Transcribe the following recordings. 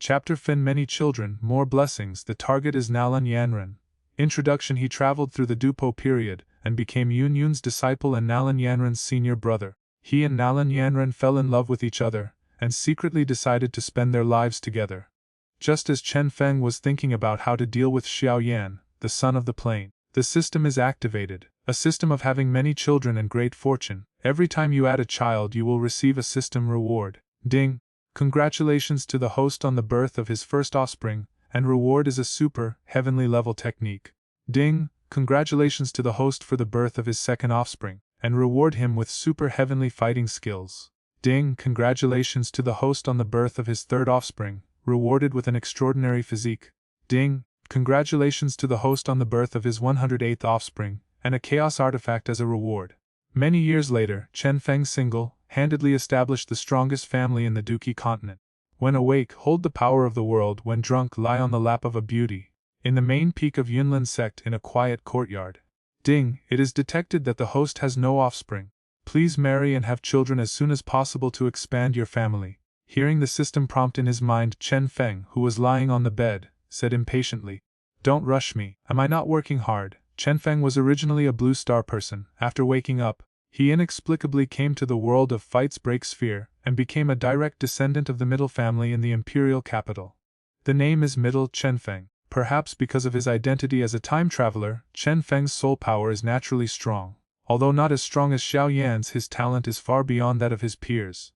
Chapter Fin Many Children, More Blessings. The target is Nalan Yanran. Introduction. He traveled through the Dupo period, and became Yun Yun's disciple and Nalan Yanran's senior brother. He and Nalan Yanran fell in love with each other, and secretly decided to spend their lives together. Just as Chenfeng was thinking about how to deal with Xiao Yan, the son of the plain, the system is activated, a system of having many children and great fortune. Every time you add a child you will receive a system reward. Ding! Congratulations to the host on the birth of his first offspring, and reward is a super, heavenly level technique. Ding! Congratulations to the host for the birth of his second offspring, and reward him with super heavenly fighting skills. Ding! Congratulations to the host on the birth of his third offspring, rewarded with an extraordinary physique. Ding! Congratulations to the host on the birth of his 108th offspring, and a chaos artifact as a reward. Many years later, Chenfeng single-handedly established the strongest family in the Duqi continent. When awake, hold the power of the world. When drunk, lie on the lap of a beauty, in the main peak of Yunlin sect in a quiet courtyard. Ding! It is detected that the host has no offspring. Please marry and have children as soon as possible to expand your family. Hearing the system prompt in his mind, Chenfeng, who was lying on the bed, said impatiently, "Don't rush me, am I not working hard?" Chenfeng was originally a blue star person. After waking up, he inexplicably came to the world of Fight's break sphere, and became a direct descendant of the middle family in the imperial capital. The name is Middle Chenfeng. Perhaps because of his identity as a time traveler, Chenfeng's soul power is naturally strong. Although not as strong as Xiao Yan's, his talent is far beyond that of his peers.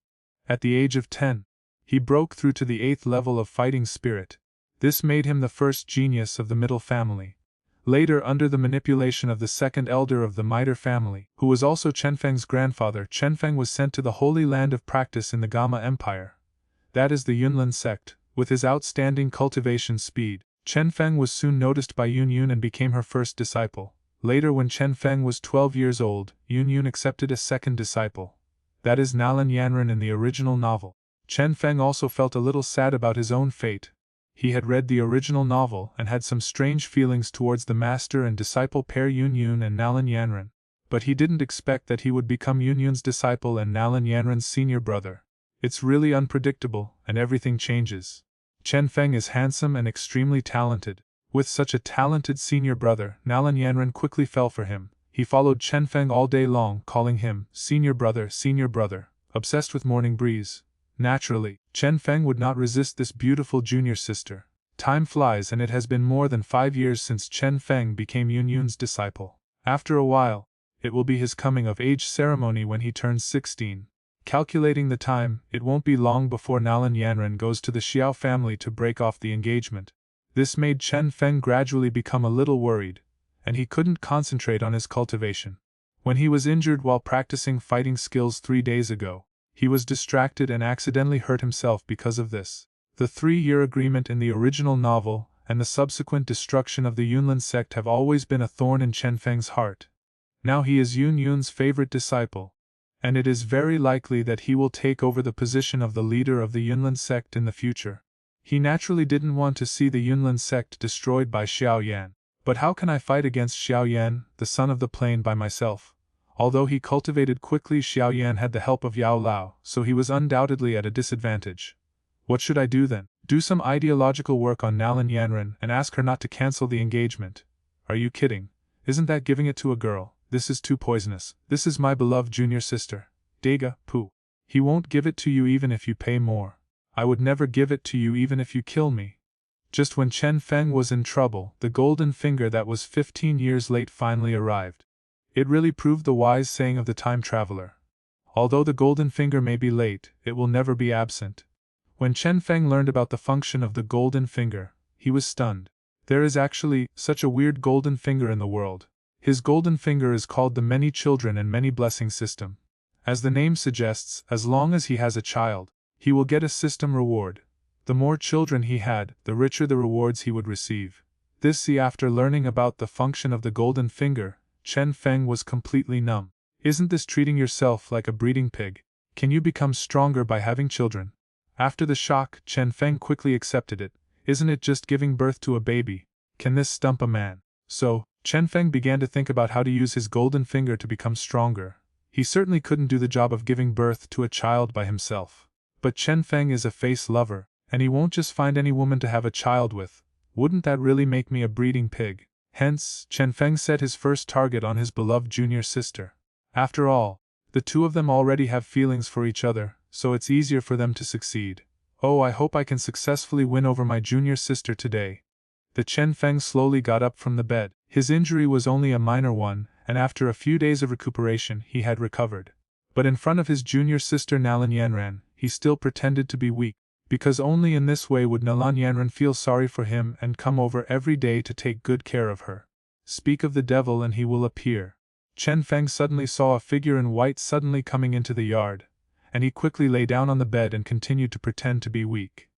At the age of 10, he broke through to the 8th level of fighting spirit. This made him the first genius of the middle family. Later, under the manipulation of the second elder of the Mitre family, who was also Chenfeng's grandfather, Chenfeng was sent to the Holy Land of Practice in the Gamma Empire. That is the Yunlin sect. With his outstanding cultivation speed, Chenfeng was soon noticed by Yun Yun and became her first disciple. Later, when Chenfeng was 12 years old, Yun Yun accepted a second disciple. That is Nalan Yanran in the original novel. Chenfeng also felt a little sad about his own fate. He had read the original novel and had some strange feelings towards the master and disciple pair Yun Yun and Nalan Yanran, but he didn't expect that he would become Yun Yun's disciple and Nalan Yanran's senior brother. It's really unpredictable, and everything changes. Chenfeng is handsome and extremely talented. With such a talented senior brother, Nalan Yanran quickly fell for him. He followed Chenfeng all day long, calling him senior brother, obsessed with Morning Breeze. Naturally, Chenfeng would not resist this beautiful junior sister. Time flies, and it has been more than 5 years since Chenfeng became Yun Yun's disciple. After a while, it will be his coming-of-age ceremony when he turns 16. Calculating the time, it won't be long before Nalan Yanran goes to the Xiao family to break off the engagement. This made Chenfeng gradually become a little worried, and he couldn't concentrate on his cultivation. When he was injured while practicing fighting skills 3 days ago, he was distracted and accidentally hurt himself because of this. The 3-year agreement in the original novel and the subsequent destruction of the Yunlin sect have always been a thorn in Chenfeng's heart. Now he is Yun Yun's favorite disciple, and it is very likely that he will take over the position of the leader of the Yunlin sect in the future. He naturally didn't want to see the Yunlin sect destroyed by Xiao Yan. But how can I fight against Xiao Yan, the son of the plain, by myself? Although he cultivated quickly, Xiao Yan had the help of Yao Lao, so he was undoubtedly at a disadvantage. What should I do then? Do some ideological work on Nalan Yanran and ask her not to cancel the engagement. Are you kidding? Isn't that giving it to a girl? This is too poisonous. This is my beloved junior sister. Dega, Pooh. He won't give it to you even if you pay more. I would never give it to you even if you kill me. Just when Chenfeng was in trouble, the golden finger that was 15 years late finally arrived. It really proved the wise saying of the time traveler. Although the golden finger may be late, it will never be absent. When Chenfeng learned about the function of the golden finger, he was stunned. There is actually such a weird golden finger in the world. His golden finger is called the Many Children and Many Blessings system. As the name suggests, as long as he has a child, he will get a system reward. The more children he had, the richer the rewards he would receive. After learning about the function of the golden finger, Chenfeng was completely numb. Isn't this treating yourself like a breeding pig? Can you become stronger by having children? After the shock, Chenfeng quickly accepted it. Isn't it just giving birth to a baby? Can this stump a man? So, Chenfeng began to think about how to use his golden finger to become stronger. He certainly couldn't do the job of giving birth to a child by himself. But Chenfeng is a face lover, And he won't just find any woman to have a child with. Wouldn't that really make me a breeding pig? Hence, Chenfeng set his first target on his beloved junior sister. After all, the two of them already have feelings for each other, so it's easier for them to succeed. Oh, I hope I can successfully win over my junior sister today. The Chenfeng slowly got up from the bed. His injury was only a minor one, and after a few days of recuperation he had recovered. But in front of his junior sister Nalan Yanran, he still pretended to be weak, because only in this way would Nalan Yanran feel sorry for him and come over every day to take good care of her. Speak of the devil and he will appear. Chenfeng suddenly saw a figure in white suddenly coming into the yard, and he quickly lay down on the bed and continued to pretend to be weak.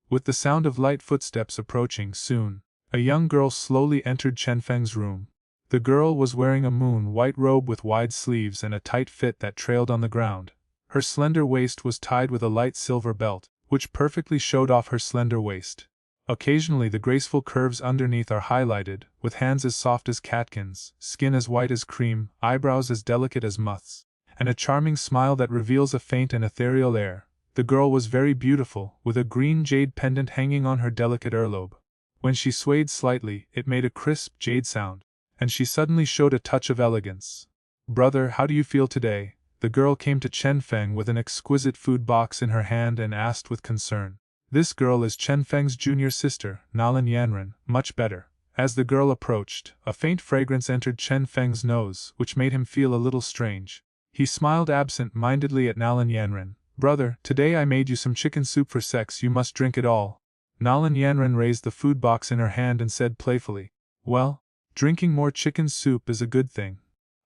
With the sound of light footsteps approaching soon, a young girl slowly entered Chenfeng's room. The girl was wearing a moon-white robe with wide sleeves and a tight fit that trailed on the ground. Her slender waist was tied with a light silver belt, which perfectly showed off her slender waist. Occasionally the graceful curves underneath are highlighted, with hands as soft as catkins, skin as white as cream, eyebrows as delicate as moths, and a charming smile that reveals a faint and ethereal air. The girl was very beautiful, with a green jade pendant hanging on her delicate earlobe. When she swayed slightly, it made a crisp jade sound, and she suddenly showed a touch of elegance. "Brother, how do you feel today?" The girl came to Chenfeng with an exquisite food box in her hand and asked with concern. This girl is Chenfeng's junior sister, Nalan Yanran. Much better. As the girl approached, a faint fragrance entered Chenfeng's nose, which made him feel a little strange. He smiled absent-mindedly at Nalan Yanran. "Brother, today I made you some chicken soup for sex, you must drink it all." Nalan Yanran raised the food box in her hand and said playfully, "Well, drinking more chicken soup is a good thing.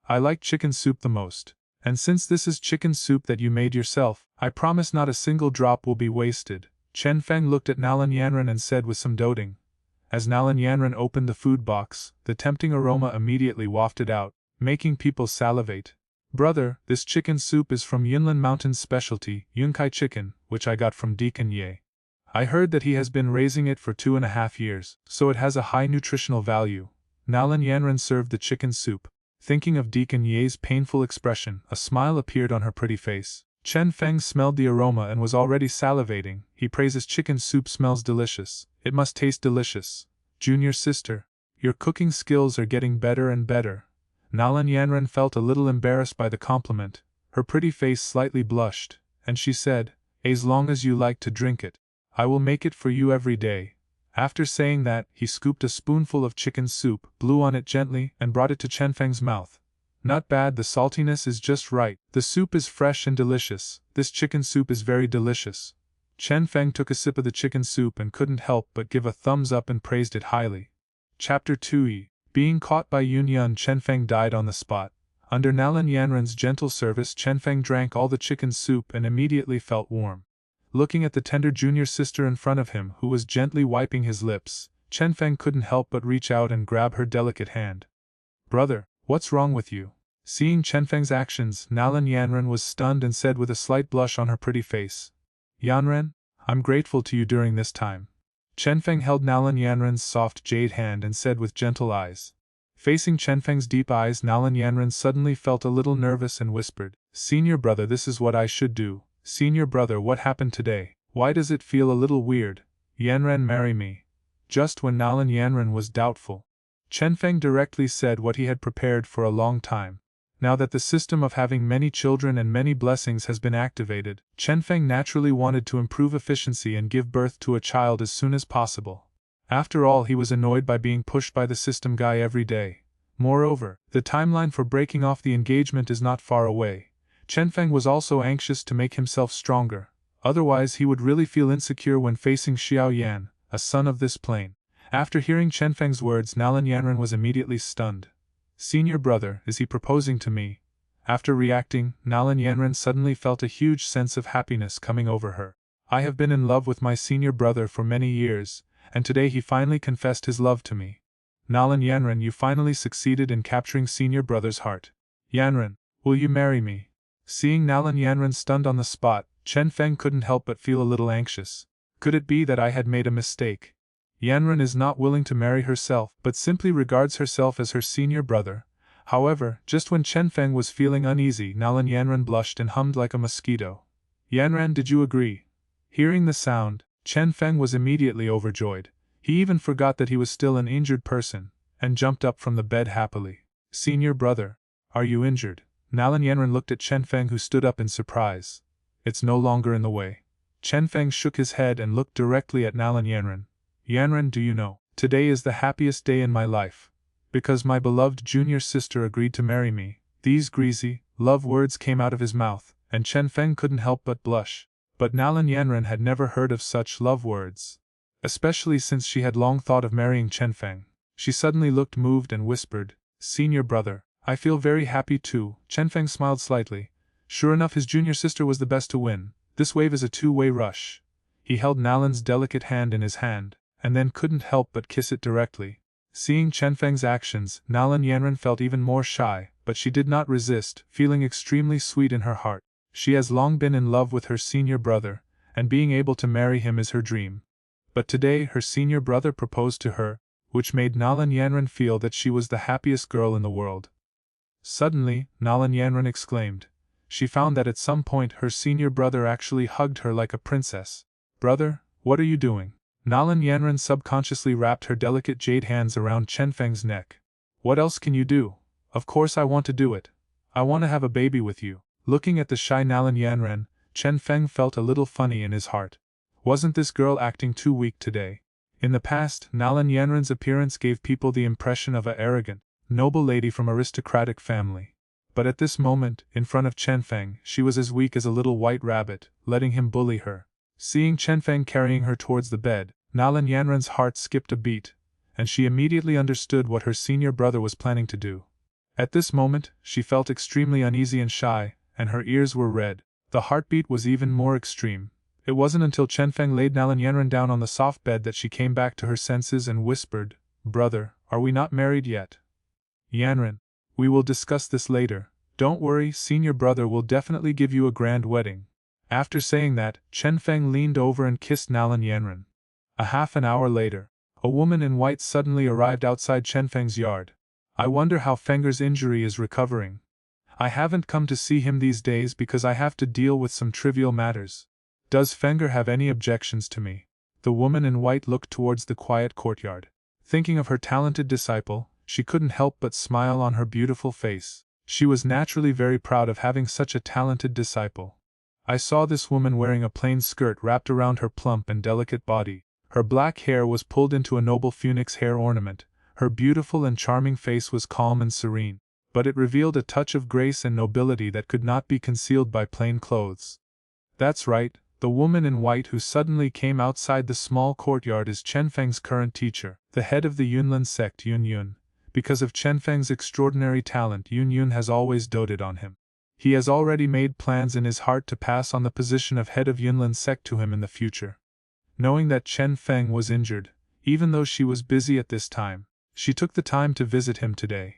I like chicken soup the most. And since this is chicken soup that you made yourself, I promise not a single drop will be wasted." Chenfeng looked at Nalan Yanran and said with some doting. As Nalan Yanran opened the food box, the tempting aroma immediately wafted out, making people salivate. "Brother, this chicken soup is from Yunlin Mountain's specialty, Yunkai chicken, which I got from Deacon Ye. I heard that he has been raising it for 2.5 years, so it has a high nutritional value." Nalan Yanran served the chicken soup. Thinking of Deacon Ye's painful expression, a smile appeared on her pretty face. Chenfeng smelled the aroma and was already salivating. He praises chicken soup smells delicious. It must taste delicious. "Junior sister, your cooking skills are getting better and better." Nalan Yanran felt a little embarrassed by the compliment. Her pretty face slightly blushed, and she said, "As long as you like to drink it, I will make it for you every day." After saying that, he scooped a spoonful of chicken soup, blew on it gently, and brought it to Chenfeng's mouth. "Not bad, the saltiness is just right. The soup is fresh and delicious. This chicken soup is very delicious." Chenfeng took a sip of the chicken soup and couldn't help but give a thumbs up and praised it highly. Chapter 2e. Being caught by Yun, Chenfeng died on the spot. Under Nalan Yanran's gentle service, Chenfeng drank all the chicken soup and immediately felt warm. Looking at the tender junior sister in front of him who was gently wiping his lips, Chenfeng couldn't help but reach out and grab her delicate hand. "Brother, what's wrong with you?" Seeing Chenfeng's actions, Nalan Yanran was stunned and said with a slight blush on her pretty face, "Yanran, I'm grateful to you during this time." Chenfeng held Nalan Yanran's soft jade hand and said with gentle eyes. Facing Chenfeng's deep eyes, Nalan Yanran suddenly felt a little nervous and whispered, "Senior brother, this is what I should do. Senior brother, what happened today? Why does it feel a little weird? Yanran, marry me." Just when Nalan Yanran was doubtful, Chenfeng directly said what he had prepared for a long time. Now that the system of having many children and many blessings has been activated, Chenfeng naturally wanted to improve efficiency and give birth to a child as soon as possible. After all, he was annoyed by being pushed by the system guy every day. Moreover, the timeline for breaking off the engagement is not far away. Chenfeng was also anxious to make himself stronger, otherwise he would really feel insecure when facing Xiao Yan, a son of this plane. After hearing Chenfeng's words, Nalan Yanran was immediately stunned. "Senior brother, is he proposing to me?" After reacting, Nalan Yanran suddenly felt a huge sense of happiness coming over her. "I have been in love with my senior brother for many years, and today he finally confessed his love to me." "Nalan Yanran, you finally succeeded in capturing senior brother's heart. Yanran, will you marry me?" Seeing Nalan Yanran stunned on the spot, Chenfeng couldn't help but feel a little anxious. Could it be that I had made a mistake? Yanran is not willing to marry herself, but simply regards herself as her senior brother. However, just when Chenfeng was feeling uneasy, Nalan Yanran blushed and hummed like a mosquito. "Yanran, did you agree?" Hearing the sound, Chenfeng was immediately overjoyed. He even forgot that he was still an injured person, and jumped up from the bed happily. Senior brother, are you injured? Nalan Yanran looked at Chenfeng, who stood up in surprise. It's no longer in the way. Chenfeng shook his head and looked directly at Nalan Yanran. Yanran, do you know, today is the happiest day in my life. Because my beloved junior sister agreed to marry me. These greasy, love words came out of his mouth, and Chenfeng couldn't help but blush. But Nalan Yanran had never heard of such love words. Especially since she had long thought of marrying Chenfeng. She suddenly looked moved and whispered, Senior brother, I feel very happy too. Chenfeng smiled slightly. Sure enough, his junior sister was the best to win. This wave is a two-way rush. He held Nalan's delicate hand in his hand, and then couldn't help but kiss it directly. Seeing Chenfeng's actions, Nalan Yanran felt even more shy, but she did not resist, feeling extremely sweet in her heart. She has long been in love with her senior brother, and being able to marry him is her dream. But today her senior brother proposed to her, which made Nalan Yanran feel that she was the happiest girl in the world. Suddenly, Nalan Yanran exclaimed. She found that at some point her senior brother actually hugged her like a princess. Brother, what are you doing? Nalan Yanran subconsciously wrapped her delicate jade hands around Chenfeng's neck. What else can you do? Of course I want to do it. I want to have a baby with you. Looking at the shy Nalan Yanran, Chenfeng felt a little funny in his heart. Wasn't this girl acting too weak today? In the past, Nalan Yanran's appearance gave people the impression of an arrogant, noble lady from aristocratic family. But at this moment, in front of Chenfeng, she was as weak as a little white rabbit, letting him bully her. Seeing Chenfeng carrying her towards the bed, Nalan Yanran's heart skipped a beat, and she immediately understood what her senior brother was planning to do. At this moment, she felt extremely uneasy and shy, and her ears were red. The heartbeat was even more extreme. It wasn't until Chenfeng laid Nalan Yanran down on the soft bed that she came back to her senses and whispered, Brother, are we not married yet? Yanran, we will discuss this later. Don't worry, senior brother will definitely give you a grand wedding. After saying that, Chenfeng leaned over and kissed Nalan Yanran. A half an hour later, a woman in white suddenly arrived outside Chenfeng's yard. I wonder how Fenger's injury is recovering. I haven't come to see him these days because I have to deal with some trivial matters. Does Fenger have any objections to me? The woman in white looked towards the quiet courtyard. Thinking of her talented disciple, she couldn't help but smile on her beautiful face. She was naturally very proud of having such a talented disciple. I saw this woman wearing a plain skirt wrapped around her plump and delicate body. Her black hair was pulled into a noble phoenix hair ornament. Her beautiful and charming face was calm and serene, but it revealed a touch of grace and nobility that could not be concealed by plain clothes. That's right, the woman in white who suddenly came outside the small courtyard is Chenfeng's current teacher, the head of the Yunlin sect Yun Yun. Because of Chenfeng's extraordinary talent, Yun Yun has always doted on him. He has already made plans in his heart to pass on the position of head of Yunlin sect to him in the future. Knowing that Chenfeng was injured, even though she was busy at this time, she took the time to visit him today.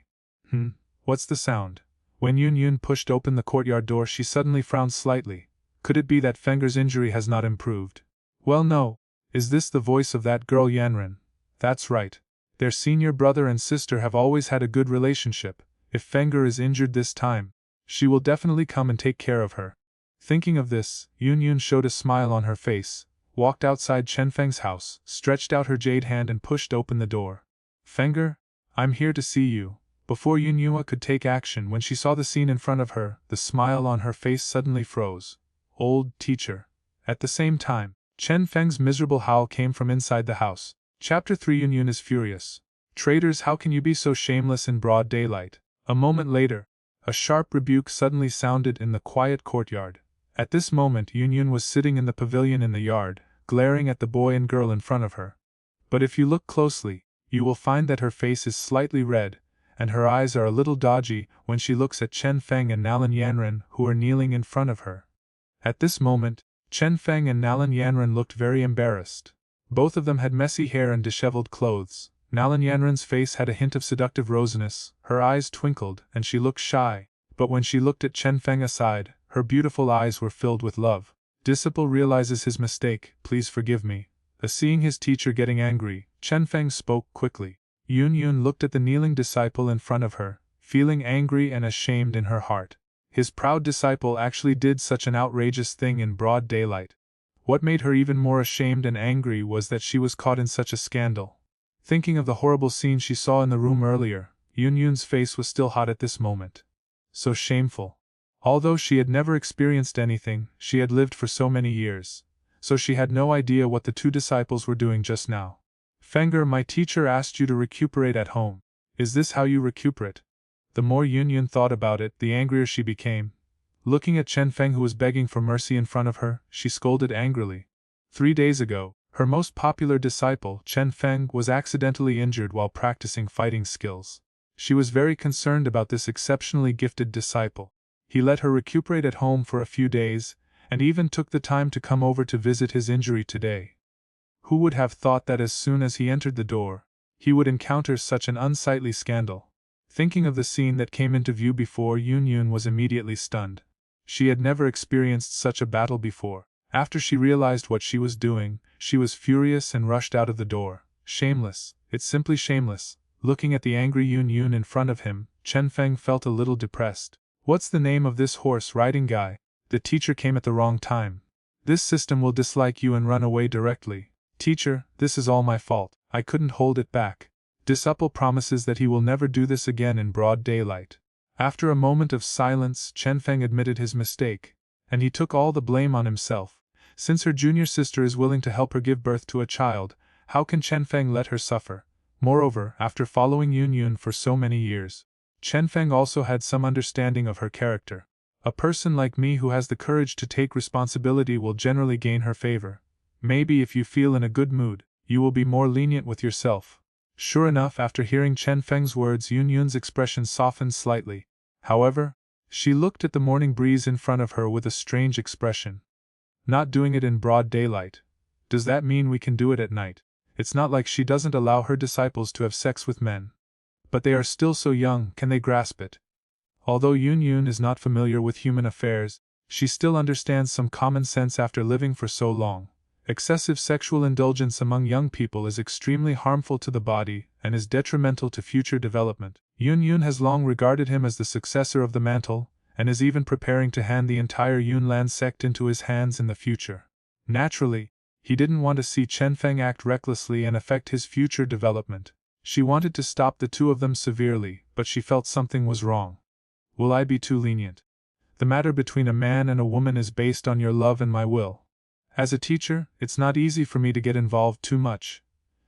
What's the sound? When Yun Yun pushed open the courtyard door, she suddenly frowned slightly. Could it be that Fenger's injury has not improved? Well, no. Is this the voice of that girl Yanran? That's right. Their senior brother and sister have always had a good relationship. If Fenger is injured this time, she will definitely come and take care of her. Thinking of this, Yun Yun showed a smile on her face, walked outside Chenfeng's house, stretched out her jade hand and pushed open the door. Fenger, I'm here to see you. Before Yun Yun could take action when she saw the scene in front of her, the smile on her face suddenly froze. Old teacher. At the same time, Chenfeng's miserable howl came from inside the house. Chapter 3 Yun Yun is furious. Traitors, how can you be so shameless in broad daylight? A moment later, a sharp rebuke suddenly sounded in the quiet courtyard. At this moment Yun Yun was sitting in the pavilion in the yard, glaring at the boy and girl in front of her. But if you look closely, you will find that her face is slightly red, and her eyes are a little dodgy when she looks at Chenfeng and Nalan Yanran, who are kneeling in front of her. At this moment, Chenfeng and Nalan Yanran looked very embarrassed. Both of them had messy hair and disheveled clothes. Nalan Yanran's face had a hint of seductive rosiness, her eyes twinkled, and she looked shy, but when she looked at Chenfeng aside, her beautiful eyes were filled with love. Disciple realizes his mistake, please forgive me. Seeing his teacher getting angry, Chenfeng spoke quickly. Yun Yun looked at the kneeling disciple in front of her, feeling angry and ashamed in her heart. His proud disciple actually did such an outrageous thing in broad daylight. What made her even more ashamed and angry was that she was caught in such a scandal. Thinking of the horrible scene she saw in the room earlier, Yun-Yun's face was still hot at this moment. So shameful. Although she had never experienced anything, she had lived for so many years, so she had no idea what the two disciples were doing just now. Fenger, my teacher asked you to recuperate at home. Is this how you recuperate? The more Yun-Yun thought about it, the angrier she became. Looking at Chenfeng, who was begging for mercy in front of her, she scolded angrily. 3 days ago, her most popular disciple, Chenfeng, was accidentally injured while practicing fighting skills. She was very concerned about this exceptionally gifted disciple. He let her recuperate at home for a few days, and even took the time to come over to visit his injury today. Who would have thought that as soon as he entered the door, he would encounter such an unsightly scandal? Thinking of the scene that came into view before, Yun-Yun was immediately stunned. She had never experienced such a battle before. After she realized what she was doing, she was furious and rushed out of the door. Shameless, it's simply shameless. Looking at the angry Yun-Yun in front of him, Chenfeng felt a little depressed. What's the name of this horse-riding guy? The teacher came at the wrong time. This system will dislike you and run away directly. Teacher, this is all my fault. I couldn't hold it back. Disciple promises that he will never do this again in broad daylight. After a moment of silence, Chenfeng admitted his mistake, and he took all the blame on himself. Since her junior sister is willing to help her give birth to a child, how can Chenfeng let her suffer? Moreover, after following Yun-Yun for so many years, Chenfeng also had some understanding of her character. A person like me who has the courage to take responsibility will generally gain her favor. Maybe if you feel in a good mood, you will be more lenient with yourself. Sure enough, after hearing Chenfeng's words, Yun-Yun's expression softened slightly. However, she looked at the morning breeze in front of her with a strange expression. Not doing it in broad daylight. Does that mean we can do it at night? It's not like she doesn't allow her disciples to have sex with men. But they are still so young, can they grasp it? Although Yun-Yun is not familiar with human affairs, she still understands some common sense after living for so long. Excessive sexual indulgence among young people is extremely harmful to the body and is detrimental to future development. Yun-Yun has long regarded him as the successor of the mantle, and is even preparing to hand the entire Yunlan sect into his hands in the future. Naturally, he didn't want to see Chenfeng act recklessly and affect his future development. She wanted to stop the two of them severely, but she felt something was wrong. Will I be too lenient? The matter between a man and a woman is based on your love and my will. As a teacher, it's not easy for me to get involved too much.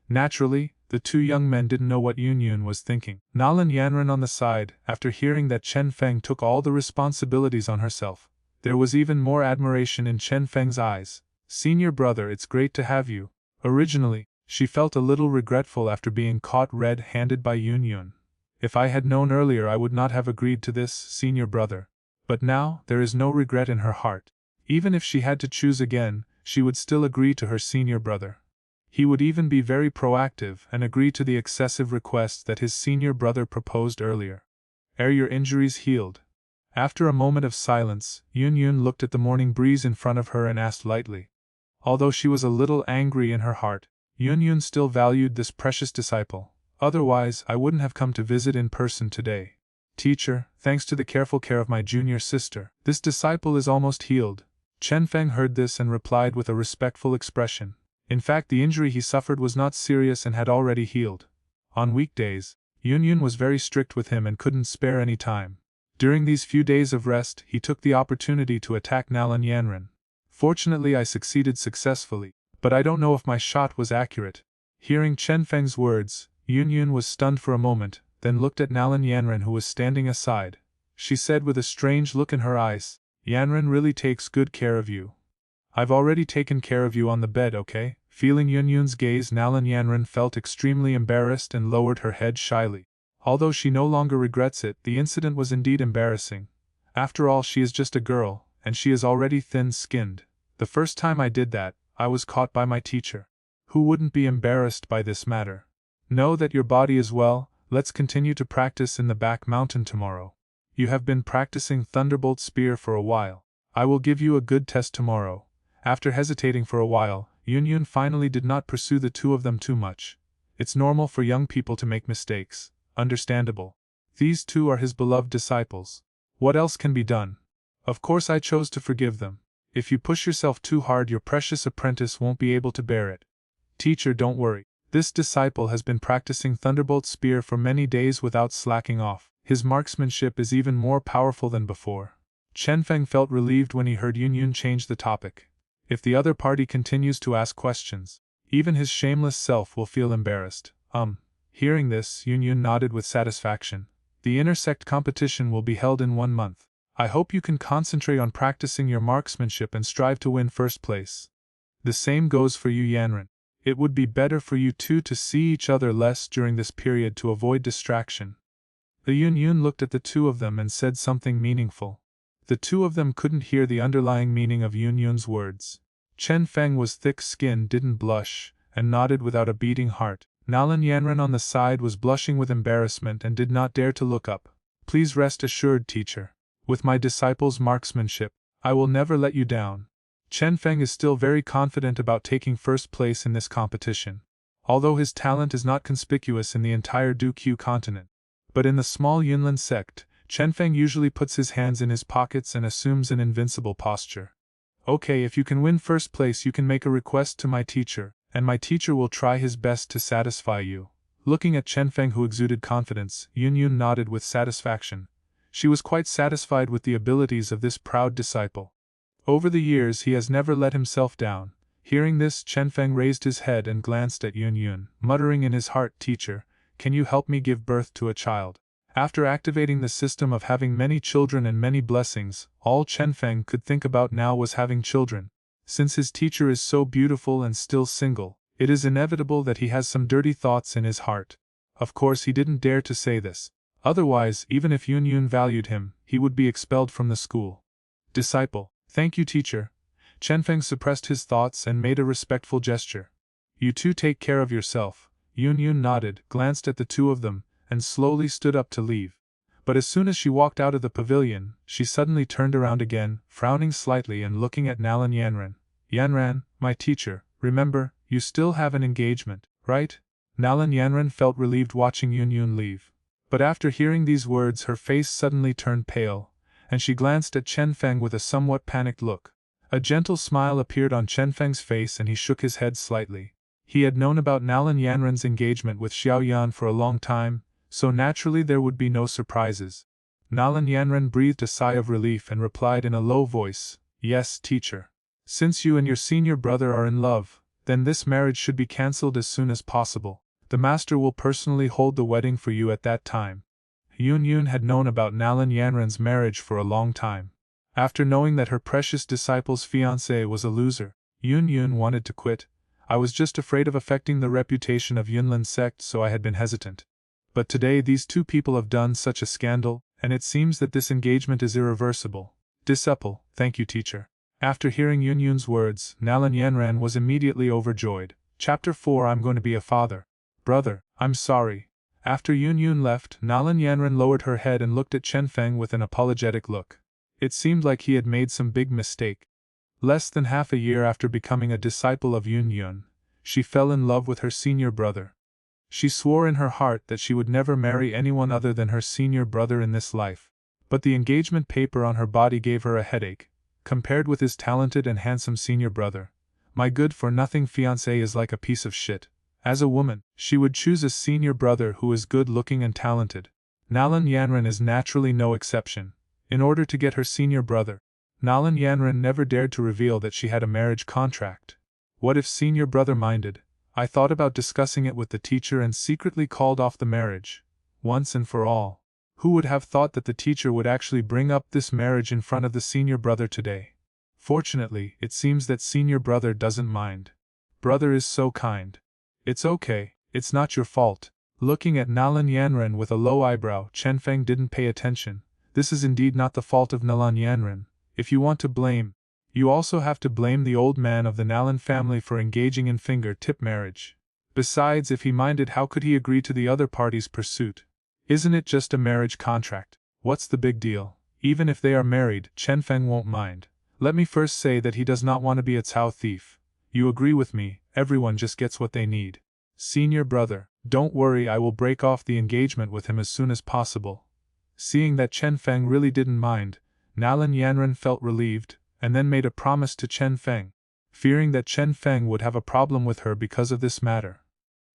Naturally, the two young men didn't know what Yun-Yun was thinking. Nalan Yanran on the side, after hearing that Chenfeng took all the responsibilities on herself, there was even more admiration in Chenfeng's eyes. Senior brother, it's great to have you. Originally, she felt a little regretful after being caught red-handed by Yun-Yun. If I had known earlier, I would not have agreed to this, senior brother. But now, there is no regret in her heart. Even if she had to choose again, she would still agree to her senior brother. He would even be very proactive and agree to the excessive request that his senior brother proposed earlier. Are your injuries healed? After a moment of silence, Yun-Yun looked at the morning breeze in front of her and asked lightly. Although she was a little angry in her heart, Yun-Yun still valued this precious disciple. Otherwise, I wouldn't have come to visit in person today. Teacher, thanks to the careful care of my junior sister, this disciple is almost healed. Chenfeng heard this and replied with a respectful expression. In fact, the injury he suffered was not serious and had already healed. On weekdays, Yun-Yun was very strict with him and couldn't spare any time. During these few days of rest, he took the opportunity to attack Nalan Yanran. Fortunately, I succeeded successfully, but I don't know if my shot was accurate. Hearing Chenfeng's words, Yun-Yun was stunned for a moment, then looked at Nalan Yanran, who was standing aside. She said with a strange look in her eyes, Yanran really takes good care of you. I've already taken care of you on the bed, okay? Feeling Yun-Yun's gaze, Nalan Yanran felt extremely embarrassed and lowered her head shyly. Although she no longer regrets it, the incident was indeed embarrassing. After all, she is just a girl, and she is already thin-skinned. The first time I did that, I was caught by my teacher. Who wouldn't be embarrassed by this matter? Know that your body is well. Let's continue to practice in the back mountain tomorrow. You have been practicing Thunderbolt Spear for a while. I will give you a good test tomorrow. After hesitating for a while, Yun-Yun finally did not pursue the two of them too much. It's normal for young people to make mistakes. Understandable. These two are his beloved disciples. What else can be done? Of course I chose to forgive them. If you push yourself too hard, your precious apprentice won't be able to bear it. Teacher, don't worry. This disciple has been practicing Thunderbolt Spear for many days without slacking off. His marksmanship is even more powerful than before. Chenfeng felt relieved when he heard Yun change the topic. If the other party continues to ask questions, even his shameless self will feel embarrassed. Hearing this, Yun nodded with satisfaction. The intersect competition will be held in 1 month. I hope you can concentrate on practicing your marksmanship and strive to win first place. The same goes for you, Yanran. It would be better for you two to see each other less during this period to avoid distraction. The Yun looked at the two of them and said something meaningful. The two of them couldn't hear the underlying meaning of Yun's words. Chenfeng was thick-skinned, didn't blush, and nodded without a beating heart. Nalan Yanran on the side was blushing with embarrassment and did not dare to look up. Please rest assured, teacher. With my disciple's marksmanship, I will never let you down. Chenfeng is still very confident about taking first place in this competition, although his talent is not conspicuous in the entire Duqiu continent. But in the small Yunlin sect, Chenfeng usually puts his hands in his pockets and assumes an invincible posture. Okay, if you can win first place, you can make a request to my teacher, and my teacher will try his best to satisfy you. Looking at Chenfeng, who exuded confidence, Yun nodded with satisfaction. She was quite satisfied with the abilities of this proud disciple. Over the years he has never let himself down. Hearing this, Chenfeng raised his head and glanced at Yun, muttering in his heart, Teacher, can you help me give birth to a child? After activating the system of having many children and many blessings, all Chenfeng could think about now was having children. Since his teacher is so beautiful and still single, it is inevitable that he has some dirty thoughts in his heart. Of course he didn't dare to say this. Otherwise, even if Yun valued him, he would be expelled from the school. Disciple, thank you, teacher. Chenfeng suppressed his thoughts and made a respectful gesture. You two take care of yourself. Yun nodded, glanced at the two of them, and slowly stood up to leave. But as soon as she walked out of the pavilion, she suddenly turned around again, frowning slightly and looking at Nalan Yanran. Yanran, my teacher, remember, you still have an engagement, right? Nalan Yanran felt relieved watching Yun leave. But after hearing these words, her face suddenly turned pale, and she glanced at Chenfeng with a somewhat panicked look. A gentle smile appeared on Chenfeng's face and he shook his head slightly. He had known about Nalan Yanran's engagement with Xiao Yan for a long time, so naturally there would be no surprises. Nalan Yanran breathed a sigh of relief and replied in a low voice, Yes, teacher. Since you and your senior brother are in love, then this marriage should be cancelled as soon as possible. The master will personally hold the wedding for you at that time. Yun had known about Nalan Yanran's marriage for a long time. After knowing that her precious disciple's fiancé was a loser, Yun wanted to quit. I was just afraid of affecting the reputation of Yunlin sect, so I had been hesitant. But today these two people have done such a scandal, and it seems that this engagement is irreversible. Disciple, thank you, teacher. After hearing Yun's words, Nalan Yanran was immediately overjoyed. Chapter 4 I'm going to be a father. Brother, I'm sorry. After Yun left, Nalan Yanran lowered her head and looked at Chenfeng with an apologetic look. It seemed like he had made some big mistake. Less than half a year after becoming a disciple of Yun, she fell in love with her senior brother. She swore in her heart that she would never marry anyone other than her senior brother in this life. But the engagement paper on her body gave her a headache. Compared with his talented and handsome senior brother, my good-for-nothing fiancé is like a piece of shit. As a woman, she would choose a senior brother who is good-looking and talented. Nalan Yanran is naturally no exception. In order to get her senior brother, Nalan Yanran never dared to reveal that she had a marriage contract. What if senior brother minded? I thought about discussing it with the teacher and secretly called off the marriage, once and for all. Who would have thought that the teacher would actually bring up this marriage in front of the senior brother today? Fortunately, it seems that senior brother doesn't mind. Brother is so kind. It's okay, it's not your fault. Looking at Nalan Yanran with a low eyebrow, Chenfeng didn't pay attention. This is indeed not the fault of Nalan Yanran. If you want to blame, you also have to blame the old man of the Nalan family for engaging in finger-tip marriage. Besides, if he minded, how could he agree to the other party's pursuit? Isn't it just a marriage contract? What's the big deal? Even if they are married, Chenfeng won't mind. Let me first say that he does not want to be a Cao thief. You agree with me, everyone just gets what they need. Senior brother, don't worry, I will break off the engagement with him as soon as possible. Seeing that Chenfeng really didn't mind, Nalan Yanran felt relieved, and then made a promise to Chenfeng, fearing that Chenfeng would have a problem with her because of this matter.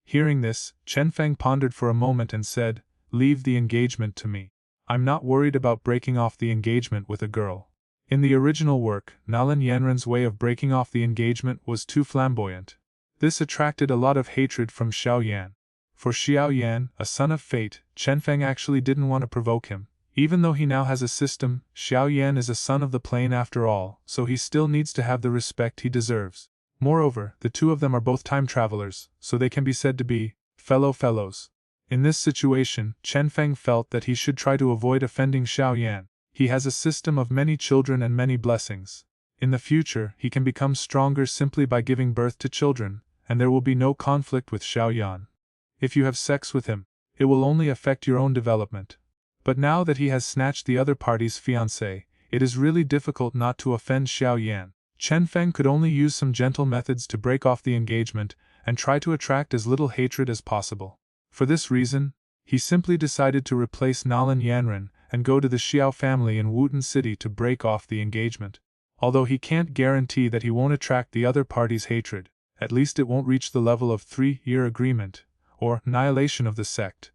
Hearing this, Chenfeng pondered for a moment and said, "Leave the engagement to me. I'm not worried about breaking off the engagement with a girl." In the original work, Nalan Yanran's way of breaking off the engagement was too flamboyant. This attracted a lot of hatred from Xiao Yan. For Xiao Yan, a son of fate, Chenfeng actually didn't want to provoke him. Even though he now has a system, Xiao Yan is a son of the plane after all, so he still needs to have the respect he deserves. Moreover, the two of them are both time travelers, so they can be said to be fellows. In this situation, Chenfeng felt that he should try to avoid offending Xiao Yan. He has a system of many children and many blessings. In the future, he can become stronger simply by giving birth to children, and there will be no conflict with Xiao Yan. If you have sex with him, it will only affect your own development. But now that he has snatched the other party's fiancée, it is really difficult not to offend Xiao Yan. Chenfeng could only use some gentle methods to break off the engagement and try to attract as little hatred as possible. For this reason, he simply decided to replace Nalan Yanran and go to the Xiao family in Wooten City to break off the engagement. Although he can't guarantee that he won't attract the other party's hatred, at least it won't reach the level of 3-year agreement, or annihilation of the sect.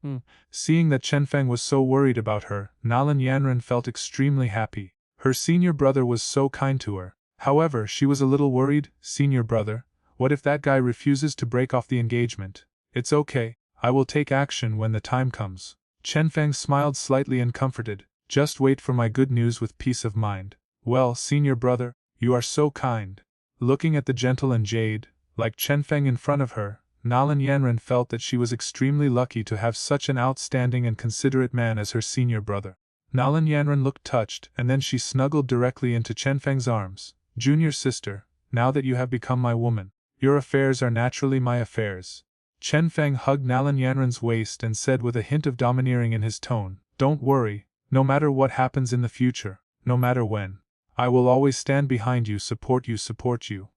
Seeing that Chenfeng was so worried about her, Nalan Yanran felt extremely happy. Her senior brother was so kind to her. However, she was a little worried. Senior brother, what if that guy refuses to break off the engagement? It's okay, I will take action when the time comes. Chenfeng smiled slightly and comforted, just wait for my good news with peace of mind. Well, senior brother, you are so kind. Looking at the gentle and jade, like Chenfeng in front of her, Nalan Yanran felt that she was extremely lucky to have such an outstanding and considerate man as her senior brother. Nalan Yanran looked touched, and then she snuggled directly into Chenfeng's arms. Junior sister, now that you have become my woman, your affairs are naturally my affairs. Chenfeng hugged Nalan Yanran's waist and said with a hint of domineering in his tone, "Don't worry, no matter what happens in the future, no matter when, I will always stand behind you, support you.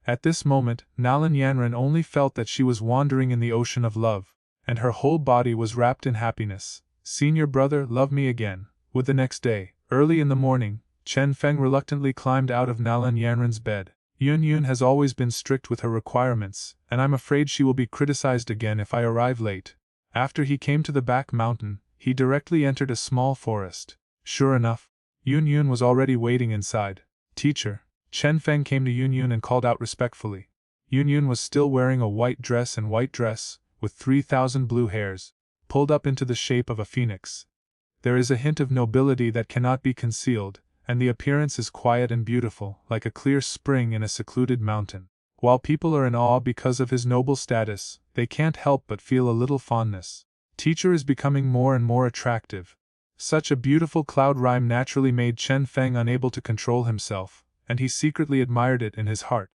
At this moment, Nalan Yanran only felt that she was wandering in the ocean of love, and her whole body was wrapped in happiness. Senior brother, love me again. With the next day, early in the morning, Chenfeng reluctantly climbed out of Nalan Yanran's bed. Yun has always been strict with her requirements, and I'm afraid she will be criticized again if I arrive late. After he came to the back mountain, he directly entered a small forest. Sure enough, Yun was already waiting inside. Teacher. Chenfeng came to Yun and called out respectfully. Yun was still wearing a white dress, with 3,000 blue hairs, pulled up into the shape of a phoenix. There is a hint of nobility that cannot be concealed, and the appearance is quiet and beautiful, like a clear spring in a secluded mountain. While people are in awe because of his noble status, they can't help but feel a little fondness. Teacher is becoming more and more attractive. Such a beautiful cloud rhyme naturally made Chenfeng unable to control himself, and he secretly admired it in his heart.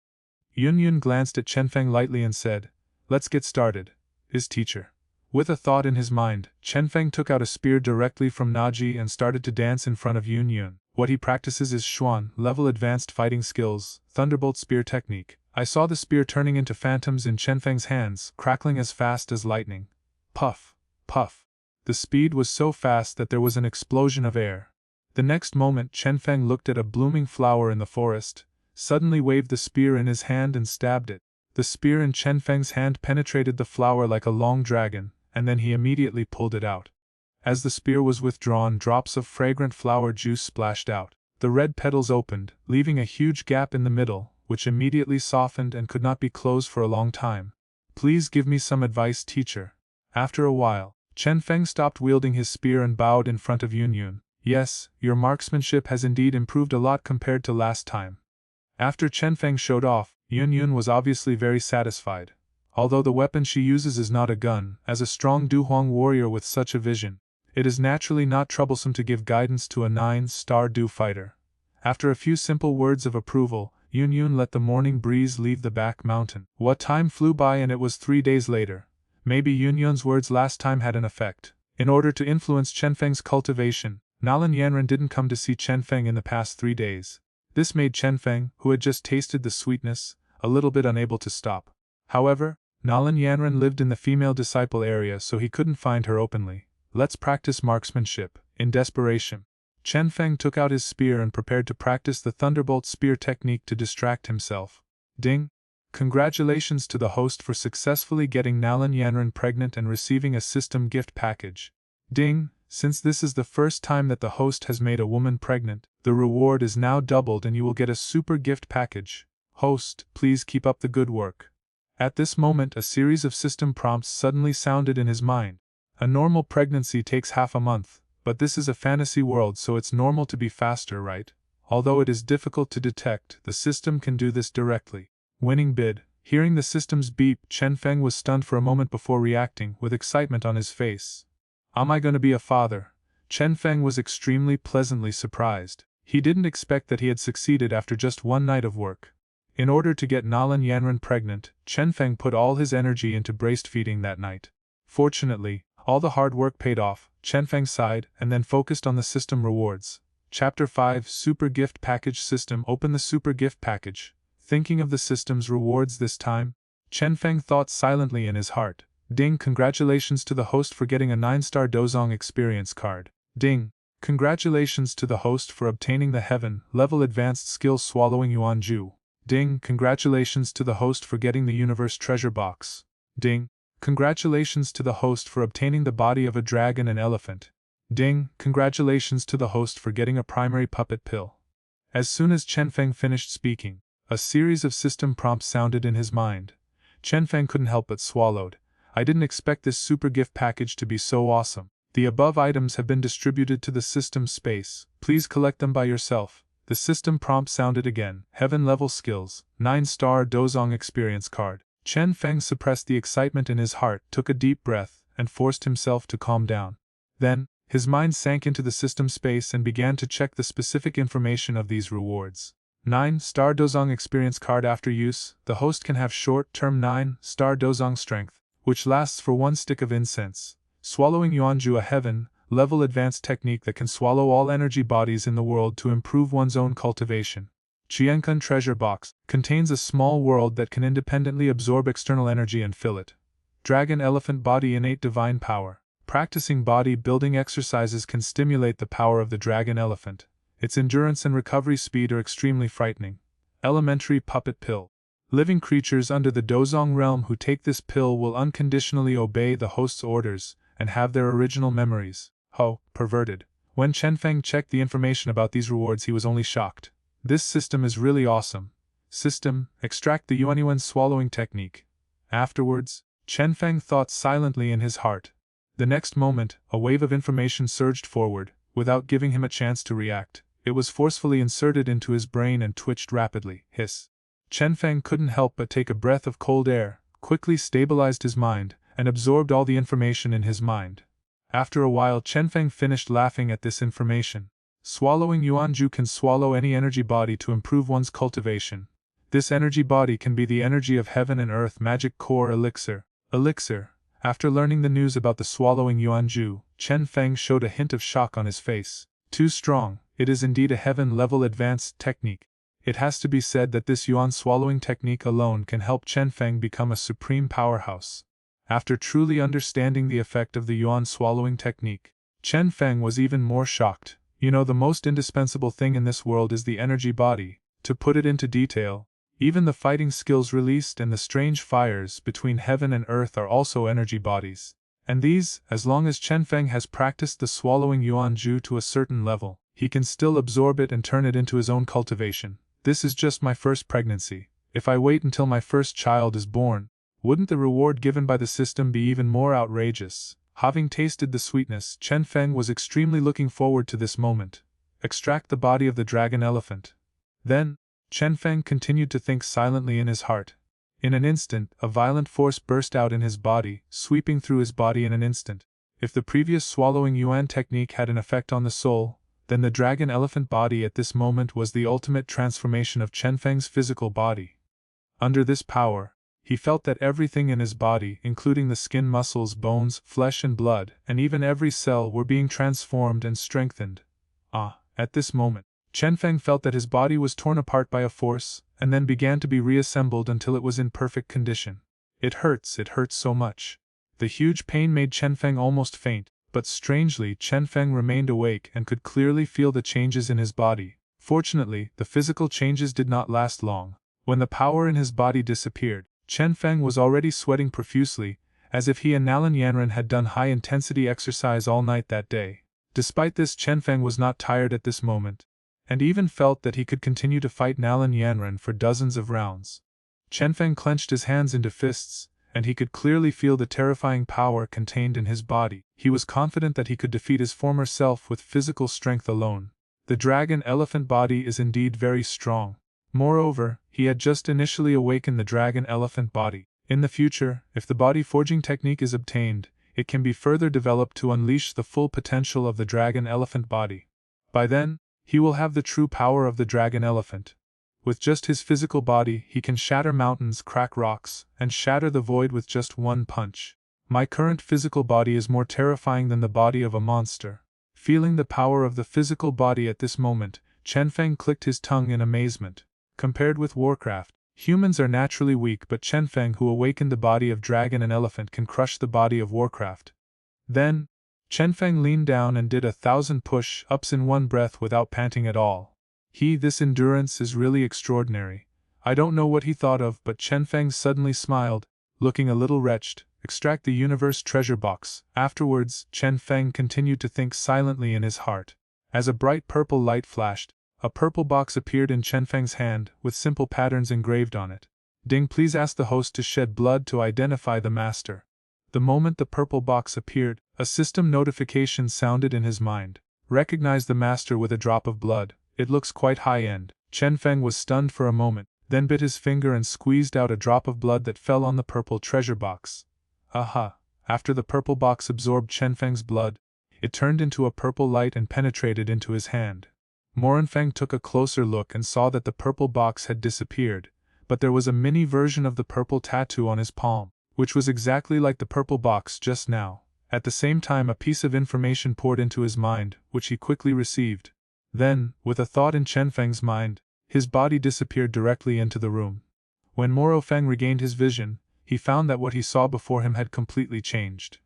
Yun glanced at Chenfeng lightly and said, "Let's get started, teacher." With a thought in his mind, Chenfeng took out a spear directly from Naji and started to dance in front of Yun. What he practices is Xuan level advanced fighting skills, thunderbolt spear technique. I saw the spear turning into phantoms in Chenfeng's hands, crackling as fast as lightning. Puff, puff. The speed was so fast that there was an explosion of air. The next moment Chenfeng looked at a blooming flower in the forest, suddenly waved the spear in his hand and stabbed it. The spear in Chenfeng's hand penetrated the flower like a long dragon, and then he immediately pulled it out. As the spear was withdrawn, drops of fragrant flower juice splashed out. The red petals opened, leaving a huge gap in the middle, which immediately softened and could not be closed for a long time. Please give me some advice, teacher. After a while, Chenfeng stopped wielding his spear and bowed in front of Yun. Yes, your marksmanship has indeed improved a lot compared to last time. After Chenfeng showed off, Yun was obviously very satisfied. Although the weapon she uses is not a gun, as a strong Duhuang warrior with such a vision, it is naturally not troublesome to give guidance to a 9-star Du fighter. After a few simple words of approval, Yun let the morning breeze leave the back mountain. What time flew by, and it was 3 days later. Maybe Yun's words last time had an effect. In order to influence Chenfeng's cultivation, Nalan Yanran didn't come to see Chenfeng in the past 3 days. This made Chenfeng, who had just tasted the sweetness, a little bit unable to stop. However, Nalan Yanran lived in the female disciple area, so he couldn't find her openly. Let's practice marksmanship. In desperation, Chenfeng took out his spear and prepared to practice the thunderbolt spear technique to distract himself. Ding! Congratulations to the host for successfully getting Nalan Yanran pregnant and receiving a system gift package. Ding! Since this is the first time that the host has made a woman pregnant, the reward is now doubled and you will get a super gift package. Host, please keep up the good work. At this moment, a series of system prompts suddenly sounded in his mind. A normal pregnancy takes half a month, but this is a fantasy world, so it's normal to be faster, right? Although it is difficult to detect, the system can do this directly. Winning bid. Hearing the system's beep, Chenfeng was stunned for a moment before reacting, with excitement on his face. Am I going to be a father? Chenfeng was extremely pleasantly surprised. He didn't expect that he had succeeded after just one night of work. In order to get Nalan Yanran pregnant, Chenfeng put all his energy into breastfeeding that night. Fortunately, all the hard work paid off. Chenfeng sighed and then focused on the system rewards. Chapter 5 Super Gift Package System. Open the Super Gift Package. Thinking of the system's rewards this time, Chenfeng thought silently in his heart. Ding! Congratulations to the host for getting a 9-star Dozong experience card. Ding! Congratulations to the host for obtaining the Heaven level advanced skill Swallowing Yuan Ju. Ding! Congratulations to the host for getting the Universe Treasure Box. Ding! Congratulations to the host for obtaining the body of a dragon and elephant. Ding! Congratulations to the host for getting a primary puppet pill. As soon as Chenfeng finished speaking, a series of system prompts sounded in his mind. Chenfeng couldn't help but swallowed. I didn't expect this super gift package to be so awesome. The above items have been distributed to the system space. Please collect them by yourself. The system prompt sounded again. Heaven level skills, 9-star Dozong experience card. Chenfeng suppressed the excitement in his heart, took a deep breath, and forced himself to calm down. Then, his mind sank into the system space and began to check the specific information of these rewards. 9-star Dozong experience card. After use, the host can have short-term 9-star Dozong strength, which lasts for 1 stick of incense. Swallowing Yuanju, a heaven level advanced technique that can swallow all energy bodies in the world to improve one's own cultivation. Chenfeng Treasure Box contains a small world that can independently absorb external energy and fill it. Dragon Elephant Body Innate Divine Power. Practicing body building exercises can stimulate the power of the dragon elephant. Its endurance and recovery speed are extremely frightening. Elementary Puppet Pill. Living creatures under the Dozong realm who take this pill will unconditionally obey the host's orders and have their original memories. Ho, perverted. When Chenfeng checked the information about these rewards, he was only shocked. This system is really awesome. System, extract the Yuanyuan swallowing technique. Afterwards, Chenfeng thought silently in his heart. The next moment, a wave of information surged forward, without giving him a chance to react. It was forcefully inserted into his brain and twitched rapidly. Hiss. Chenfeng couldn't help but take a breath of cold air, quickly stabilized his mind, and absorbed all the information in his mind. After a while, Chenfeng finished laughing at this information. Swallowing Yuanju can swallow any energy body to improve one's cultivation. This energy body can be the energy of heaven and earth magic core elixir. Elixir. After learning the news about the swallowing Yuanju, Chenfeng showed a hint of shock on his face. Too strong. It is indeed a heaven-level advanced technique. It has to be said that this Yuan swallowing technique alone can help Chenfeng become a supreme powerhouse. After truly understanding the effect of the Yuan swallowing technique, Chenfeng was even more shocked. The most indispensable thing in this world is the energy body. To put it into detail, even the fighting skills released and the strange fires between heaven and earth are also energy bodies. And these, as long as Chenfeng has practiced the swallowing Yuanju to a certain level, he can still absorb it and turn it into his own cultivation. This is just my first pregnancy. If I wait until my first child is born, wouldn't the reward given by the system be even more outrageous? Having tasted the sweetness, Chenfeng was extremely looking forward to this moment. Extract the body of the dragon elephant. Then, Chenfeng continued to think silently in his heart. In an instant, a violent force burst out in his body, sweeping through his body in an instant. If the previous swallowing Yuan technique had an effect on the soul, then the dragon elephant body at this moment was the ultimate transformation of Chenfeng's physical body. Under this power, he felt that everything in his body, including the skin, muscles, bones, flesh and blood, and even every cell, were being transformed and strengthened. At this moment, Chenfeng felt that his body was torn apart by a force, and then began to be reassembled until it was in perfect condition. It hurts so much. The huge pain made Chenfeng almost faint, But strangely, Chenfeng remained awake and could clearly feel the changes in his body. Fortunately, the physical changes did not last long. When the power in his body disappeared, Chenfeng was already sweating profusely, as if he and Nalan Yanran had done high-intensity exercise all night that day. Despite this, Chenfeng was not tired at this moment, and even felt that he could continue to fight Nalan Yanran for dozens of rounds. Chenfeng clenched his hands into fists, and he could clearly feel the terrifying power contained in his body. He was confident that he could defeat his former self with physical strength alone. The dragon-elephant body is indeed very strong. Moreover, he had just initially awakened the dragon-elephant body. In the future, if the body forging technique is obtained, it can be further developed to unleash the full potential of the dragon-elephant body. By then, he will have the true power of the dragon-elephant. With just his physical body, he can shatter mountains, crack rocks, and shatter the void with just one punch. My current physical body is more terrifying than the body of a monster. Feeling the power of the physical body at this moment, Chenfeng clicked his tongue in amazement. Compared with Warcraft, humans are naturally weak, but Chenfeng, who awakened the body of dragon and elephant, can crush the body of Warcraft. Then, Chenfeng leaned down and did 1,000 push-ups in one breath without panting at all. This endurance is really extraordinary. I don't know what he thought of, but Chenfeng suddenly smiled, looking a little wretched. Extract the universe treasure box. Afterwards, Chenfeng continued to think silently in his heart. As a bright purple light flashed, a purple box appeared in Chenfeng's hand, with simple patterns engraved on it. Ding, please ask the host to shed blood to identify the master. The moment the purple box appeared, a system notification sounded in his mind. Recognize the master with a drop of blood. It looks quite high-end. Chenfeng was stunned for a moment, then bit his finger and squeezed out a drop of blood that fell on the purple treasure box. Aha! After the purple box absorbed Chenfeng's blood, it turned into a purple light and penetrated into his hand. Morrowind took a closer look and saw that the purple box had disappeared, but there was a mini version of the purple tattoo on his palm, which was exactly like the purple box just now. At the same time, a piece of information poured into his mind, which he quickly received. Then, with a thought in Chenfeng's mind, his body disappeared directly into the room. When Morrowind regained his vision, he found that what he saw before him had completely changed.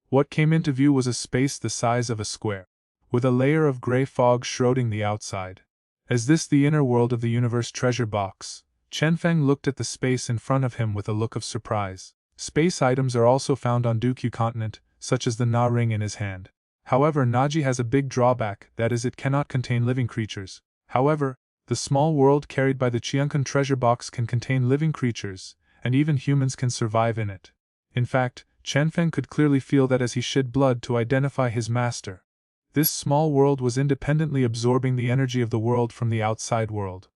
What came into view was a space the size of a square, with a layer of gray fog shrouding the outside. Is this the inner world of the universe treasure box? Chenfeng looked at the space in front of him with a look of surprise. Space items are also found on Dooku continent, such as the Na ring in his hand. However, Naji has a big drawback, that is, it cannot contain living creatures. However, the small world carried by the Chenfeng treasure box can contain living creatures, and even humans can survive in it. In fact, Chenfeng could clearly feel that as he shed blood to identify his master. This small world was independently absorbing the energy of the world from the outside world.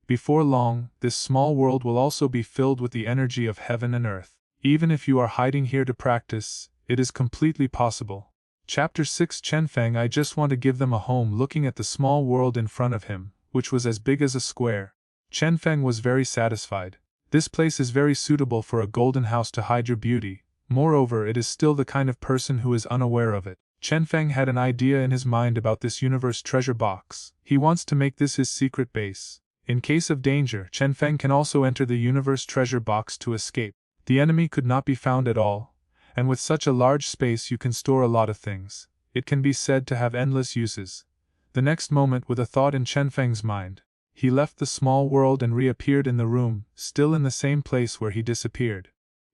Before long, this small world will also be filled with the energy of heaven and earth. Even if you are hiding here to practice, it is completely possible. Chapter 6 Chenfeng I just want to give them a home. Looking at the small world in front of him, which was as big as a square, Chenfeng was very satisfied. This place is very suitable for a golden house to hide your beauty. Moreover, it is still the kind of person who is unaware of it. Chenfeng had an idea in his mind about this universe treasure box. He wants to make this his secret base. In case of danger, Chenfeng can also enter the universe treasure box to escape. The enemy could not be found at all, and with such a large space you can store a lot of things. It can be said to have endless uses. The next moment, with a thought in Chenfeng's mind, he left the small world and reappeared in the room, still in the same place where he disappeared.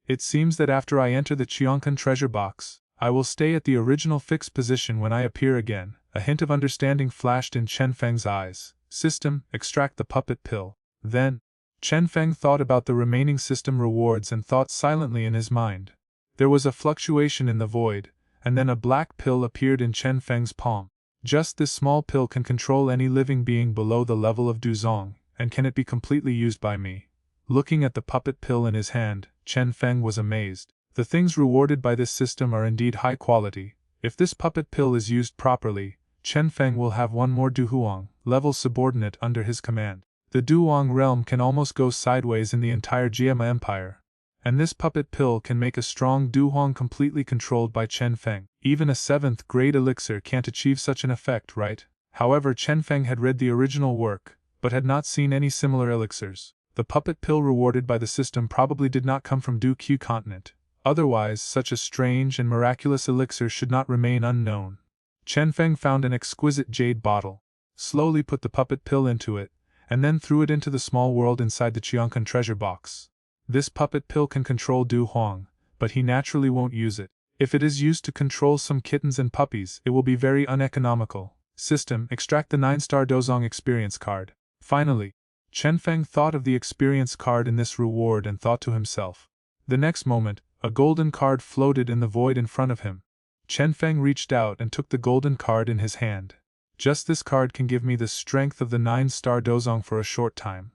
It seems that after I enter the Chenfeng treasure box, I will stay at the original fixed position when I appear again. A hint of understanding flashed in Chenfeng's eyes. System, extract the puppet pill. Then, Chenfeng thought about the remaining system rewards and thought silently in his mind. There was a fluctuation in the void, and then a black pill appeared in Chenfeng's palm. Just this small pill can control any living being below the level of Duzong, and can it be completely used by me? Looking at the puppet pill in his hand, Chenfeng was amazed. The things rewarded by this system are indeed high quality. If this puppet pill is used properly, Chenfeng will have one more Duhuang level subordinate under his command. The Duhuang realm can almost go sideways in the entire Jiama Empire, and this puppet pill can make a strong Duhuang completely controlled by Chenfeng. Even a 7th grade elixir can't achieve such an effect, right? However, Chenfeng had read the original work, but had not seen any similar elixirs. The puppet pill rewarded by the system probably did not come from Dooku continent. Otherwise, such a strange and miraculous elixir should not remain unknown. Chenfeng found an exquisite jade bottle, slowly put the puppet pill into it, and then threw it into the small world inside the Qiankan treasure box. This puppet pill can control Du Huang, but he naturally won't use it. If it is used to control some kittens and puppies, it will be very uneconomical. System: extract the 9-star Dozong experience card. Finally, Chenfeng thought of the experience card in this reward and thought to himself. The next moment, a golden card floated in the void in front of him. Chenfeng reached out and took the golden card in his hand. Just this card can give me the strength of the 9-star Dozong for a short time.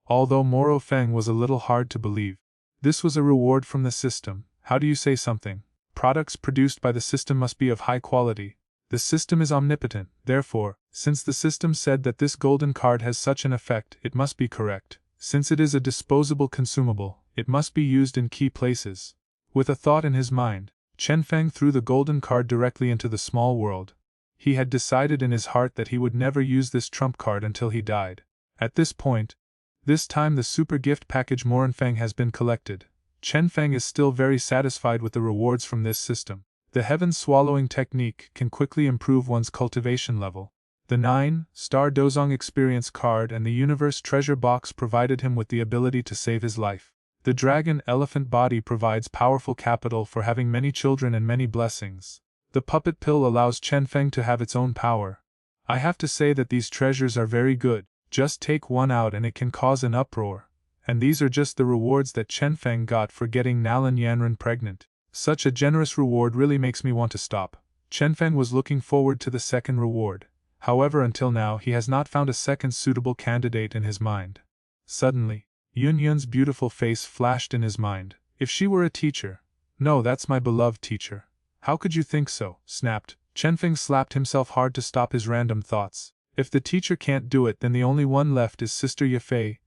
Although Morrowind was a little hard to believe. This was a reward from the system. How do you say something? Products produced by the system must be of high quality. The system is omnipotent, therefore, since the system said that this golden card has such an effect, it must be correct. Since it is a disposable consumable, it must be used in key places. With a thought in his mind, Chenfeng threw the golden card directly into the small world. He had decided in his heart that he would never use this trump card until he died. At this point, this time the super gift package Morrowind has been collected. Chenfeng is still very satisfied with the rewards from this system. The heaven swallowing technique can quickly improve one's cultivation level. The 9-star Dozong experience card and the universe treasure box provided him with the ability to save his life. The dragon elephant body provides powerful capital for having many children and many blessings. The puppet pill allows Chenfeng to have its own power. I have to say that these treasures are very good. Just take one out and it can cause an uproar. And these are just the rewards that Chenfeng got for getting Nalan Yanran pregnant. Such a generous reward really makes me want to stop. Chenfeng was looking forward to the second reward. However, until now he has not found a second suitable candidate in his mind. Suddenly, Yunyun's beautiful face flashed in his mind. If she were a teacher. No, that's my beloved teacher. How could you think so? Snapped. Chenfeng slapped himself hard to stop his random thoughts. If the teacher can't do it, then the only one left is Sister Yafei.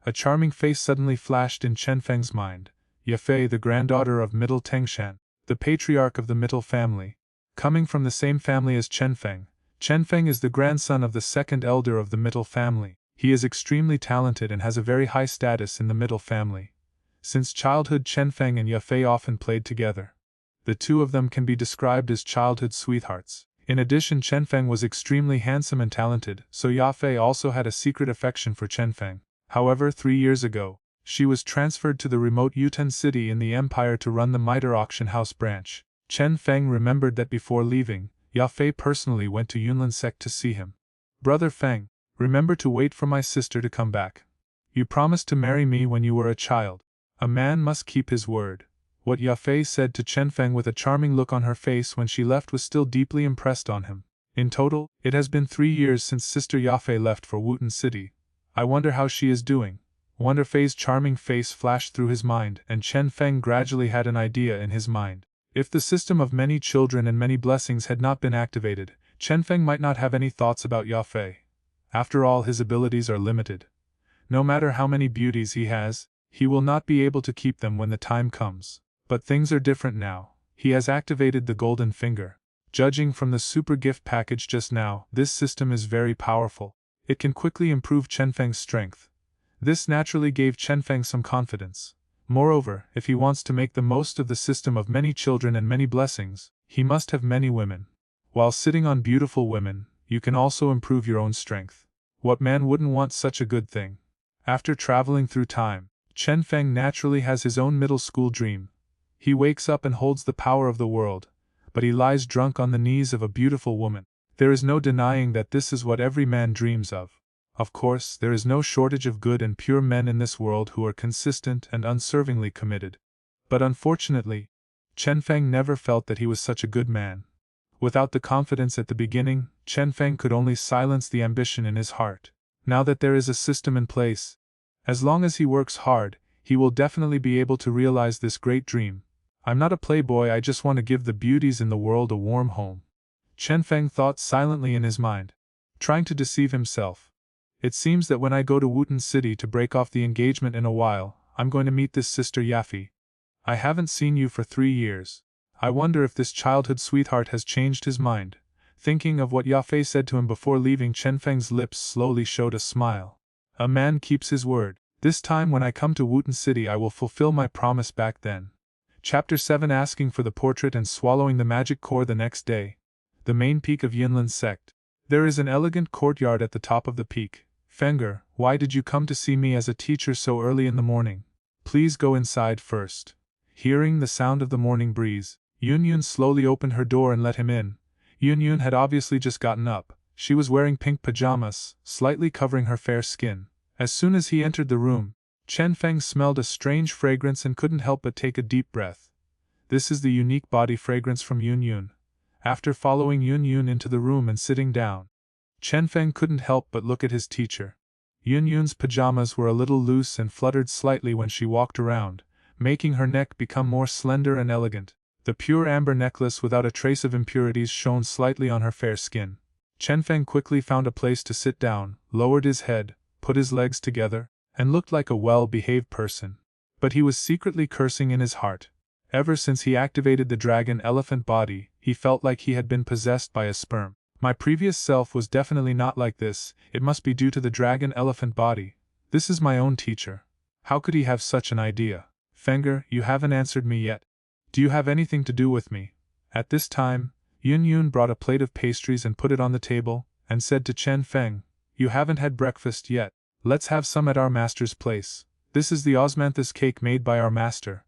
A charming face suddenly flashed in Chenfeng's mind. Yafei, the granddaughter of Middle Tengshan, the patriarch of the Middle family. Coming from the same family as Chenfeng, Chenfeng is the grandson of the second elder of the Middle family. He is extremely talented and has a very high status in the Middle family. Since childhood, Chenfeng and Yafei often played together. The two of them can be described as childhood sweethearts. In addition, Chenfeng was extremely handsome and talented, so Yafei also had a secret affection for Chenfeng. However, 3 years ago, she was transferred to the remote Yuten city in the empire to run the miter auction house branch. Chenfeng remembered that before leaving, Yafei personally went to Yunlin sect to see him. Brother Feng, remember to wait for my sister to come back. You promised to marry me when you were a child. A man must keep his word. What Yafei said to Chenfeng with a charming look on her face when she left was still deeply impressed on him. In total, it has been 3 years since Sister Yafei left for Wuten City. I wonder how she is doing. Wonder Fei's charming face flashed through his mind, and Chenfeng gradually had an idea in his mind. If the system of many children and many blessings had not been activated, Chenfeng might not have any thoughts about Yafei. After all, his abilities are limited. No matter how many beauties he has, he will not be able to keep them when the time comes. But things are different now. He has activated the golden finger. Judging from the super gift package just now, this system is very powerful. It can quickly improve Chenfeng's strength. This naturally gave Chenfeng some confidence. Moreover, if he wants to make the most of the system of many children and many blessings, he must have many women. While sitting on beautiful women, you can also improve your own strength. What man wouldn't want such a good thing? After traveling through time, Chenfeng naturally has his own middle school dream. He wakes up and holds the power of the world, but he lies drunk on the knees of a beautiful woman. There is no denying that this is what every man dreams of. Of course, there is no shortage of good and pure men in this world who are consistent and unswervingly committed. But unfortunately, Chenfeng never felt that he was such a good man. Without the confidence at the beginning, Chenfeng could only silence the ambition in his heart. Now that there is a system in place, as long as he works hard, he will definitely be able to realize this great dream. I'm not a playboy, I just want to give the beauties in the world a warm home. Chenfeng thought silently in his mind, trying to deceive himself. It seems that when I go to Wuten City to break off the engagement in a while, I'm going to meet this Sister Yafei. I haven't seen you for 3 years. I wonder if this childhood sweetheart has changed his mind. Thinking of what Yafei said to him before leaving, Chenfeng's lips slowly showed a smile. A man keeps his word. This time when I come to Wuten City I will fulfill my promise back then. Chapter 7 Asking for the portrait and swallowing the magic core the next day. The main peak of Yinlan's sect. There is an elegant courtyard at the top of the peak. Fenger, why did you come to see me as a teacher so early in the morning? Please go inside first. Hearing the sound of the morning breeze, Yun slowly opened her door and let him in. Yun had obviously just gotten up. She was wearing pink pajamas, slightly covering her fair skin. As soon as he entered the room, Chenfeng smelled a strange fragrance and couldn't help but take a deep breath. This is the unique body fragrance from Yun. After following Yun into the room and sitting down, Chenfeng couldn't help but look at his teacher. Yun's pajamas were a little loose and fluttered slightly when she walked around, making her neck become more slender and elegant. The pure amber necklace without a trace of impurities shone slightly on her fair skin. Chenfeng quickly found a place to sit down, lowered his head, put his legs together, and looked like a well-behaved person. But he was secretly cursing in his heart. Ever since he activated the dragon-elephant body, he felt like he had been possessed by a sperm. My previous self was definitely not like this. It must be due to the dragon-elephant body. This is my own teacher. How could he have such an idea? Fenger, you haven't answered me yet. Do you have anything to do with me? At this time, Yun brought a plate of pastries and put it on the table, and said to Chenfeng, you haven't had breakfast yet. Let's have some at our master's place. This is the osmanthus cake made by our master.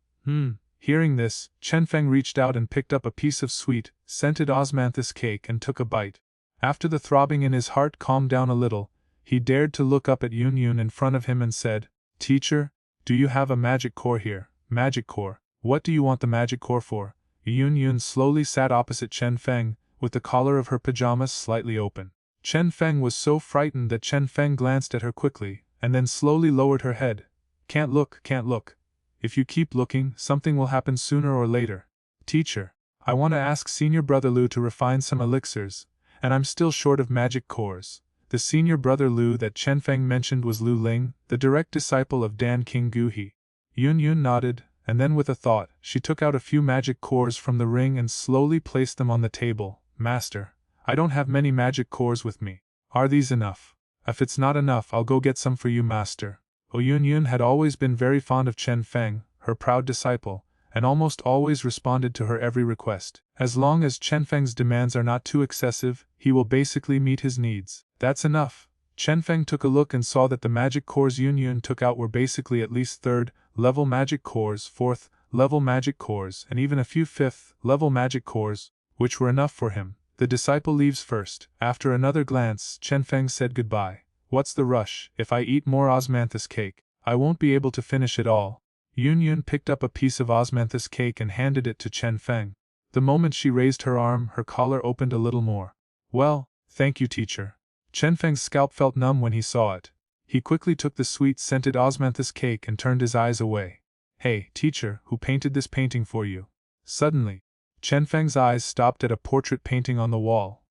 Hearing this, Chenfeng reached out and picked up a piece of sweet, scented osmanthus cake and took a bite. After the throbbing in his heart calmed down a little, he dared to look up at Yun in front of him and said, Teacher, do you have a magic core here? Magic core? What do you want the magic core for? Yun slowly sat opposite Chenfeng, with the collar of her pajamas slightly open. Chenfeng was so frightened that Chenfeng glanced at her quickly, and then slowly lowered her head. Can't look. If you keep looking, something will happen sooner or later. Teacher, I want to ask Senior Brother Lu to refine some elixirs, and I'm still short of magic cores. The Senior Brother Lu that Chenfeng mentioned was Lu Ling, the direct disciple of Dan King Guhi. Yun nodded, and then with a thought, she took out a few magic cores from the ring and slowly placed them on the table. Master, I don't have many magic cores with me. Are these enough? If it's not enough, I'll go get some for you, Master. Yun had always been very fond of Chenfeng, her proud disciple, and almost always responded to her every request. As long as Chenfeng's demands are not too excessive, he will basically meet his needs. That's enough. Chenfeng took a look and saw that the magic cores Yun took out were basically at least 3rd-level magic cores, 4th-level magic cores, and even a few 5th-level magic cores, which were enough for him. The disciple leaves first. After another glance, Chenfeng said goodbye. What's the rush? If I eat more osmanthus cake, I won't be able to finish it all. Yun picked up a piece of osmanthus cake and handed it to Chenfeng. The moment she raised her arm, her collar opened a little more. Well, thank you, teacher. Chenfeng's scalp felt numb when he saw it. He quickly took the sweet, scented osmanthus cake and turned his eyes away. Hey, teacher, who painted this painting for you? Suddenly, Chenfeng's eyes stopped at a portrait painting on the wall.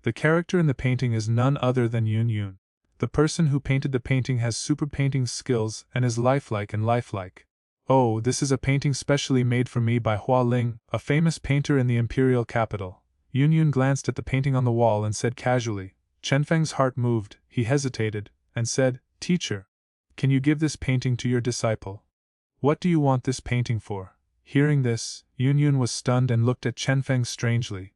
The character in the painting is none other than Yun. The person who painted the painting has super painting skills and is lifelike. Oh, this is a painting specially made for me by Hua Ling, a famous painter in the imperial capital. Yun glanced at the painting on the wall and said casually. Chenfeng's heart moved, he hesitated, and said, Teacher, can you give this painting to your disciple? What do you want this painting for? Hearing this, Yun was stunned and looked at Chenfeng strangely.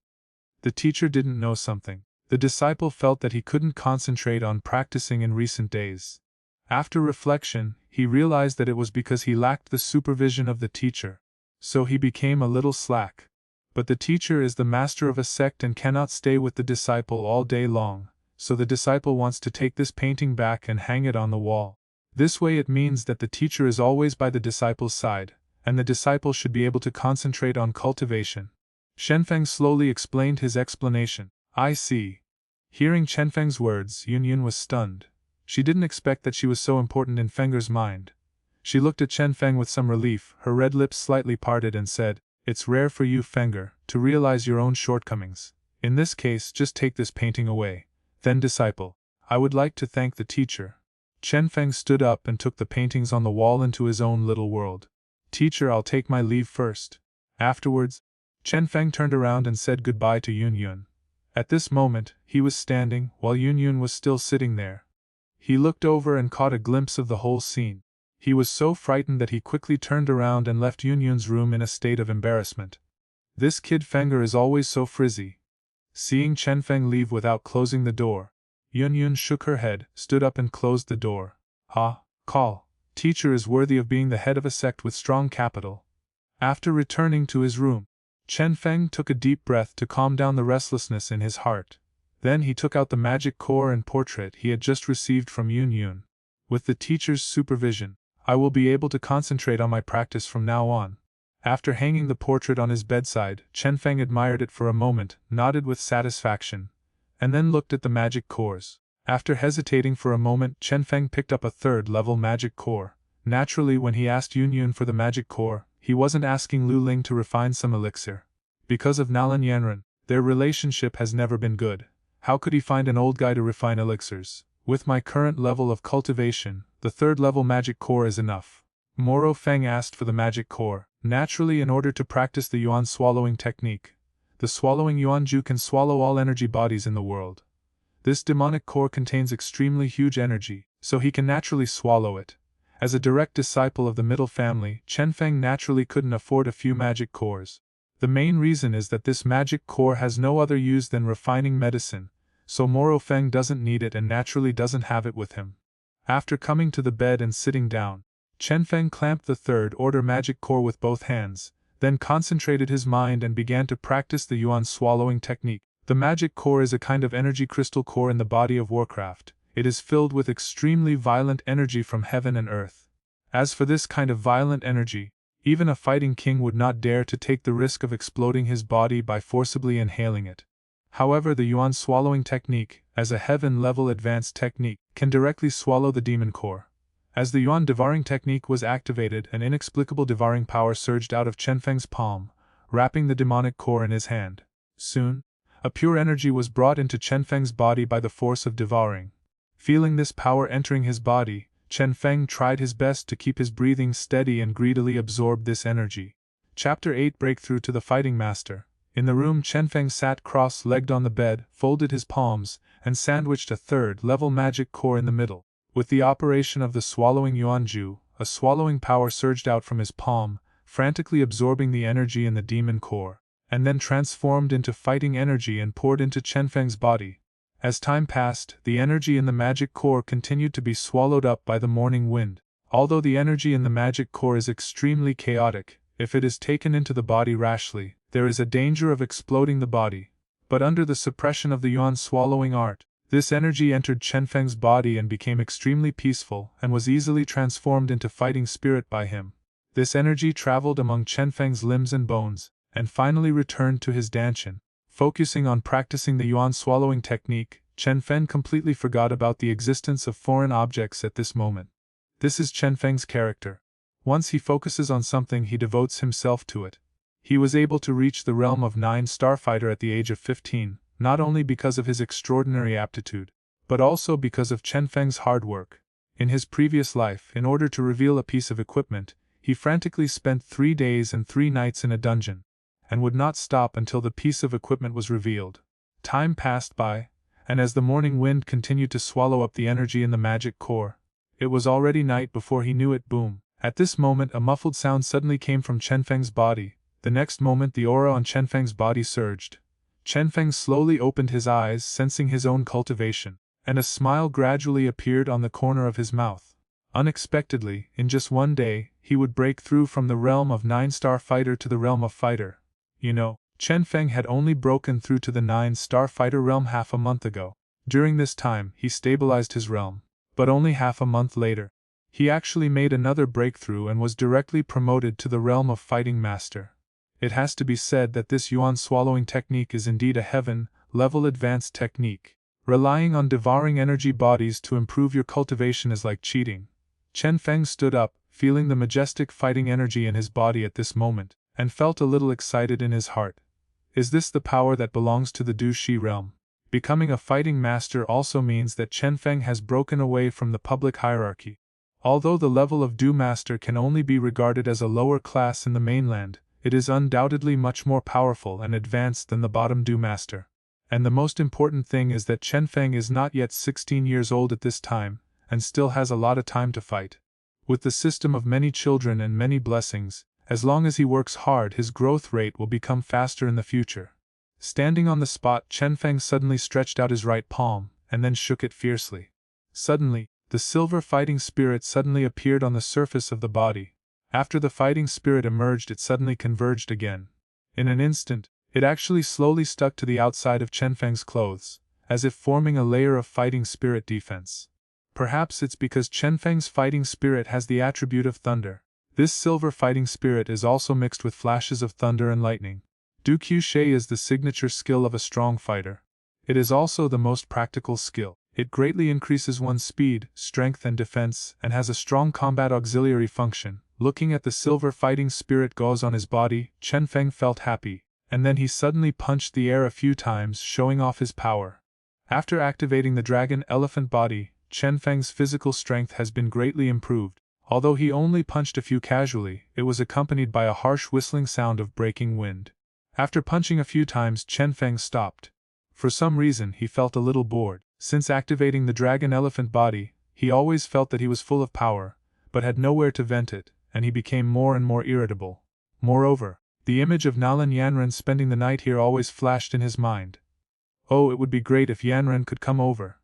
The teacher didn't know something. The disciple felt that he couldn't concentrate on practicing in recent days. After reflection, he realized that it was because he lacked the supervision of the teacher. So he became a little slack. But the teacher is the master of a sect and cannot stay with the disciple all day long, so the disciple wants to take this painting back and hang it on the wall. This way it means that the teacher is always by the disciple's side, and the disciple should be able to concentrate on cultivation. Chenfeng slowly explained his explanation. I see. Hearing Chenfeng's words, Yun was stunned. She didn't expect that she was so important in Fenger's mind. She looked at Chenfeng with some relief, her red lips slightly parted, and said, It's rare for you, Fenger, to realize your own shortcomings. In this case, just take this painting away. Then, disciple, I would like to thank the teacher. Chenfeng stood up and took the paintings on the wall into his own little world. Teacher, I'll take my leave first. Afterwards, Chenfeng turned around and said goodbye to Yun. At this moment, he was standing, while Yun was still sitting there. He looked over and caught a glimpse of the whole scene. He was so frightened that he quickly turned around and left Yunyun's room in a state of embarrassment. This kid Fenger is always so frizzy. Seeing Chenfeng leave without closing the door, Yunyun shook her head, stood up and closed the door. Call. Teacher is worthy of being the head of a sect with strong capital. After returning to his room, Chenfeng took a deep breath to calm down the restlessness in his heart. Then he took out the magic core and portrait he had just received from Yunyun. With the teacher's supervision, I will be able to concentrate on my practice from now on. After hanging the portrait on his bedside, Chenfeng admired it for a moment, nodded with satisfaction, and then looked at the magic cores. After hesitating for a moment, Chenfeng picked up a third-level magic core. Naturally, when he asked Yunyun for the magic core, he wasn't asking Lu Ling to refine some elixir. Because of Nalan Yanran, their relationship has never been good. How could he find an old guy to refine elixirs? With my current level of cultivation, the third-level magic core is enough. Moro Feng asked for the magic core, naturally in order to practice the yuan swallowing technique. The swallowing yuanju can swallow all energy bodies in the world. This demonic core contains extremely huge energy, so he can naturally swallow it. As a direct disciple of the middle family, Chenfeng naturally couldn't afford a few magic cores. The main reason is that this magic core has no other use than refining medicine, so Moro Feng doesn't need it and naturally doesn't have it with him. After coming to the bed and sitting down, Chenfeng clamped the third-order magic core with both hands, then concentrated his mind and began to practice the yuan swallowing technique. The magic core is a kind of energy crystal core in the body of Warcraft. It is filled with extremely violent energy from heaven and earth. As for this kind of violent energy, even a fighting king would not dare to take the risk of exploding his body by forcibly inhaling it. However, the yuan swallowing technique, as a heaven-level advanced technique, can directly swallow the demon core. As the yuan devouring technique was activated, an inexplicable devouring power surged out of Chenfeng's palm, wrapping the demonic core in his hand. Soon, a pure energy was brought into Chenfeng's body by the force of devouring. Feeling this power entering his body, Chenfeng tried his best to keep his breathing steady and greedily absorbed this energy. Chapter 8 Breakthrough to the Fighting Master. In the room, Chenfeng sat cross-legged on the bed, folded his palms, and sandwiched a third-level magic core in the middle. With the operation of the swallowing yuanju, a swallowing power surged out from his palm, frantically absorbing the energy in the demon core, and then transformed into fighting energy and poured into Chenfeng's body. As time passed, the energy in the magic core continued to be swallowed up by the morning wind. Although the energy in the magic core is extremely chaotic, if it is taken into the body rashly, there is a danger of exploding the body. But under the suppression of the yuan swallowing art, this energy entered Chenfeng's body and became extremely peaceful and was easily transformed into fighting spirit by him. This energy traveled among Chenfeng's limbs and bones, and finally returned to his danshan. Focusing on practicing the yuan swallowing technique, Chenfeng completely forgot about the existence of foreign objects at this moment. This is Chenfeng's character. Once he focuses on something, he devotes himself to it. He was able to reach the realm of 9 starfighter at the age of 15, not only because of his extraordinary aptitude, but also because of Chenfeng's hard work. In his previous life, in order to reveal a piece of equipment, he frantically spent 3 days and 3 nights in a dungeon, and would not stop until the piece of equipment was revealed. Time passed by, and as the morning wind continued to swallow up the energy in the magic core, it was already night before he knew it. Boom! At this moment, a muffled sound suddenly came from Chenfeng's body. The next moment, the aura on Chenfeng's body surged. Chenfeng slowly opened his eyes, sensing his own cultivation, and a smile gradually appeared on the corner of his mouth. Unexpectedly, in just one day, he would break through from the realm of 9-star fighter to the realm of fighter. Chenfeng had only broken through to the 9-star fighter realm half a month ago. During this time, he stabilized his realm. But only half a month later, he actually made another breakthrough and was directly promoted to the realm of fighting master. It has to be said that this yuan swallowing technique is indeed a heaven-level advanced technique. Relying on devouring energy bodies to improve your cultivation is like cheating. Chenfeng stood up, feeling the majestic fighting energy in his body at this moment, and felt a little excited in his heart. Is this the power that belongs to the Du Shi realm? Becoming a fighting master also means that Chenfeng has broken away from the public hierarchy. Although the level of Du Master can only be regarded as a lower class in the mainland, it is undoubtedly much more powerful and advanced than the bottom Du Master. And the most important thing is that Chenfeng is not yet 16 years old at this time, and still has a lot of time to fight. With the system of many children and many blessings, as long as he works hard, his growth rate will become faster in the future. Standing on the spot, Chenfeng suddenly stretched out his right palm, and then shook it fiercely. Suddenly, the silver fighting spirit suddenly appeared on the surface of the body. After the fighting spirit emerged, it suddenly converged again. In an instant, it actually slowly stuck to the outside of Chenfeng's clothes, as if forming a layer of fighting spirit defense. Perhaps it's because Chenfeng's fighting spirit has the attribute of thunder. This silver fighting spirit is also mixed with flashes of thunder and lightning. Du-Qiu-Shui is the signature skill of a strong fighter. It is also the most practical skill. It greatly increases one's speed, strength and defense, and has a strong combat auxiliary function. Looking at the silver fighting spirit gauze on his body, Chenfeng felt happy, and then he suddenly punched the air a few times, showing off his power. After activating the dragon-elephant body, Chenfeng's physical strength has been greatly improved. Although he only punched a few casually, it was accompanied by a harsh whistling sound of breaking wind. After punching a few times, Chenfeng stopped. For some reason, he felt a little bored. Since activating the dragon-elephant body, he always felt that he was full of power, but had nowhere to vent it, and he became more and more irritable. Moreover, the image of Nalan Yanran spending the night here always flashed in his mind. Oh, it would be great if Yanran could come over.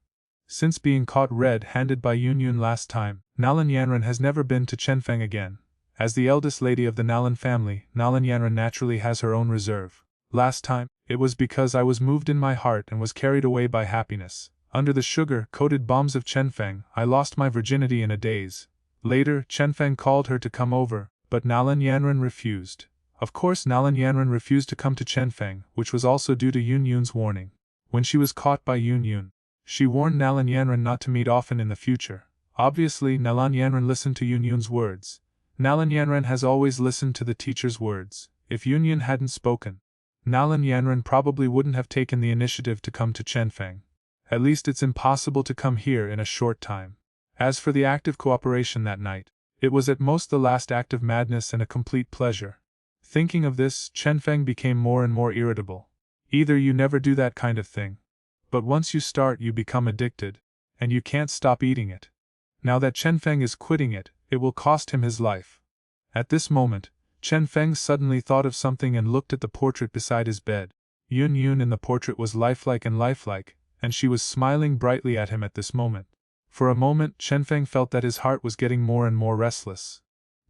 Since being caught red-handed by Yun last time, Nalan Yanran has never been to Chenfeng again. As the eldest lady of the Nalan family, Nalan Yanran naturally has her own reserve. Last time, it was because I was moved in my heart and was carried away by happiness. Under the sugar-coated bombs of Chenfeng, I lost my virginity in a daze. Later, Chenfeng called her to come over, but Nalan Yanran refused. Of course, Nalan Yanran refused to come to Chenfeng, which was also due to Yun's warning. When she was caught by Yun, she warned Nalan Yanran not to meet often in the future. Obviously, Nalan Yanran listened to Yun's words. Nalan Yanran has always listened to the teacher's words. If Yun hadn't spoken, Nalan Yanran probably wouldn't have taken the initiative to come to Chenfeng. At least it's impossible to come here in a short time. As for the act of cooperation that night, it was at most the last act of madness and a complete pleasure. Thinking of this, Chenfeng became more and more irritable. Either you never do that kind of thing, but once you start you become addicted, and you can't stop eating it. Now that Chenfeng is quitting it, it will cost him his life. At this moment, Chenfeng suddenly thought of something and looked at the portrait beside his bed. Yun in the portrait was lifelike, and she was smiling brightly at him at this moment. For a moment, Chenfeng felt that his heart was getting more and more restless.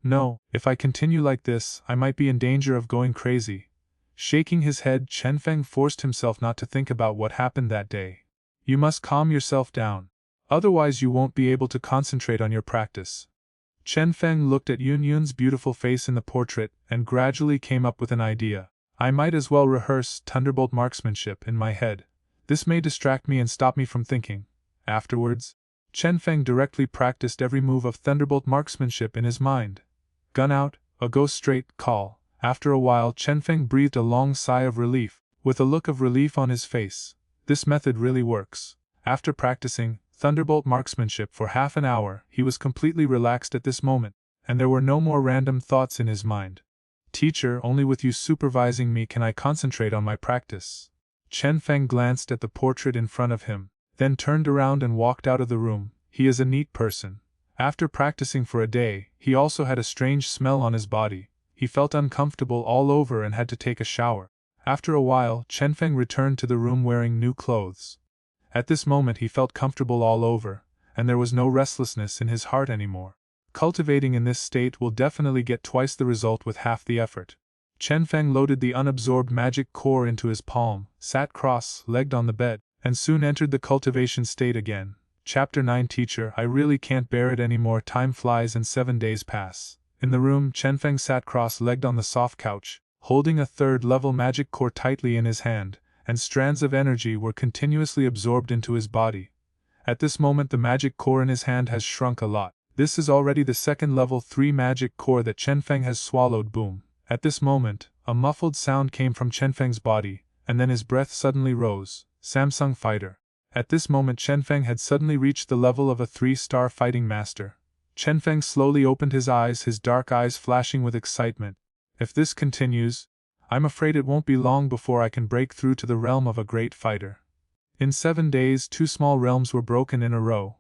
No, if I continue like this, I might be in danger of going crazy. Shaking his head, Chenfeng forced himself not to think about what happened that day. You must calm yourself down. Otherwise you won't be able to concentrate on your practice. Chenfeng looked at Yun's beautiful face in the portrait and gradually came up with an idea. I might as well rehearse thunderbolt marksmanship in my head. This may distract me and stop me from thinking. Afterwards, Chenfeng directly practiced every move of thunderbolt marksmanship in his mind. Gun out, a go straight, call. After a while, Chenfeng breathed a long sigh of relief, with a look of relief on his face. This method really works. After practicing thunderbolt marksmanship for half an hour, he was completely relaxed at this moment, and there were no more random thoughts in his mind. Teacher, only with you supervising me can I concentrate on my practice. Chenfeng glanced at the portrait in front of him, then turned around and walked out of the room. He is a neat person. After practicing for a day, he also had a strange smell on his body. He felt uncomfortable all over and had to take a shower. After a while, Chenfeng returned to the room wearing new clothes. At this moment he felt comfortable all over, and there was no restlessness in his heart anymore. Cultivating in this state will definitely get twice the result with half the effort. Chenfeng loaded the unabsorbed magic core into his palm, sat cross-legged on the bed, and soon entered the cultivation state again. Chapter 9 Teacher, I really can't bear it anymore. Time flies and 7 days pass. In the room, Chenfeng sat cross-legged on the soft couch, holding a third-level magic core tightly in his hand, and strands of energy were continuously absorbed into his body. At this moment the magic core in his hand has shrunk a lot. This is already the second level 3 magic core that Chenfeng has swallowed. Boom. At this moment, a muffled sound came from Chenfeng's body, and then his breath suddenly rose. Samsung Fighter. At this moment Chenfeng had suddenly reached the level of a 3-star fighting master. Chenfeng slowly opened his eyes, his dark eyes flashing with excitement. If this continues, I'm afraid it won't be long before I can break through to the realm of a great fighter. In 7 days 2 small realms were broken in a row.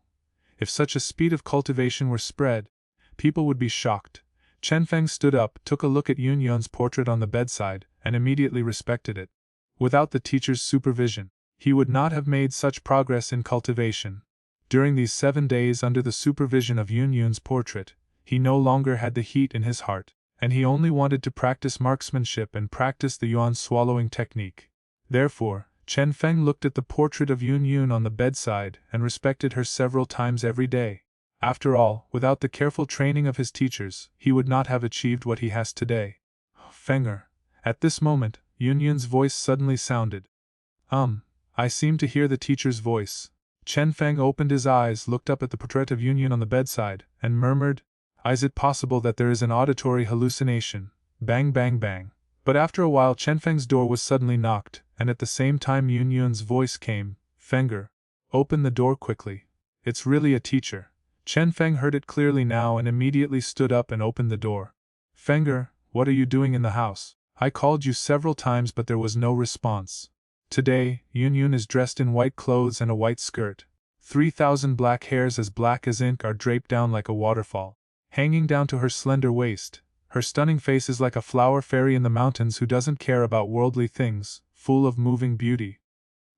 If such a speed of cultivation were spread, people would be shocked. Chenfeng stood up, took a look at Yun Yun's portrait on the bedside, and immediately respected it. Without the teacher's supervision, he would not have made such progress in cultivation. During these 7 days under the supervision of Yun Yun's portrait, he no longer had the heat in his heart, and he only wanted to practice marksmanship and practice the yuan swallowing technique. Therefore, Chenfeng looked at the portrait of Yun Yun on the bedside and respected her several times every day. After all, without the careful training of his teachers, he would not have achieved what he has today. Fenger. At this moment, Yun Yun's voice suddenly sounded. I seem to hear the teacher's voice. Chenfeng opened his eyes, looked up at the portrait of Yun Yun on the bedside, and murmured, "Is it possible that there is an auditory hallucination?" Bang bang bang. But after a while Chenfeng's door was suddenly knocked, and at the same time Yun Yun's voice came, "Fenger, open the door quickly. It's really a teacher." Chenfeng heard it clearly now and immediately stood up and opened the door. "Fenger, what are you doing in the house? I called you several times but there was no response." Today, Yun Yun is dressed in white clothes and a white skirt. 3,000 black hairs as black as ink are draped down like a waterfall, hanging down to her slender waist. Her stunning face is like a flower fairy in the mountains who doesn't care about worldly things, full of moving beauty.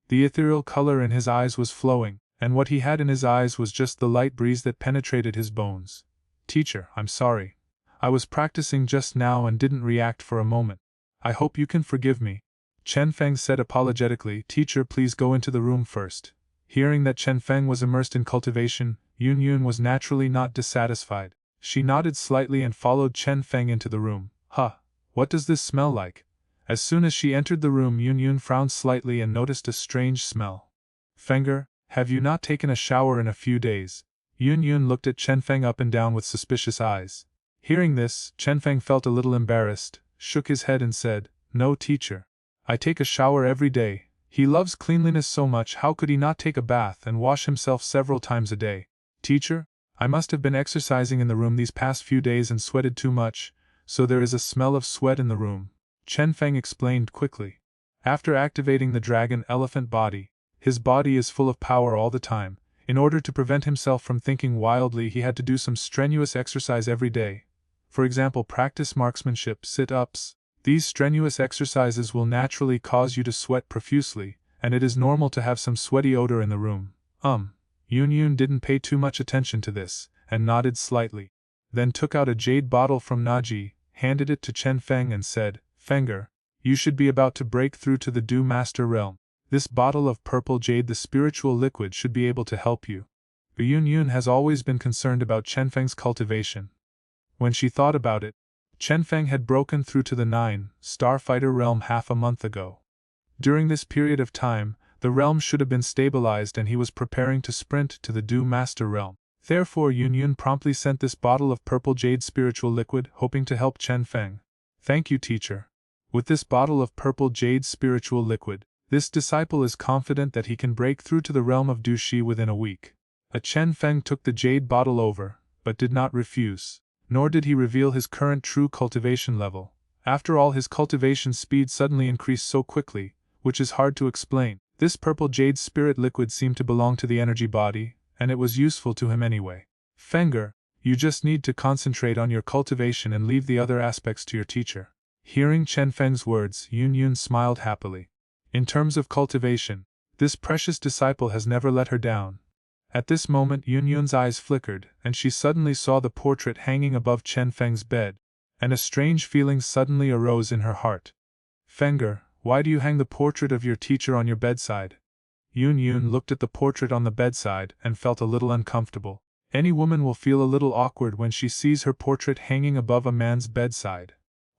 The ethereal color in his eyes was flowing, and what he had in his eyes was just the light breeze that penetrated his bones. "Teacher, I'm sorry. I was practicing just now and didn't react for a moment. I hope you can forgive me." Chenfeng said apologetically, "Teacher, please go into the room first." Hearing that Chenfeng was immersed in cultivation, Yun Yun was naturally not dissatisfied. She nodded slightly and followed Chenfeng into the room. What does this smell like?" As soon as she entered the room, Yun Yun frowned slightly and noticed a strange smell. "Fenger, have you not taken a shower in a few days?" Yun Yun looked at Chenfeng up and down with suspicious eyes. Hearing this, Chenfeng felt a little embarrassed, shook his head and said, "No, teacher. I take a shower every day. He loves cleanliness so much, how could he not take a bath and wash himself several times a day?" "Teacher, I must have been exercising in the room these past few days and sweated too much, so there is a smell of sweat in the room," Chenfeng explained quickly. After activating the dragon-elephant body, his body is full of power all the time. In order to prevent himself from thinking wildly, he had to do some strenuous exercise every day. For example, practice marksmanship, sit-ups. These strenuous exercises will naturally cause you to sweat profusely, and it is normal to have some sweaty odor in the room. Yun Yun didn't pay too much attention to this, and nodded slightly. Then took out a jade bottle from Naji, handed it to Chenfeng and said, "Fenger, you should be about to break through to the Dew Master realm. This bottle of purple jade, the spiritual liquid, should be able to help you." Yun Yun has always been concerned about Chenfeng's cultivation. When she thought about it, Chenfeng had broken through to the 9 Starfighter realm half a month ago. During this period of time, the realm should have been stabilized and he was preparing to sprint to the Dew Master realm. Therefore Yun Yun promptly sent this bottle of purple jade spiritual liquid, hoping to help Chenfeng. "Thank you, teacher. With this bottle of purple jade spiritual liquid, this disciple is confident that he can break through to the realm of Du Shi within a week." Chenfeng took the jade bottle over, but did not refuse. Nor did he reveal his current true cultivation level. After all, his cultivation speed suddenly increased so quickly, which is hard to explain. This purple jade spirit liquid seemed to belong to the energy body, and it was useful to him anyway. "Fenger, you just need to concentrate on your cultivation and leave the other aspects to your teacher." Hearing Chenfeng's words, Yun Yun smiled happily. In terms of cultivation, this precious disciple has never let her down. At this moment Yun Yun's eyes flickered, and she suddenly saw the portrait hanging above Chenfeng's bed, and a strange feeling suddenly arose in her heart. "Fenger, why do you hang the portrait of your teacher on your bedside?" Yun Yun looked at the portrait on the bedside and felt a little uncomfortable. Any woman will feel a little awkward when she sees her portrait hanging above a man's bedside.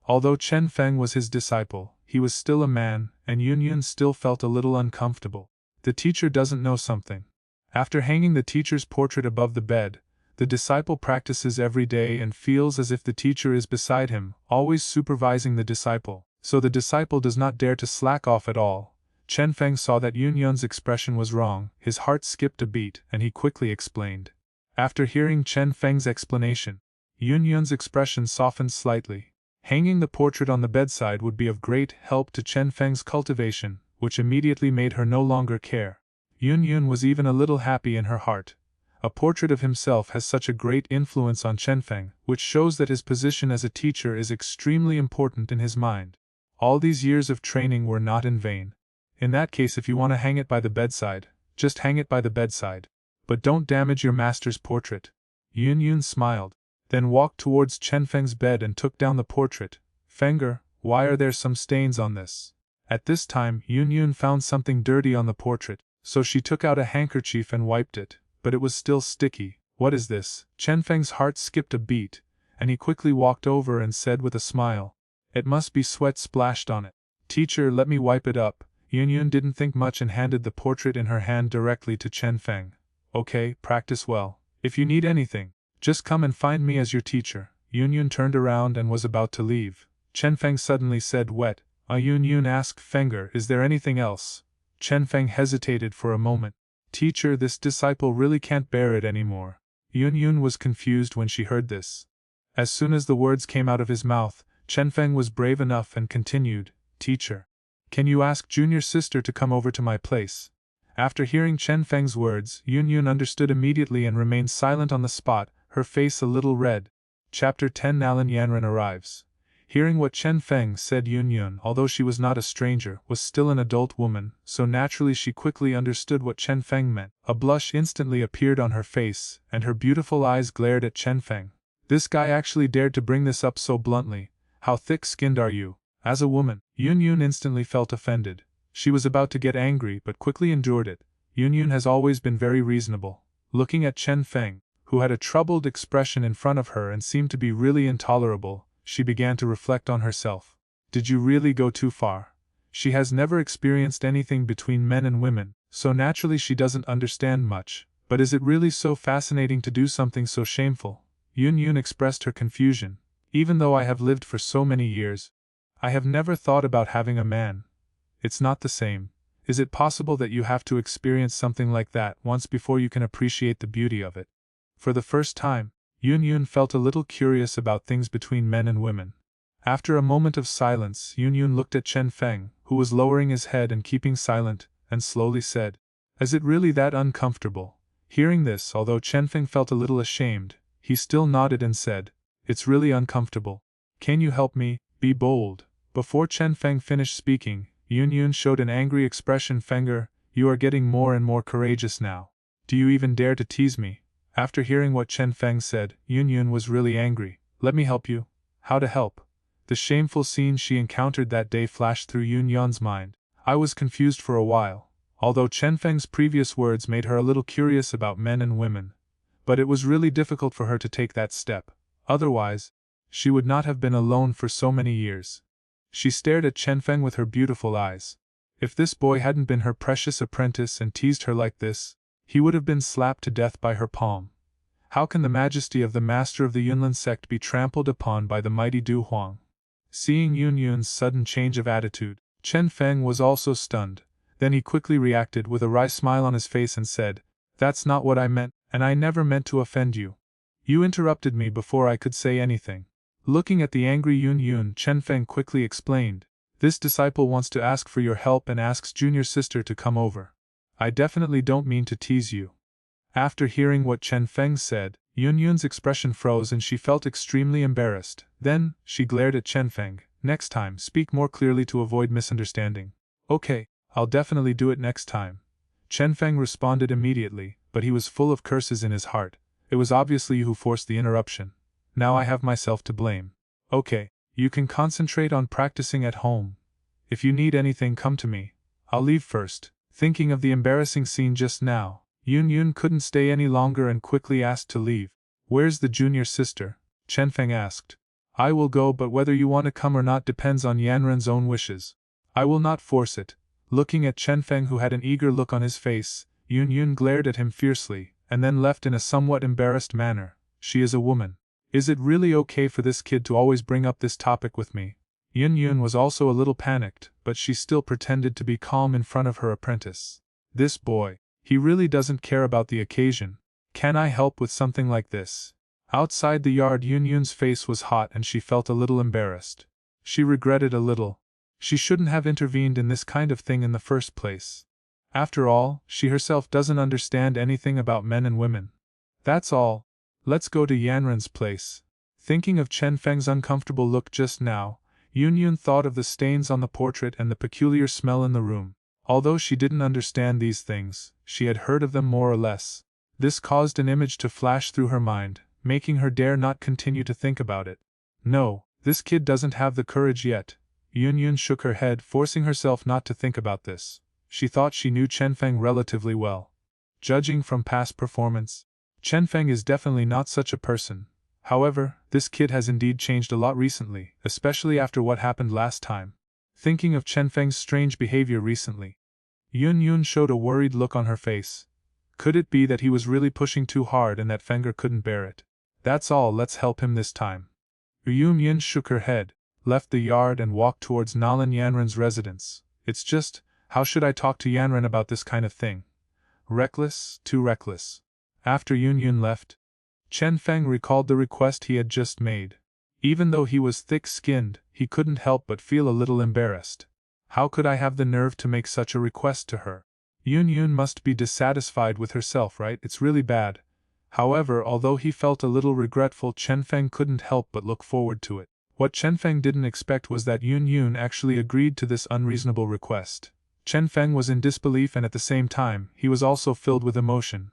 Although Chenfeng was his disciple, he was still a man, and Yun Yun still felt a little uncomfortable. The teacher doesn't know something. After hanging the teacher's portrait above the bed, the disciple practices every day and feels as if the teacher is beside him, always supervising the disciple, so the disciple does not dare to slack off at all. Chenfeng saw that Yun Yun's expression was wrong, his heart skipped a beat, and he quickly explained. After hearing Chenfeng's explanation, Yun Yun's expression softened slightly. Hanging the portrait on the bedside would be of great help to Chenfeng's cultivation, which immediately made her no longer care. Yun Yun was even a little happy in her heart. A portrait of himself has such a great influence on Chenfeng, which shows that his position as a teacher is extremely important in his mind. All these years of training were not in vain. In that case, if you want to hang it by the bedside, just hang it by the bedside. But don't damage your master's portrait. Yun Yun smiled, then walked towards Chenfeng's bed and took down the portrait. Fenger, why are there some stains on this? At this time, Yun Yun found something dirty on the portrait, so she took out a handkerchief and wiped it, but it was still sticky. What is this? Chenfeng's heart skipped a beat, and he quickly walked over and said with a smile, "It must be sweat splashed on it. Teacher, let me wipe it up." Yun Yun didn't think much and handed the portrait in her hand directly to Chenfeng. "Okay, practice well. If you need anything, just come and find me as your teacher." Yun Yun turned around and was about to leave. Chenfeng suddenly said, "Wet." Yun Yun asked Fenger, "Is there anything else?" Chenfeng hesitated for a moment. "Teacher, this disciple really can't bear it anymore." Yun Yun was confused when she heard this. As soon as the words came out of his mouth, Chenfeng was brave enough and continued, "Teacher, can you ask junior sister to come over to my place?" After hearing Chenfeng's words, Yun Yun understood immediately and remained silent on the spot, her face a little red. Chapter 10 Nalan Yanran arrives. Hearing what Chenfeng said, Yun Yun, although she was not a stranger, was still an adult woman, so naturally she quickly understood what Chenfeng meant. A blush instantly appeared on her face, and her beautiful eyes glared at Chenfeng. This guy actually dared to bring this up so bluntly. How thick-skinned are you? As a woman, Yun Yun instantly felt offended. She was about to get angry but quickly endured it. Yun Yun has always been very reasonable. Looking at Chenfeng, who had a troubled expression in front of her and seemed to be really intolerable, she began to reflect on herself. Did you really go too far? She has never experienced anything between men and women, so naturally she doesn't understand much. But is it really so fascinating to do something so shameful? Yun Yun expressed her confusion. Even though I have lived for so many years, I have never thought about having a man. It's not the same. Is it possible that you have to experience something like that once before you can appreciate the beauty of it? For the first time, Yun Yun felt a little curious about things between men and women. After a moment of silence, Yun Yun looked at Chenfeng, who was lowering his head and keeping silent, and slowly said, "Is it really that uncomfortable?" Hearing this, although Chenfeng felt a little ashamed, he still nodded and said, "It's really uncomfortable. Can you help me? Be bold." Before Chenfeng finished speaking, Yun Yun showed an angry expression. "Fenger, you are getting more and more courageous now. Do you even dare to tease me?" After hearing what Chenfeng said, Yun Yun was really angry. "Let me help you." How to help? The shameful scene she encountered that day flashed through Yun Yun's mind. I was confused for a while, although Chenfeng's previous words made her a little curious about men and women. But it was really difficult for her to take that step. Otherwise, she would not have been alone for so many years. She stared at Chenfeng with her beautiful eyes. If this boy hadn't been her precious apprentice and teased her like this, he would have been slapped to death by her palm. How can the majesty of the master of the Yunlin sect be trampled upon by the mighty Du Huang? Seeing Yun Yun's sudden change of attitude, Chenfeng was also stunned. Then he quickly reacted with a wry smile on his face and said, "That's not what I meant, and I never meant to offend you. You interrupted me before I could say anything." Looking at the angry Yun Yun, Chenfeng quickly explained, "This disciple wants to ask for your help and asks junior sister to come over. I definitely don't mean to tease you." After hearing what Chenfeng said, Yun Yun's expression froze and she felt extremely embarrassed. Then, she glared at Chenfeng. "Next time, speak more clearly to avoid misunderstanding." "Okay, I'll definitely do it next time." Chenfeng responded immediately, but he was full of curses in his heart. It was obviously you who forced the interruption. Now I have myself to blame. "Okay, you can concentrate on practicing at home. If you need anything, come to me. I'll leave first." Thinking of the embarrassing scene just now, Yun Yun couldn't stay any longer and quickly asked to leave. "Where's the junior sister?" Chenfeng asked. "I will go, but whether you want to come or not depends on Yanran's own wishes. I will not force it." Looking at Chenfeng, who had an eager look on his face, Yun Yun glared at him fiercely, and then left in a somewhat embarrassed manner. "She is a woman. Is it really okay for this kid to always bring up this topic with me?" Yun Yun was also a little panicked, but she still pretended to be calm in front of her apprentice. "This boy, he really doesn't care about the occasion. Can I help with something like this?" Outside the yard, Yun Yun's face was hot and she felt a little embarrassed. She regretted a little. She shouldn't have intervened in this kind of thing in the first place. After all, she herself doesn't understand anything about men and women. That's all. Let's go to Yanran's place. Thinking of Chenfeng's uncomfortable look just now, Yun thought of the stains on the portrait and the peculiar smell in the room. Although she didn't understand these things, she had heard of them more or less. This caused an image to flash through her mind, making her dare not continue to think about it. No, this kid doesn't have the courage yet. Yun shook her head, forcing herself not to think about this. She thought she knew Chenfeng relatively well. Judging from past performance, Chenfeng is definitely not such a person. However, this kid has indeed changed a lot recently, especially after what happened last time. Thinking of Chenfeng's strange behavior recently, Yun showed a worried look on her face. Could it be that he was really pushing too hard and that Fenger couldn't bear it? That's all, let's help him this time. Yun shook her head, left the yard and walked towards Nalan Yanran's residence. It's just, how should I talk to Yanran about this kind of thing? Reckless, too reckless. After Yun left, Chenfeng recalled the request he had just made. Even though he was thick-skinned, he couldn't help but feel a little embarrassed. How could I have the nerve to make such a request to her? Yun must be dissatisfied with herself, right? It's really bad. However, although he felt a little regretful, Chenfeng couldn't help but look forward to it. What Chenfeng didn't expect was that Yun actually agreed to this unreasonable request. Chenfeng was in disbelief, and at the same time, he was also filled with emotion.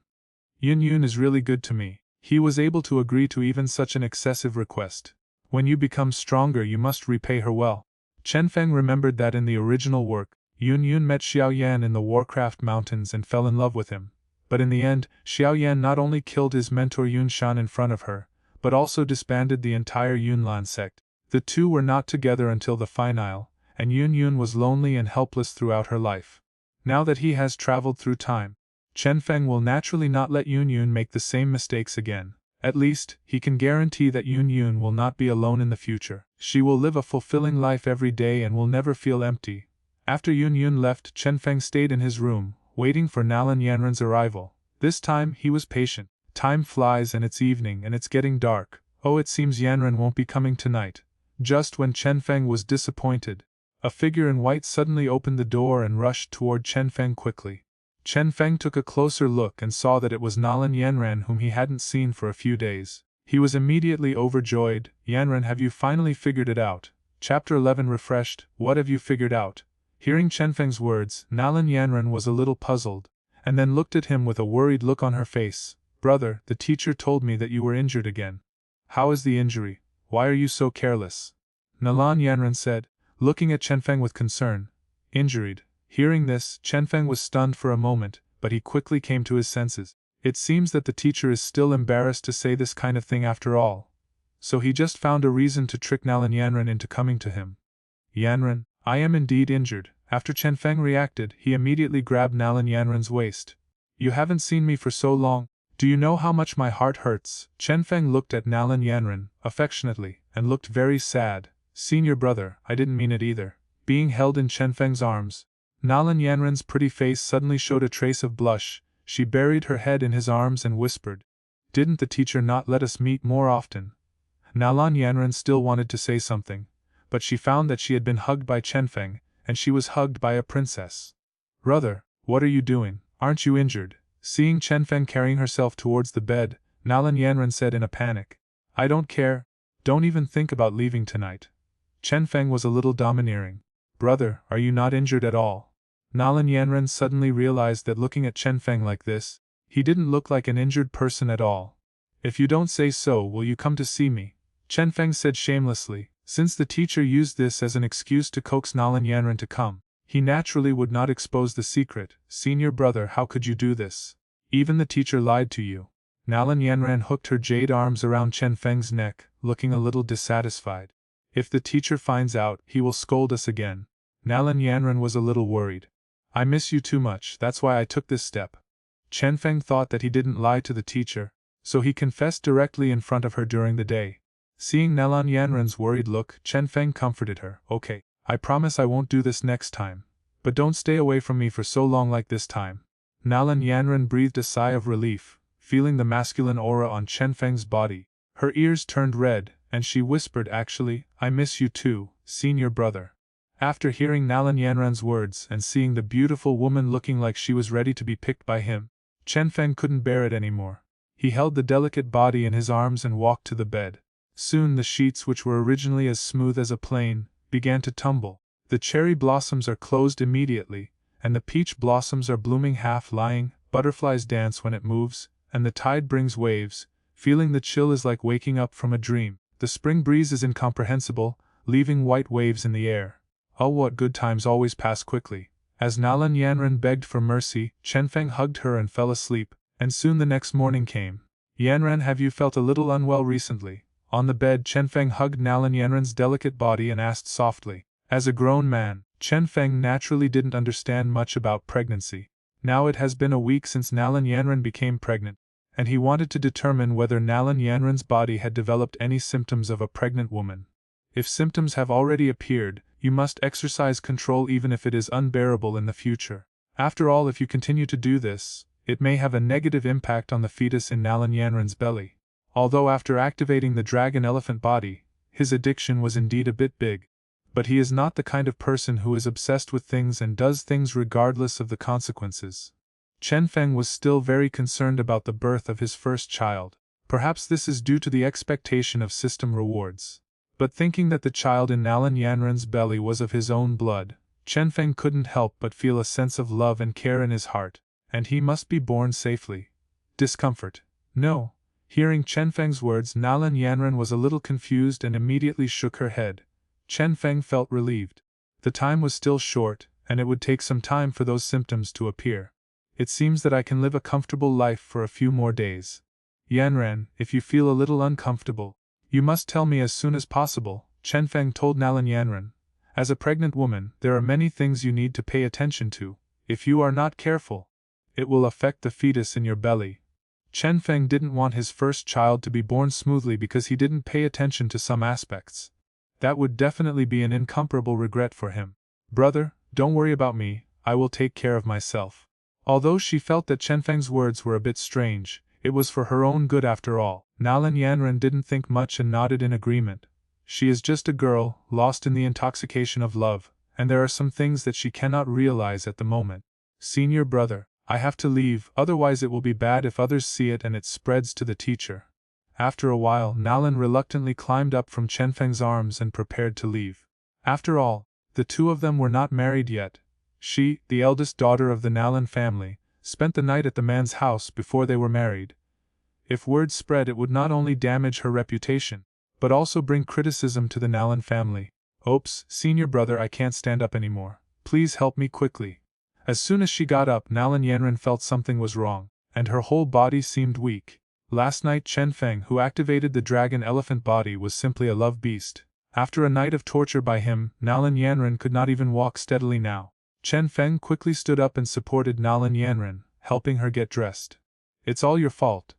Yun is really good to me. He was able to agree to even such an excessive request. When you become stronger, you must repay her well. Chenfeng remembered that in the original work, Yun met Xiao Yan in the Warcraft Mountains and fell in love with him. But in the end, Xiao Yan not only killed his mentor Yun Shan in front of her, but also disbanded the entire Yunlan sect. The two were not together until the finale, and Yun was lonely and helpless throughout her life. Now that he has traveled through time, Chenfeng will naturally not let Yun make the same mistakes again. At least, he can guarantee that Yun will not be alone in the future. She will live a fulfilling life every day and will never feel empty. After Yun left, Chenfeng stayed in his room, waiting for Nalan Yanran's arrival. This time, he was patient. Time flies and it's evening and it's getting dark. Oh, it seems Yanran won't be coming tonight. Just when Chenfeng was disappointed, a figure in white suddenly opened the door and rushed toward Chenfeng quickly. Chenfeng took a closer look and saw that it was Nalan Yanran, whom he hadn't seen for a few days. He was immediately overjoyed. Yanran, have you finally figured it out? Chapter 11 refreshed. What have you figured out? Hearing Chenfeng's words, Nalan Yanran was a little puzzled, and then looked at him with a worried look on her face. Brother, the teacher told me that you were injured again. How is the injury? Why are you so careless? Nalan Yanran said, looking at Chenfeng with concern. Injured. Hearing this, Chenfeng was stunned for a moment, but he quickly came to his senses. It seems that the teacher is still embarrassed to say this kind of thing after all. So he just found a reason to trick Nalan Yanran into coming to him. Yanran, I am indeed injured. After Chenfeng reacted, he immediately grabbed Nalan Yanran's waist. You haven't seen me for so long. Do you know how much my heart hurts? Chenfeng looked at Nalan Yanran affectionately and looked very sad. Senior brother, I didn't mean it either. Being held in Chenfeng's arms, Nalan Yanran's pretty face suddenly showed a trace of blush. She buried her head in his arms and whispered, Didn't the teacher not let us meet more often? Nalan Yanran still wanted to say something, but she found that she had been hugged by Chenfeng, and she was hugged by a princess. Brother, what are you doing? Aren't you injured? Seeing Chenfeng carrying herself towards the bed, Nalan Yanran said in a panic, I don't care. Don't even think about leaving tonight. Chenfeng was a little domineering. Brother, are you not injured at all? Nalan Yanran suddenly realized that looking at Chenfeng like this, he didn't look like an injured person at all. If you don't say so, will you come to see me? Chenfeng said shamelessly. Since the teacher used this as an excuse to coax Nalan Yanran to come, he naturally would not expose the secret. Senior brother, how could you do this? Even the teacher lied to you. Nalan Yanran hooked her jade arms around Chenfeng's neck, looking a little dissatisfied. If the teacher finds out, he will scold us again. Nalan Yanran was a little worried. I miss you too much, that's why I took this step. Chenfeng thought that he didn't lie to the teacher, so he confessed directly in front of her during the day. Seeing Nalan Yanran's worried look, Chenfeng comforted her. Okay, I promise I won't do this next time. But don't stay away from me for so long like this time. Nalan Yanran breathed a sigh of relief, feeling the masculine aura on Chenfeng's body. Her ears turned red, and she whispered, Actually, I miss you too, senior brother. After hearing Nalan Yanran's words and seeing the beautiful woman looking like she was ready to be picked by him, Chenfeng couldn't bear it anymore. He held the delicate body in his arms and walked to the bed. Soon the sheets, which were originally as smooth as a plane, began to tumble. The cherry blossoms are closed immediately, and the peach blossoms are blooming half-lying. Butterflies dance when it moves, and the tide brings waves. Feeling the chill is like waking up from a dream. The spring breeze is incomprehensible, leaving white waves in the air. Oh, what good times always pass quickly. As Nalan Yanran begged for mercy, Chenfeng hugged her and fell asleep, and soon the next morning came. Yanran, have you felt a little unwell recently? On the bed, Chenfeng hugged Nalan Yanran's delicate body and asked softly. As a grown man, Chenfeng naturally didn't understand much about pregnancy. Now it has been a week since Nalan Yanran became pregnant, and he wanted to determine whether Nalan Yanran's body had developed any symptoms of a pregnant woman. If symptoms have already appeared, you must exercise control even if it is unbearable in the future. After all, if you continue to do this, it may have a negative impact on the fetus in Nalan Yanran's belly. Although after activating the dragon elephant body, his addiction was indeed a bit big. But he is not the kind of person who is obsessed with things and does things regardless of the consequences. Chenfeng was still very concerned about the birth of his first child. Perhaps this is due to the expectation of system rewards. But thinking that the child in Nalan Yanran's belly was of his own blood, Chenfeng couldn't help but feel a sense of love and care in his heart, and he must be born safely. Discomfort. No. Hearing Chenfeng's words, Nalan Yanran was a little confused and immediately shook her head. Chenfeng felt relieved. The time was still short, and it would take some time for those symptoms to appear. It seems that I can live a comfortable life for a few more days. Yanran, if you feel a little uncomfortable, you must tell me as soon as possible, Chenfeng told Nalan Yanran. As a pregnant woman, there are many things you need to pay attention to. If you are not careful, it will affect the fetus in your belly. Chenfeng didn't want his first child to be born smoothly because he didn't pay attention to some aspects. That would definitely be an incomparable regret for him. Brother, don't worry about me, I will take care of myself. Although she felt that Chenfeng's words were a bit strange, it was for her own good after all. Nalan Yanran didn't think much and nodded in agreement. She is just a girl, lost in the intoxication of love, and there are some things that she cannot realize at the moment. Senior brother, I have to leave, otherwise it will be bad if others see it and it spreads to the teacher. After a while, Nalan reluctantly climbed up from Chenfeng's arms and prepared to leave. After all, the two of them were not married yet. She, the eldest daughter of the Nalan family, spent the night at the man's house before they were married. If word spread, it would not only damage her reputation, but also bring criticism to the Nalan family. Oops, senior brother, I can't stand up anymore. Please help me quickly. As soon as she got up, Nalan Yanran felt something was wrong, and her whole body seemed weak. Last night Chenfeng, who activated the dragon elephant body, was simply a love beast. After a night of torture by him, Nalan Yanran could not even walk steadily now. Chenfeng quickly stood up and supported Nalan Yanran, helping her get dressed. It's all your fault.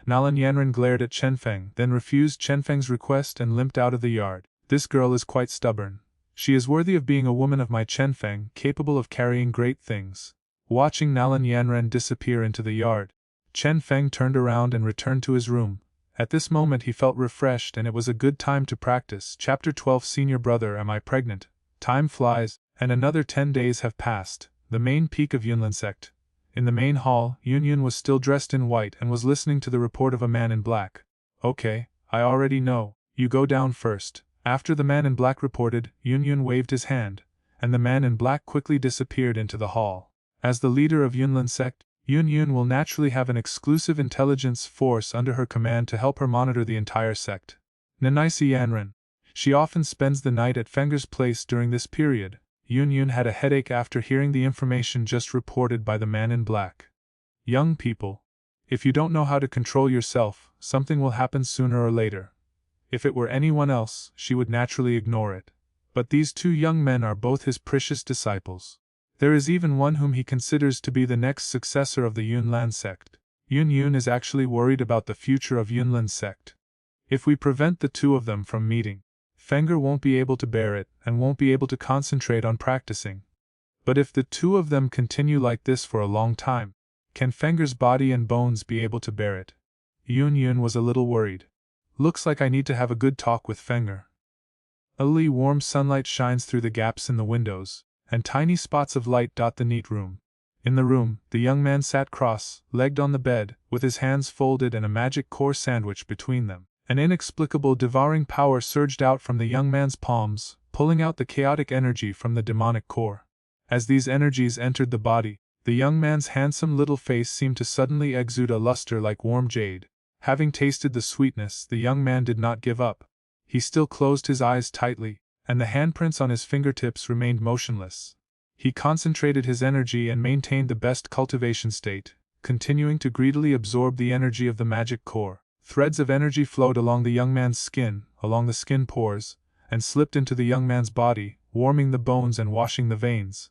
Nalan Yanran glared at Chenfeng, then refused Chenfeng's request and limped out of the yard. This girl is quite stubborn. She is worthy of being a woman of my Chenfeng, capable of carrying great things. Watching Nalan Yanran disappear into the yard, Chenfeng turned around and returned to his room. At this moment he felt refreshed and it was a good time to practice. Chapter 12. Senior brother, am I pregnant? Time flies, and another 10 days have passed. The main peak of Yunlin sect. In the main hall, Yun was still dressed in white and was listening to the report of a man in black. Okay, I already know, you go down first. After the man in black reported, Yun waved his hand, and the man in black quickly disappeared into the hall. As the leader of Yunlin sect, Yun will naturally have an exclusive intelligence force under her command to help her monitor the entire sect. Nanaisi Yanran. She often spends the night at Fenger's place during this period. Yun had a headache after hearing the information just reported by the man in black. Young people, if you don't know how to control yourself, something will happen sooner or later. If it were anyone else, she would naturally ignore it. But these two young men are both his precious disciples. There is even one whom he considers to be the next successor of the Yunlan sect. Yun is actually worried about the future of Yunlan's sect. If we prevent the two of them from meeting, Fenger won't be able to bear it and won't be able to concentrate on practicing. But if the two of them continue like this for a long time, can Fenger's body and bones be able to bear it? Yun was a little worried. Looks like I need to have a good talk with Fenger. Early warm sunlight shines through the gaps in the windows, and tiny spots of light dot the neat room. In the room, the young man sat cross-legged on the bed, with his hands folded and a magic core sandwich between them. An inexplicable devouring power surged out from the young man's palms, pulling out the chaotic energy from the demonic core. As these energies entered the body, the young man's handsome little face seemed to suddenly exude a luster like warm jade. Having tasted the sweetness, the young man did not give up. He still closed his eyes tightly, and the handprints on his fingertips remained motionless. He concentrated his energy and maintained the best cultivation state, continuing to greedily absorb the energy of the magic core. Threads of energy flowed along the young man's skin, along the skin pores, and slipped into the young man's body, warming the bones and washing the veins.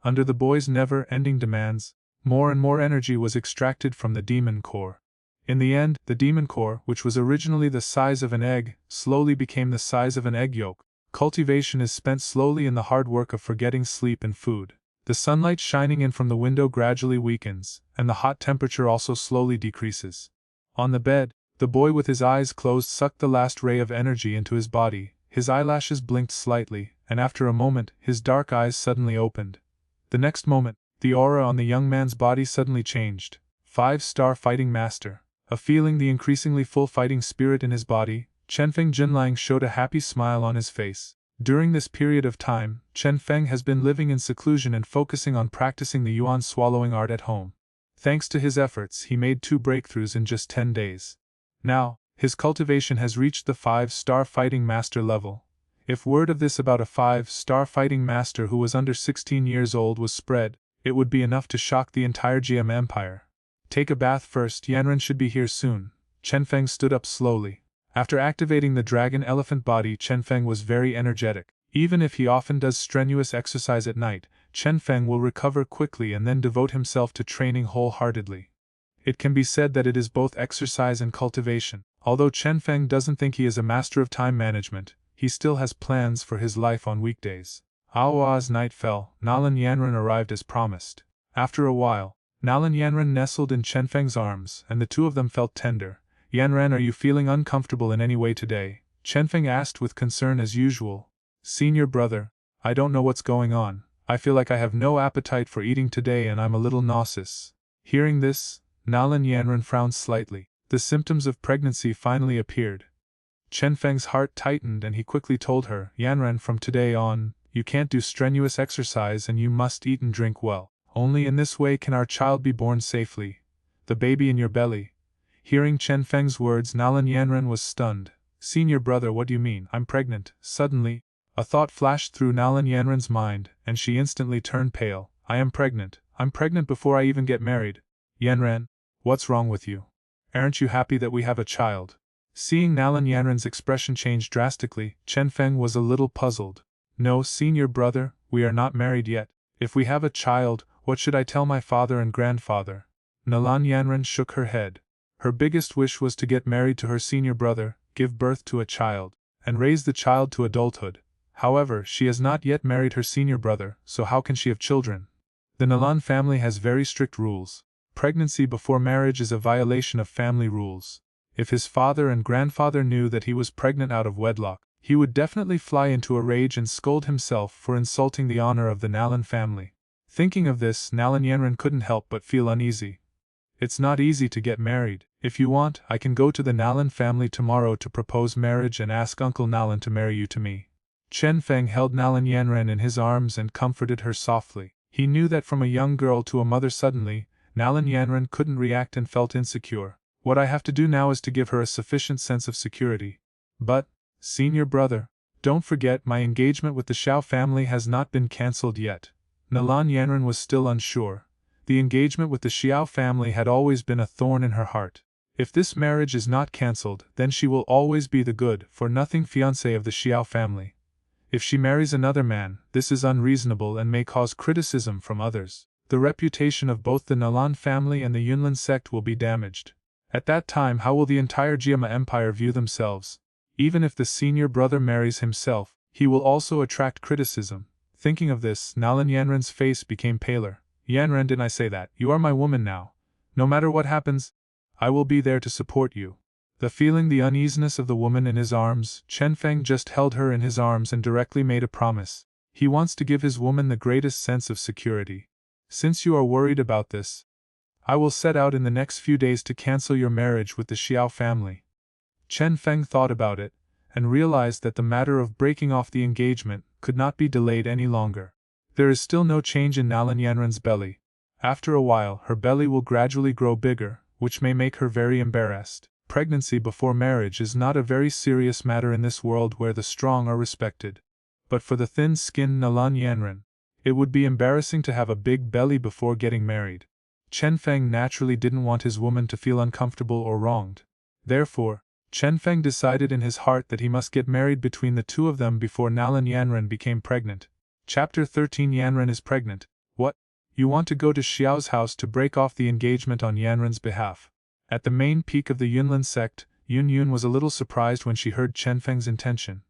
Under the boy's never-ending demands, more and more energy was extracted from the demon core. In the end, the demon core, which was originally the size of an egg, slowly became the size of an egg yolk. Cultivation is spent slowly in the hard work of forgetting sleep and food. The sunlight shining in from the window gradually weakens, and the hot temperature also slowly decreases. On the bed, the boy with his eyes closed sucked the last ray of energy into his body. His eyelashes blinked slightly, and after a moment, his dark eyes suddenly opened. The next moment, the aura on the young man's body suddenly changed. 5-star fighting master. Feeling the increasingly full fighting spirit in his body, Chenfeng Jinlang showed a happy smile on his face. During this period of time, Chenfeng has been living in seclusion and focusing on practicing the yuan swallowing art at home. Thanks to his efforts, he made 2 breakthroughs in just 10 days. Now, his cultivation has reached the 5-star fighting master level. If word of this about a 5-star fighting master who was under 16 years old was spread, it would be enough to shock the entire GM Empire. Take a bath first, Yanran should be here soon. Chenfeng stood up slowly. After activating the dragon elephant body, Chenfeng was very energetic. Even if he often does strenuous exercise at night, Chenfeng will recover quickly and then devote himself to training wholeheartedly. It can be said that it is both exercise and cultivation. Although Chenfeng doesn't think he is a master of time management, he still has plans for his life on weekdays. As night fell, Nalan Yanran arrived as promised. After a while, Nalan Yanran nestled in Chenfeng's arms, and the two of them felt tender. Yanran, are you feeling uncomfortable in any way today? Chenfeng asked with concern as usual. Senior brother, I don't know what's going on. I feel like I have no appetite for eating today and I'm a little nauseous. Hearing this, Nalan Yanran frowned slightly. The symptoms of pregnancy finally appeared. Chenfeng's heart tightened and he quickly told her, Yanran, from today on, you can't do strenuous exercise and you must eat and drink well. Only in this way can our child be born safely. The baby in your belly. Hearing Chenfeng's words, Nalan Yanran was stunned. Senior brother, what do you mean? I'm pregnant. Suddenly, a thought flashed through Nalan Yanran's mind, and she instantly turned pale. I am pregnant. I'm pregnant before I even get married. Yanran, what's wrong with you? Aren't you happy that we have a child? Seeing Nalan Yanran's expression change drastically, Chenfeng was a little puzzled. No, senior brother, we are not married yet. If we have a child, what should I tell my father and grandfather? Nalan Yanran shook her head. Her biggest wish was to get married to her senior brother, give birth to a child, and raise the child to adulthood. However, she has not yet married her senior brother, so how can she have children? The Nalan family has very strict rules. Pregnancy before marriage is a violation of family rules. If his father and grandfather knew that he was pregnant out of wedlock, he would definitely fly into a rage and scold himself for insulting the honor of the Nalan family. Thinking of this, Nalan Yanran couldn't help but feel uneasy. It's not easy to get married. If you want, I can go to the Nalan family tomorrow to propose marriage and ask Uncle Nalan to marry you to me. Chenfeng held Nalan Yanran in his arms and comforted her softly. He knew that from a young girl to a mother suddenly, Nalan Yanran couldn't react and felt insecure. What I have to do now is to give her a sufficient sense of security. But, senior brother, don't forget my engagement with the Xiao family has not been cancelled yet. Nalan Yanran was still unsure. The engagement with the Xiao family had always been a thorn in her heart. If this marriage is not cancelled, then she will always be the good-for-nothing fiancé of the Xiao family. If she marries another man, this is unreasonable and may cause criticism from others. The reputation of both the Nalan family and the Yunlin sect will be damaged. At that time, how will the entire Jiama Empire view themselves? Even if the senior brother marries himself, he will also attract criticism. Thinking of this, Nalan Yanran's face became paler. Yanran, didn't I say that? You are my woman now. No matter what happens, I will be there to support you. Feeling the uneasiness of the woman in his arms, Chenfeng just held her in his arms and directly made a promise. He wants to give his woman the greatest sense of security. Since you are worried about this, I will set out in the next few days to cancel your marriage with the Xiao family. Chenfeng thought about it, and realized that the matter of breaking off the engagement could not be delayed any longer. There is still no change in Nalan Yanran's belly. After a while, her belly will gradually grow bigger, which may make her very embarrassed. Pregnancy before marriage is not a very serious matter in this world where the strong are respected. But for the thin-skinned Nalan Yanran, it would be embarrassing to have a big belly before getting married. Chenfeng naturally didn't want his woman to feel uncomfortable or wronged. Therefore, Chenfeng decided in his heart that he must get married between the two of them before Nalan Yanran became pregnant. Chapter 13. Yanran is pregnant. What? You want to go to Xiao's house to break off the engagement on Yanran's behalf? At the main peak of the Yunlin sect, Yun was a little surprised when she heard Chenfeng's intention.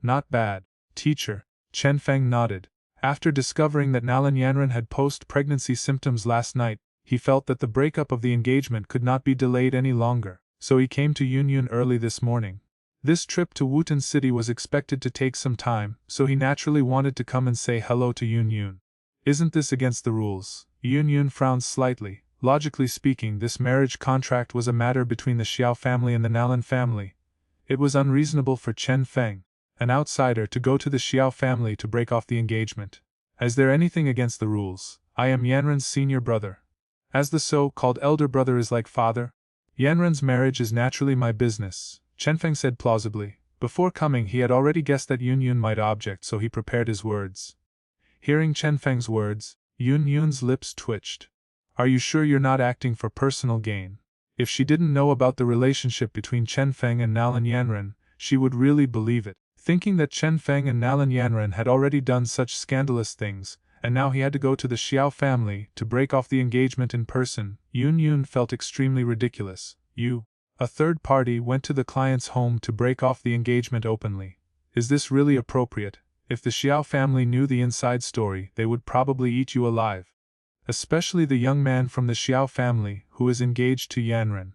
Not bad, teacher, Chenfeng nodded. After discovering that Nalan Yanran had post-pregnancy symptoms last night, he felt that the breakup of the engagement could not be delayed any longer, so he came to Yun early this morning. This trip to Wooten City was expected to take some time, so he naturally wanted to come and say hello to Yun. Isn't this against the rules? Yun frowned slightly. Logically speaking, this marriage contract was a matter between the Xiao family and the Nalan family. It was unreasonable for Chenfeng, an outsider, to go to the Xiao family to break off the engagement. Is there anything against the rules? I am Yanran's senior brother. As the so-called elder brother is like father, Yanran's marriage is naturally my business, Chenfeng said plausibly. Before coming he had already guessed that Yun might object, so he prepared his words. Hearing Chenfeng's words, Yun's lips twitched. Are you sure you're not acting for personal gain? If she didn't know about the relationship between Chenfeng and Nalan Yanran, she would really believe it. Thinking that Chenfeng and Nalan Yanran had already done such scandalous things, and now he had to go to the Xiao family to break off the engagement in person, Yun felt extremely ridiculous. A third party went to the client's home to break off the engagement openly. Is this really appropriate? If the Xiao family knew the inside story, they would probably eat you alive. Especially the young man from the Xiao family who is engaged to Yanran.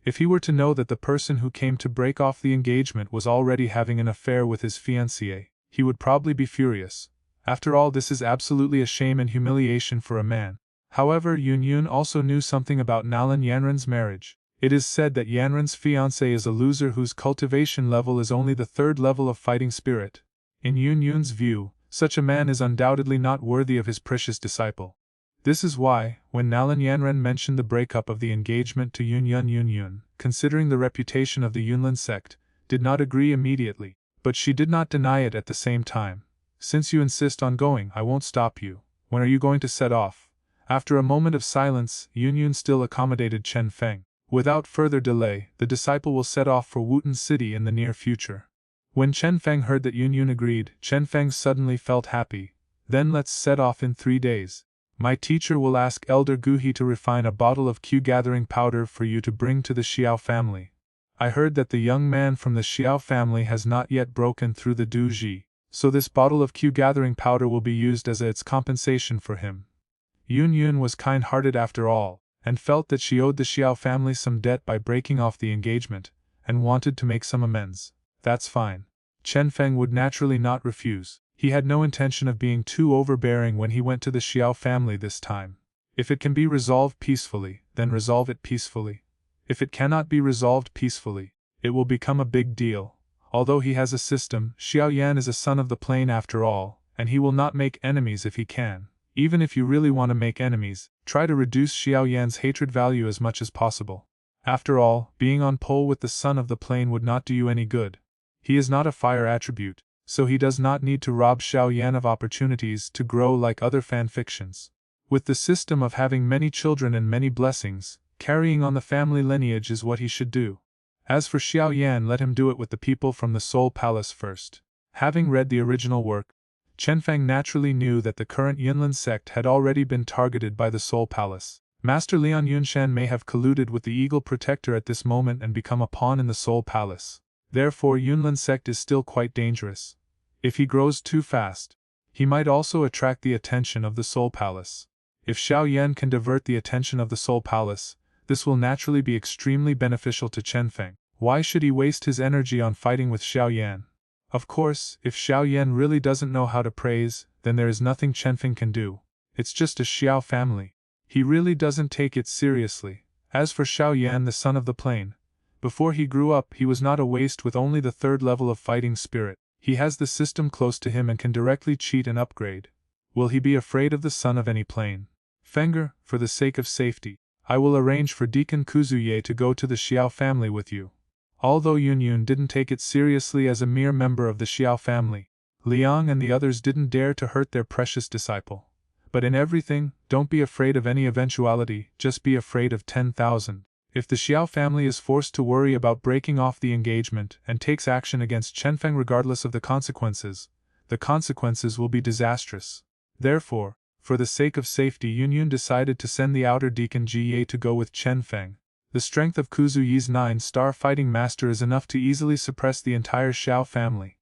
If he were to know that the person who came to break off the engagement was already having an affair with his fiancée, he would probably be furious. After all, this is absolutely a shame and humiliation for a man. However, Yun also knew something about Nalan Yanran's marriage. It is said that Yanran's fiancé is a loser whose cultivation level is only the third level of fighting spirit. In Yun's view, such a man is undoubtedly not worthy of his precious disciple. This is why, when Nalan Yanran mentioned the breakup of the engagement to Yun, considering the reputation of the Yunlin sect, did not agree immediately, but she did not deny it at the same time. Since you insist on going, I won't stop you. When are you going to set off? After a moment of silence, Yun still accommodated Chenfeng. Without further delay, the disciple will set off for Wooten City in the near future. When Chenfeng heard that Yun agreed, Chenfeng suddenly felt happy. Then let's set off in 3 days. My teacher will ask Elder Guhi to refine a bottle of Q-gathering powder for you to bring to the Xiao family. I heard that the young man from the Xiao family has not yet broken through the Du Ji, so this bottle of Q-gathering powder will be used as its compensation for him. Yun was kind-hearted after all, and felt that she owed the Xiao family some debt by breaking off the engagement, and wanted to make some amends. That's fine. Chenfeng would naturally not refuse. He had no intention of being too overbearing when he went to the Xiao family this time. If it can be resolved peacefully, then resolve it peacefully. If it cannot be resolved peacefully, it will become a big deal. Although he has a system, Xiao Yan is a son of the plain after all, and he will not make enemies if he can. Even if you really want to make enemies, try to reduce Xiao Yan's hatred value as much as possible. After all, being on pole with the son of the plain would not do you any good. He is not a fire attribute, so he does not need to rob Xiao Yan of opportunities to grow like other fanfictions. With the system of having many children and many blessings, carrying on the family lineage is what he should do. As for Xiao Yan, let him do it with the people from the Soul Palace first. Having read the original work, Chenfeng naturally knew that the current Yunlin sect had already been targeted by the Soul Palace. Master Lian Yunshan may have colluded with the Eagle Protector at this moment and become a pawn in the Soul Palace. Therefore Yunlin sect is still quite dangerous. If he grows too fast, he might also attract the attention of the Soul Palace. If Xiao Yan can divert the attention of the Soul Palace, this will naturally be extremely beneficial to Chenfeng. Why should he waste his energy on fighting with Xiao Yan? Of course, if Xiao Yan really doesn't know how to praise, then there is nothing Chenfeng can do. It's just a Xiao family. He really doesn't take it seriously. As for Xiao Yan, the son of the plain, before he grew up he was not a waste with only the 3rd level of fighting spirit. He has the system close to him and can directly cheat and upgrade. Will he be afraid of the son of any plain? Fenger, for the sake of safety, I will arrange for Deacon Kuzuye to go to the Xiao family with you. Although Yun didn't take it seriously as a mere member of the Xiao family, Liang and the others didn't dare to hurt their precious disciple. But in everything, don't be afraid of any eventuality, just be afraid of 10,000. If the Xiao family is forced to worry about breaking off the engagement and takes action against Chenfeng regardless of the consequences will be disastrous. Therefore, for the sake of safety, Yun decided to send the outer deacon Jie to go with Chenfeng. The strength of Kuzuyi's 9-star fighting master is enough to easily suppress the entire Xiao family.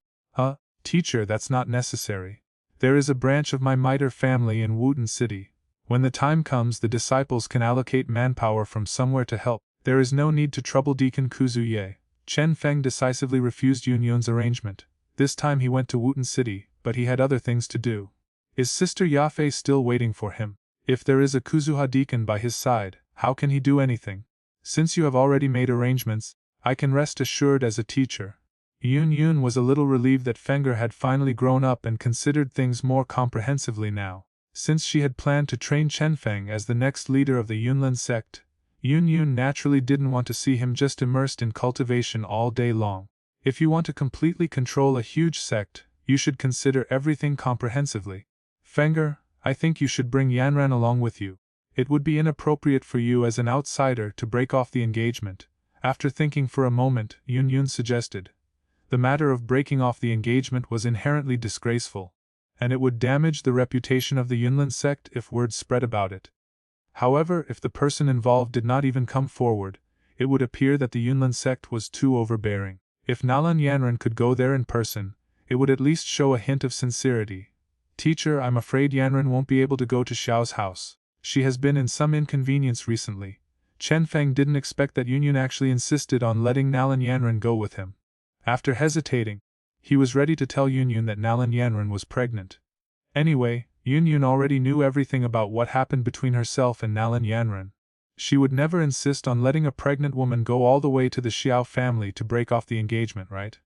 Teacher, that's not necessary. There is a branch of my Miter family in Wooten City. When the time comes, the disciples can allocate manpower from somewhere to help. There is no need to trouble Deacon Kuzuye. Chenfeng decisively refused Yun's arrangement. This time he went to Wooten City, but he had other things to do. Is Sister Yafei still waiting for him? If there is a Kuzuha deacon by his side, how can he do anything? Since you have already made arrangements, I can rest assured as a teacher. Yun was a little relieved that Fenger had finally grown up and considered things more comprehensively now. Since she had planned to train Chenfeng as the next leader of the Yunlin sect, Yun naturally didn't want to see him just immersed in cultivation all day long. If you want to completely control a huge sect, you should consider everything comprehensively. Fenger, I think you should bring Yanran along with you. It would be inappropriate for you as an outsider to break off the engagement. After thinking for a moment, Yun suggested. The matter of breaking off the engagement was inherently disgraceful, and it would damage the reputation of the Yunlin sect if word spread about it. However, if the person involved did not even come forward, it would appear that the Yunlin sect was too overbearing. If Nalan Yanran could go there in person, it would at least show a hint of sincerity. Teacher, I'm afraid Yanran won't be able to go to Xiao's house. She has been in some inconvenience recently. Chenfeng didn't expect that Yun actually insisted on letting Nalan Yanran go with him. After hesitating, he was ready to tell Yun that Nalan Yanran was pregnant. Anyway, Yun already knew everything about what happened between herself and Nalan Yanran. She would never insist on letting a pregnant woman go all the way to the Xiao family to break off the engagement, right?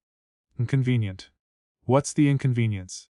Inconvenient. What's the inconvenience?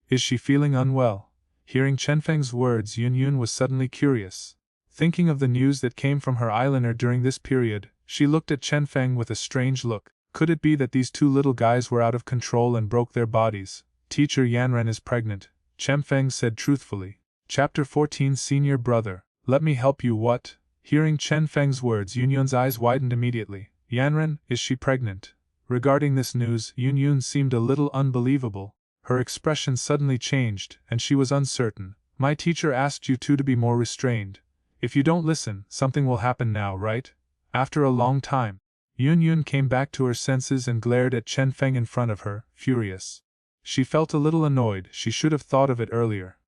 Is she feeling unwell? Hearing Chenfeng's words, Yun was suddenly curious. Thinking of the news that came from her eyeliner during this period, she looked at Chenfeng with a strange look. Could it be that these two little guys were out of control and broke their bodies? Teacher, Yanran is pregnant, Chenfeng said truthfully. Chapter 14 Senior Brother, let me help you. What? Hearing Chenfeng's words, Yun's eyes widened immediately. Yanran, is she pregnant? Regarding this news, Yun seemed a little unbelievable. Her expression suddenly changed, and she was uncertain. My teacher asked you two to be more restrained. If you don't listen, something will happen now, right? After a long time, Yun came back to her senses and glared at Chenfeng in front of her, furious. She felt a little annoyed. She should have thought of it earlier.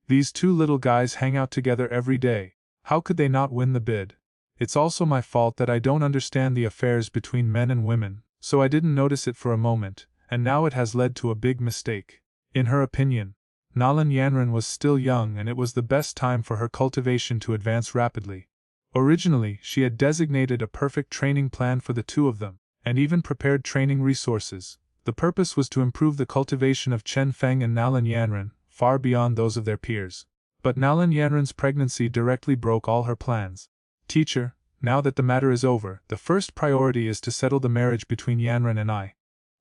These two little guys hang out together every day. How could they not win the bid? It's also my fault that I don't understand the affairs between men and women, so I didn't notice it for a moment, and now it has led to a big mistake. In her opinion, Nalan Yanran was still young and it was the best time for her cultivation to advance rapidly. Originally, she had designated a perfect training plan for the two of them, and even prepared training resources. The purpose was to improve the cultivation of Chenfeng and Nalan Yanran, far beyond those of their peers. But Nalan Yanran's pregnancy directly broke all her plans. Teacher, now that the matter is over, the first priority is to settle the marriage between Yanran and I.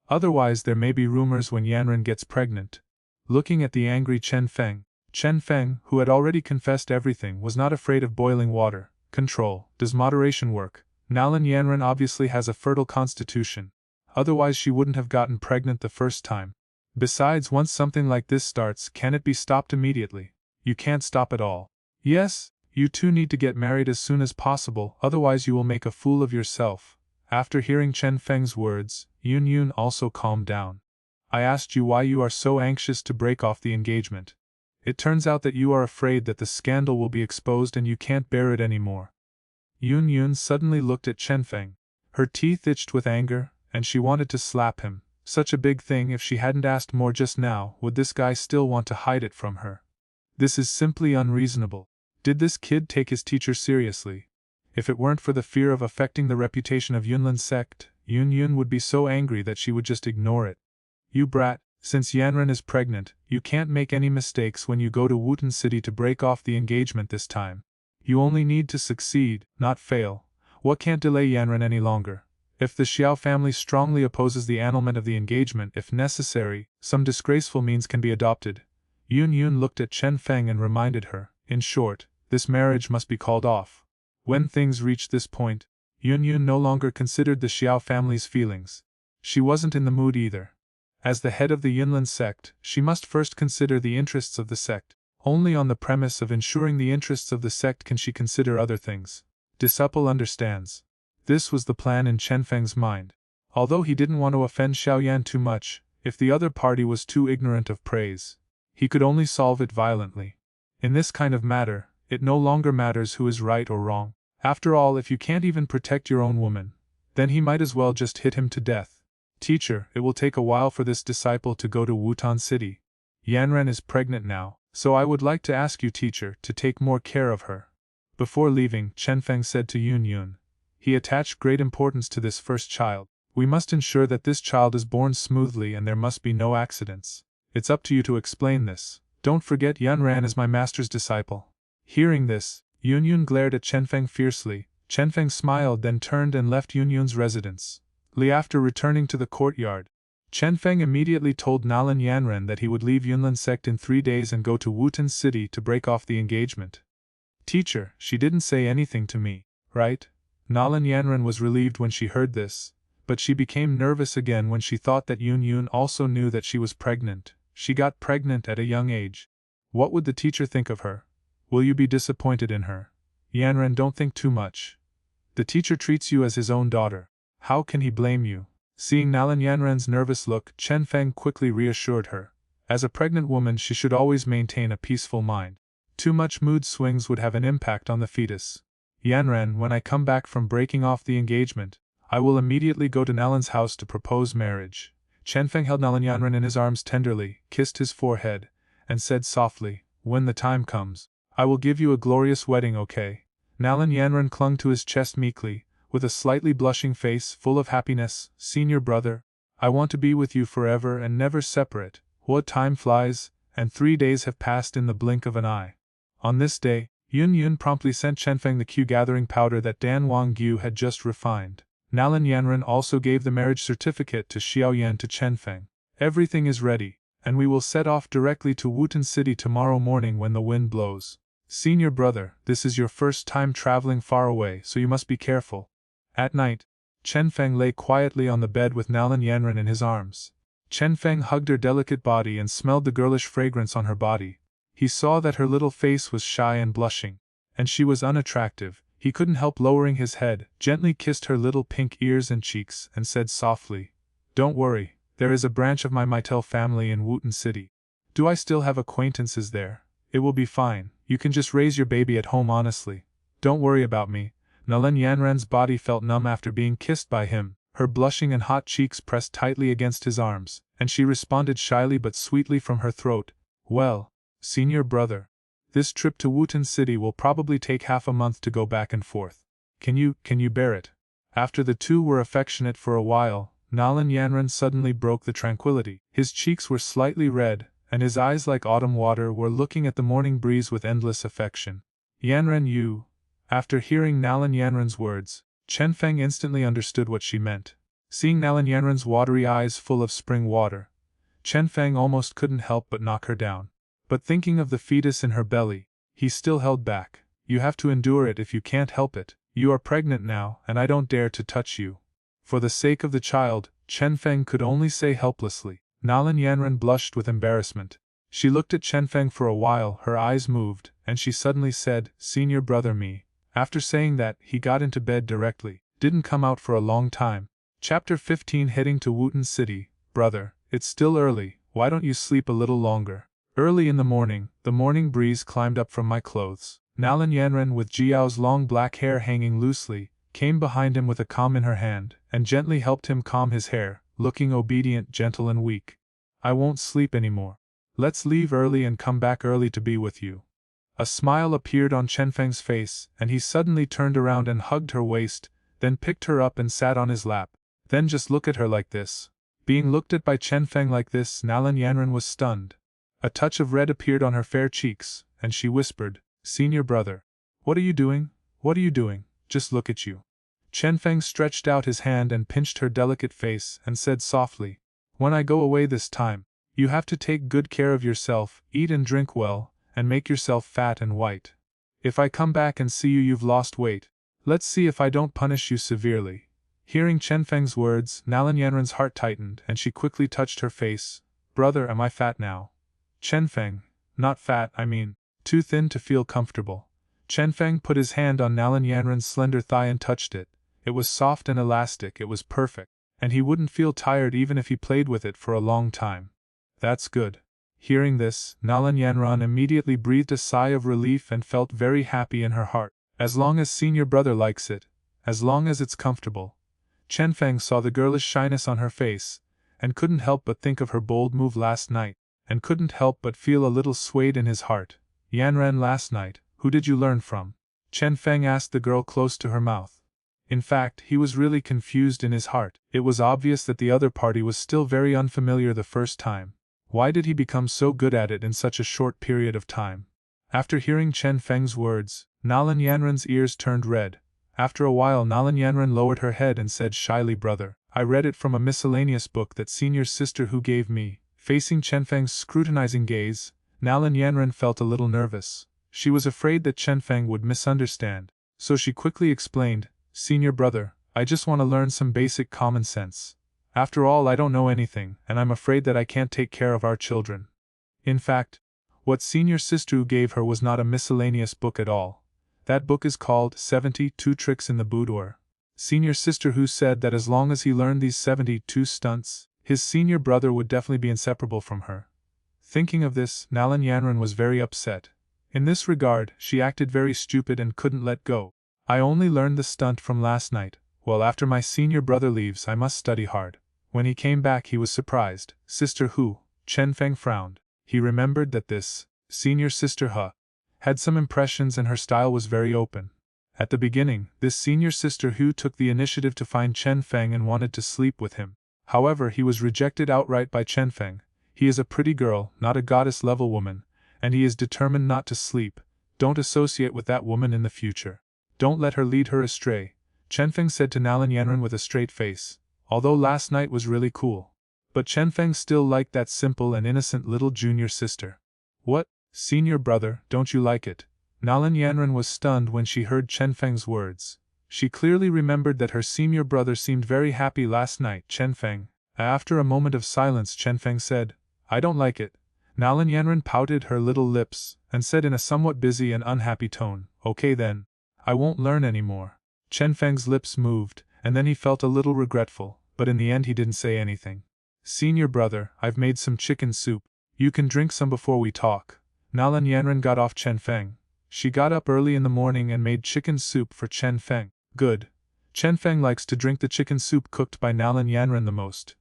Otherwise there may be rumors when Yanran gets pregnant. Looking at the angry Chenfeng, who had already confessed everything, was not afraid of boiling water. Control, does moderation work? Nalan Yanran obviously has a fertile constitution. Otherwise she wouldn't have gotten pregnant the first time. Besides, once something like this starts, can it be stopped immediately? You can't stop it all. Yes, you two need to get married as soon as possible, otherwise you will make a fool of yourself. After hearing Chenfeng's words, Yun also calmed down. I asked you why you are so anxious to break off the engagement. It turns out that you are afraid that the scandal will be exposed and you can't bear it anymore. Yun suddenly looked at Chenfeng. Her teeth itched with anger, and she wanted to slap him. Such a big thing. If she hadn't asked more just now, would this guy still want to hide it from her? This is simply unreasonable. Did this kid take his teacher seriously? If it weren't for the fear of affecting the reputation of Yunlin sect, Yun would be so angry that she would just ignore it. You brat, since Yanran is pregnant, you can't make any mistakes when you go to Wooten City to break off the engagement this time. You only need to succeed, not fail. What can't delay Yanran any longer? If the Xiao family strongly opposes the annulment of the engagement, if necessary, some disgraceful means can be adopted. Yun looked at Chenfeng and reminded her, in short, this marriage must be called off. When things reached this point, Yun no longer considered the Xiao family's feelings. She wasn't in the mood either. As the head of the Yunlin sect, she must first consider the interests of the sect. Only on the premise of ensuring the interests of the sect can she consider other things. Disciple understands. This was the plan in Chenfeng's mind. Although he didn't want to offend Xiao Yan too much, if the other party was too ignorant of praise, he could only solve it violently. In this kind of matter, it no longer matters who is right or wrong. After all, if you can't even protect your own woman, then he might as well just hit him to death. Teacher, it will take a while for this disciple to go to Wutan City. Yanran is pregnant now, so I would like to ask you, teacher, to take more care of her. Before leaving, Chenfeng said to Yun. He attached great importance to this first child. We must ensure that this child is born smoothly and there must be no accidents. It's up to you to explain this. Don't forget Yanran is my master's disciple. Hearing this, Yun glared at Chenfeng fiercely. Chenfeng smiled, then turned and left Yun's residence. After returning to the courtyard, Chenfeng immediately told Nalan Yanran that he would leave Yunlin sect in 3 days and go to Wutan City to break off the engagement. Teacher, she didn't say anything to me, right? Nalan Yanran was relieved when she heard this, but she became nervous again when she thought that Yun also knew that she was pregnant. She got pregnant at a young age. What would the teacher think of her? Will you be disappointed in her? Yanran, don't think too much. The teacher treats you as his own daughter. How can he blame you? Seeing Nalan Yanran's nervous look, Chenfeng quickly reassured her. As a pregnant woman, she should always maintain a peaceful mind. Too much mood swings would have an impact on the fetus. Yanran, when I come back from breaking off the engagement, I will immediately go to Nalan's house to propose marriage. Chenfeng held Nalan Yanran in his arms tenderly, kissed his forehead, and said softly, when the time comes, I will give you a glorious wedding, okay? Nalan Yanran clung to his chest meekly, with a slightly blushing face full of happiness. Senior brother, I want to be with you forever and never separate. What time flies, and 3 days have passed in the blink of an eye. On this day, Yun promptly sent Chenfeng the Q-gathering powder that Dan Wangyu had just refined. Nalan Yanran also gave the marriage certificate to Xiao Yan to Chenfeng. Everything is ready, and we will set off directly to Wutan City tomorrow morning when the wind blows. Senior brother, this is your first time traveling far away, so you must be careful. At night, Chenfeng lay quietly on the bed with Nalan Yanran in his arms. Chenfeng hugged her delicate body and smelled the girlish fragrance on her body. He saw that her little face was shy and blushing, and she was unattractive. He couldn't help lowering his head, gently kissed her little pink ears and cheeks, and said softly, Don't worry, there is a branch of my Maitel family in Wutan City. Do I still have acquaintances there? It will be fine, you can just raise your baby at home honestly. Don't worry about me. Nalan Yanran's body felt numb after being kissed by him, her blushing and hot cheeks pressed tightly against his arms, and she responded shyly but sweetly from her throat, Well, senior brother, this trip to Wutan City will probably take half a month to go back and forth. Can you bear it? After the two were affectionate for a while, Nalan Yanran suddenly broke the tranquility. His cheeks were slightly red, and his eyes like autumn water were looking at the morning breeze with endless affection. Yanran, you. After hearing Nalan Yanran's words, Chenfeng instantly understood what she meant. Seeing Nalan Yanran's watery eyes full of spring water, Chenfeng almost couldn't help but knock her down. But thinking of the fetus in her belly, he still held back. You have to endure it if you can't help it. You are pregnant now, and I don't dare to touch you. For the sake of the child, Chenfeng could only say helplessly. Nalan Yanran blushed with embarrassment. She looked at Chenfeng for a while, her eyes moved, and she suddenly said, Senior brother me. After saying that, he got into bed directly. Didn't come out for a long time. Chapter 15. Heading to Wutan City. Brother, it's still early, why don't you sleep a little longer? Early in the morning breeze climbed up from my clothes. Nalan Yanran, with Jiao's long black hair hanging loosely, came behind him with a comb in her hand, and gently helped him comb his hair, looking obedient, gentle and weak. I won't sleep anymore. Let's leave early and come back early to be with you. A smile appeared on Chenfeng's face, and he suddenly turned around and hugged her waist, then picked her up and sat on his lap. Then just look at her like this. Being looked at by Chenfeng like this, Nalan Yanran was stunned. A touch of red appeared on her fair cheeks, and she whispered, "Senior brother. What are you doing? What are you doing? Just look at you." Chenfeng stretched out his hand and pinched her delicate face and said softly, "When I go away this time, you have to take good care of yourself, eat and drink well, and make yourself fat and white. If I come back and see you've lost weight, let's see if I don't punish you severely." Hearing Chenfeng's words, Nalan Yanran's heart tightened and she quickly touched her face. "Brother, am I fat now?" "Chenfeng, not fat, I mean, too thin to feel comfortable." Chenfeng put his hand on Nalan Yanran's slender thigh and touched it. It was soft and elastic, it was perfect, and he wouldn't feel tired even if he played with it for a long time. "That's good." Hearing this, Nalan Yanran immediately breathed a sigh of relief and felt very happy in her heart. As long as senior brother likes it, as long as it's comfortable. Chenfeng saw the girlish shyness on her face, and couldn't help but think of her bold move last night, and couldn't help but feel a little swayed in his heart. "Yanran, last night, who did you learn from?" Chenfeng asked the girl close to her mouth. In fact, he was really confused in his heart. It was obvious that the other party was still very unfamiliar the first time. Why did he become so good at it in such a short period of time? After hearing Chenfeng's words, Nalan Yanran's ears turned red. After a while Nalan Yanran lowered her head and said shyly, "Brother, I read it from a miscellaneous book that senior's sister who gave me." Facing Chenfeng's scrutinizing gaze, Nalan Yanran felt a little nervous. She was afraid that Chenfeng would misunderstand, so she quickly explained, "Senior brother, I just want to learn some basic common sense. After all, I don't know anything, and I'm afraid that I can't take care of our children." In fact, what senior sister gave her was not a miscellaneous book at all. That book is called 72 Tricks in the Boudoir. Senior sister who said that as long as he learned these 72 stunts, his senior brother would definitely be inseparable from her. Thinking of this, Nalan Yanran was very upset. In this regard, she acted very stupid and couldn't let go. "I only learned the stunt from last night. Well, after my senior brother leaves, I must study hard." When he came back, he was surprised. "Sister Hu," Chenfeng frowned. He remembered that this senior sister Hu had some impressions and her style was very open. At the beginning, this senior sister Hu took the initiative to find Chenfeng and wanted to sleep with him. However, he was rejected outright by Chenfeng. He is a pretty girl, not a goddess-level woman, and he is determined not to sleep. "Don't associate with that woman in the future. Don't let her lead her astray," Chenfeng said to Nalan Yanran with a straight face. Although last night was really cool, but Chenfeng still liked that simple and innocent little junior sister. "What, senior brother, don't you like it?" Nalan Yanran was stunned when she heard Chenfeng's words. She clearly remembered that her senior brother seemed very happy last night. "Chenfeng." After a moment of silence, Chenfeng said, "I don't like it." Nalan Yanran pouted her little lips, and said in a somewhat busy and unhappy tone, "Okay then. I won't learn any more." Chenfeng's lips moved, and then he felt a little regretful, but in the end he didn't say anything. "Senior brother, I've made some chicken soup. You can drink some before we talk." Nalan Yanran got off Chenfeng. She got up early in the morning and made chicken soup for Chenfeng. Good. Chenfeng likes to drink the chicken soup cooked by Nalan Yanran the most.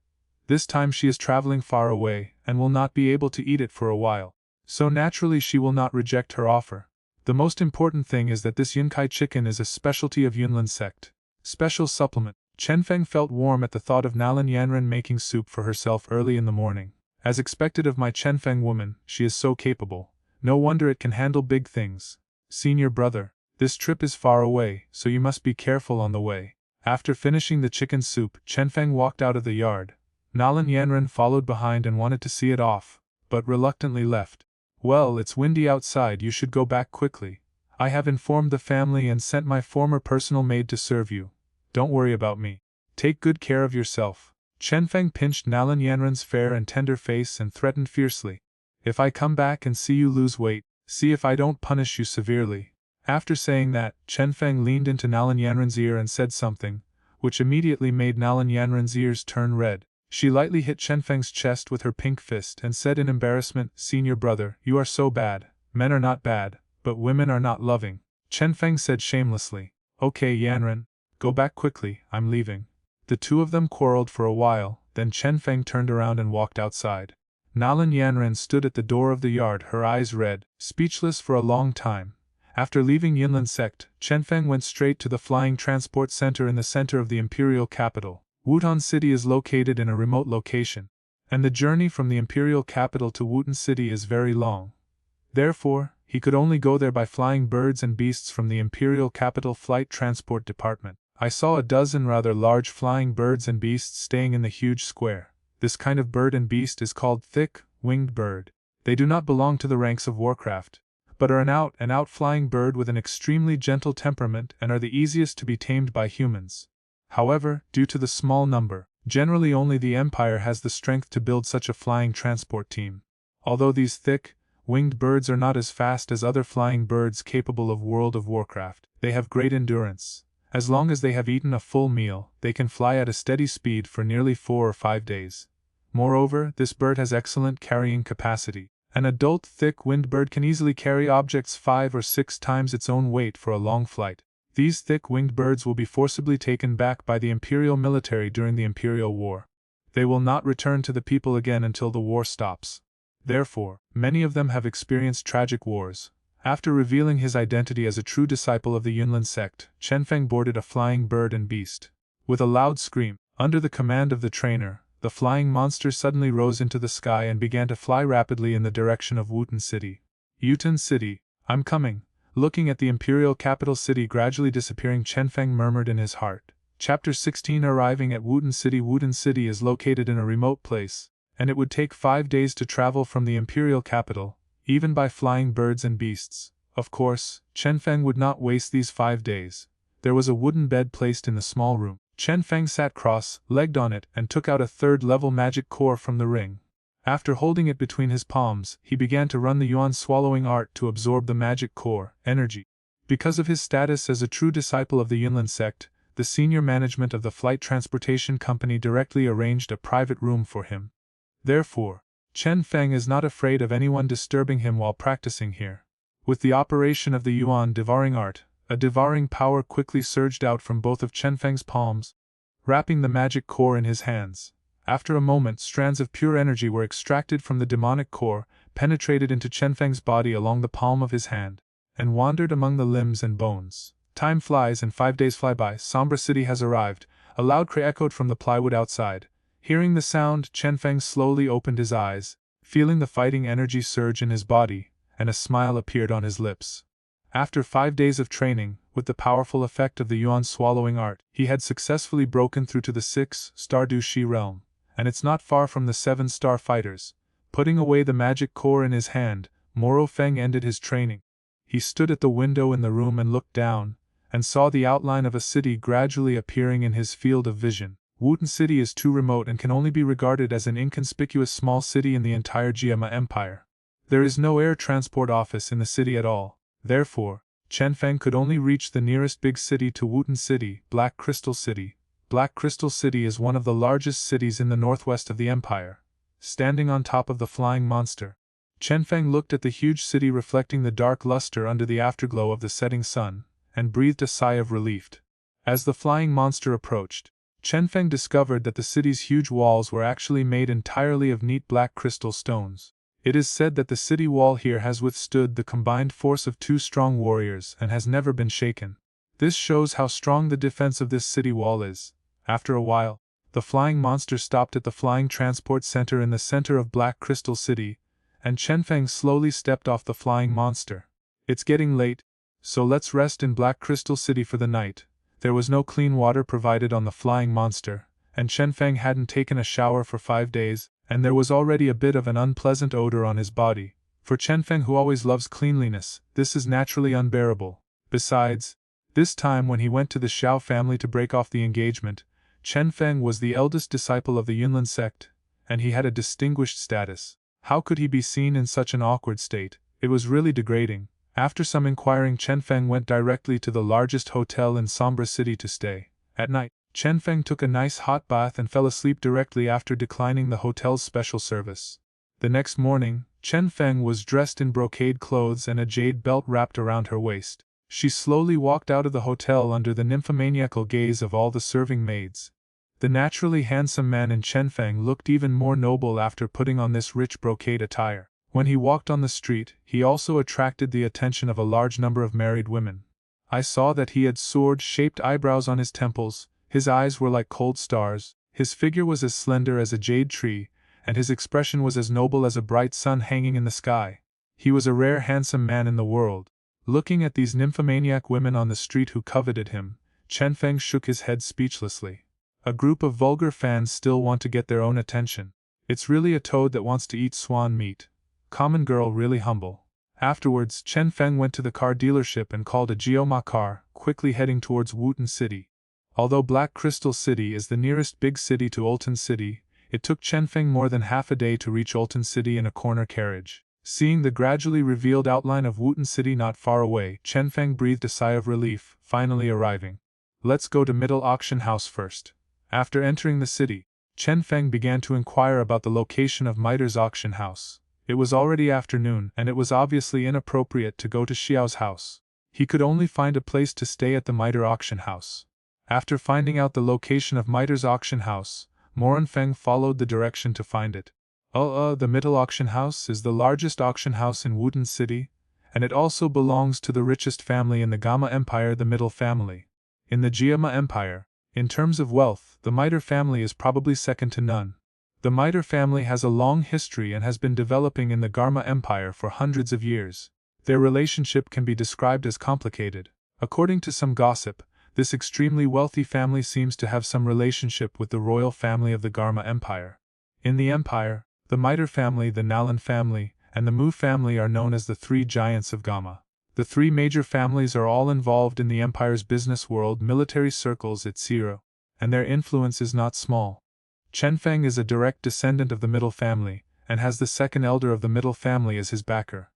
This time she is traveling far away, and will not be able to eat it for a while. So naturally she will not reject her offer. The most important thing is that this Yunkai chicken is a specialty of Yunlin sect. Special supplement. Chenfeng felt warm at the thought of Nalan Yanran making soup for herself early in the morning. As expected of my Chenfeng woman, she is so capable. No wonder it can handle big things. "Senior brother, this trip is far away, so you must be careful on the way." After finishing the chicken soup, Chenfeng walked out of the yard. Nalan Yanran followed behind and wanted to see it off, but reluctantly left. "Well, it's windy outside, you should go back quickly. I have informed the family and sent my former personal maid to serve you. Don't worry about me. Take good care of yourself." Chenfeng pinched Nalan Yanran's fair and tender face and threatened fiercely. "If I come back and see you lose weight, see if I don't punish you severely." After saying that, Chenfeng leaned into Nalan Yanran's ear and said something, which immediately made Nalan Yanran's ears turn red. She lightly hit Chenfeng's chest with her pink fist and said in embarrassment, "Senior brother, you are so bad. Men are not bad, but women are not loving." Chenfeng said shamelessly, "Okay, Yanran, go back quickly, I'm leaving." The two of them quarreled for a while, then Chenfeng turned around and walked outside. Nalan Yanran stood at the door of the yard, her eyes red, speechless for a long time. After leaving Yunlin sect, Chenfeng went straight to the flying transport center in the center of the imperial capital. Wutan City is located in a remote location, and the journey from the imperial capital to Wutan City is very long. Therefore, he could only go there by flying birds and beasts from the imperial capital flight transport department. I saw a dozen rather large flying birds and beasts staying in the huge square. This kind of bird and beast is called thick-winged bird. They do not belong to the ranks of Warcraft, but are an out-and-out flying bird with an extremely gentle temperament and are the easiest to be tamed by humans. However, due to the small number, generally only the Empire has the strength to build such a flying transport team. Although these thick-winged birds are not as fast as other flying birds capable of World of Warcraft, they have great endurance. As long as they have eaten a full meal, they can fly at a steady speed for nearly 4 or 5 days. Moreover, this bird has excellent carrying capacity. An adult thick-winged bird can easily carry objects 5 or 6 times its own weight for a long flight. These thick-winged birds will be forcibly taken back by the imperial military during the imperial war. They will not return to the people again until the war stops. Therefore, many of them have experienced tragic wars. After revealing his identity as a true disciple of the Yunlin sect, Chenfeng boarded a flying bird and beast. With a loud scream, under the command of the trainer, the flying monster suddenly rose into the sky and began to fly rapidly in the direction of Wutan City. Wutan City, I'm coming. Looking at the imperial capital city gradually disappearing, Chenfeng murmured in his heart. Chapter 16. Arriving at Wutan City. Wutan City is located in a remote place, and it would take 5 days to travel from the imperial capital, even by flying birds and beasts. Of course, Chenfeng would not waste these 5 days. There was a wooden bed placed in the small room. Chenfeng sat cross-legged on it and took out a 3rd-level magic core from the ring. After holding it between his palms, he began to run the yuan swallowing art to absorb the magic core energy. Because of his status as a true disciple of the Yunlin sect, the senior management of the flight transportation company directly arranged a private room for him. Therefore, Chenfeng is not afraid of anyone disturbing him while practicing here. With the operation of the yuan devouring art, a devouring power quickly surged out from both of Chenfeng's palms, wrapping the magic core in his hands. After a moment, strands of pure energy were extracted from the demonic core, penetrated into Chenfeng's body along the palm of his hand, and wandered among the limbs and bones. Time flies and 5 days fly by. Sombra City has arrived. A loud cry echoed from the plywood outside. Hearing the sound, Chenfeng slowly opened his eyes, feeling the fighting energy surge in his body, and a smile appeared on his lips. After 5 days of training, with the powerful effect of the yuan swallowing art, he had successfully broken through to the 6-star Du Shi realm, and it's not far from the 7-star fighters. Putting away the magic core in his hand, Morrowind ended his training. He stood at the window in the room and looked down, and saw the outline of a city gradually appearing in his field of vision. Wutan City is too remote and can only be regarded as an inconspicuous small city in the entire Jiama Empire. There is no air transport office in the city at all. Therefore, Chenfeng could only reach the nearest big city to Wutan City, Black Crystal City. Black Crystal City is one of the largest cities in the northwest of the empire. Standing on top of the flying monster, Chenfeng looked at the huge city reflecting the dark luster under the afterglow of the setting sun, and breathed a sigh of relief. As the flying monster approached, Chenfeng discovered that the city's huge walls were actually made entirely of neat black crystal stones. It is said that the city wall here has withstood the combined force of 2 strong warriors and has never been shaken. This shows how strong the defense of this city wall is. After a while, the flying monster stopped at the flying transport center in the center of Black Crystal City, and Chenfeng slowly stepped off the flying monster. It's getting late, so let's rest in Black Crystal City for the night. There was no clean water provided on the flying monster, and Chenfeng hadn't taken a shower for 5 days, and there was already a bit of an unpleasant odor on his body. For Chenfeng, who always loves cleanliness, this is naturally unbearable. Besides, this time when he went to the Xiao family to break off the engagement, Chenfeng was the eldest disciple of the Yunlin sect, and he had a distinguished status. How could he be seen in such an awkward state? It was really degrading. After some inquiring, Chenfeng went directly to the largest hotel in Sombra City to stay. At night, Chenfeng took a nice hot bath and fell asleep directly after declining the hotel's special service. The next morning, Chenfeng was dressed in brocade clothes and a jade belt wrapped around her waist. She slowly walked out of the hotel under the nymphomaniacal gaze of all the serving maids. The naturally handsome man in Chenfeng looked even more noble after putting on this rich brocade attire. When he walked on the street, he also attracted the attention of a large number of married women. I saw that he had sword-shaped eyebrows on his temples, his eyes were like cold stars, his figure was as slender as a jade tree, and his expression was as noble as a bright sun hanging in the sky. He was a rare handsome man in the world. Looking at these nymphomaniac women on the street who coveted him, Chenfeng shook his head speechlessly. A group of vulgar fans still want to get their own attention. It's really a toad that wants to eat swan meat. Common girl really humble. Afterwards, Chenfeng went to the car dealership and called a Geoma car, quickly heading towards Wooten City. Although Black Crystal City is the nearest big city to Olton City, it took Chenfeng more than half a day to reach Olton City in a corner carriage. Seeing the gradually revealed outline of Wooten City not far away, Chenfeng breathed a sigh of relief, finally arriving. Let's go to Middle Auction House first. After entering the city, Chenfeng began to inquire about the location of Mitre auction house. It was already afternoon, and it was obviously inappropriate to go to Xiao's house. He could only find a place to stay at the Mitre auction house. After finding out the location of Mitre's auction house, Morrowind followed the direction to find it. The Middle Auction House is the largest auction house in Wooten City, and it also belongs to the richest family in the Gama Empire, the Middle family. In the Geoma Empire, in terms of wealth, the Mitre family is probably second to none. The Mitre family has a long history and has been developing in the Garma Empire for hundreds of years. Their relationship can be described as complicated. According to some gossip, this extremely wealthy family seems to have some relationship with the royal family of the Garma Empire. In the empire, the Mitre family, the Nalan family, and the Mu family are known as the three giants of Gama. The three major families are all involved in the empire's business world, military circles, etc., and their influence is not small. Chenfeng is a direct descendant of the Middle family, and has the second elder of the Middle family as his backer.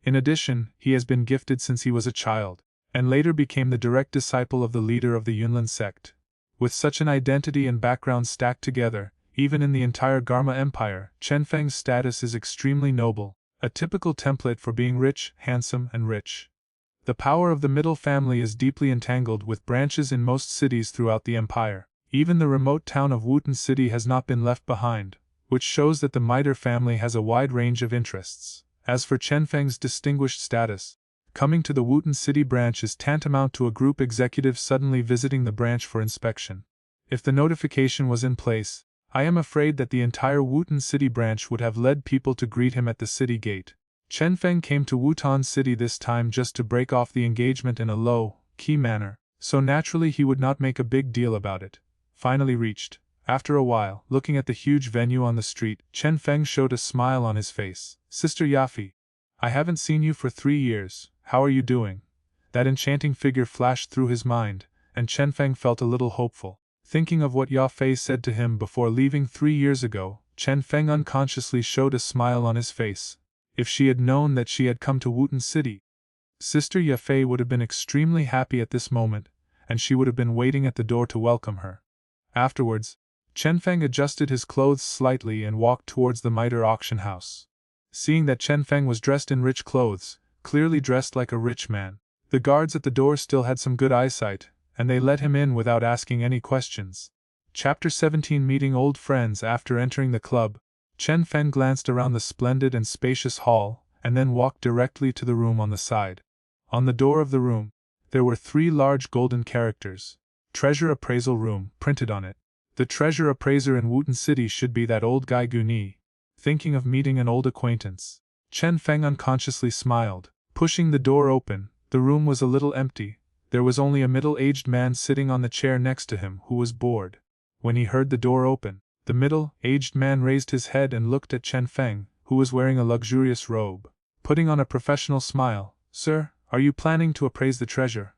In addition, he has been gifted since he was a child, and later became the direct disciple of the leader of the Yunlin sect. With such an identity and background stacked together, even in the entire Garma Empire, Chenfeng's status is extremely noble, a typical template for being rich, handsome, and rich. The power of the Middle family is deeply entangled with branches in most cities throughout the empire. Even the remote town of Wooten City has not been left behind, which shows that the Mitre family has a wide range of interests. As for Chenfeng's distinguished status, coming to the Wooten City branch is tantamount to a group executive suddenly visiting the branch for inspection. If the notification was in place, I am afraid that the entire Wooten City branch would have led people to greet him at the city gate. Chenfeng came to Wutan City this time just to break off the engagement in a low-key manner, so naturally he would not make a big deal about it. Finally reached, after a while, looking at the huge venue on the street, Chenfeng showed a smile on his face. Sister Yafi, I haven't seen you for 3 years, how are you doing? That enchanting figure flashed through his mind, and Chenfeng felt a little hopeful. Thinking of what Yafei said to him before leaving 3 years ago, Chenfeng unconsciously showed a smile on his face. If she had known that she had come to Wooten City, Sister Yafei would have been extremely happy at this moment, and she would have been waiting at the door to welcome her. Afterwards, Chenfeng adjusted his clothes slightly and walked towards the Mitre auction house. Seeing that Chenfeng was dressed in rich clothes, clearly dressed like a rich man, the guards at the door still had some good eyesight, and they let him in without asking any questions. Chapter 17 Meeting Old Friends. After entering the club, Chenfeng glanced around the splendid and spacious hall, and then walked directly to the room on the side. On the door of the room, there were 3 large golden characters, Treasure Appraisal Room, printed on it. The treasure appraiser in Wooten City should be that old guy Guni. Thinking of meeting an old acquaintance, Chenfeng unconsciously smiled. Pushing the door open, the room was a little empty. There was only a middle-aged man sitting on the chair next to him who was bored. When he heard the door open, the middle-aged man raised his head and looked at Chenfeng, who was wearing a luxurious robe. Putting on a professional smile, Sir, are you planning to appraise the treasure?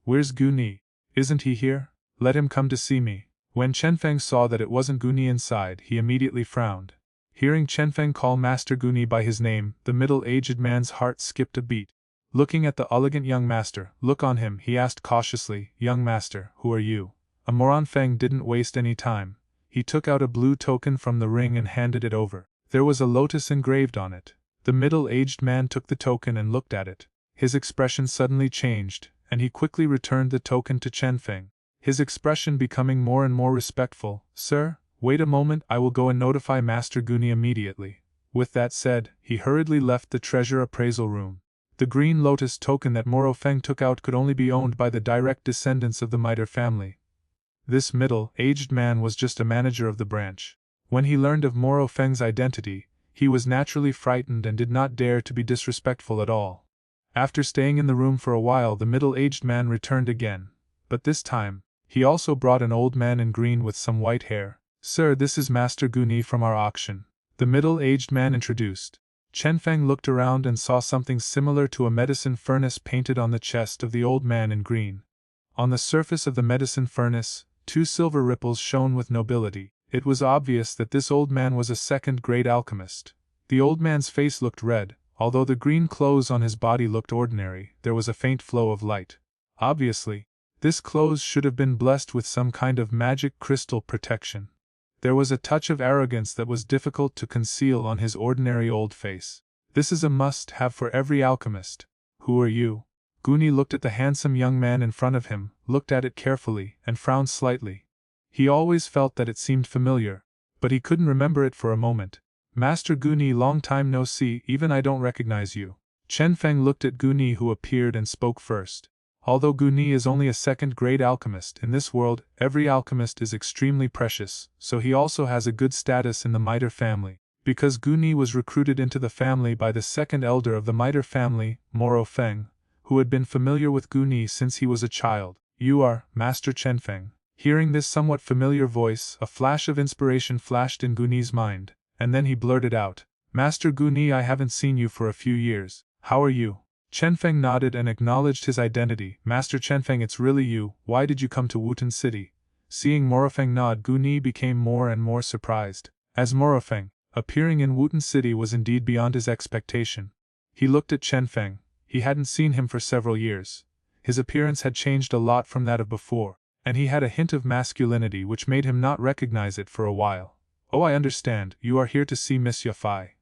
Where's Guni? Isn't he here? Let him come to see me. When Chenfeng saw that it wasn't Guni inside, he immediately frowned. Hearing Chenfeng call Master Guni by his name, the middle-aged man's heart skipped a beat. Looking at the elegant young master, look on him, he asked cautiously, Young master, who are you? Morrowind didn't waste any time. He took out a blue token from the ring and handed it over. There was a lotus engraved on it. The middle-aged man took the token and looked at it. His expression suddenly changed, and he quickly returned the token to Chenfeng. his expression becoming more and more respectful. "Sir, wait a moment, I will go and notify Master Guni immediately." With that said, he hurriedly left the treasure appraisal room. The green lotus token that Morrowind took out could only be owned by the direct descendants of the Mitre family. This middle-aged man was just a manager of the branch. When he learned of Morrowind's identity, he was naturally frightened and did not dare to be disrespectful at all. After staying in the room for a while, the middle-aged man returned again, but this time, he also brought an old man in green with some white hair. "Sir, this is Master Guni from our auction," the middle-aged man introduced. Chenfeng looked around and saw something similar to a medicine furnace painted on the chest of the old man in green. On the surface of the medicine furnace, 2 silver ripples shone with nobility. It was obvious that this old man was a second-grade alchemist. The old man's face looked red. Although the green clothes on his body looked ordinary, there was a faint flow of light. Obviously, this clothes should have been blessed with some kind of magic crystal protection. There was a touch of arrogance that was difficult to conceal on his ordinary old face. "This is a must-have for every alchemist. Who are you?" Guni looked at the handsome young man in front of him, looked at it carefully, and frowned slightly. He always felt that it seemed familiar, but he couldn't remember it for a moment. "Master Guni, long time no see, even I don't recognize you." Chenfeng looked at Guni, who appeared and spoke first. Although Guni is only a second-grade alchemist, in this world, every alchemist is extremely precious, so he also has a good status in the Mitre family. Because Guni was recruited into the family by the second elder of the Mitre family, Morrowind, who had been familiar with Guni since he was a child. "You are Master Chenfeng." Hearing this somewhat familiar voice, a flash of inspiration flashed in Guni's mind, and then he blurted out, "Master Guni, I haven't seen you for a few years. How are you?" Chenfeng nodded and acknowledged his identity. "Master Chenfeng, it's really you. Why did you come to Wooten City?" Seeing Morrowind nod, Guni became more and more surprised, as Morrowind, appearing in Wooten City, was indeed beyond his expectation. He looked at Chenfeng. He hadn't seen him for several years. His appearance had changed a lot from that of before, and he had a hint of masculinity which made him not recognize it for a while. "Oh, I understand, you are here to see Miss Yafei."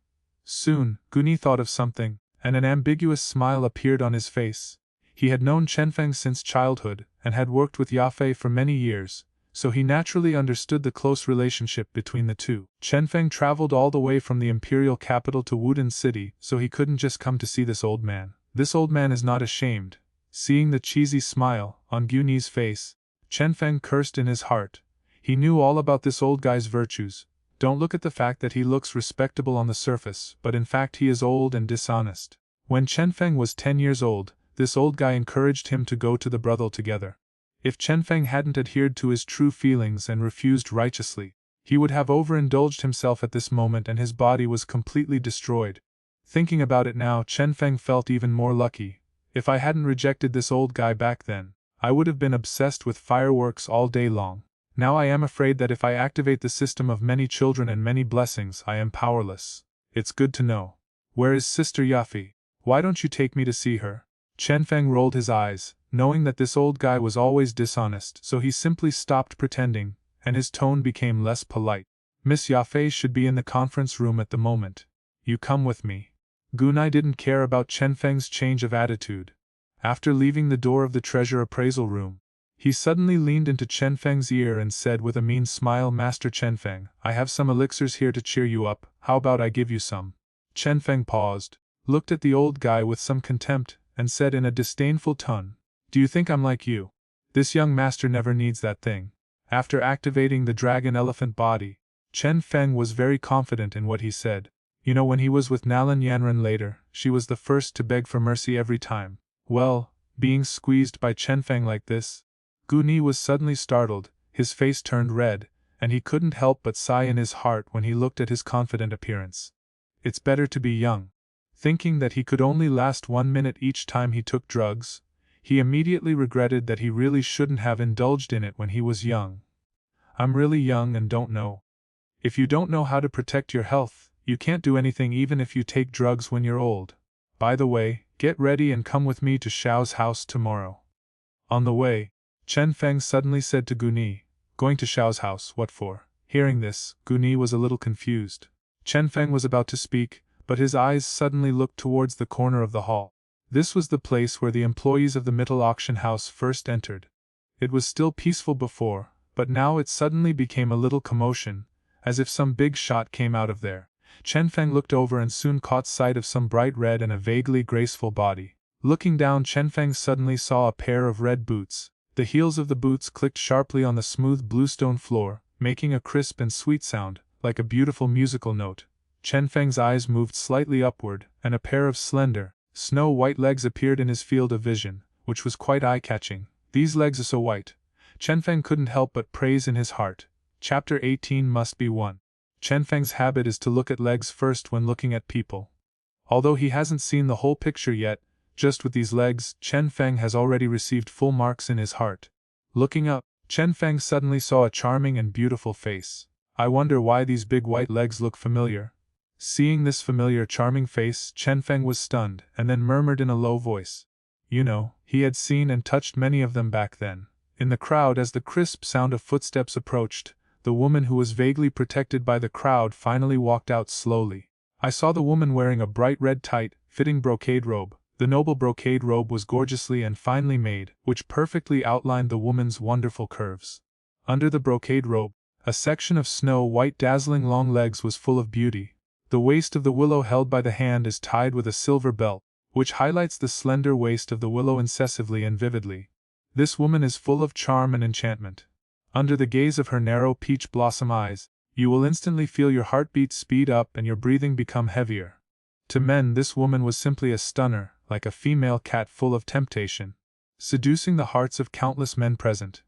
Soon, Guni thought of something, and an ambiguous smile appeared on his face. He had known Chenfeng since childhood, and had worked with Yafei for many years, so he naturally understood the close relationship between the two. Chenfeng traveled all the way from the imperial capital to Wooten City, so he couldn't just come to see this old man. This old man is not ashamed. Seeing the cheesy smile on Guni's face, Chenfeng cursed in his heart. He knew all about this old guy's virtues. Don't look at the fact that he looks respectable on the surface, but in fact he is old and dishonest. When Chenfeng was 10 years old, this old guy encouraged him to go to the brothel together. If Chenfeng hadn't adhered to his true feelings and refused righteously, he would have overindulged himself at this moment and his body was completely destroyed. Thinking about it now, Chenfeng felt even more lucky. If I hadn't rejected this old guy back then, I would have been obsessed with fireworks all day long. Now I am afraid that if I activate the system of many children and many blessings, I am powerless. It's good to know. Where is Sister Yafei? Why don't you take me to see her? Chenfeng rolled his eyes, knowing that this old guy was always dishonest, so he simply stopped pretending, and his tone became less polite. "Miss Yafei should be in the conference room at the moment. You come with me." Guni didn't care about Chenfeng's change of attitude. After leaving the door of the treasure appraisal room, he suddenly leaned into Chenfeng's ear and said with a mean smile, "Master Chenfeng, I have some elixirs here to cheer you up, how about I give you some?" Chenfeng paused, looked at the old guy with some contempt, and said in a disdainful tone, "Do you think I'm like you? This young master never needs that thing." After activating the dragon elephant body, Chenfeng was very confident in what he said. You know, when he was with Nalan Yanran later, she was the first to beg for mercy every time. Well, being squeezed by Chenfeng like this, Guni was suddenly startled, his face turned red, and he couldn't help but sigh in his heart when he looked at his confident appearance. It's better to be young. Thinking that he could only last 1 minute each time he took drugs, he immediately regretted that he really shouldn't have indulged in it when he was young. "I'm really young and don't know. If you don't know how to protect your health, you can't do anything even if you take drugs when you're old. By the way, get ready and come with me to Xiao's house tomorrow." On the way, Chenfeng suddenly said to Guni, "Going to Xiao's house, what for?" Hearing this, Guni was a little confused. Chenfeng was about to speak, but his eyes suddenly looked towards the corner of the hall. This was the place where the employees of the Mittel auction house first entered. It was still peaceful before, but now it suddenly became a little commotion, as if some big shot came out of there. Chenfeng looked over and soon caught sight of some bright red and a vaguely graceful body. Looking down, Chenfeng suddenly saw a pair of red boots. The heels of the boots clicked sharply on the smooth bluestone floor, making a crisp and sweet sound, like a beautiful musical note. Chenfeng's eyes moved slightly upward, and a pair of slender, snow-white legs appeared in his field of vision, which was quite eye-catching. These legs are so white. Chenfeng couldn't help but praise in his heart. Chapter 18 must be won. Chenfeng's habit is to look at legs first when looking at people. Although he hasn't seen the whole picture yet, just with these legs, Chenfeng has already received full marks in his heart. Looking up, Chenfeng suddenly saw a charming and beautiful face. I wonder why these big white legs look familiar. Seeing this familiar charming face, Chenfeng was stunned, and then murmured in a low voice. You know, he had seen and touched many of them back then. In the crowd, as the crisp sound of footsteps approached, the woman who was vaguely protected by the crowd finally walked out slowly. I saw the woman wearing a bright red tight, fitting brocade robe. The noble brocade robe was gorgeously and finely made, which perfectly outlined the woman's wonderful curves. Under the brocade robe, a section of snow-white dazzling long legs was full of beauty. The waist of the willow held by the hand is tied with a silver belt, which highlights the slender waist of the willow incessively and vividly. This woman is full of charm and enchantment. Under the gaze of her narrow peach blossom eyes, you will instantly feel your heartbeat speed up and your breathing become heavier. To men, this woman was simply a stunner, like a female cat full of temptation, seducing the hearts of countless men present.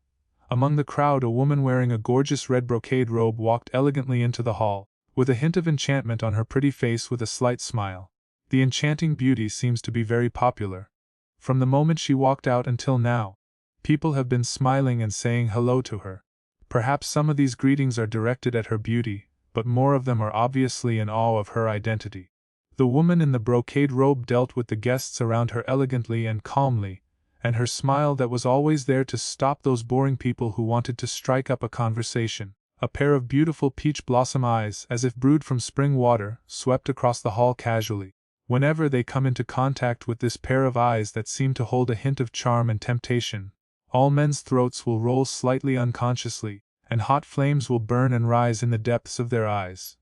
Among the crowd, a woman wearing a gorgeous red brocade robe walked elegantly into the hall, with a hint of enchantment on her pretty face with a slight smile. The enchanting beauty seems to be very popular. From the moment she walked out until now, people have been smiling and saying hello to her. Perhaps some of these greetings are directed at her beauty, but more of them are obviously in awe of her identity. The woman in the brocade robe dealt with the guests around her elegantly and calmly, and her smile that was always there to stop those boring people who wanted to strike up a conversation. A pair of beautiful peach blossom eyes, as if brewed from spring water, swept across the hall casually. Whenever they come into contact with this pair of eyes that seem to hold a hint of charm and temptation, all men's throats will roll slightly unconsciously, and hot flames will burn and rise in the depths of their eyes.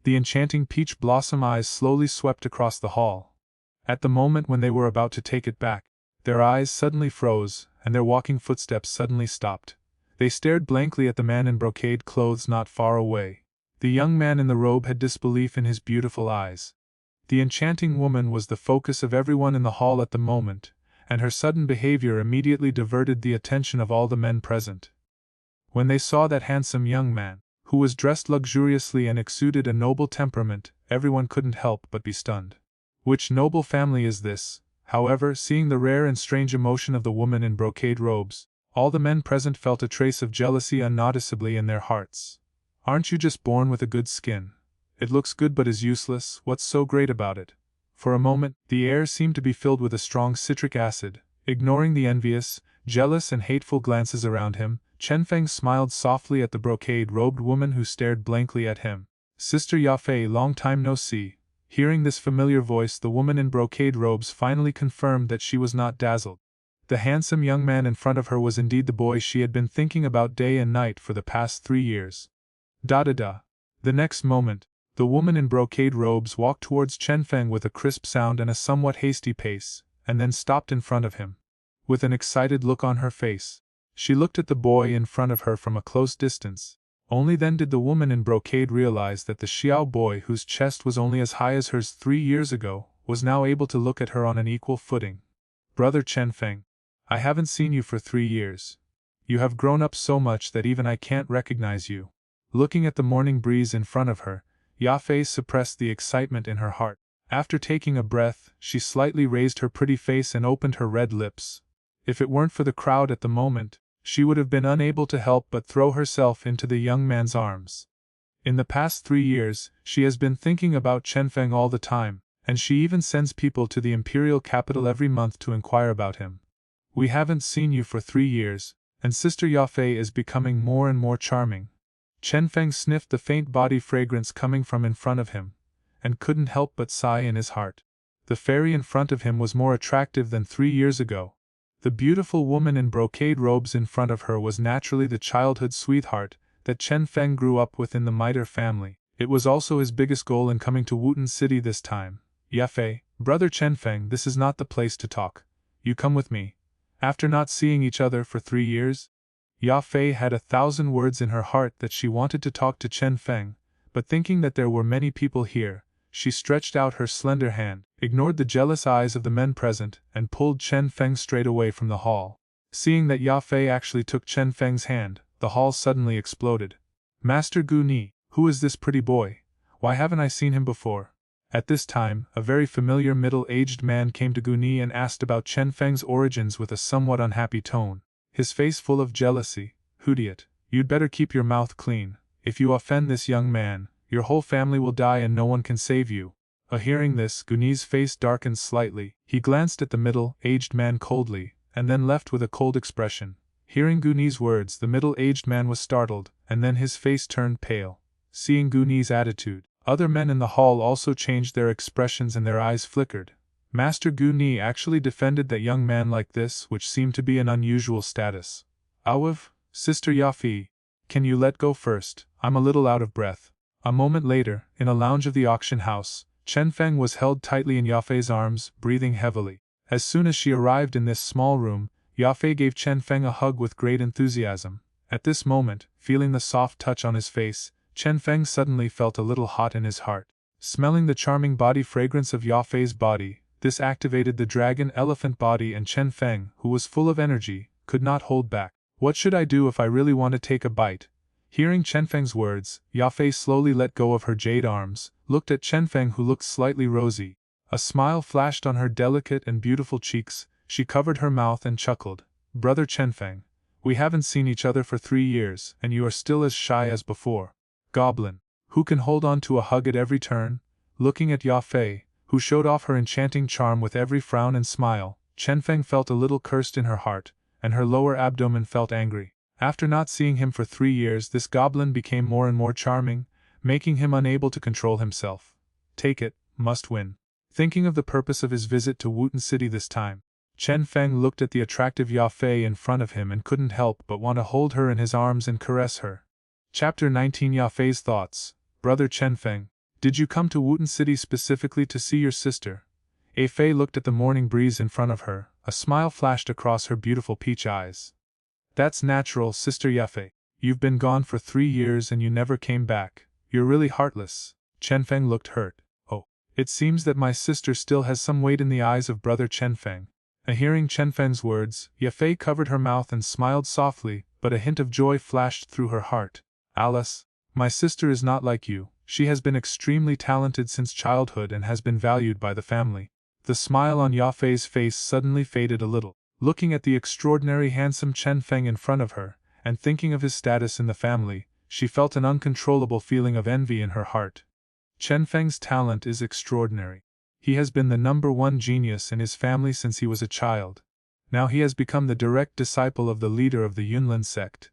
The enchanting peach blossom eyes slowly swept across the hall. At the moment when they were about to take it back, their eyes suddenly froze, and their walking footsteps suddenly stopped. They stared blankly at the man in brocade clothes not far away. The young man in the robe had disbelief in his beautiful eyes. The enchanting woman was the focus of everyone in the hall at the moment, and her sudden behavior immediately diverted the attention of all the men present. When they saw that handsome young man, who was dressed luxuriously and exuded a noble temperament, everyone couldn't help but be stunned. Which noble family is this? However, seeing the rare and strange emotion of the woman in brocade robes, all the men present felt a trace of jealousy unnoticeably in their hearts. Aren't you just born with a good skin? It looks good but is useless, what's so great about it? For a moment, the air seemed to be filled with a strong citric acid. Ignoring the envious, jealous and hateful glances around him, Chenfeng smiled softly at the brocade-robed woman who stared blankly at him. Sister Yafei, long time no see. Hearing this familiar voice, the woman in brocade robes finally confirmed that she was not dazzled. The handsome young man in front of her was indeed the boy she had been thinking about day and night for the past 3 years. Da-da-da. The next moment, the woman in brocade robes walked towards Chenfeng with a crisp sound and a somewhat hasty pace, and then stopped in front of him. With an excited look on her face, she looked at the boy in front of her from a close distance. Only then did the woman in brocade realize that the Xiao boy, whose chest was only as high as hers 3 years ago, was now able to look at her on an equal footing. Brother Chenfeng, I haven't seen you for 3 years. You have grown up so much that even I can't recognize you. Looking at the morning breeze in front of her, Yafei suppressed the excitement in her heart. After taking a breath, she slightly raised her pretty face and opened her red lips. If it weren't for the crowd at the moment, she would have been unable to help but throw herself into the young man's arms. In the past 3 years, she has been thinking about Chenfeng all the time, and she even sends people to the imperial capital every month to inquire about him. We haven't seen you for 3 years, and Sister Yafei is becoming more and more charming. Chenfeng sniffed the faint body fragrance coming from in front of him, and couldn't help but sigh in his heart. The fairy in front of him was more attractive than 3 years ago. The beautiful woman in brocade robes in front of her was naturally the childhood sweetheart that Chenfeng grew up with in the Mitre family. It was also his biggest goal in coming to Wooten City this time. Yafei, brother Chenfeng, this is not the place to talk. You come with me. After not seeing each other for 3 years? Yafei had 1,000 words in her heart that she wanted to talk to Chenfeng, but thinking that there were many people here, she stretched out her slender hand, ignored the jealous eyes of the men present, and pulled Chenfeng straight away from the hall. Seeing that Yafei actually took Chenfeng's hand, the hall suddenly exploded. Master Gu Ni, who is this pretty boy? Why haven't I seen him before? At this time, a very familiar middle-aged man came to Gu Ni and asked about Chenfeng's origins with a somewhat unhappy tone, his face full of jealousy. Hudiot, you'd better keep your mouth clean. If you offend this young man, your whole family will die and no one can save you. Hearing this, Gu Ni's face darkened slightly. He glanced at the middle-aged man coldly, and then left with a cold expression. Hearing Gu Ni's words, the middle-aged man was startled, and then his face turned pale. Seeing Gu Ni's attitude, other men in the hall also changed their expressions and their eyes flickered. Master Gu Ni actually defended that young man like this, which seemed to be an unusual status. Awiv, Sister Yafei, can you let go first? I'm a little out of breath. A moment later, in a lounge of the auction house, Chenfeng was held tightly in Yafei's arms, breathing heavily. As soon as she arrived in this small room, Yafei gave Chenfeng a hug with great enthusiasm. At this moment, feeling the soft touch on his face, Chenfeng suddenly felt a little hot in his heart. Smelling the charming body fragrance of Yafei's body, this activated the dragon elephant body, and Chenfeng, who was full of energy, could not hold back. What should I do if I really want to take a bite? Hearing Chenfeng's words, Yafei slowly let go of her jade arms, looked at Chenfeng, who looked slightly rosy. A smile flashed on her delicate and beautiful cheeks. She covered her mouth and chuckled. Brother Chenfeng, we haven't seen each other for 3 years, and you are still as shy as before. Goblin, who can hold on to a hug at every turn? Looking at Yafei, who showed off her enchanting charm with every frown and smile, Chenfeng felt a little cursed in her heart, and her lower abdomen felt angry. After not seeing him for 3 years, this goblin became more and more charming, making him unable to control himself. Take it, must win. Thinking of the purpose of his visit to Wooten City this time, Chenfeng looked at the attractive Yafei in front of him and couldn't help but want to hold her in his arms and caress her. Chapter 19 Yafei's Thoughts. Brother Chenfeng, did you come to Wooten City specifically to see your sister? Yafei looked at the morning breeze in front of her. A smile flashed across her beautiful peach eyes. That's natural, Sister Yafei. You've been gone for 3 years and you never came back. You're really heartless. Chenfeng looked hurt. Oh, it seems that my sister still has some weight in the eyes of Brother Chenfeng. Hearing Chenfeng's words, Yafei covered her mouth and smiled softly, but a hint of joy flashed through her heart. Alice, my sister is not like you. She has been extremely talented since childhood and has been valued by the family. The smile on Yafei's face suddenly faded a little. Looking at the extraordinary handsome Chenfeng in front of her, and thinking of his status in the family, she felt an uncontrollable feeling of envy in her heart. Chenfeng's talent is extraordinary. He has been the #1 genius in his family since he was a child. Now he has become the direct disciple of the leader of the Yunlin sect.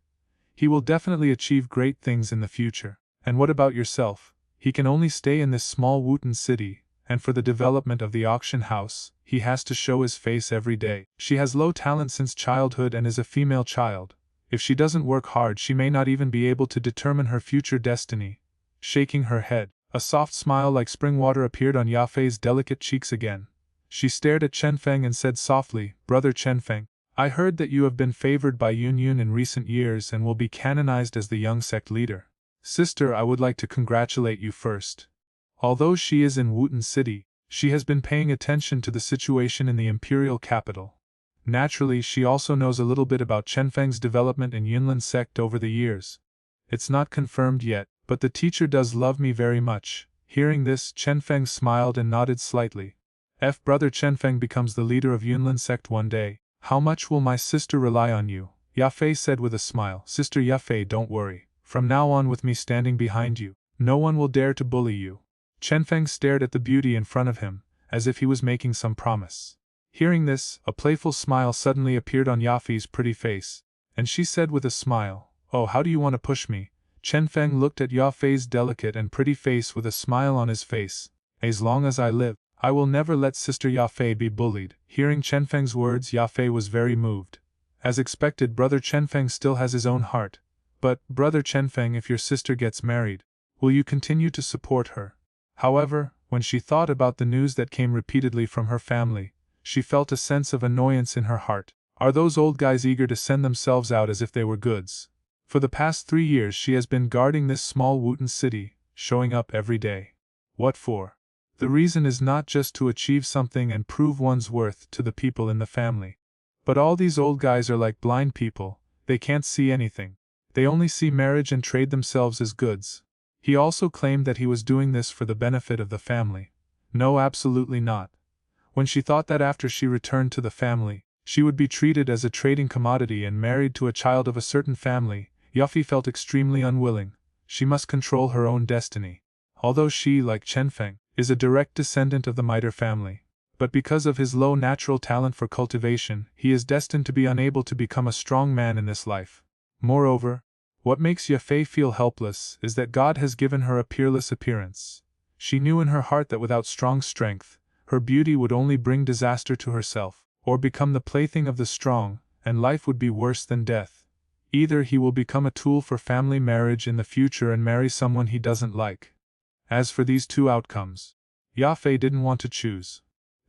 He will definitely achieve great things in the future. And what about yourself? He can only stay in this small Wooten City, and for the development of the auction house, he has to show his face every day. She has low talent since childhood and is a female child. If she doesn't work hard, she may not even be able to determine her future destiny. Shaking her head, a soft smile like spring water appeared on Yafei's delicate cheeks again. She stared at Chenfeng and said softly, Brother Chenfeng, I heard that you have been favored by Yun Yun in recent years and will be canonized as the young sect leader. Sister, I would like to congratulate you first. Although she is in Wooten City, she has been paying attention to the situation in the imperial capital. Naturally, she also knows a little bit about Chenfeng's development in Yunlin sect over the years. It's not confirmed yet, but the teacher does love me very much. Hearing this, Chenfeng smiled and nodded slightly. If Brother Chenfeng becomes the leader of Yunlin sect one day, how much will my sister rely on you? Yafei said with a smile. Sister Yafei, don't worry. From now on, with me standing behind you, no one will dare to bully you. Chenfeng stared at the beauty in front of him, as if he was making some promise. Hearing this, a playful smile suddenly appeared on Yafei's pretty face, and she said with a smile, Oh, how do you want to push me? Chenfeng looked at Yafei's delicate and pretty face with a smile on his face. As long as I live, I will never let Sister Yafei be bullied. Hearing Chenfeng's words, Yafei was very moved. As expected, Brother Chenfeng still has his own heart. But, Brother Chenfeng, if your sister gets married, will you continue to support her? However, when she thought about the news that came repeatedly from her family, she felt a sense of annoyance in her heart. Are those old guys eager to send themselves out as if they were goods? For the past 3 years she has been guarding this small Wooten city, showing up every day. What for? The reason is not just to achieve something and prove one's worth to the people in the family. But all these old guys are like blind people, they can't see anything. They only see marriage and trade themselves as goods. He also claimed that he was doing this for the benefit of the family. No, absolutely not. When she thought that after she returned to the family, she would be treated as a trading commodity and married to a child of a certain family, Yafei felt extremely unwilling. She must control her own destiny. Although she, like Chenfeng, is a direct descendant of the Mitre family, but because of his low natural talent for cultivation, he is destined to be unable to become a strong man in this life. Moreover, what makes Yafei feel helpless is that God has given her a peerless appearance. She knew in her heart that without strong strength, her beauty would only bring disaster to herself, or become the plaything of the strong, and life would be worse than death. Either he will become a tool for family marriage in the future and marry someone he doesn't like. As for these two outcomes, Yafei didn't want to choose.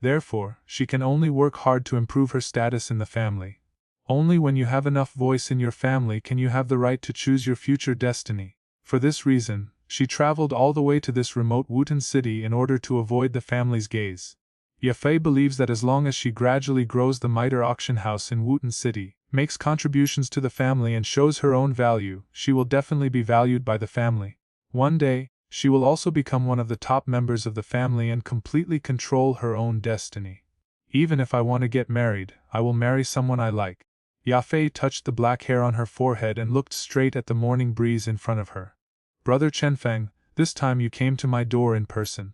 Therefore, she can only work hard to improve her status in the family. Only when you have enough voice in your family can you have the right to choose your future destiny. For this reason, she traveled all the way to this remote Wooten city in order to avoid the family's gaze. Yafei believes that as long as she gradually grows the Mitre auction house in Wooten city, makes contributions to the family and shows her own value, she will definitely be valued by the family. One day, she will also become one of the top members of the family and completely control her own destiny. Even if I want to get married, I will marry someone I like. Yafei touched the black hair on her forehead and looked straight at the morning breeze in front of her. Brother Chenfeng, this time you came to my door in person.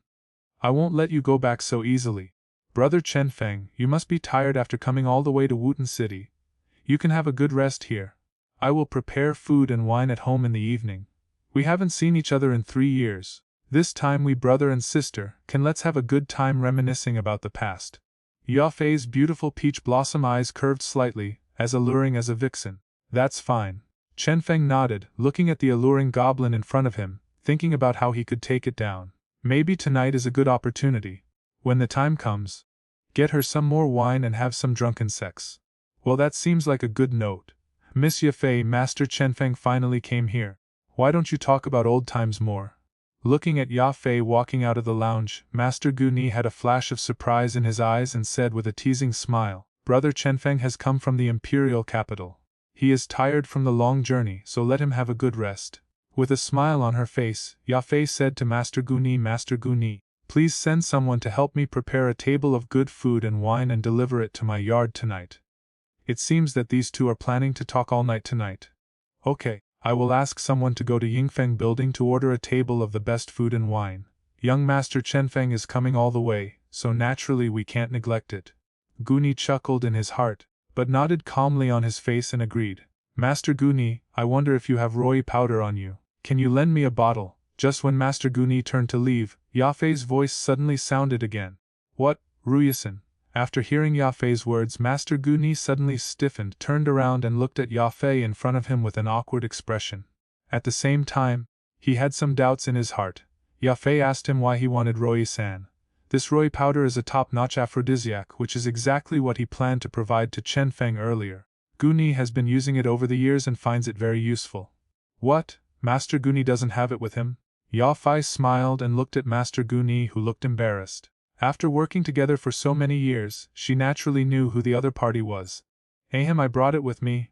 I won't let you go back so easily. Brother Chenfeng, you must be tired after coming all the way to Wooten city. You can have a good rest here. I will prepare food and wine at home in the evening. We haven't seen each other in 3 years. This time we brother and sister, let's have a good time reminiscing about the past. Yafei's beautiful peach blossom eyes curved slightly, as alluring as a vixen. That's fine. Chenfeng nodded, looking at the alluring goblin in front of him, thinking about how he could take it down. Maybe tonight is a good opportunity. When the time comes, get her some more wine and have some drunken sex. Well, that seems like a good note. Miss Yafei, Master Chenfeng finally came here. Why don't you talk about old times more? Looking at Yafei walking out of the lounge, Master Guni had a flash of surprise in his eyes and said with a teasing smile, Brother Chenfeng has come from the imperial capital. He is tired from the long journey, so let him have a good rest. With a smile on her face, Yafei said to Master Guni, please send someone to help me prepare a table of good food and wine and deliver it to my yard tonight. It seems that these two are planning to talk all night tonight. Okay, I will ask someone to go to Yingfeng building to order a table of the best food and wine. Young Master Chenfeng is coming all the way, so naturally we can't neglect it. Guni chuckled in his heart, but nodded calmly on his face and agreed. Master Guni, I wonder if you have roi powder on you. Can you lend me a bottle? Just when Master Guni turned to leave, Yafei's voice suddenly sounded again. What, Ruyasan? After hearing Yafei's words, Master Guni suddenly stiffened, turned around and looked at Yafei in front of him with an awkward expression. At the same time, he had some doubts in his heart. Yafei asked him why he wanted roi-san. This roi powder is a top-notch aphrodisiac, which is exactly what he planned to provide to Chenfeng earlier. Guni has been using it over the years and finds it very useful. What? Master Guni doesn't have it with him? Yafei smiled and looked at Master Guni, who looked embarrassed. After working together for so many years, she naturally knew who the other party was. Ahem, I brought it with me.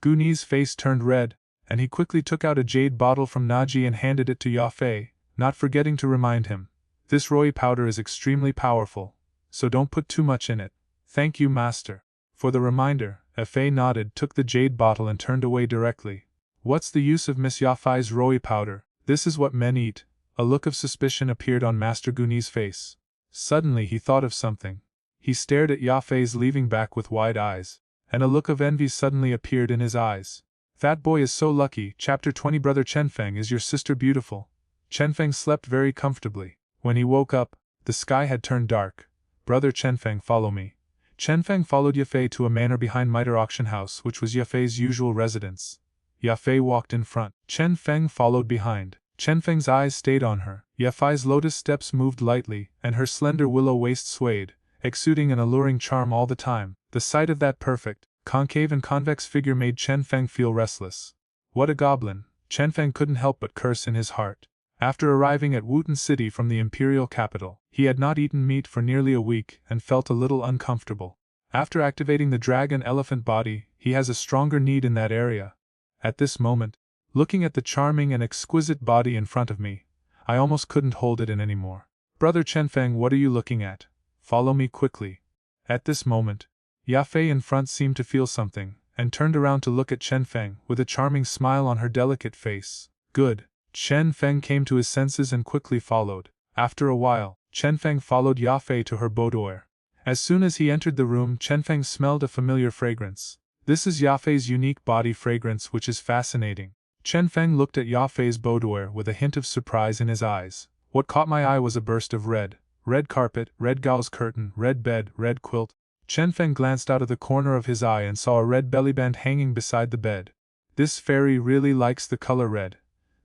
Guni's face turned red, and he quickly took out a jade bottle from Naji and handed it to Yafei, not forgetting to remind him. This roi powder is extremely powerful, so don't put too much in it. Thank you, Master. For the reminder, Yafei nodded, took the jade bottle and turned away directly. What's the use of Miss Yafei's roi powder? This is what men eat. A look of suspicion appeared on Master Guni's face. Suddenly he thought of something. He stared at Yafei's leaving back with wide eyes, and a look of envy suddenly appeared in his eyes. That boy is so lucky. Chapter 20. Brother Chenfeng, is your sister beautiful? Chenfeng slept very comfortably. When he woke up, The sky had turned dark. "Brother Chenfeng, follow me." Chenfeng followed Yafei to a manor behind Mitre Auction House, which was Yafei's usual residence. Yafei walked in front. Chenfeng followed behind. Chenfeng's eyes stayed on her. Yafei's lotus steps moved lightly, and her slender willow waist swayed, exuding an alluring charm all the time. The sight of that perfect, concave and convex figure made Chenfeng feel restless. What a goblin! Chenfeng couldn't help but curse in his heart. After arriving at Wooten City from the imperial capital, he had not eaten meat for nearly a week and felt a little uncomfortable. After activating the dragon-elephant body, he has a stronger need in that area. At this moment, looking at the charming and exquisite body in front of me, I almost couldn't hold it in anymore. "Brother Chenfeng, what are you looking at? Follow me quickly." At this moment, Yafei in front seemed to feel something, and turned around to look at Chenfeng with a charming smile on her delicate face. Good. Chenfeng came to his senses and quickly followed. After a while, Chenfeng followed Yafei to her boudoir. As soon as he entered the room, Chenfeng smelled a familiar fragrance. This is Yafei's unique body fragrance, which is fascinating. Chenfeng looked at Yafei's boudoir with a hint of surprise in his eyes. What caught my eye was a burst of red. Red carpet, red gauze curtain, red bed, red quilt. Chenfeng glanced out of the corner of his eye and saw a red bellyband hanging beside the bed. This fairy really likes the color red.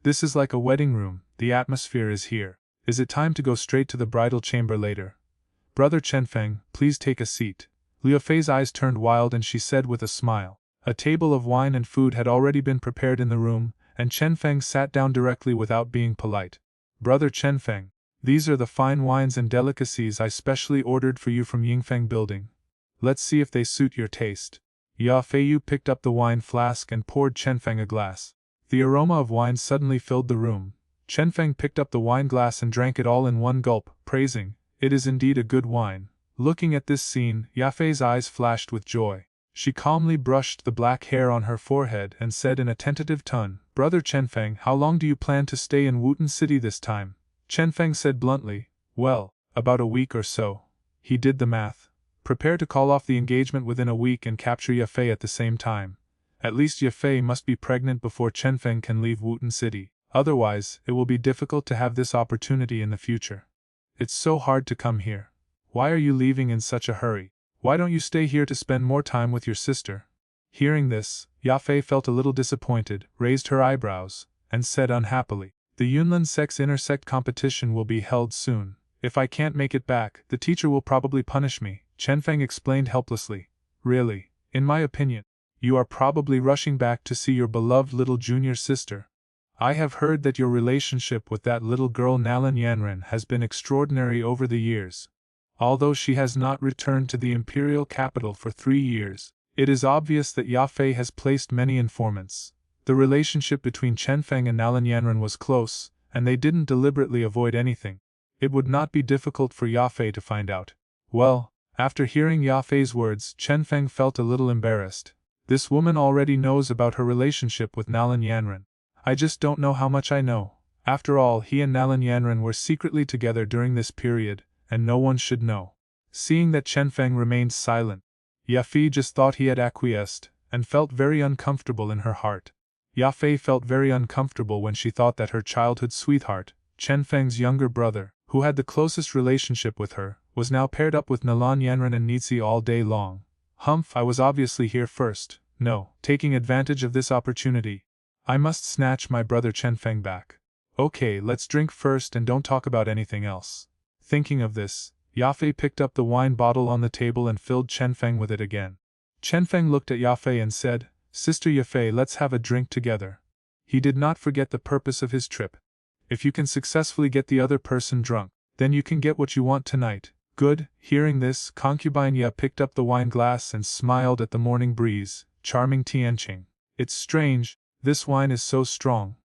This is like a wedding room, the atmosphere is here. Is it time to go straight to the bridal chamber later? Brother Chenfeng, please take a seat. Liu Fei's eyes turned wild and she said with a smile. A table of wine and food had already been prepared in the room, and Chenfeng sat down directly without being polite. Brother Chenfeng, these are the fine wines and delicacies I specially ordered for you from Yingfeng Building. Let's see if they suit your taste. Ya Feiyu picked up the wine flask and poured Chenfeng a glass. The aroma of wine suddenly filled the room. Chenfeng picked up the wine glass and drank it all in one gulp, praising, "It is indeed a good wine." Looking at this scene, Yafei's eyes flashed with joy. She calmly brushed the black hair on her forehead and said in a tentative tone, "Brother Chenfeng, how long do you plan to stay in Wooten City this time?" Chenfeng said bluntly, "Well, about a week or so." He did the math. Prepare to call off the engagement within a week and capture Yafei at the same time. At least Yafei must be pregnant before Chenfeng can leave Wooten City. Otherwise, it will be difficult to have this opportunity in the future. It's so hard to come here. Why are you leaving in such a hurry? Why don't you stay here to spend more time with your sister?" Hearing this, Yafei felt a little disappointed, raised her eyebrows, and said unhappily, "The Yunlin sex intersect competition will be held soon. If I can't make it back, the teacher will probably punish me," Chenfeng explained helplessly. "Really, in my opinion, you are probably rushing back to see your beloved little junior sister. I have heard that your relationship with that little girl Nalan Yanran has been extraordinary over the years. Although she has not returned to the imperial capital for 3 years, it is obvious that Yafei has placed many informants. The relationship between Chenfeng and Nalan Yanran was close, and they didn't deliberately avoid anything. It would not be difficult for Yafei to find out." Well, after hearing Yafei's words, Chenfeng felt a little embarrassed. This woman already knows about her relationship with Nalan Yanran. I just don't know how much I know. After all, he and Nalan Yanran were secretly together during this period, and no one should know. Seeing that Chenfeng remained silent, Yafei just thought he had acquiesced, and felt very uncomfortable in her heart. Yafei felt very uncomfortable when she thought that her childhood sweetheart, Chenfeng's younger brother, who had the closest relationship with her, was now paired up with Nalan Yanran and Nitsi all day long. Humph, I was obviously here first. No, taking advantage of this opportunity, I must snatch my brother Chenfeng back. Okay, let's drink first and don't talk about anything else. Thinking of this, Yafei picked up the wine bottle on the table and filled Chenfeng with it again. Chenfeng looked at Yafei and said, "Sister Yafei, let's have a drink together." He did not forget the purpose of his trip. If you can successfully get the other person drunk, then you can get what you want tonight. Good. Hearing this, concubine Ya picked up the wine glass and smiled at the morning breeze. Charming Tianqing. It's strange, this wine is so strong.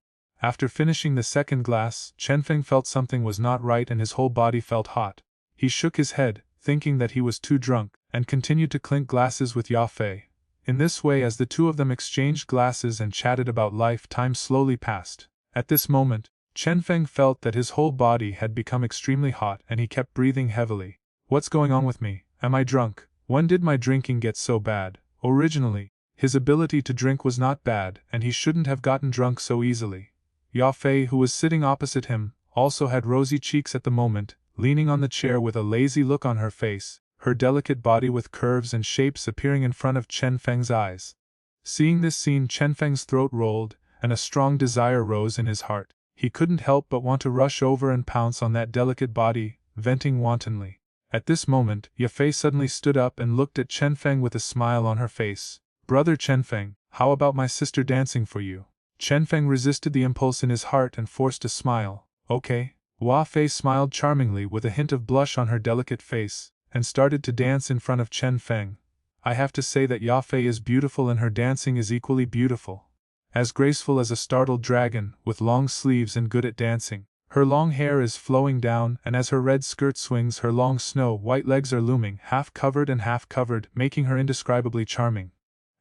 After finishing the second glass, Chenfeng felt something was not right and his whole body felt hot. He shook his head, thinking that he was too drunk, and continued to clink glasses with Yafei. In this way, as the two of them exchanged glasses and chatted about life, time slowly passed. At this moment, Chenfeng felt that his whole body had become extremely hot and he kept breathing heavily. What's going on with me? Am I drunk? When did my drinking get so bad? Originally, his ability to drink was not bad and he shouldn't have gotten drunk so easily. Yafei, who was sitting opposite him, also had rosy cheeks at the moment, leaning on the chair with a lazy look on her face, her delicate body with curves and shapes appearing in front of Chenfeng's eyes. Seeing this scene, Chenfeng's throat rolled, and a strong desire rose in his heart. He couldn't help but want to rush over and pounce on that delicate body, venting wantonly. At this moment, Yafei suddenly stood up and looked at Chenfeng with a smile on her face. "Brother Chenfeng, how about my sister dancing for you?" Chenfeng resisted the impulse in his heart and forced a smile. "Okay." Yafei smiled charmingly with a hint of blush on her delicate face, and started to dance in front of Chenfeng. I have to say that Yafei is beautiful, and her dancing is equally beautiful. As graceful as a startled dragon, with long sleeves and good at dancing. Her long hair is flowing down, and as her red skirt swings, her long snow-white legs are looming, half covered and half covered, making her indescribably charming.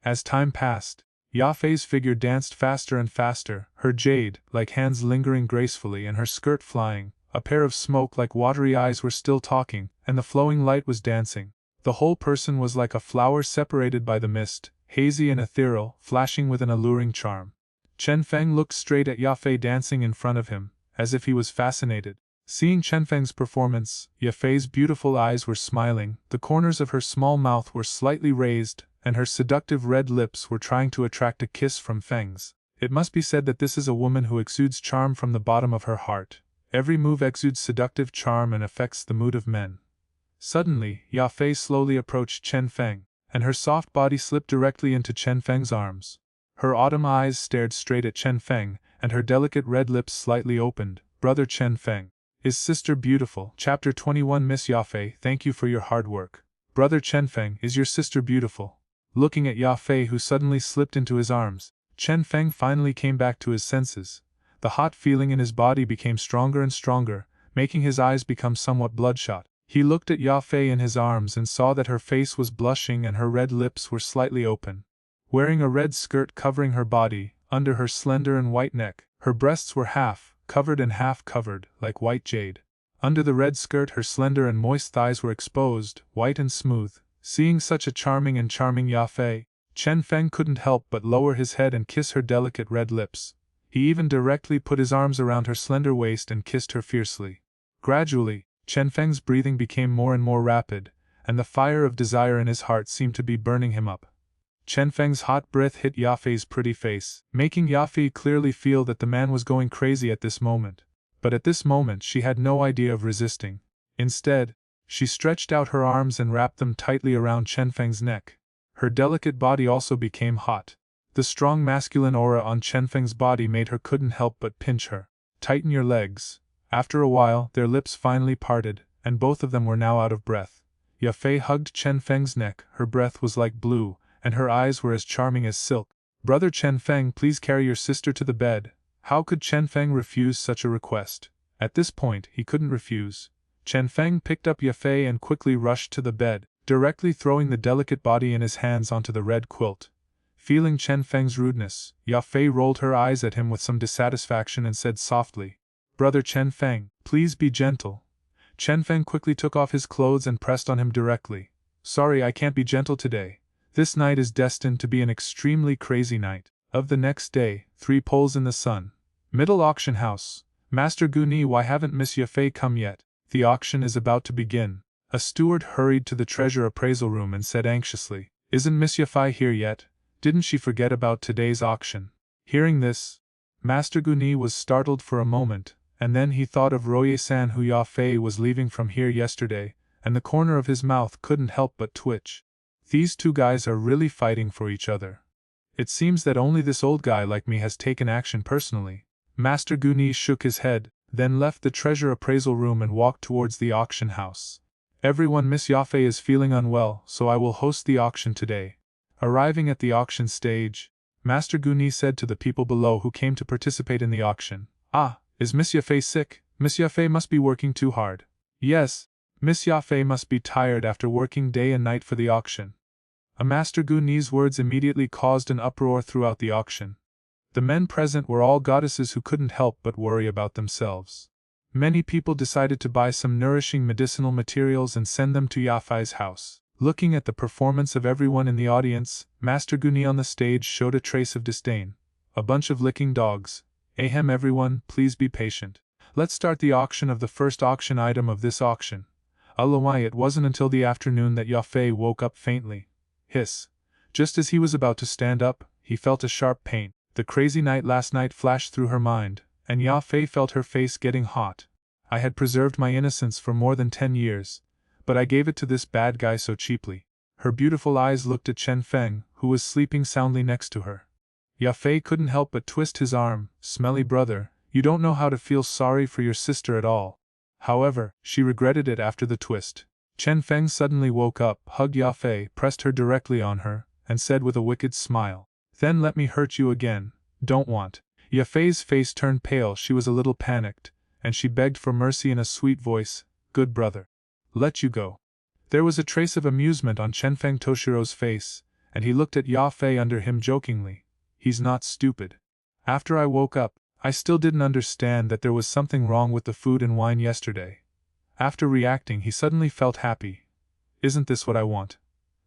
As time passed, Yafei's figure danced faster and faster, her jade-like hands lingering gracefully and her skirt flying. A pair of smoke-like watery eyes were still talking, and the flowing light was dancing. The whole person was like a flower separated by the mist, hazy and ethereal, flashing with an alluring charm. Chenfeng looked straight at Yafei dancing in front of him, as if he was fascinated. Seeing Chenfeng's performance, Yafei's beautiful eyes were smiling, the corners of her small mouth were slightly raised, and her seductive red lips were trying to attract a kiss from Feng's. It must be said that this is a woman who exudes charm from the bottom of her heart. Every move exudes seductive charm and affects the mood of men. Suddenly, Yafei slowly approached Chenfeng, and her soft body slipped directly into Chenfeng's arms. Her autumn eyes stared straight at Chenfeng, and her delicate red lips slightly opened. "Brother Chenfeng, is sister beautiful?" Chapter 21. Miss Yafei, thank you for your hard work. "Brother Chenfeng, is your sister beautiful?" Looking at Yafei, who suddenly slipped into his arms, Chenfeng finally came back to his senses. The hot feeling in his body became stronger and stronger, making his eyes become somewhat bloodshot. He looked at Yafei in his arms and saw that her face was blushing and her red lips were slightly open. Wearing a red skirt covering her body, under her slender and white neck, her breasts were half covered and half covered, like white jade. Under the red skirt her slender and moist thighs were exposed, white and smooth. Seeing such a charming Yafei, Chenfeng couldn't help but lower his head and kiss her delicate red lips. He even directly put his arms around her slender waist and kissed her fiercely. Gradually, Chenfeng's breathing became more and more rapid, and the fire of desire in his heart seemed to be burning him up. Chenfeng's hot breath hit Yafei's pretty face, making Yafei clearly feel that the man was going crazy at this moment. But at this moment she had no idea of resisting. Instead, she stretched out her arms and wrapped them tightly around Chenfeng's neck. Her delicate body also became hot. The strong masculine aura on Chenfeng's body made her couldn't help but pinch her. "Tighten your legs." After a while, their lips finally parted, and both of them were now out of breath. Yafei hugged Chenfeng's neck, her breath was like blue, and her eyes were as charming as silk. "Brother Chenfeng, please carry your sister to the bed." How could Chenfeng refuse such a request? At this point, he couldn't refuse. Chenfeng picked up Yafei and quickly rushed to the bed, directly throwing the delicate body in his hands onto the red quilt. Feeling Chenfeng's rudeness, Yafei rolled her eyes at him with some dissatisfaction and said softly, "Brother Chenfeng, please be gentle." Chenfeng quickly took off his clothes and pressed on him directly. "Sorry, I can't be gentle today. This night is destined to be an extremely crazy night." Of the next day, 3 poles in the sun. Middle auction house. "Master Guni, why haven't Miss Yafei come yet?" "The auction is about to begin." A steward hurried to the treasure appraisal room and said anxiously, "Isn't Miss Yafei here yet? Didn't she forget about today's auction?" Hearing this, Master Guni was startled for a moment, and then he thought of Roye-san, who Yafei was leaving from here yesterday, and the corner of his mouth couldn't help but twitch. These two guys are really fighting for each other. It seems that only this old guy like me has taken action personally. Master Guni shook his head, then left the treasure appraisal room and walked towards the auction house. "Everyone, Miss Yafei is feeling unwell, so I will host the auction today." Arriving at the auction stage, Master Guni said to the people below who came to participate in the auction, "Ah, is Miss Yafei sick? Miss Yafei must be working too hard." "Yes, Miss Yafei must be tired after working day and night for the auction." Master Guni's words immediately caused an uproar throughout the auction. The men present were all goddesses who couldn't help but worry about themselves. Many people decided to buy some nourishing medicinal materials and send them to Yafei's house. Looking at the performance of everyone in the audience, Master Guni on the stage showed a trace of disdain. "A bunch of licking dogs. Ahem, everyone, please be patient. Let's start the auction of the first auction item of this auction. Why it wasn't until the afternoon that Yafei woke up faintly. Hiss. Just as he was about to stand up, he felt a sharp pain. The crazy night last night flashed through her mind, and Yafei felt her face getting hot. I had preserved my innocence for more than 10 years, but I gave it to this bad guy so cheaply. Her beautiful eyes looked at Chenfeng, who was sleeping soundly next to her. Yafei couldn't help but twist his arm. Smelly brother, you don't know how to feel sorry for your sister at all. However, she regretted it after the twist. Chenfeng suddenly woke up, hugged Yafei, pressed her directly on her, and said with a wicked smile, "Then let me hurt you again, don't want." Yafei's face turned pale, she was a little panicked, and she begged for mercy in a sweet voice, "Good brother. Let you go." There was a trace of amusement on Chenfeng Toshiro's face, and he looked at Yafei under him jokingly. He's not stupid. After I woke up, I still didn't understand that there was something wrong with the food and wine yesterday. After reacting, he suddenly felt happy. Isn't this what I want?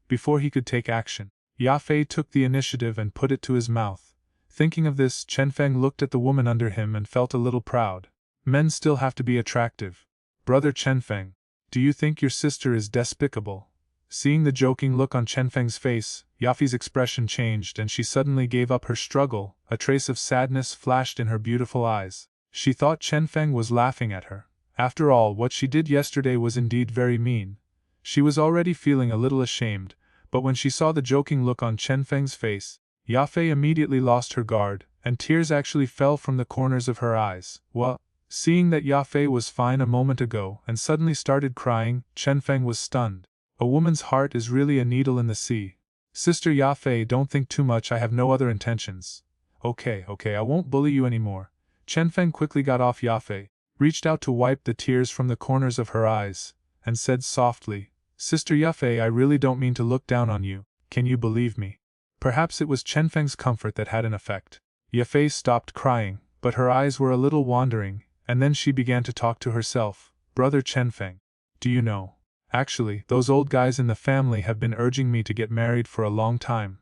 Before he could take action, Yafei took the initiative and put it to his mouth. Thinking of this, Chenfeng looked at the woman under him and felt a little proud. Men still have to be attractive. Brother Chenfeng, do you think your sister is despicable? Seeing the joking look on Chenfeng's face, Yafei's expression changed and she suddenly gave up her struggle. A trace of sadness flashed in her beautiful eyes. She thought Chenfeng was laughing at her. After all, what she did yesterday was indeed very mean. She was already feeling a little ashamed, but when she saw the joking look on Chenfeng's face, Yafei immediately lost her guard, and tears actually fell from the corners of her eyes. What? Seeing that Yafei was fine a moment ago and suddenly started crying, Chenfeng was stunned. A woman's heart is really a needle in the sea. Sister Yafei, don't think too much, I have no other intentions. Okay, I won't bully you anymore. Chenfeng quickly got off Yafei, reached out to wipe the tears from the corners of her eyes, and said softly, Sister Yafei, I really don't mean to look down on you, can you believe me? Perhaps it was Chenfeng's comfort that had an effect. Yafei stopped crying, but her eyes were a little wandering, and then she began to talk to herself. Brother Chenfeng, do you know? Actually, those old guys in the family have been urging me to get married for a long time.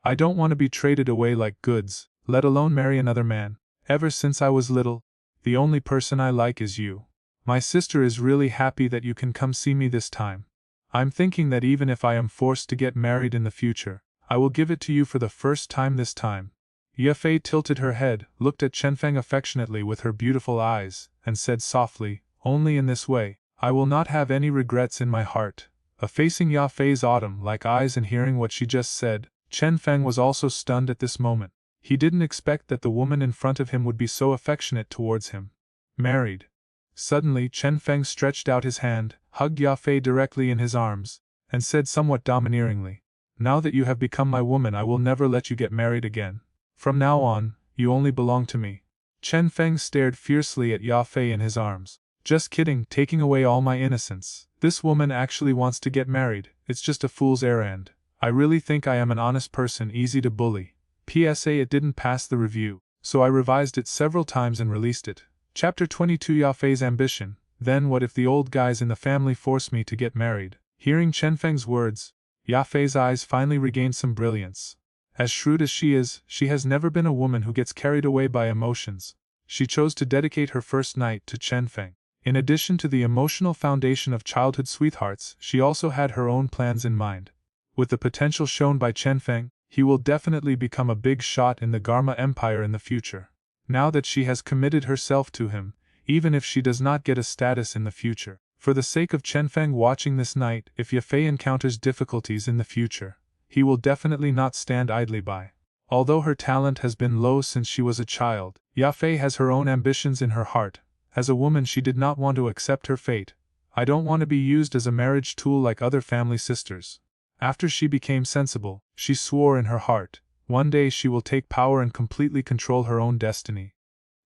I don't want to be traded away like goods, let alone marry another man. Ever since I was little, the only person I like is you. My sister is really happy that you can come see me this time. I'm thinking that even if I am forced to get married in the future, I will give it to you for the first time this time. Yafei tilted her head, looked at Chenfeng affectionately with her beautiful eyes, and said softly, only in this way, I will not have any regrets in my heart. Facing Yafei's autumn-like eyes and hearing what she just said, Chenfeng was also stunned at this moment. He didn't expect that the woman in front of him would be so affectionate towards him. Married. Suddenly Chenfeng stretched out his hand, hugged Yafei directly in his arms, and said somewhat domineeringly, now that you have become my woman, I will never let you get married again. From now on, you only belong to me. Chenfeng stared fiercely at Yafei in his arms. Just kidding, taking away all my innocence. This woman actually wants to get married, it's just a fool's errand. I really think I am an honest person, easy to bully. PSA, it didn't pass the review, so I revised it several times and released it. Chapter 22, Yafei's ambition. Then what if the old guys in the family force me to get married? Hearing Chenfeng's words, Yafei's eyes finally regained some brilliance. As shrewd as she is, she has never been a woman who gets carried away by emotions. She chose to dedicate her first night to Chenfeng. In addition to the emotional foundation of childhood sweethearts, she also had her own plans in mind. With the potential shown by Chenfeng, he will definitely become a big shot in the Garma Empire in the future. Now that she has committed herself to him, even if she does not get a status in the future, for the sake of Chenfeng watching this night, if Yafei encounters difficulties in the future, he will definitely not stand idly by. Although her talent has been low since she was a child, Yafei has her own ambitions in her heart. As a woman, she did not want to accept her fate. I don't want to be used as a marriage tool like other family sisters. After she became sensible, she swore in her heart, one day she will take power and completely control her own destiny.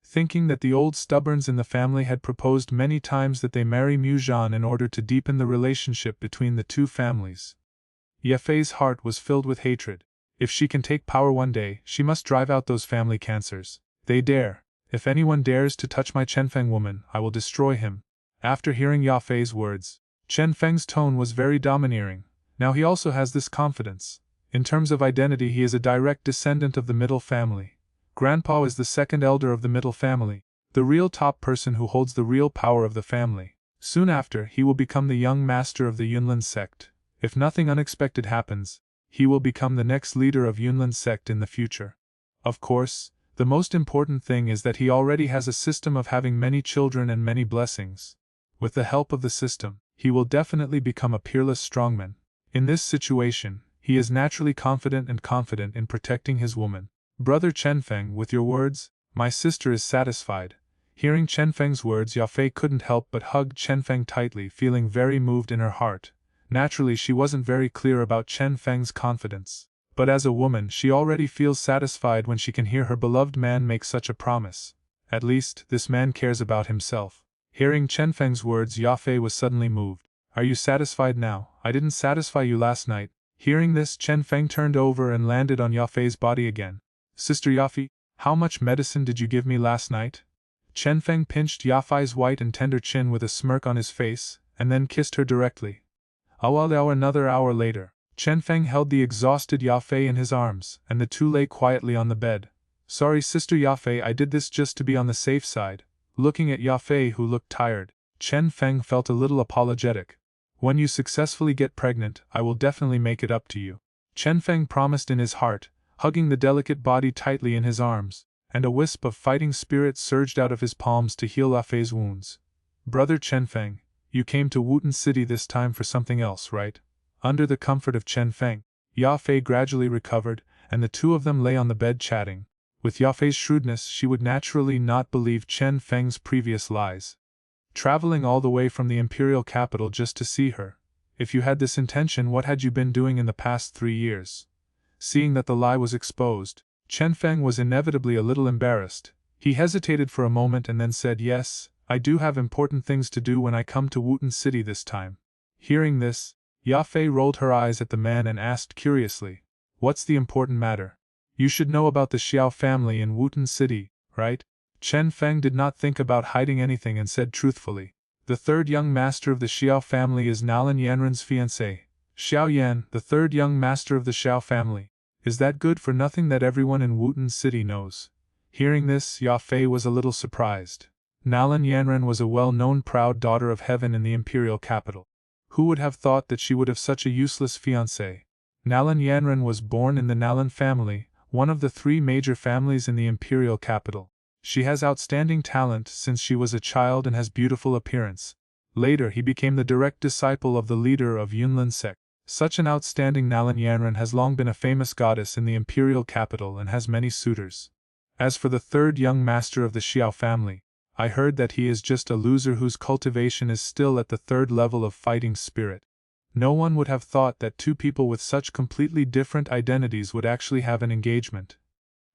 Thinking that the old stubborns in the family had proposed many times that they marry Muzhan in order to deepen the relationship between the two families, Yafei's heart was filled with hatred. If she can take power one day, she must drive out those family cancers. They dare. If anyone dares to touch my Chenfeng woman, I will destroy him. After hearing Yafei's words, Chenfeng's tone was very domineering. Now he also has this confidence. In terms of identity, he is a direct descendant of the middle family. Grandpa is the second elder of the middle family. the real top person who holds the real power of the family. Soon after, he will become the young master of the Yunlin sect. If nothing unexpected happens, he will become the next leader of Yunlin sect in the future. Of course, the most important thing is that he already has a system of having many children and many blessings. With the help of the system, he will definitely become a peerless strongman. In this situation, he is naturally confident in protecting his woman. Brother Chenfeng, with your words, my sister is satisfied. Hearing Chenfeng's words, Yafei couldn't help but hug Chenfeng tightly, feeling very moved in her heart. Naturally, she wasn't very clear about Chenfeng's confidence, but as a woman she already feels satisfied when she can hear her beloved man make such a promise. At least, this man cares about himself. Hearing Chenfeng's words, Yafei was suddenly moved. Are you satisfied now? I didn't satisfy you last night. Hearing this, Chenfeng turned over and landed on Yafei's body again. Sister Yafei, how much medicine did you give me last night? Chenfeng pinched Yafei's white and tender chin with a smirk on his face, and then kissed her directly. Another hour later, Chenfeng held the exhausted Yafei in his arms, and the two lay quietly on the bed. Sorry, Sister Yafei, I did this just to be on the safe side. Looking at Yafei, who looked tired, Chenfeng felt a little apologetic. When you successfully get pregnant, I will definitely make it up to you. Chenfeng promised in his heart, hugging the delicate body tightly in his arms, and a wisp of fighting spirit surged out of his palms to heal Yafei's wounds. Brother Chenfeng, you came to Wooten City this time for something else, right? Under the comfort of Chenfeng, Yafei gradually recovered, and the two of them lay on the bed chatting. With Yafei's shrewdness, she would naturally not believe Chenfeng's previous lies. Traveling all the way from the imperial capital just to see her. If you had this intention, what had you been doing in the past 3 years? Seeing that the lie was exposed, Chenfeng was inevitably a little embarrassed. He hesitated for a moment and then said, yes, I do have important things to do when I come to Wooten City this time. Hearing this, Yafei rolled her eyes at the man and asked curiously, what's the important matter? You should know about the Xiao family in Wooten City, right? Chenfeng did not think about hiding anything and said truthfully, the third young master of the Xiao family is Nalan Yanran's fiancé, Xiao Yan, the third young master of the Xiao family. Is that good for nothing that everyone in Wooten City knows? Hearing this, Yafei was a little surprised. Nalan Yanran was a well-known proud daughter of heaven in the imperial capital. Who would have thought that she would have such a useless fiancé? Nalan Yanran was born in the Nalan family, one of the 3 major families in the imperial capital. She has outstanding talent since she was a child and has beautiful appearance. Later he became the direct disciple of the leader of Yunlin sect. Such an outstanding Nalan Yanran has long been a famous goddess in the imperial capital and has many suitors. As for the third young master of the Xiao family, I heard that he is just a loser whose cultivation is still at the 3rd level of fighting spirit. No one would have thought that 2 people with such completely different identities would actually have an engagement.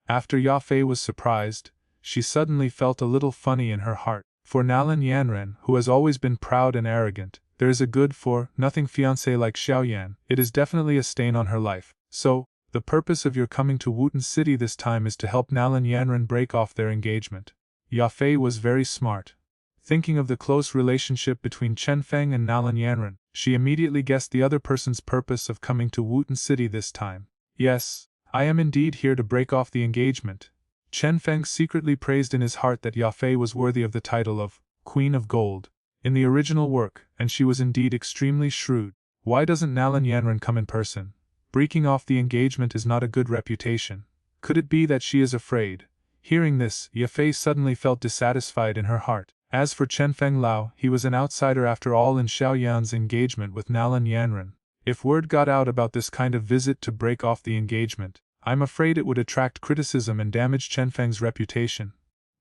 After Yafei was surprised, she suddenly felt a little funny in her heart. For Nalan Yanran, who has always been proud and arrogant, there is a good-for-nothing fiancé like Xiao Yan. It is definitely a stain on her life. So, the purpose of your coming to Wooten City this time is to help Nalan Yanran break off their engagement. Yafei was very smart. Thinking of the close relationship between Chenfeng and Nalan Yanran, she immediately guessed the other person's purpose of coming to Wooten City this time. Yes, I am indeed here to break off the engagement. Chenfeng secretly praised in his heart that Yafei was worthy of the title of Queen of Gold in the original work, and she was indeed extremely shrewd. Why doesn't Nalan Yanran come in person? Breaking off the engagement is not a good reputation. Could it be that she is afraid? Hearing this, Yafei suddenly felt dissatisfied in her heart. As for Chenfeng Lao, he was an outsider after all in Xiao Yan's engagement with Nalan Yanran. If word got out about this kind of visit to break off the engagement, I'm afraid it would attract criticism and damage Chenfeng's reputation.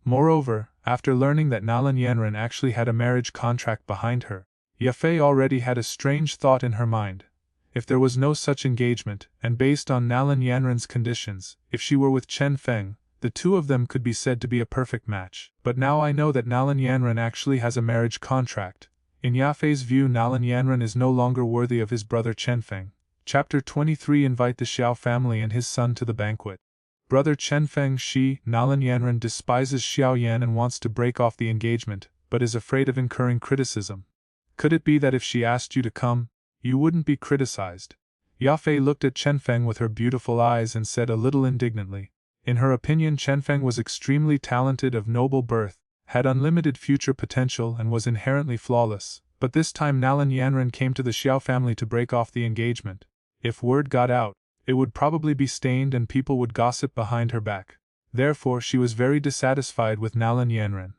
Moreover, after learning that Nalan Yanran actually had a marriage contract behind her, Yafei already had a strange thought in her mind. If there was no such engagement, and based on Nalan Yanran's conditions, if she were with Chenfeng, the 2 of them could be said to be a perfect match. But now I know that Nalan Yanran actually has a marriage contract. In Yafei's view, Nalan Yanran is no longer worthy of his brother Chenfeng. Chapter 23. Invite the Xiao family and his son to the banquet. Brother Chenfeng, Nalan Yanran despises Xiao Yan and wants to break off the engagement, but is afraid of incurring criticism. Could it be that if she asked you to come, you wouldn't be criticized? Yafei looked at Chenfeng with her beautiful eyes and said a little indignantly. In her opinion, Chenfeng was extremely talented, of noble birth, had unlimited future potential and was inherently flawless, but this time Nalan Yanran came to the Xiao family to break off the engagement. If word got out, it would probably be stained and people would gossip behind her back. Therefore she was very dissatisfied with Nalan Yanran.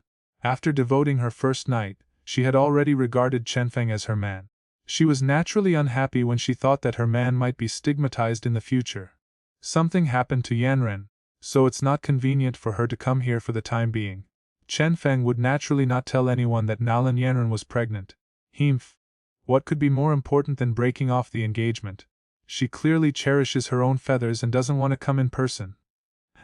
After devoting her first night, she had already regarded Chenfeng as her man. She was naturally unhappy when she thought that her man might be stigmatized in the future. Something happened to Yanran, so it's not convenient for her to come here for the time being. Chenfeng would naturally not tell anyone that Nalan Yanran was pregnant. Humph. What could be more important than breaking off the engagement? She clearly cherishes her own feathers and doesn't want to come in person.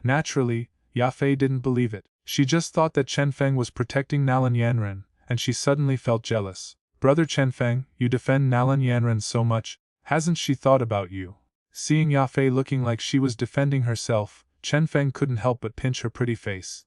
Naturally, Yafei didn't believe it. She just thought that Chenfeng was protecting Nalan Yanran, and she suddenly felt jealous. Brother Chenfeng, you defend Nalan Yanran so much, hasn't she thought about you? Seeing Yafei looking like she was defending herself, Chenfeng couldn't help but pinch her pretty face.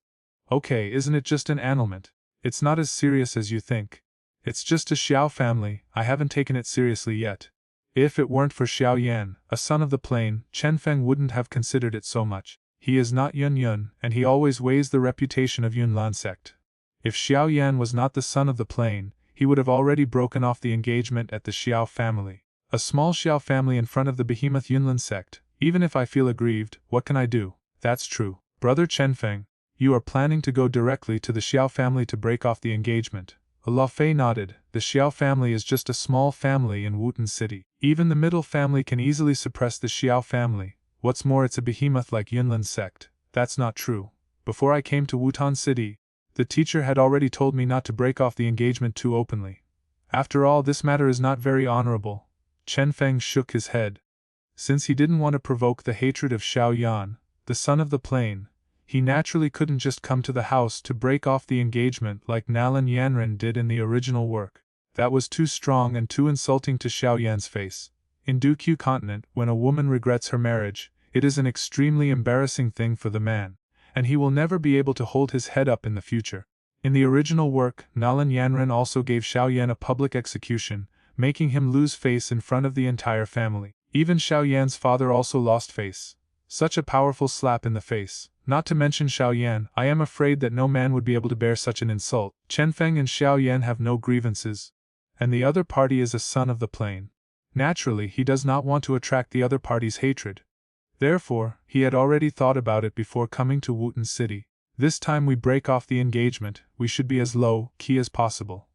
Okay, isn't it just an annulment? It's not as serious as you think. It's just a Xiao family, I haven't taken it seriously yet. If it weren't for Xiao Yan, a son of the plain, Chenfeng wouldn't have considered it so much. He is not Yun Yun, and he always weighs the reputation of Yunlan sect. If Xiao Yan was not the son of the plain, he would have already broken off the engagement at the Xiao family. A small Xiao family in front of the behemoth Yunlan sect. Even if I feel aggrieved, what can I do? That's true. Brother Chenfeng, you are planning to go directly to the Xiao family to break off the engagement. La Fei nodded. The Xiao family is just a small family in Wutan City. Even the middle family can easily suppress the Xiao family. What's more, it's a behemoth like Yunlan's sect. That's not true. Before I came to Wutan City, the teacher had already told me not to break off the engagement too openly. After all, this matter is not very honorable. Chenfeng shook his head. Since he didn't want to provoke the hatred of Xiao Yan, the son of the plain, he naturally couldn't just come to the house to break off the engagement like Nalan Yanran did in the original work. That was too strong and too insulting to Xiao Yan's face. In Duqiu Continent, when a woman regrets her marriage, it is an extremely embarrassing thing for the man, and he will never be able to hold his head up in the future. In the original work, Nalan Yanran also gave Xiao Yan a public execution, making him lose face in front of the entire family. Even Xiao Yan's father also lost face. Such a powerful slap in the face. Not to mention Xiao Yan, I am afraid that no man would be able to bear such an insult. Chenfeng and Xiao Yan have no grievances, and the other party is a son of the plain. Naturally, he does not want to attract the other party's hatred. Therefore, he had already thought about it before coming to Wutan City. This time we break off the engagement, we should be as low-key as possible.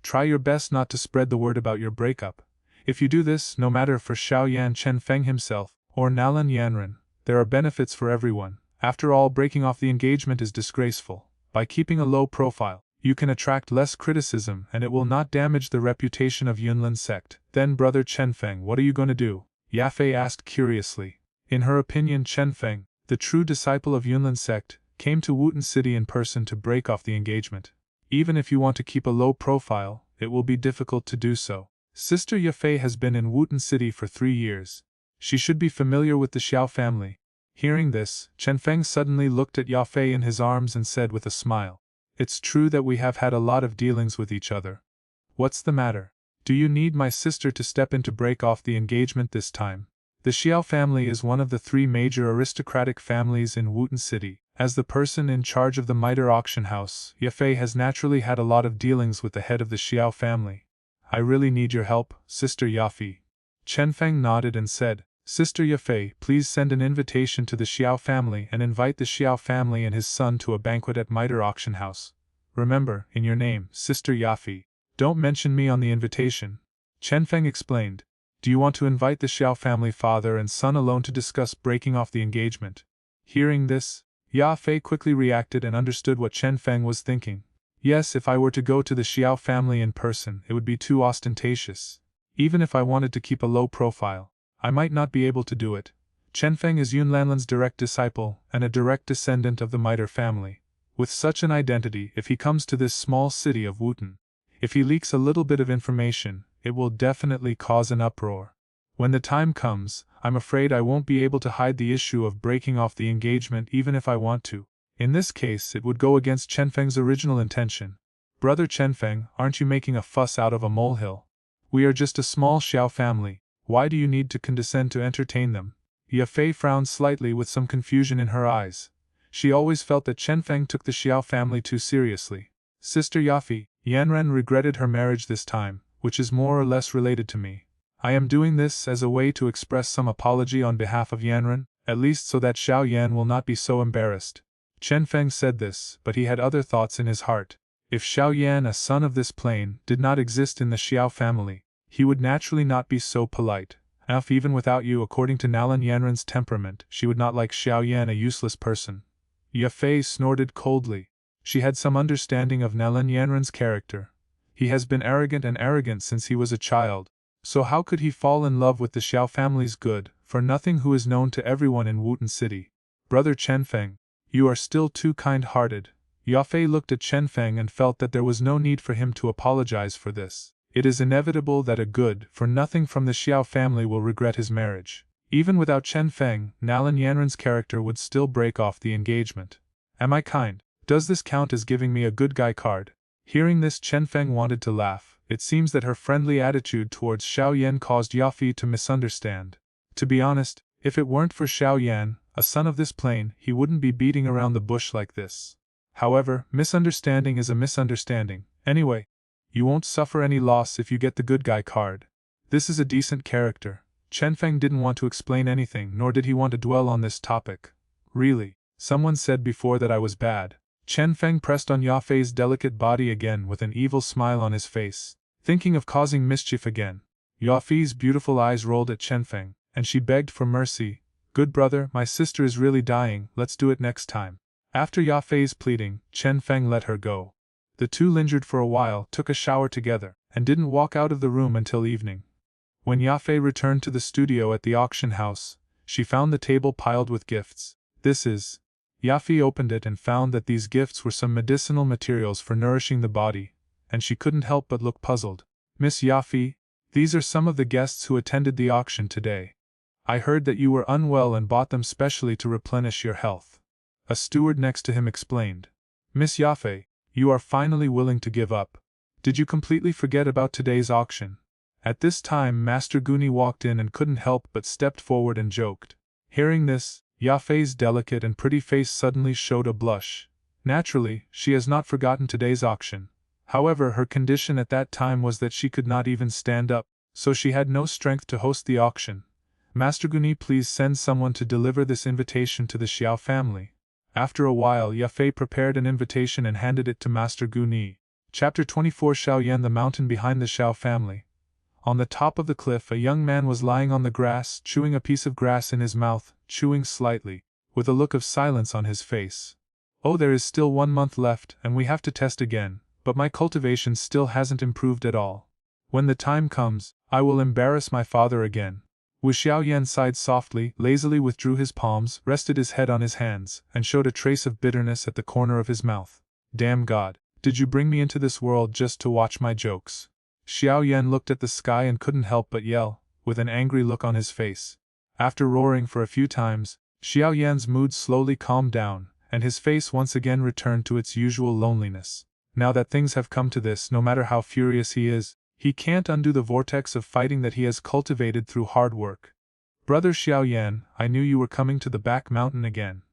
Try your best not to spread the word about your breakup. If you do this, no matter for Xiao Yan Chenfeng himself, or Nalan Yanran, there are benefits for everyone. After all, breaking off the engagement is disgraceful. By keeping a low profile, you can attract less criticism and it will not damage the reputation of Yunlan sect. Then Brother Chenfeng, what are you going to do? Yafei asked curiously. In her opinion, Chenfeng, the true disciple of Yunlan sect, came to Wutan City in person to break off the engagement. Even if you want to keep a low profile, it will be difficult to do so. Sister Yafei has been in Wutan City for 3 years. She should be familiar with the Xiao family. Hearing this, Chenfeng suddenly looked at Yafei in his arms and said with a smile, "It's true that we have had a lot of dealings with each other. What's the matter? Do you need my sister to step in to break off the engagement this time?" The Xiao family is one of the 3 major aristocratic families in Wutan City. As the person in charge of the Mitre auction house, Yafei has naturally had a lot of dealings with the head of the Xiao family. I really need your help, Sister Yafei. Chenfeng nodded and said, Sister Yafei, please send an invitation to the Xiao family and invite the Xiao family and his son to a banquet at Mitre auction house. Remember, in your name, Sister Yafei. Don't mention me on the invitation. Chenfeng explained. Do you want to invite the Xiao family father and son alone to discuss breaking off the engagement? Hearing this, Yafei quickly reacted and understood what Chenfeng was thinking. Yes, if I were to go to the Xiao family in person, it would be too ostentatious. Even if I wanted to keep a low profile, I might not be able to do it. Chenfeng is Yunlanlan's direct disciple and a direct descendant of the Mitre family. With such an identity, if he comes to this small city of Wutan, if he leaks a little bit of information, it will definitely cause an uproar. When the time comes, I'm afraid I won't be able to hide the issue of breaking off the engagement even if I want to. In this case, it would go against Chenfeng's original intention. Brother Chenfeng, aren't you making a fuss out of a molehill? We are just a small Xiao family. Why do you need to condescend to entertain them? Yafei frowned slightly with some confusion in her eyes. She always felt that Chenfeng took the Xiao family too seriously. Sister Yafi, Yanran regretted her marriage this time, which is more or less related to me. I am doing this as a way to express some apology on behalf of Yanran, at least so that Xiao Yan will not be so embarrassed. Chenfeng said this, but he had other thoughts in his heart. If Xiao Yan, a son of this plane, did not exist in the Xiao family, he would naturally not be so polite. If even without you, according to Nalan Yanran's temperament, she would not like Xiao Yan, a useless person. Yafei snorted coldly. She had some understanding of Nalan Yanran's character. He has been arrogant since he was a child, so how could he fall in love with the Xiao family's good, for nothing who is known to everyone in Wuten City? Brother Chenfeng, you are still too kind-hearted. Yafei looked at Chenfeng and felt that there was no need for him to apologize for this. It is inevitable that a good-for-nothing from the Xiao family will regret his marriage. Even without Chenfeng, Nalan Yanran's character would still break off the engagement. Am I kind? Does this count as giving me a good guy card? Hearing this, Chenfeng wanted to laugh. It seems that her friendly attitude towards Xiao Yan caused Yafi to misunderstand. To be honest, if it weren't for Xiao Yan, a son of this plane, he wouldn't be beating around the bush like this. However, misunderstanding is a misunderstanding. Anyway, you won't suffer any loss if you get the good guy card. This is a decent character. Chenfeng didn't want to explain anything, nor did he want to dwell on this topic. Really, someone said before that I was bad. Chenfeng pressed on Yafei's delicate body again with an evil smile on his face, thinking of causing mischief again. Yafei's beautiful eyes rolled at Chenfeng, and she begged for mercy. Good brother, my sister is really dying, let's do it next time. After Yafei's pleading, Chenfeng let her go. The two lingered for a while, took a shower together, and didn't walk out of the room until evening. When Yafei returned to the studio at the auction house, she found the table piled with gifts. Yafei opened it and found that these gifts were some medicinal materials for nourishing the body, and she couldn't help but look puzzled. Miss Yafei, these are some of the guests who attended the auction today. I heard that you were unwell and bought them specially to replenish your health. A steward next to him explained. Miss Yafei, you are finally willing to give up. Did you completely forget about today's auction? At this time Master Guni walked in and couldn't help but stepped forward and joked. Hearing this, Yafei's delicate and pretty face suddenly showed a blush. Naturally, she has not forgotten today's auction. However, her condition at that time was that she could not even stand up, so she had no strength to host the auction. Master Guni, please send someone to deliver this invitation to the Xiao family. After a while, Yafei prepared an invitation and handed it to Master Guni. Chapter 24 Xiao Yan, the mountain behind the Xiao family. On the top of the cliff, a young man was lying on the grass, chewing a piece of grass in his mouth, chewing slightly, with a look of silence on his face. Oh, there is still 1 month left, and we have to test again, but my cultivation still hasn't improved at all. When the time comes, I will embarrass my father again. Wu Xiao Yan sighed softly, lazily withdrew his palms, rested his head on his hands, and showed a trace of bitterness at the corner of his mouth. Damn God, did you bring me into this world just to watch my jokes? Xiao Yan looked at the sky and couldn't help but yell, with an angry look on his face. After roaring for a few times, Xiao Yan's mood slowly calmed down, and his face once again returned to its usual loneliness. Now that things have come to this, no matter how furious he is, he can't undo the vortex of fighting that he has cultivated through hard work. Brother Xiao Yan, I knew you were coming to the back mountain again.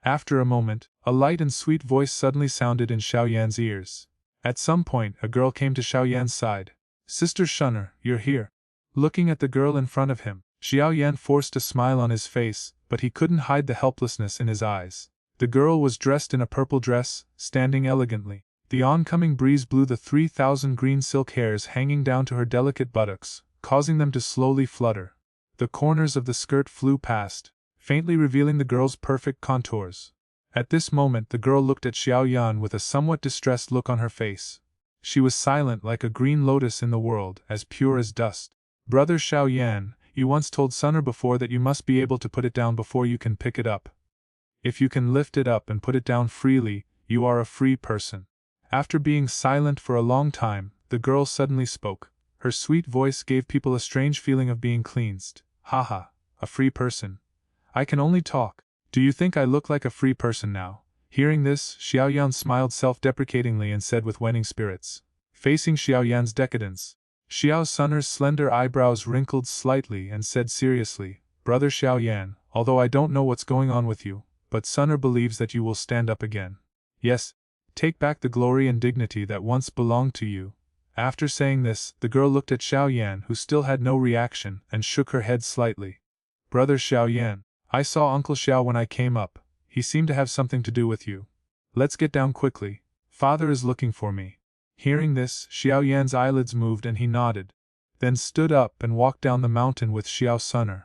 After a moment, a light and sweet voice suddenly sounded in Xiao Yan's ears. At some point, a girl came to Xiao Yan's side. Sister Shunner, you're here. Looking at the girl in front of him, Xiao Yan forced a smile on his face, but he couldn't hide the helplessness in his eyes. The girl was dressed in a purple dress, standing elegantly. The oncoming breeze blew the 3,000 green silk hairs hanging down to her delicate buttocks, causing them to slowly flutter. The corners of the skirt flew past, faintly revealing the girl's perfect contours. At this moment the girl looked at Xiao Yan with a somewhat distressed look on her face. She was silent like a green lotus in the world, as pure as dust. Brother Xiao Yan, you once told Sunner before that you must be able to put it down before you can pick it up. If you can lift it up and put it down freely, you are a free person. After being silent for a long time, the girl suddenly spoke. Her sweet voice gave people a strange feeling of being cleansed. Haha, a free person. I can only talk. Do you think I look like a free person now? Hearing this, Xiao Yan smiled self-deprecatingly and said with waning spirits. Facing Xiao Yan's decadence, Xiao Sunner's slender eyebrows wrinkled slightly and said seriously, Brother Xiao Yan, although I don't know what's going on with you, but Sunner believes that you will stand up again. Yes, Take back the glory and dignity that once belonged to you. After saying this, the girl looked at Xiao Yan, who still had no reaction, and shook her head slightly. Brother Xiao Yan, I saw Uncle Xiao when I came up. He seemed to have something to do with you. Let's get down quickly. Father is looking for me. Hearing this, Xiao Yan's eyelids moved and he nodded, then stood up and walked down the mountain with Xiao Sun'er.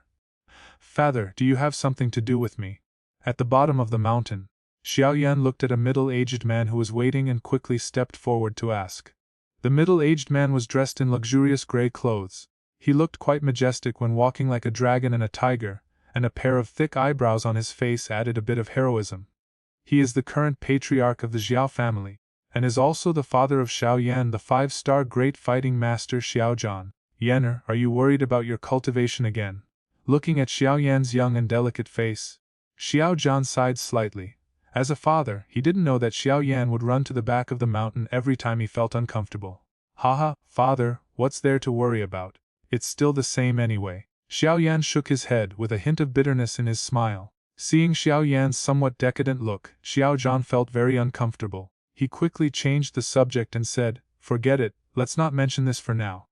Father, do you have something to do with me? At the bottom of the mountain, Xiao Yan looked at a middle-aged man who was waiting and quickly stepped forward to ask. The middle-aged man was dressed in luxurious gray clothes. He looked quite majestic when walking, like a dragon and a tiger, and a pair of thick eyebrows on his face added a bit of heroism. He is the current patriarch of the Xiao family, and is also the father of Xiao Yan, the 5-star great fighting master Xiao Zhan. Yanner, are you worried about your cultivation again? Looking at Xiao Yan's young and delicate face, Xiao Zhan sighed slightly. As a father, he didn't know that Xiao Yan would run to the back of the mountain every time he felt uncomfortable. Haha, father, what's there to worry about? It's still the same anyway. Xiao Yan shook his head with a hint of bitterness in his smile. Seeing Xiao Yan's somewhat decadent look, Xiao Zhan felt very uncomfortable. He quickly changed the subject and said, forget it, let's not mention this for now.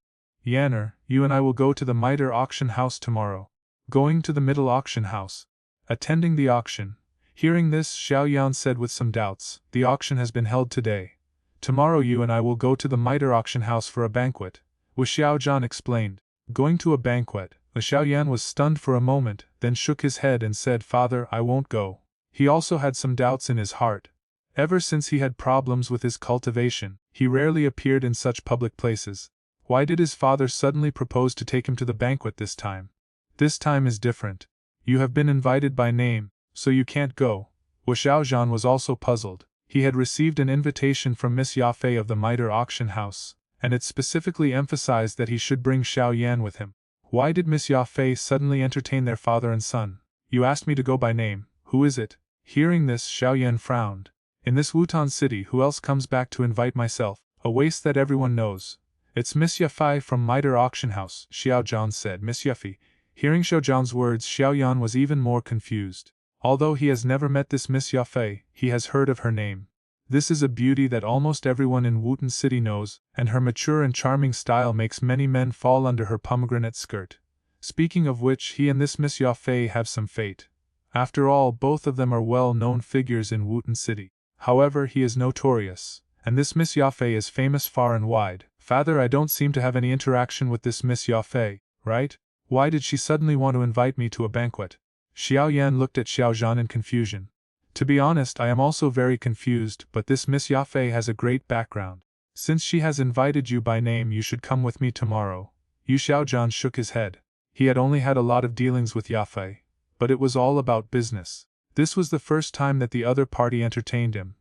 Yanner, you and I will go to the Mitre auction house tomorrow. Going to the middle auction house. Attending the auction. Hearing this, Xiao Yan said with some doubts, the auction has been held today. Tomorrow you and I will go to the Mitre auction house for a banquet. Wu Xiao Zhan explained. Going to a banquet. Xiao Yan was stunned for a moment, then shook his head and said, Father, I won't go. He also had some doubts in his heart. Ever since he had problems with his cultivation, he rarely appeared in such public places. Why did his father suddenly propose to take him to the banquet this time? This time is different. You have been invited by name, so you can't go. Wu Xiaozhan was also puzzled. He had received an invitation from Miss Yafei of the Mitre auction house, and it specifically emphasized that he should bring Xiao Yan with him. Why did Miss Yafei suddenly entertain their father and son? You asked me to go by name, who is it? Hearing this, Xiao Yan frowned. In this Wutan city, who else comes back to invite myself? A waste that everyone knows. It's Miss Yafei from Mitre auction house, Xiao Zhan said. Miss Yafei. Hearing Xiao Zhan's words, Xiao Yan was even more confused. Although he has never met this Miss Yafei, he has heard of her name. This is a beauty that almost everyone in Wutan City knows, and her mature and charming style makes many men fall under her pomegranate skirt. Speaking of which, he and this Miss Yafei have some fate. After all, both of them are well-known figures in Wutan City. However, he is notorious, and this Miss Yafei is famous far and wide. Father, I don't seem to have any interaction with this Miss Yafei, right? Why did she suddenly want to invite me to a banquet? Xiao Yan looked at Xiao Zhan in confusion. To be honest, I am also very confused, but this Miss Yafei has a great background. Since she has invited you by name, you should come with me tomorrow. Xiao Zhan shook his head. He had only had a lot of dealings with Yafei, but it was all about business. This was the first time that the other party entertained him.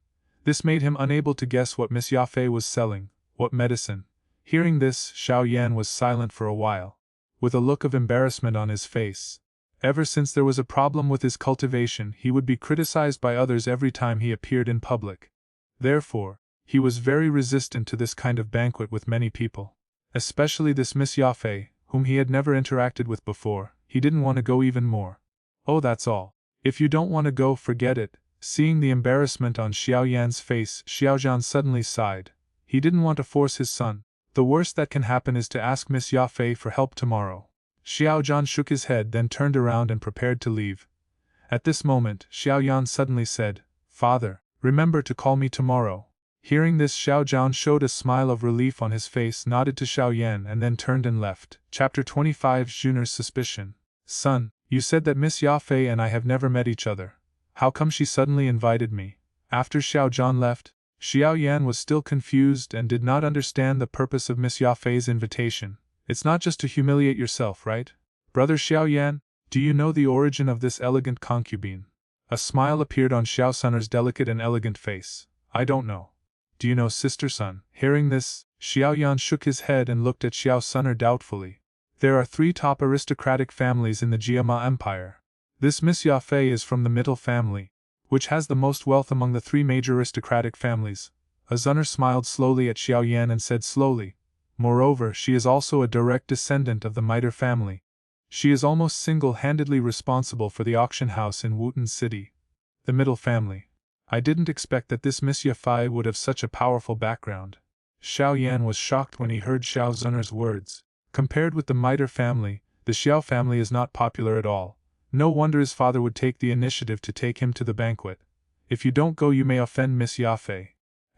This made him unable to guess what Miss Yafei was selling, what medicine. Hearing this, Xiao Yan was silent for a while, with a look of embarrassment on his face. Ever since there was a problem with his cultivation, he would be criticized by others every time he appeared in public. Therefore, he was very resistant to this kind of banquet with many people. Especially this Miss Yafei, whom he had never interacted with before. He didn't want to go even more. Oh, that's all. If you don't want to go, forget it. Seeing the embarrassment on Xiao Yan's face, Xiao Zhan suddenly sighed. He didn't want to force his son. The worst that can happen is to ask Miss Yafei for help tomorrow. Xiao Zhan shook his head, then turned around and prepared to leave. At this moment, Xiao Yan suddenly said, Father, remember to call me tomorrow. Hearing this, Xiao Zhan showed a smile of relief on his face, nodded to Xiao Yan, and then turned and left. Chapter 25. Jun'er's suspicion. Son, you said that Miss Yafei and I have never met each other. How come she suddenly invited me? After Xiao Zhan left, Xiao Yan was still confused and did not understand the purpose of Miss Yafei's invitation. It's not just to humiliate yourself, right? Brother Xiao Yan, do you know the origin of this elegant concubine? A smile appeared on Xiao Sun'er's delicate and elegant face. I don't know. Do you know, sister son? Hearing this, Xiao Yan shook his head and looked at Xiao Sun'er doubtfully. There are 3 top aristocratic families in the Jiama Empire. This Miss Yafei is from the middle family, which has the most wealth among the 3 major aristocratic families. Sun'er smiled slowly at Xiao Yan and said slowly, moreover, she is also a direct descendant of the Mitre family. She is almost single-handedly responsible for the auction house in Wutan City. The middle family. I didn't expect that this Miss Yafei would have such a powerful background. Xiao Yan was shocked when he heard Xiao Zun'er's words. Compared with the Mitre family, the Xiao family is not popular at all. No wonder his father would take the initiative to take him to the banquet. If you don't go, you may offend Miss Yafei.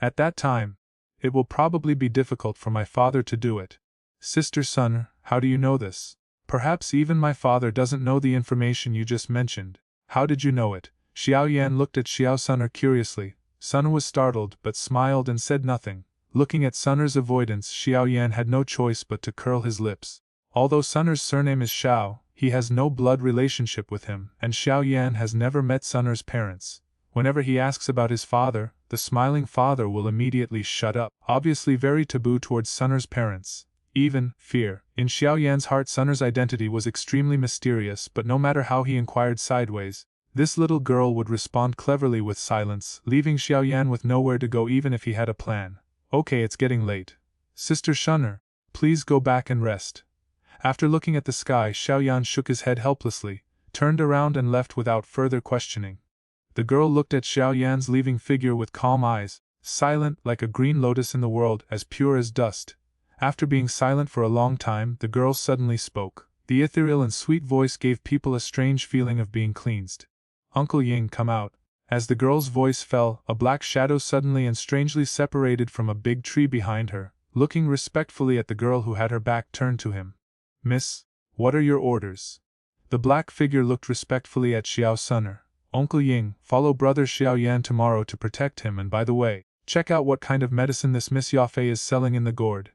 At that time, it will probably be difficult for my father to do it. Sister Sun, how do you know this? Perhaps even my father doesn't know the information you just mentioned. How did you know it? Xiao Yan looked at Xiao Sun'er curiously. Sun'er was startled but smiled and said nothing. Looking at Sun'er's avoidance, Xiao Yan had no choice but to curl his lips. Although Sun'er's surname is Xiao, he has no blood relationship with him, and Xiao Yan has never met Sun'er's parents. Whenever he asks about his father, the smiling father will immediately shut up, obviously very taboo towards Sun'er's parents. Even fear. In Xiao Yan's heart, Sun'er's identity was extremely mysterious, but no matter how he inquired sideways, this little girl would respond cleverly with silence, leaving Xiao Yan with nowhere to go even if he had a plan. Okay, it's getting late. Sister Sun'er, please go back and rest. After looking at the sky, Xiao Yan shook his head helplessly, turned around and left without further questioning. The girl looked at Xiao Yan's leaving figure with calm eyes, silent like a green lotus in the world, as pure as dust. After being silent for a long time, the girl suddenly spoke. The ethereal and sweet voice gave people a strange feeling of being cleansed. Uncle Ying, come out. As the girl's voice fell, a black shadow suddenly and strangely separated from a big tree behind her, looking respectfully at the girl who had her back turned to him. Miss, what are your orders? The black figure looked respectfully at Xiao Sun'er. Uncle Ying, follow brother Xiao Yan tomorrow to protect him, and by the way, check out what kind of medicine this Miss Yafei is selling in the gourd.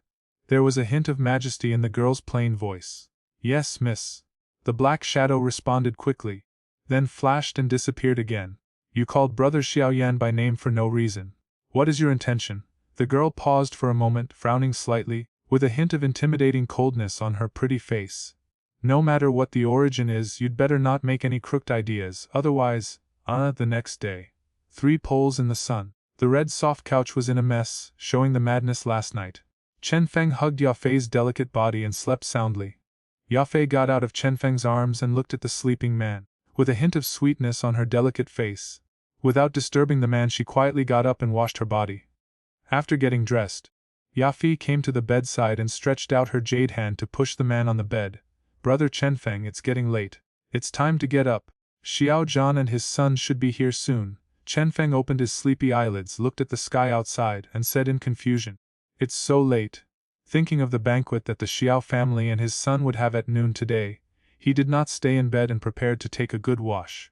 There was a hint of majesty in the girl's plain voice. Yes, miss. The black shadow responded quickly, then flashed and disappeared again. You called brother Xiao Yan by name for no reason. What is your intention? The girl paused for a moment, frowning slightly, with a hint of intimidating coldness on her pretty face. No matter what the origin is, you'd better not make any crooked ideas, otherwise, the next day. 3 poles in the sun. The red soft couch was in a mess, showing the madness last night. Chenfeng hugged Yafei's delicate body and slept soundly. Yafei got out of Chenfeng's arms and looked at the sleeping man, with a hint of sweetness on her delicate face. Without disturbing the man, she quietly got up and washed her body. After getting dressed, Yafei came to the bedside and stretched out her jade hand to push the man on the bed. Brother Chenfeng, it's getting late. It's time to get up. Xiao Zhan and his son should be here soon. Chenfeng opened his sleepy eyelids, looked at the sky outside, and said in confusion, It's so late. Thinking of the banquet that the Xiao family and his son would have at noon today, he did not stay in bed and prepared to take a good wash.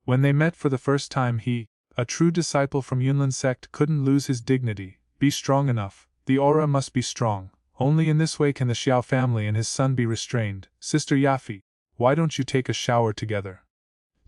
When they met for the first time, he, a true disciple from Yunlin sect, couldn't lose his dignity, be strong enough. The aura must be strong. Only in this way can the Xiao family and his son be restrained. Sister Yafei, why don't you take a shower together?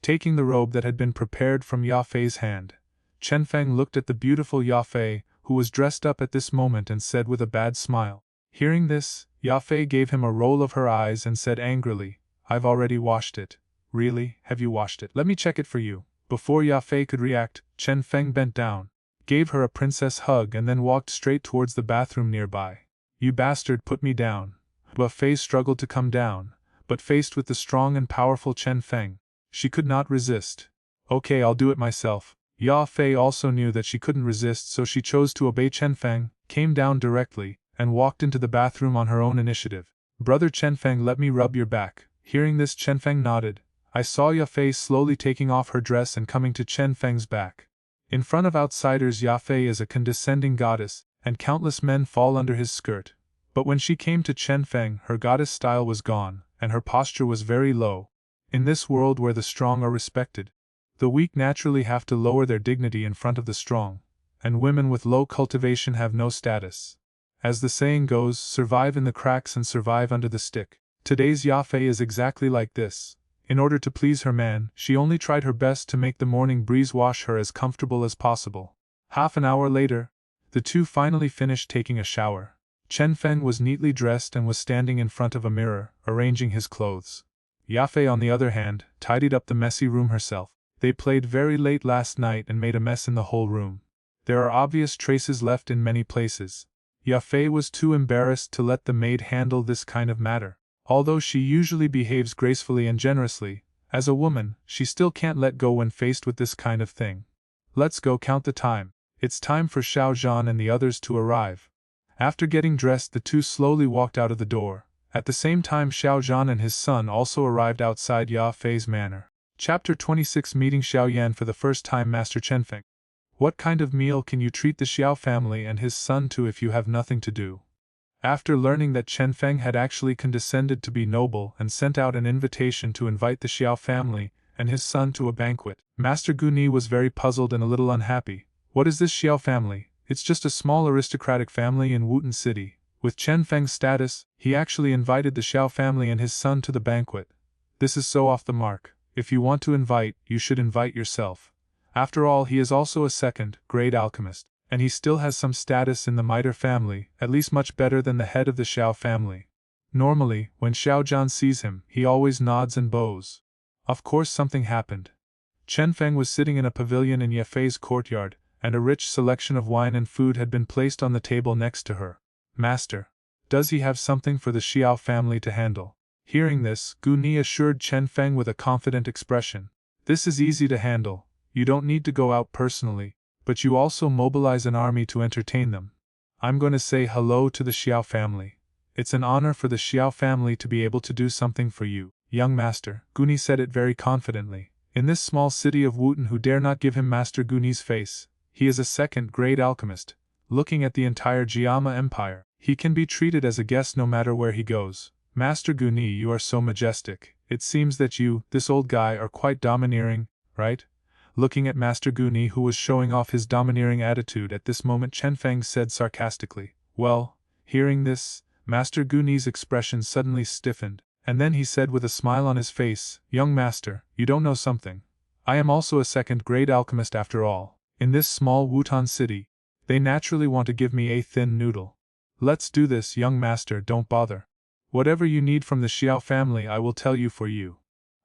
Taking the robe that had been prepared from Yafei's hand, Chenfeng looked at the beautiful Yafei, who was dressed up at this moment, and said with a bad smile. Hearing this, Yafei gave him a roll of her eyes and said angrily, I've already washed it. Really, have you washed it? Let me check it for you. Before Yafei could react, Chenfeng bent down, gave her a princess hug, and then walked straight towards the bathroom nearby. You bastard, put me down. Yafei struggled to come down, but faced with the strong and powerful Chenfeng, she could not resist. Okay, I'll do it myself. Yafei also knew that she couldn't resist, so she chose to obey Chenfeng, came down directly, and walked into the bathroom on her own initiative. Brother Chenfeng, let me rub your back. Hearing this, Chenfeng nodded. I saw Yafei slowly taking off her dress and coming to Chenfeng's back. In front of outsiders, Yafei is a condescending goddess, and countless men fall under his skirt. But when she came to Chenfeng, her goddess style was gone, and her posture was very low. In this world where the strong are respected, the weak naturally have to lower their dignity in front of the strong, and women with low cultivation have no status. As the saying goes, survive in the cracks and survive under the stick. Today's Yafei is exactly like this. In order to please her man, she only tried her best to make the morning breeze wash her as comfortable as possible. Half an hour later, the two finally finished taking a shower. Chenfeng was neatly dressed and was standing in front of a mirror, arranging his clothes. Yafei, on the other hand, tidied up the messy room herself. They played very late last night and made a mess in the whole room. There are obvious traces left in many places. Yafei was too embarrassed to let the maid handle this kind of matter. Although she usually behaves gracefully and generously, as a woman, she still can't let go when faced with this kind of thing. Let's go count the time. It's time for Xiao Yan and the others to arrive. After getting dressed, the two slowly walked out of the door. At the same time, Xiao Yan and his son also arrived outside Ya Fei's manor. Chapter 26, Meeting Xiao Yan for the first time. Master Chenfeng. What kind of meal can you treat the Xiao family and his son to if you have nothing to do? After learning that Chenfeng had actually condescended to be noble and sent out an invitation to invite the Xiao family and his son to a banquet, Master Guni was very puzzled and a little unhappy. What is this Xiao family? It's just a small aristocratic family in Wuten City. With Chenfeng's status, he actually invited the Xiao family and his son to the banquet. This is so off the mark. If you want to invite, you should invite yourself. After all, he is also a second-grade alchemist, and he still has some status in the Mitre family, at least much better than the head of the Xiao family. Normally, when Xiao Yan sees him, he always nods and bows. Of course something happened. Chenfeng was sitting in a pavilion in Ye Fei's courtyard, and a rich selection of wine and food had been placed on the table next to her. Master, does he have something for the Xiao family to handle? Hearing this, Guni assured Chenfeng with a confident expression. This is easy to handle. You don't need to go out personally, but you also mobilize an army to entertain them. I'm going to say hello to the Xiao family. It's an honor for the Xiao family to be able to do something for you, young master. Guni said it very confidently. In this small city of Wuten, who dare not give him Master Guni's face? He is a second-grade alchemist. Looking at the entire Jiama Empire, he can be treated as a guest no matter where he goes. Master Guni, you are so majestic. It seems that you, this old guy, are quite domineering, right? Looking at Master Guni, who was showing off his domineering attitude at this moment, Chenfeng said sarcastically. Well, hearing this, Master Guni's expression suddenly stiffened, and then he said with a smile on his face, Young master, you don't know something. I am also a second-grade alchemist after all. In this small Wutan city, they naturally want to give me a thin noodle. Let's do this, young master, don't bother. Whatever you need from the Xiao family I will tell you for you.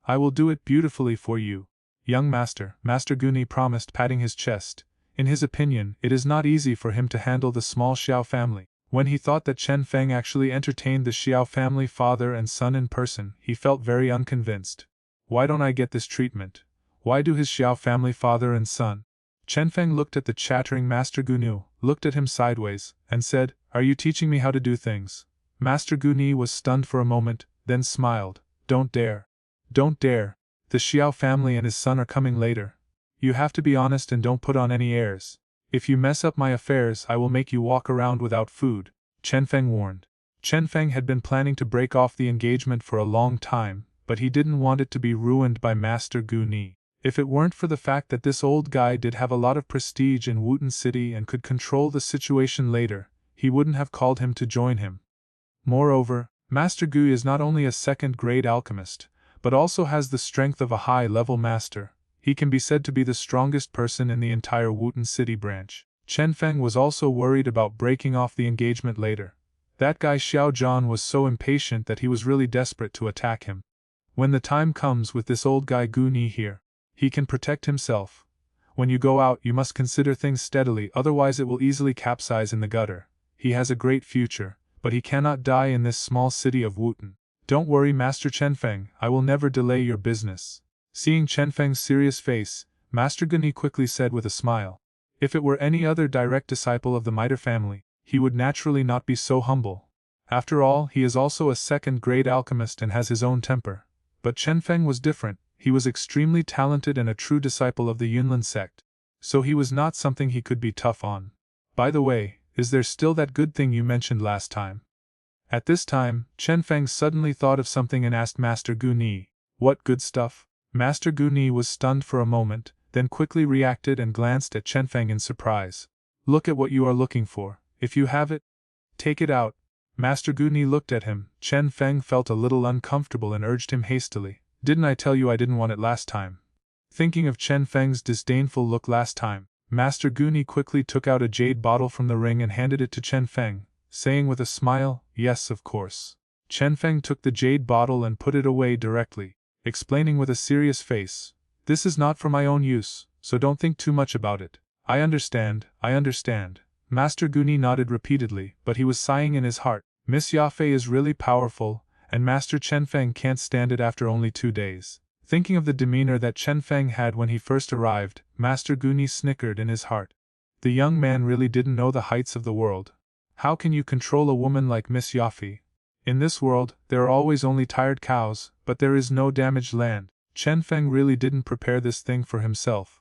I will do it beautifully for you. Young master, Master Guni promised, patting his chest. In his opinion, it is not easy for him to handle the small Xiao family. When he thought that Chenfeng actually entertained the Xiao family father and son in person, he felt very unconvinced. Why don't I get this treatment? Why do his Xiao family father and son? Chenfeng looked at the chattering Master Gunu, looked at him sideways, and said, Are you teaching me how to do things? Master Guni was stunned for a moment, then smiled. Don't dare. Don't dare. The Xiao family and his son are coming later. You have to be honest and don't put on any airs. If you mess up my affairs, I will make you walk around without food, Chenfeng warned. Chenfeng had been planning to break off the engagement for a long time, but he didn't want it to be ruined by Master Guni. If it weren't for the fact that this old guy did have a lot of prestige in Wuten City and could control the situation later, he wouldn't have called him to join him. Moreover, Master Gu is not only a second-grade alchemist, but also has the strength of a high-level master. He can be said to be the strongest person in the entire Wuten City branch. Chenfeng was also worried about breaking off the engagement later. That guy Xiao Yan was so impatient that he was really desperate to attack him. When the time comes with this old guy Guni here, he can protect himself. When you go out, you must consider things steadily, otherwise it will easily capsize in the gutter. He has a great future, but he cannot die in this small city of Wuten. Don't worry, Master Chenfeng, I will never delay your business. Seeing Chenfeng's serious face, Master Guni quickly said with a smile. If it were any other direct disciple of the Mitre family, he would naturally not be so humble. After all, he is also a second-grade alchemist and has his own temper. But Chenfeng was different. He was extremely talented and a true disciple of the Yunlin sect, so he was not something he could be tough on. By the way, is there still that good thing you mentioned last time? At this time, Chenfeng suddenly thought of something and asked Master Guni, What good stuff? Master Guni was stunned for a moment, then quickly reacted and glanced at Chenfeng in surprise. Look at what you are looking for. If you have it, take it out. Master Guni looked at him. Chenfeng felt a little uncomfortable and urged him hastily. Didn't I tell you I didn't want it last time? Thinking of Chenfeng's disdainful look last time, Master Guni quickly took out a jade bottle from the ring and handed it to Chenfeng, saying with a smile, Yes, of course. Chenfeng took the jade bottle and put it away directly, explaining with a serious face, This is not for my own use, so don't think too much about it. I understand, I understand. Master Guni nodded repeatedly, but he was sighing in his heart. Miss Yafei is really powerful, and Master Chenfeng can't stand it after only 2 days. Thinking of the demeanor that Chenfeng had when he first arrived, Master Guni snickered in his heart. The young man really didn't know the heights of the world. How can you control a woman like Miss Yafi? In this world, there are always only tired cows, but there is no damaged land. Chenfeng really didn't prepare this thing for himself.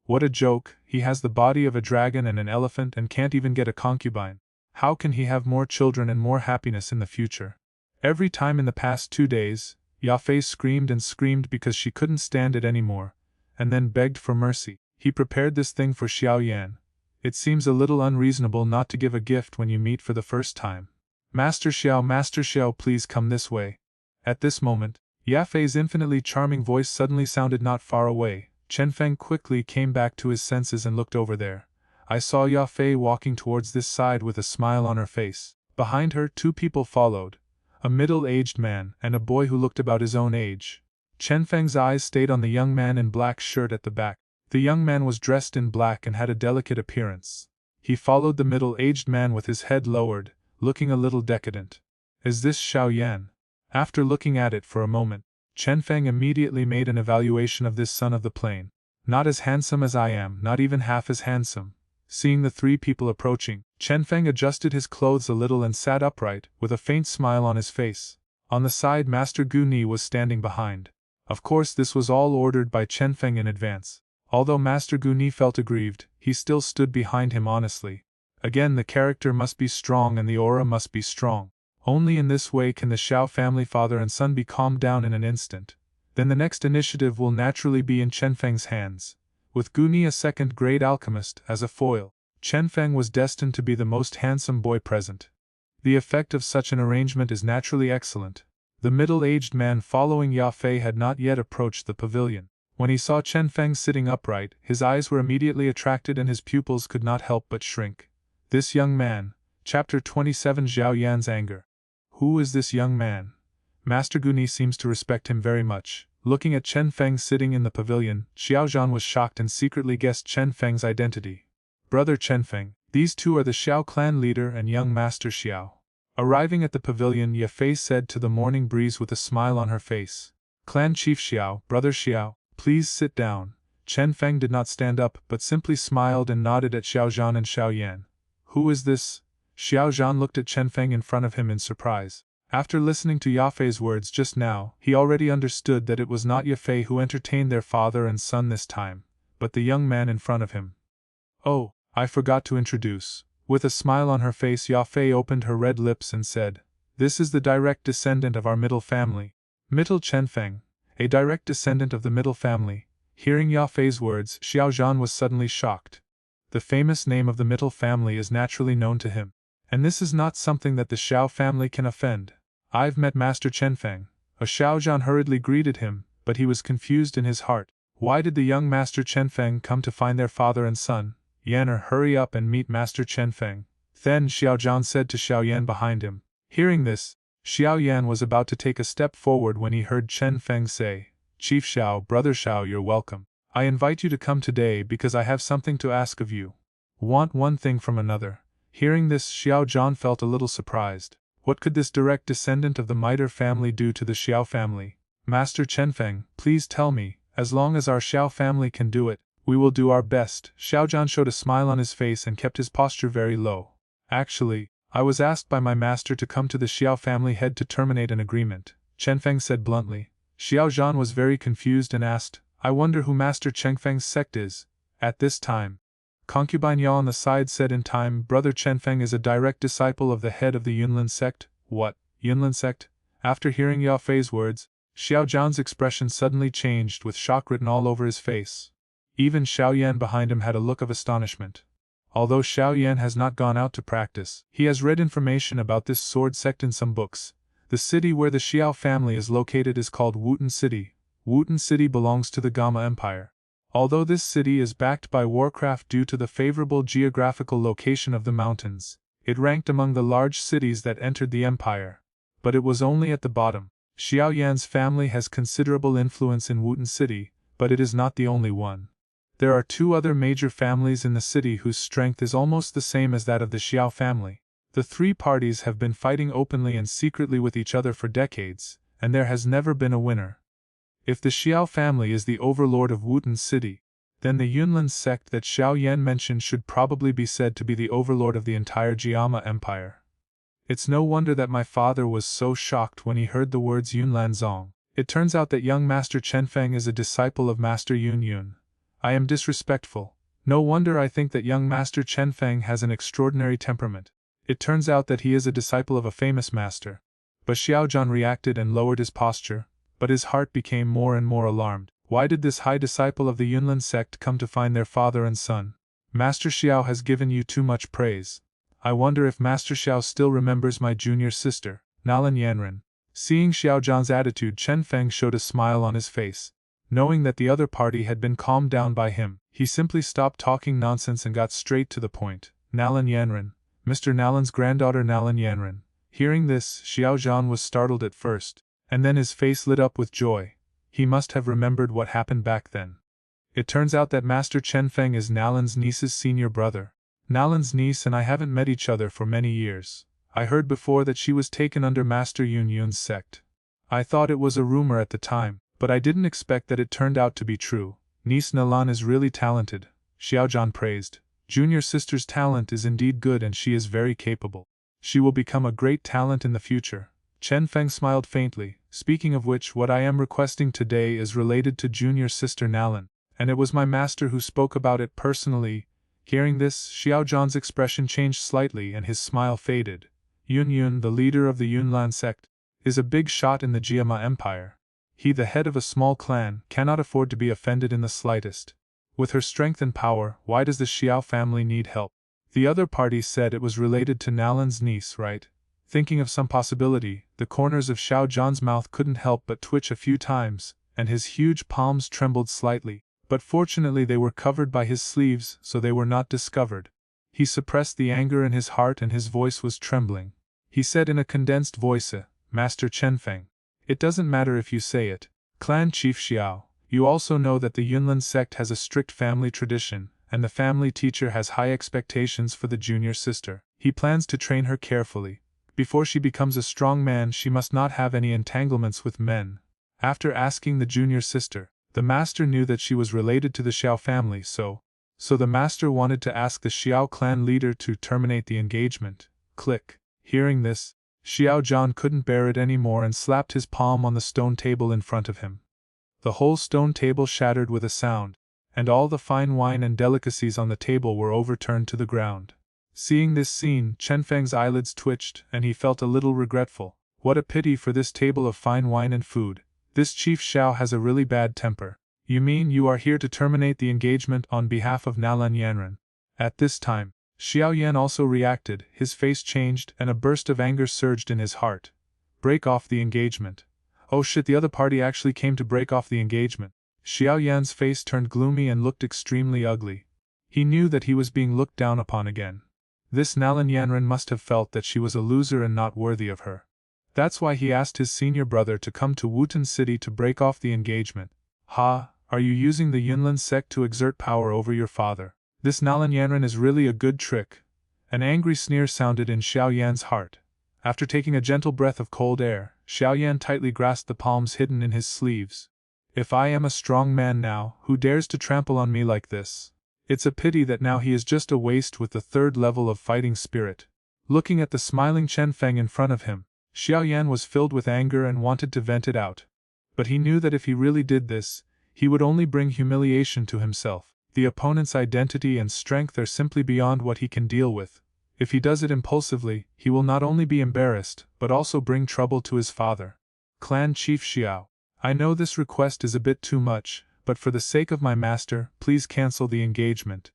What a joke, he has the body of a dragon and an elephant and can't even get a concubine. How can he have more children and more happiness in the future? Every time in the past 2 days, Yafei screamed and screamed because she couldn't stand it anymore, and then begged for mercy. He prepared this thing for Xiao Yan. It seems a little unreasonable not to give a gift when you meet for the first time. Master Xiao, please come this way. At this moment, Yafei's infinitely charming voice suddenly sounded not far away. Chenfeng quickly came back to his senses and looked over there. I saw Yafei walking towards this side with a smile on her face. Behind her, 2 people followed. A middle-aged man and a boy who looked about his own age. Chenfeng's eyes stayed on the young man in black shirt at the back. The young man was dressed in black and had a delicate appearance. He followed the middle-aged man with his head lowered, looking a little decadent. Is this Xiao Yan? After looking at it for a moment, Chenfeng immediately made an evaluation of this son of the plain. Not as handsome as I am, not even half as handsome. Seeing the 3 people approaching, Chenfeng adjusted his clothes a little and sat upright, with a faint smile on his face. On the side, Master Guni was standing behind. Of course, this was all ordered by Chenfeng in advance. Although Master Guni felt aggrieved, he still stood behind him honestly. Again, the character must be strong and the aura must be strong. Only in this way can the Xiao family father and son be calmed down in an instant. Then the next initiative will naturally be in Chenfeng's hands. With Guni, a second-grade alchemist, as a foil, Chenfeng was destined to be the most handsome boy present. The effect of such an arrangement is naturally excellent. The middle-aged man following Yafei had not yet approached the pavilion. When he saw Chenfeng sitting upright, his eyes were immediately attracted and his pupils could not help but shrink. This young man. Chapter 27 Xiao Yan's anger. Who is this young man? Master Guni seems to respect him very much. Looking at Chenfeng sitting in the pavilion, Xiaozhan was shocked and secretly guessed Chenfeng's identity. Brother Chenfeng, these 2 are the Xiao clan leader and young Master Xiao. Arriving at the pavilion, Yafei said to the morning breeze with a smile on her face. Clan Chief Xiao, Brother Xiao, please sit down. Chenfeng did not stand up but simply smiled and nodded at Xiaozhan and Xiao Yan. Who is this? Xiaozhan looked at Chenfeng in front of him in surprise. After listening to Yafei's words just now, he already understood that it was not Yafei who entertained their father and son this time, but the young man in front of him. Oh, I forgot to introduce. With a smile on her face, Yafei opened her red lips and said, this is the direct descendant of our middle family. Middle Chenfeng, a direct descendant of the middle family. Hearing Yafei's words, Xiaozhan was suddenly shocked. The famous name of the middle family is naturally known to him. And this is not something that the Xiao family can offend. I've met Master Chenfeng. Xiaozhan hurriedly greeted him, but he was confused in his heart. Why did the young Master Chenfeng come to find their father and son? Yanner, hurry up and meet Master Chenfeng. Then Xiaozhan said to Xiao Yan behind him. Hearing this, Xiao Yan was about to take a step forward when he heard Chenfeng say, Chief Xiao, Brother Xiao, you're welcome. I invite you to come today because I have something to ask of you. Want one thing from another. Hearing this, Xiaozhan felt a little surprised. What could this direct descendant of the Mitre family do to the Xiao family? Master Chenfeng, please tell me, as long as our Xiao family can do it, we will do our best. Xiaozhan showed a smile on his face and kept his posture very low. Actually, I was asked by my master to come to the Xiao family head to terminate an agreement, Chenfeng said bluntly. Xiaozhan was very confused and asked, I wonder who Master Chenfeng's sect is. At this time, Concubine Yao on the side said in time, Brother Chenfeng is a direct disciple of the head of the Yunlin sect. What, Yunlin sect? After hearing Yao Fei's words, Xiaozhan's expression suddenly changed with shock written all over his face. Even Xiao Yan behind him had a look of astonishment. Although Xiao Yan has not gone out to practice, he has read information about this sword sect in some books. The city where the Xiao family is located is called Wuten City. Wuten City belongs to the Gama Empire. Although this city is backed by warcraft due to the favorable geographical location of the mountains, it ranked among the large cities that entered the empire. But it was only at the bottom. Xiao Yan's family has considerable influence in Wuten City, but it is not the only one. There are 2 other major families in the city whose strength is almost the same as that of the Xiao family. The 3 parties have been fighting openly and secretly with each other for decades, and there has never been a winner. If the Xiao family is the overlord of Wutun City, then the Yunlin sect that Xiao Yan mentioned should probably be said to be the overlord of the entire Jiama Empire. It's no wonder that my father was so shocked when he heard the words Yunlan Zong. It turns out that young Master Chenfeng is a disciple of Master Yun Yun. I am disrespectful. No wonder I think that young Master Chenfeng has an extraordinary temperament. It turns out that he is a disciple of a famous master. But Xiao Zhan reacted and lowered his posture, but his heart became more and more alarmed. Why did this high disciple of the Yunlin sect come to find their father and son? Master Xiao has given you too much praise. I wonder if Master Xiao still remembers my junior sister, Nalan Yanran. Seeing Xiao Zhan's attitude, Chenfeng showed a smile on his face. Knowing that the other party had been calmed down by him, he simply stopped talking nonsense and got straight to the point. Nalan Yanran, Mr. Nalan's granddaughter Nalan Yanran. Hearing this, Xiao Zhan was startled at first, and then his face lit up with joy. He must have remembered what happened back then. It turns out that Master Chenfeng is Nalan's niece's senior brother. Nalan's niece and I haven't met each other for many years. I heard before that she was taken under Master Yun Yun's sect. I thought it was a rumor at the time, but I didn't expect that it turned out to be true. Niece Nalan is really talented, Xiao Zhan praised. Junior sister's talent is indeed good and she is very capable. She will become a great talent in the future. Chenfeng smiled faintly. Speaking of which, what I am requesting today is related to junior sister Nalan, and it was my master who spoke about it personally. Hearing this, Xiao Zhan's expression changed slightly and his smile faded. Yun Yun, the leader of the Yunlan sect, is a big shot in the Jiama Empire. He, the head of a small clan, cannot afford to be offended in the slightest. With her strength and power, why does the Xiao family need help? The other party said it was related to Nalan's niece, right? Thinking of some possibility, the corners of Xiao Zhan's mouth couldn't help but twitch a few times, and his huge palms trembled slightly, but fortunately they were covered by his sleeves, so they were not discovered. He suppressed the anger in his heart and his voice was trembling. He said in a condensed voice, Master Chenfeng, it doesn't matter if you say it. Clan Chief Xiao, you also know that the Yunlin sect has a strict family tradition, and the family teacher has high expectations for the junior sister. He plans to train her carefully. Before she becomes a strong man, she must not have any entanglements with men. After asking the junior sister, the master knew that she was related to the Xiao family, so the master wanted to ask the Xiao clan leader to terminate the engagement. Click. Hearing this, Xiao Zhan couldn't bear it anymore and slapped his palm on the stone table in front of him. The whole stone table shattered with a sound, and all the fine wine and delicacies on the table were overturned to the ground. Seeing this scene, Chenfeng's eyelids twitched, and he felt a little regretful. What a pity for this table of fine wine and food. This Chief Xiao has a really bad temper. You mean you are here to terminate the engagement on behalf of Nalan Yanran? At this time, Xiao Yan also reacted, his face changed, and a burst of anger surged in his heart. Break off the engagement. Oh shit, the other party actually came to break off the engagement. Xiao Yan's face turned gloomy and looked extremely ugly. He knew that he was being looked down upon again. This Nalan Yanran must have felt that she was a loser and not worthy of her. That's why he asked his senior brother to come to Wutun City to break off the engagement. Ha, are you using the Yunlin sect to exert power over your father? This Nalan Yanran is really a good trick. An angry sneer sounded in Xiao Yan's heart. After taking a gentle breath of cold air, Xiao Yan tightly grasped the palms hidden in his sleeves. If I am a strong man now, who dares to trample on me like this? It's a pity that now he is just a waste with the third level of fighting spirit. Looking at the smiling Chenfeng in front of him, Xiao Yan was filled with anger and wanted to vent it out. But he knew that if he really did this, he would only bring humiliation to himself. The opponent's identity and strength are simply beyond what he can deal with. If he does it impulsively, he will not only be embarrassed, but also bring trouble to his father. Clan Chief Xiao, I know this request is a bit too much, but for the sake of my master, please cancel the engagement.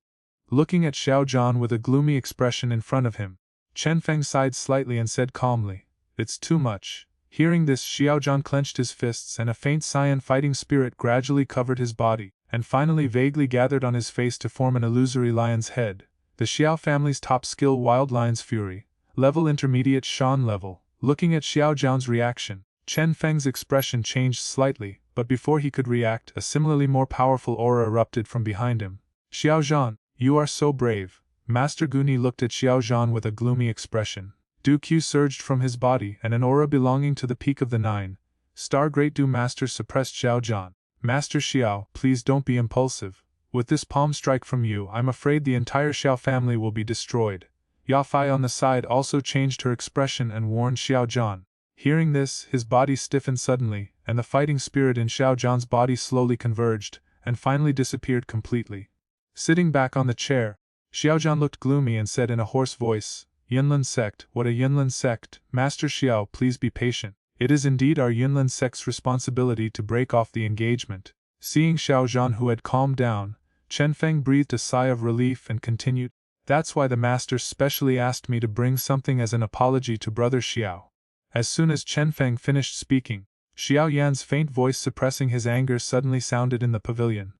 Looking at Xiao Zhan with a gloomy expression in front of him, Chenfeng sighed slightly and said calmly, It's too much. Hearing this, Xiao Zhan clenched his fists and a faint cyan fighting spirit gradually covered his body, and finally vaguely gathered on his face to form an illusory lion's head. The Xiao family's top skill Wild Lion's Fury, level intermediate Shan level. Looking at Xiao Zhan's reaction, Chenfeng's expression changed slightly, but before he could react, a similarly more powerful aura erupted from behind him. Xiao Zhan, you are so brave. Master Guni looked at Xiao Zhan with a gloomy expression. Du Q surged from his body, and an aura belonging to the peak of the nine, Star Great Du Master suppressed Xiao Yan. Master Xiao, please don't be impulsive. With this palm strike from you, I'm afraid the entire Xiao family will be destroyed. Ya Fei on the side also changed her expression and warned Xiao Yan. Hearing this, his body stiffened suddenly, and the fighting spirit in Xiao Yan's body slowly converged, and finally disappeared completely. Sitting back on the chair, Xiao Yan looked gloomy and said in a hoarse voice, Yunlin sect, what a Yunlin sect, Master Xiao, please be patient. It is indeed our Yunlin sect's responsibility to break off the engagement. Seeing Xiao Yan, who had calmed down, Chenfeng breathed a sigh of relief and continued, That's why the master specially asked me to bring something as an apology to Brother Xiao. As soon as Chenfeng finished speaking, Xiao Yan's faint voice suppressing his anger suddenly sounded in the pavilion.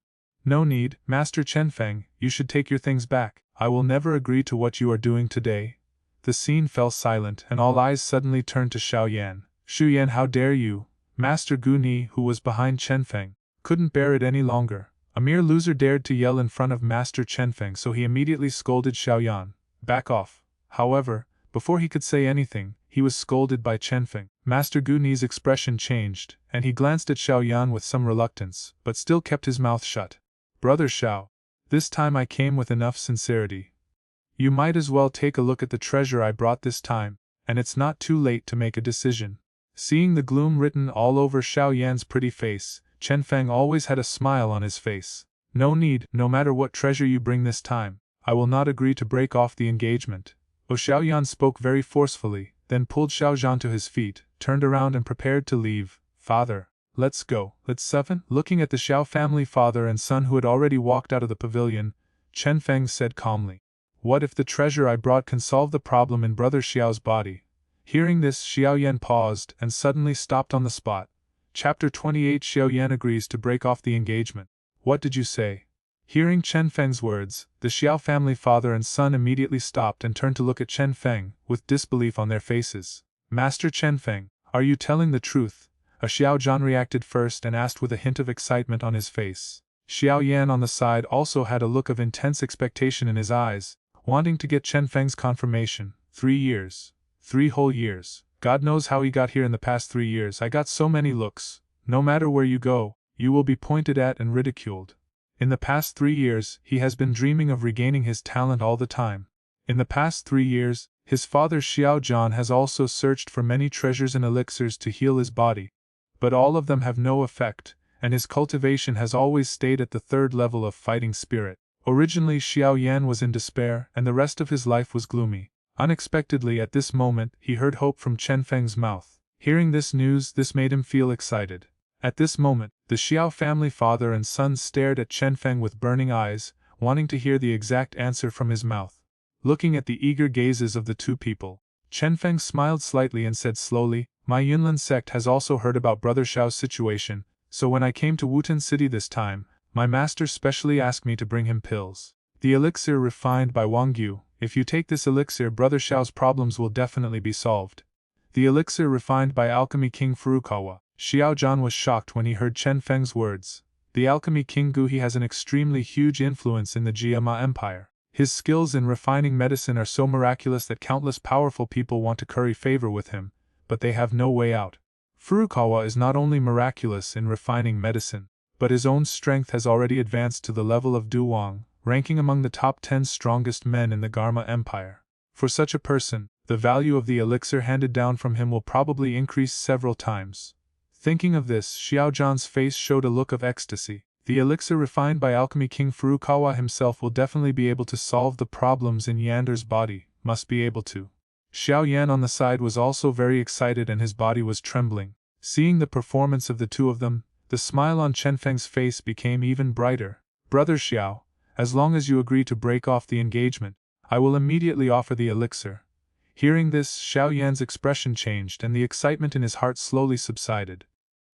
No need, Master Chenfeng, you should take your things back. I will never agree to what you are doing today. The scene fell silent and all eyes suddenly turned to Xiao Yan. Shu Yan, how dare you? Master Gu Ni, who was behind Chenfeng, couldn't bear it any longer. A mere loser dared to yell in front of Master Chenfeng, so he immediately scolded Xiao Yan. Back off. However, before he could say anything, he was scolded by Chenfeng. Master Gu Ni's expression changed, and he glanced at Xiao Yan with some reluctance, but still kept his mouth shut. Brother Xiao, this time I came with enough sincerity. You might as well take a look at the treasure I brought this time, and it's not too late to make a decision. Seeing the gloom written all over Xiao Yan's pretty face, Chenfeng always had a smile on his face. No need, no matter what treasure you bring this time, I will not agree to break off the engagement. Xiao Yan spoke very forcefully, then pulled Xiao Yan to his feet, turned around and prepared to leave. Father, let's go. Let's 7. Looking at the Xiao family father and son who had already walked out of the pavilion, Chenfeng said calmly, What if the treasure I brought can solve the problem in Brother Xiao's body? Hearing this, Xiao Yan paused and suddenly stopped on the spot. Chapter 28 Xiao Yan agrees to break off the engagement. What did you say? Hearing Chenfeng's words, the Xiao family father and son immediately stopped and turned to look at Chenfeng, with disbelief on their faces. Master Chenfeng, are you telling the truth? Xiao Yan reacted first and asked with a hint of excitement on his face. Xiao Yan on the side also had a look of intense expectation in his eyes, wanting to get Chenfeng's confirmation. 3 years. 3 whole years. God knows how he got here in the past 3 years. I got so many looks. No matter where you go, you will be pointed at and ridiculed. In the past 3 years, he has been dreaming of regaining his talent all the time. In the past 3 years, his father Xiao Yan has also searched for many treasures and elixirs to heal his body. But all of them have no effect, and his cultivation has always stayed at the 3rd level of fighting spirit. Originally Xiao Yan was in despair, and the rest of his life was gloomy. Unexpectedly at this moment, he heard hope from Chenfeng's mouth. Hearing this news, this made him feel excited. At this moment, the Xiao family father and son stared at Chenfeng with burning eyes, wanting to hear the exact answer from his mouth. Looking at the eager gazes of the two people, Chenfeng smiled slightly and said slowly, My Yunlin sect has also heard about Brother Xiao's situation, so when I came to Wutan City this time, my master specially asked me to bring him pills. The elixir refined by Wang Yu. If you take this elixir, Brother Xiao's problems will definitely be solved. The elixir refined by Alchemy King Furukawa. Xiao Yan was shocked when he heard Chenfeng's words. The Alchemy King Gu has an extremely huge influence in the Jiama Empire. His skills in refining medicine are so miraculous that countless powerful people want to curry favor with him, but they have no way out. Furukawa is not only miraculous in refining medicine, but his own strength has already advanced to the level of Du Wang, ranking among the top 10 strongest men in the Garma Empire. For such a person, the value of the elixir handed down from him will probably increase several times. Thinking of this, Xiao Yan's face showed a look of ecstasy. The elixir refined by Alchemy King Furukawa himself will definitely be able to solve the problems in Yander's body, must be able to. Xiao Yan on the side was also very excited and his body was trembling. Seeing the performance of the two of them, the smile on Chenfeng's face became even brighter. Brother Xiao, as long as you agree to break off the engagement, I will immediately offer the elixir. Hearing this, Xiao Yan's expression changed and the excitement in his heart slowly subsided.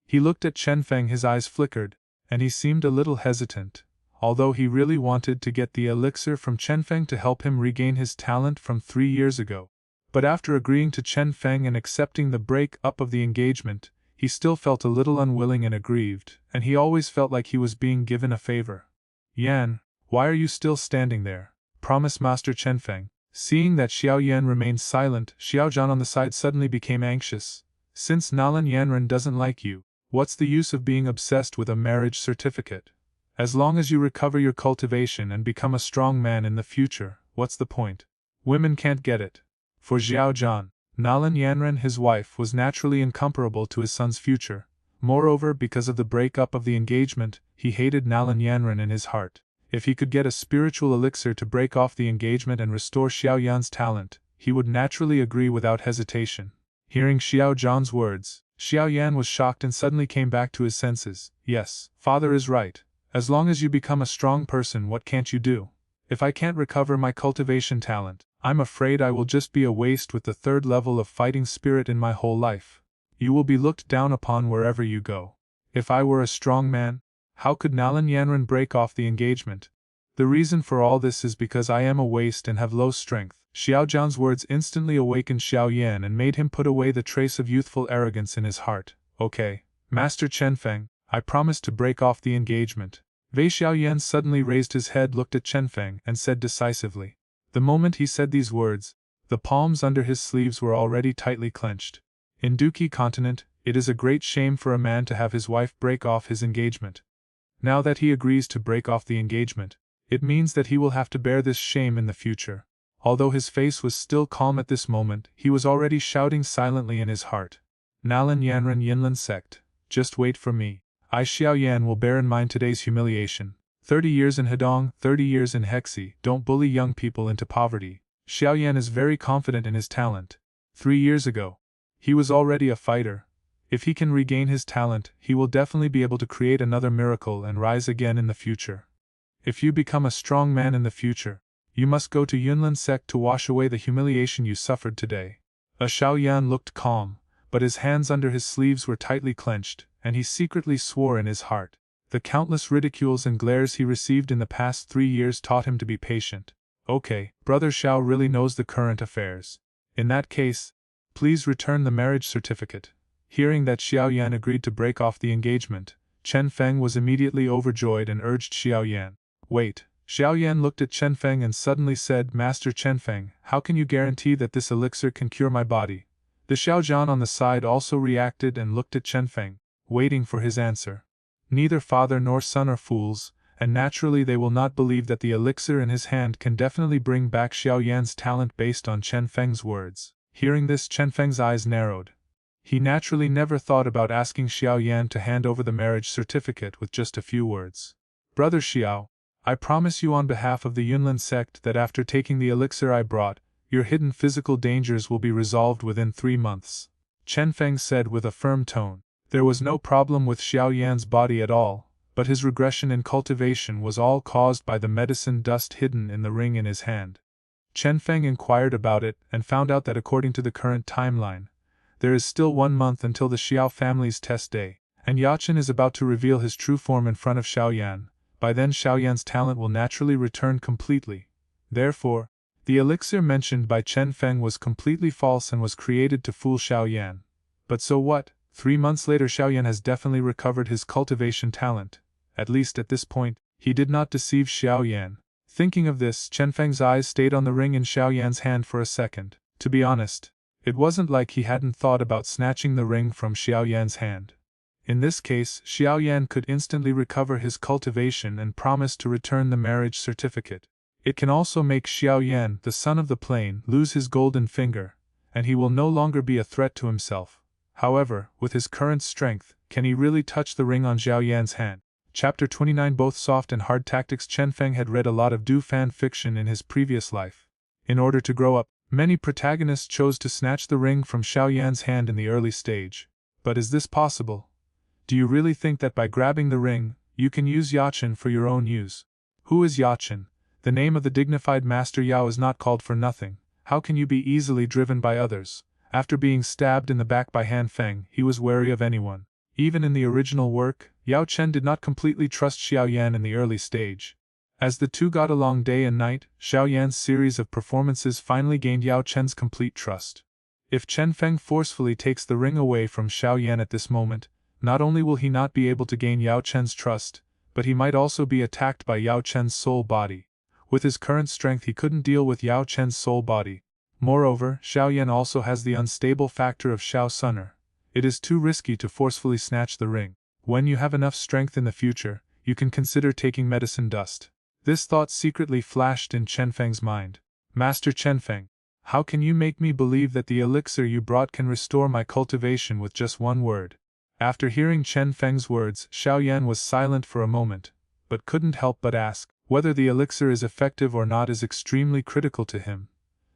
He looked at Chenfeng, his eyes flickered, and he seemed a little hesitant, although he really wanted to get the elixir from Chenfeng to help him regain his talent from 3 years ago. But after agreeing to Chenfeng and accepting the break-up of the engagement, he still felt a little unwilling and aggrieved, and he always felt like he was being given a favor. Yan, why are you still standing there? Promise Master Chenfeng. Seeing that Xiao Yan remained silent, Xiao Yan on the side suddenly became anxious. Since Nalan Yanran doesn't like you, what's the use of being obsessed with a marriage certificate? As long as you recover your cultivation and become a strong man in the future, what's the point? Women can't get it. For Xiao Zhan, Nalan Yanran, his wife, was naturally incomparable to his son's future. Moreover, because of the breakup of the engagement, he hated Nalan Yanran in his heart. If he could get a spiritual elixir to break off the engagement and restore Xiao Yan's talent, he would naturally agree without hesitation. Hearing Xiao Zhan's words, Xiao Yan was shocked and suddenly came back to his senses. Yes, father is right. As long as you become a strong person, what can't you do? If I can't recover my cultivation talent, I'm afraid I will just be a waste with the third level of fighting spirit in my whole life. You will be looked down upon wherever you go. If I were a strong man, how could Nalan Yanran break off the engagement? The reason for all this is because I am a waste and have low strength. Xiao Zhan's words instantly awakened Xiao Yan and made him put away the trace of youthful arrogance in his heart. Okay, Master Chenfeng, I promise to break off the engagement. Wei Xiao Yan suddenly raised his head, looked at Chenfeng, and said decisively. The moment he said these words, the palms under his sleeves were already tightly clenched. In Duqi continent, it is a great shame for a man to have his wife break off his engagement. Now that he agrees to break off the engagement, it means that he will have to bear this shame in the future. Although his face was still calm at this moment, he was already shouting silently in his heart. Nalan Yanran Yinlan sect, just wait for me. I Xiao Yan will bear in mind today's humiliation. 30 years in Hedong, 30 years in Hexi, don't bully young people into poverty. Xiao Yan is very confident in his talent. 3 years ago, he was already a fighter. If he can regain his talent, he will definitely be able to create another miracle and rise again in the future. If you become a strong man in the future, you must go to Yunlin sect to wash away the humiliation you suffered today. Xiao Yan looked calm, but his hands under his sleeves were tightly clenched, and he secretly swore in his heart. The countless ridicules and glares he received in the past 3 years taught him to be patient. Okay, Brother Xiao really knows the current affairs. In that case, please return the marriage certificate. Hearing that Xiao Yan agreed to break off the engagement, Chenfeng was immediately overjoyed and urged Xiao Yan. Wait. Xiao Yan looked at Chenfeng and suddenly said, Master Chenfeng, how can you guarantee that this elixir can cure my body? The Xiao Zhan on the side also reacted and looked at Chenfeng, waiting for his answer. Neither father nor son are fools, and naturally they will not believe that the elixir in his hand can definitely bring back Xiao Yan's talent based on Chenfeng's words. Hearing this, Chenfeng's eyes narrowed. He naturally never thought about asking Xiao Yan to hand over the marriage certificate with just a few words. Brother Xiao, I promise you on behalf of the Yunlin sect that after taking the elixir I brought, your hidden physical dangers will be resolved within 3 months. Chenfeng said with a firm tone. There was no problem with Xiao Yan's body at all, but his regression in cultivation was all caused by the medicine dust hidden in the ring in his hand. Chenfeng inquired about it and found out that according to the current timeline, there is still 1 month until the Xiao family's test day, and Yachen is about to reveal his true form in front of Xiao Yan. By then Xiao Yan's talent will naturally return completely. Therefore, the elixir mentioned by Chenfeng was completely false and was created to fool Xiao Yan. But so what? 3 months later Xiao Yan has definitely recovered his cultivation talent. At least at this point, he did not deceive Xiao Yan. Thinking of this, Chenfeng's eyes stayed on the ring in Xiao Yan's hand for a second. To be honest, it wasn't like he hadn't thought about snatching the ring from Xiao Yan's hand. In this case, Xiao Yan could instantly recover his cultivation and promise to return the marriage certificate. It can also make Xiao Yan, the son of the plain, lose his golden finger, and he will no longer be a threat to himself. However, with his current strength, can he really touch the ring on Xiao Yan's hand? Chapter 29. Both soft and hard tactics. Chenfeng had read a lot of Du fan fiction in his previous life. In order to grow up, many protagonists chose to snatch the ring from Xiao Yan's hand in the early stage. But is this possible? Do you really think that by grabbing the ring, you can use Yachen for your own use? Who is Yachen? The name of the dignified Master Yao is not called for nothing. How can you be easily driven by others? After being stabbed in the back by Han Feng, he was wary of anyone. Even in the original work, Yao Chen did not completely trust Xiao Yan in the early stage. As the two got along day and night, Xiao Yan's series of performances finally gained Yao Chen's complete trust. If Chenfeng forcefully takes the ring away from Xiao Yan at this moment, not only will he not be able to gain Yao Chen's trust, but he might also be attacked by Yao Chen's soul body. With his current strength he couldn't deal with Yao Chen's soul body. Moreover, Xiao Yan also has the unstable factor of Xiao Sunner. It is too risky to forcefully snatch the ring. When you have enough strength in the future, you can consider taking medicine dust. This thought secretly flashed in Chenfeng's mind. Master Chenfeng, how can you make me believe that the elixir you brought can restore my cultivation with just one word? After hearing Chenfeng's words, Xiao Yan was silent for a moment, but couldn't help but ask. Whether the elixir is effective or not is extremely critical to him.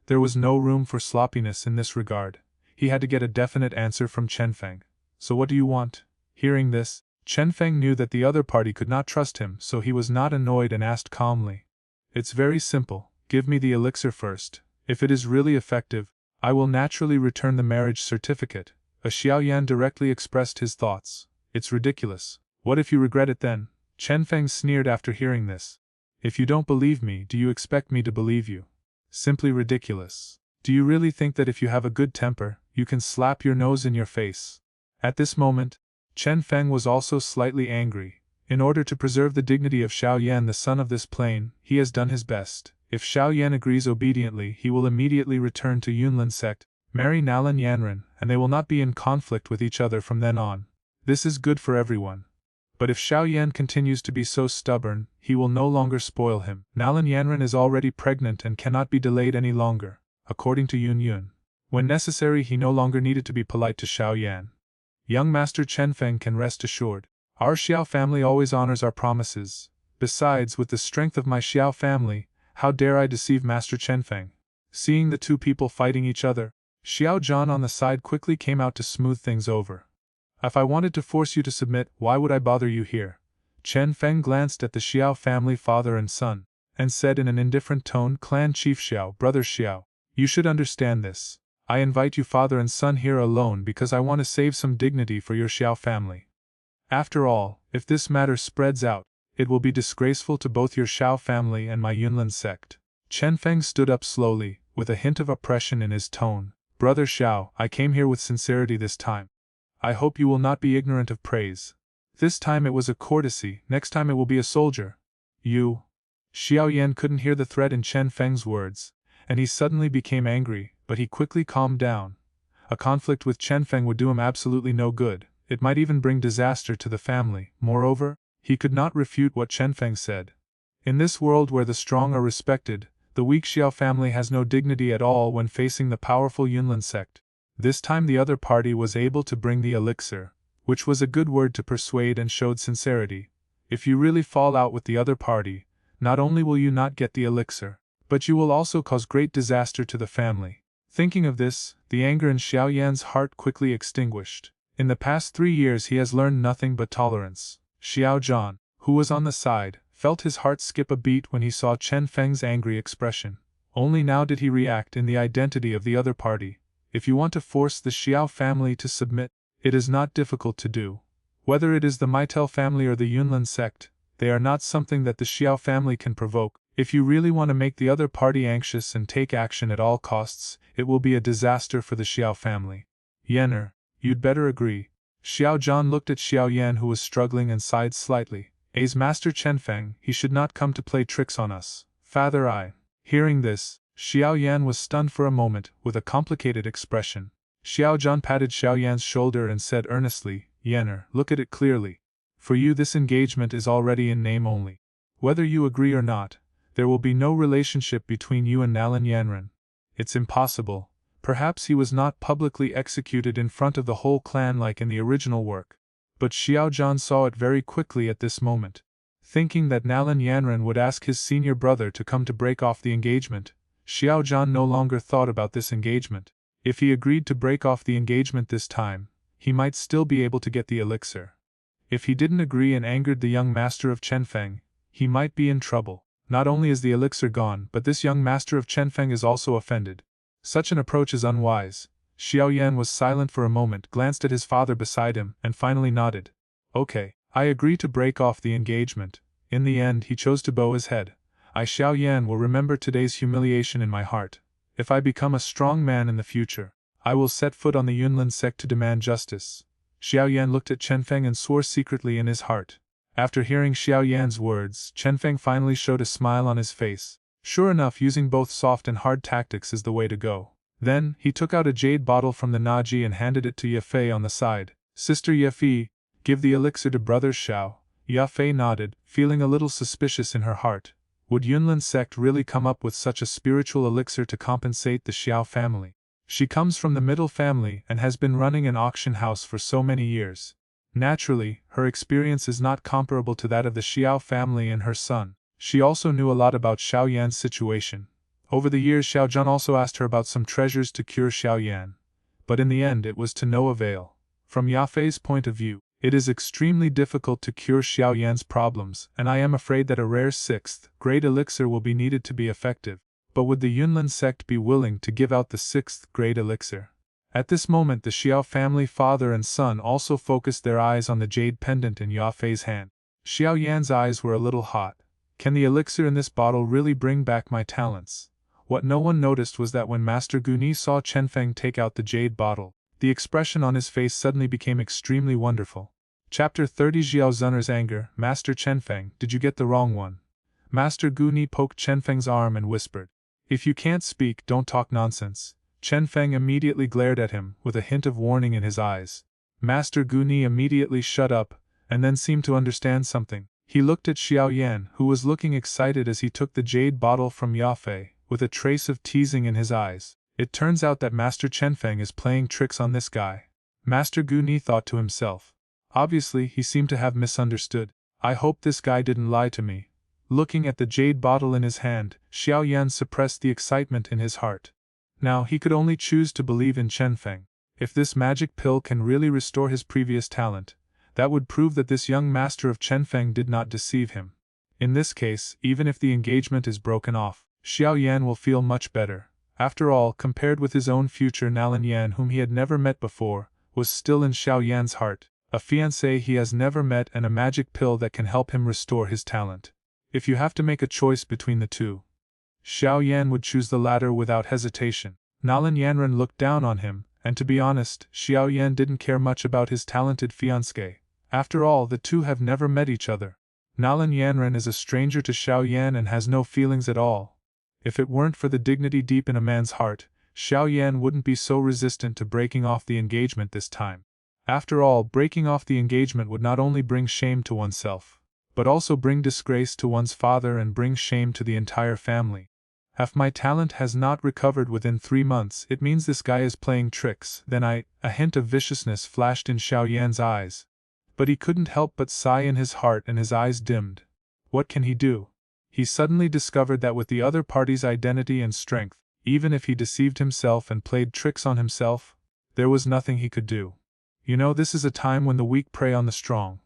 There was no room for sloppiness in this regard. He had to get a definite answer from Chenfeng. So what do you want? Hearing this, Chenfeng knew that the other party could not trust him, so he was not annoyed and asked calmly. It's very simple. Give me the elixir first. If it is really effective, I will naturally return the marriage certificate. Xiao Yan directly expressed his thoughts. It's ridiculous. What if you regret it then? Chenfeng sneered after hearing this. If you don't believe me, do you expect me to believe you? Simply ridiculous. Do you really think that if you have a good temper, you can slap your nose in your face? At this moment, Chenfeng was also slightly angry. In order to preserve the dignity of Xiao Yan, the son of this plain, he has done his best. If Xiao Yan agrees obediently, he will immediately return to Yunlin sect, marry Nalan Yanran, and they will not be in conflict with each other from then on. This is good for everyone. But if Xiao Yan continues to be so stubborn, he will no longer spoil him. Nalan Yanran is already pregnant and cannot be delayed any longer, according to Yun. When necessary, he no longer needed to be polite to Xiao Yan. Young Master Chenfeng can rest assured. Our Xiao family always honors our promises. Besides, with the strength of my Xiao family, how dare I deceive Master Chenfeng? Seeing the two people fighting each other, Xiao Zhan on the side quickly came out to smooth things over. If I wanted to force you to submit, why would I bother you here? Chenfeng glanced at the Xiao family father and son, and said in an indifferent tone, Clan Chief Xiao, Brother Xiao, you should understand this. I invite you father and son here alone because I want to save some dignity for your Xiao family. After all, if this matter spreads out, it will be disgraceful to both your Xiao family and my Yunlin sect. Chenfeng stood up slowly, with a hint of oppression in his tone. Brother Xiao, I came here with sincerity this time. I hope you will not be ignorant of praise. This time it was a courtesy, next time it will be a soldier. You. Xiao Yan couldn't hear the threat in Chenfeng's words, and he suddenly became angry, but he quickly calmed down. A conflict with Chenfeng would do him absolutely no good, it might even bring disaster to the family. Moreover, he could not refute what Chenfeng said. In this world where the strong are respected, the weak Xiao family has no dignity at all when facing the powerful Yunlin sect. This time the other party was able to bring the elixir, which was a good word to persuade and showed sincerity. If you really fall out with the other party, not only will you not get the elixir, but you will also cause great disaster to the family. Thinking of this, the anger in Xiao Yan's heart quickly extinguished. In the past 3 years he has learned nothing but tolerance. Xiao Zhan, who was on the side, felt his heart skip a beat when he saw Chenfeng's angry expression. Only now did he react in the identity of the other party. If you want to force the Xiao family to submit, it is not difficult to do. Whether it is the Meitel family or the Yunlin sect, they are not something that the Xiao family can provoke. If you really want to make the other party anxious and take action at all costs, it will be a disaster for the Xiao family. Yener, you'd better agree. Xiao Zhan looked at Xiao Yan, who was struggling, and sighed slightly. As Master Chenfeng, he should not come to play tricks on us. Father, Hearing this, Xiao Yan was stunned for a moment, with a complicated expression. Xiao Zhan patted Xiao Yan's shoulder and said earnestly, Yener, look at it clearly. For you this engagement is already in name only. Whether you agree or not, there will be no relationship between you and Nalan Yanran. It's impossible. Perhaps he was not publicly executed in front of the whole clan like in the original work. But Xiao Zhan saw it very quickly at this moment. Thinking that Nalan Yanran would ask his senior brother to come to break off the engagement, Xiao Zhan no longer thought about this engagement. If he agreed to break off the engagement this time, he might still be able to get the elixir. If he didn't agree and angered the young master of Chenfeng, he might be in trouble. Not only is the elixir gone, but this young master of Chenfeng is also offended. Such an approach is unwise. Xiao Yan was silent for a moment, glanced at his father beside him, and finally nodded. Okay, I agree to break off the engagement. In the end, he chose to bow his head. I, Xiao Yan, will remember today's humiliation in my heart. If I become a strong man in the future, I will set foot on the Yunlin sect to demand justice. Xiao Yan looked at Chenfeng and swore secretly in his heart. After hearing Xiao Yan's words, Chenfeng finally showed a smile on his face. Sure enough, using both soft and hard tactics is the way to go. Then, he took out a jade bottle from the Naji and handed it to Yafei on the side. Sister Yafei, give the elixir to Brother Xiao. Yafei nodded, feeling a little suspicious in her heart. Would Yunlin sect really come up with such a spiritual elixir to compensate the Xiao family? She comes from the middle family and has been running an auction house for so many years. Naturally, her experience is not comparable to that of the Xiao family and her son. She also knew a lot about Xiao Yan's situation. Over the years Xiao Zhan also asked her about some treasures to cure Xiao Yan. But in the end it was to no avail. From Yafei's point of view, it is extremely difficult to cure Xiao Yan's problems, and I am afraid that a rare 6th grade elixir will be needed to be effective. But would the Yunlin sect be willing to give out the 6th grade elixir? At this moment the Xiao family father and son also focused their eyes on the jade pendant in Yafei's hand. Xiao Yan's eyes were a little hot. Can the elixir in this bottle really bring back my talents? What no one noticed was that when Master Guni saw Chenfeng take out the jade bottle, the expression on his face suddenly became extremely wonderful. Chapter 30 Xiao Zunner's anger. Master Chenfeng, did you get the wrong one? Master Guni poked Chenfeng's arm and whispered. If you can't speak, don't talk nonsense. Chenfeng immediately glared at him, with a hint of warning in his eyes. Master Guni immediately shut up, and then seemed to understand something. He looked at Xiao Yan, who was looking excited as he took the jade bottle from Yafei, with a trace of teasing in his eyes. It turns out that Master Chenfeng is playing tricks on this guy. Master Guni thought to himself. Obviously, he seemed to have misunderstood. I hope this guy didn't lie to me. Looking at the jade bottle in his hand, Xiao Yan suppressed the excitement in his heart. Now he could only choose to believe in Chenfeng. If this magic pill can really restore his previous talent, that would prove that this young master of Chenfeng did not deceive him. In this case, even if the engagement is broken off, Xiao Yan will feel much better. After all, compared with his own future, Nalan Yan, whom he had never met before, was still in Xiao Yan's heart, a fiancé he has never met and a magic pill that can help him restore his talent. If you have to make a choice between the two, Xiao Yan would choose the latter without hesitation. Nalan Yanran looked down on him, and to be honest, Xiao Yan didn't care much about his talented fiancé. After all, the two have never met each other. Nalan Yanran is a stranger to Xiao Yan and has no feelings at all. If it weren't for the dignity deep in a man's heart, Xiao Yan wouldn't be so resistant to breaking off the engagement this time. After all, breaking off the engagement would not only bring shame to oneself, but also bring disgrace to one's father and bring shame to the entire family. If my talent has not recovered within 3 months, it means this guy is playing tricks. Then a hint of viciousness flashed in Xiao Yan's eyes. But he couldn't help but sigh in his heart and his eyes dimmed. What can he do? He suddenly discovered that with the other party's identity and strength, even if he deceived himself and played tricks on himself, there was nothing he could do. You know, this is a time when the weak prey on the strong.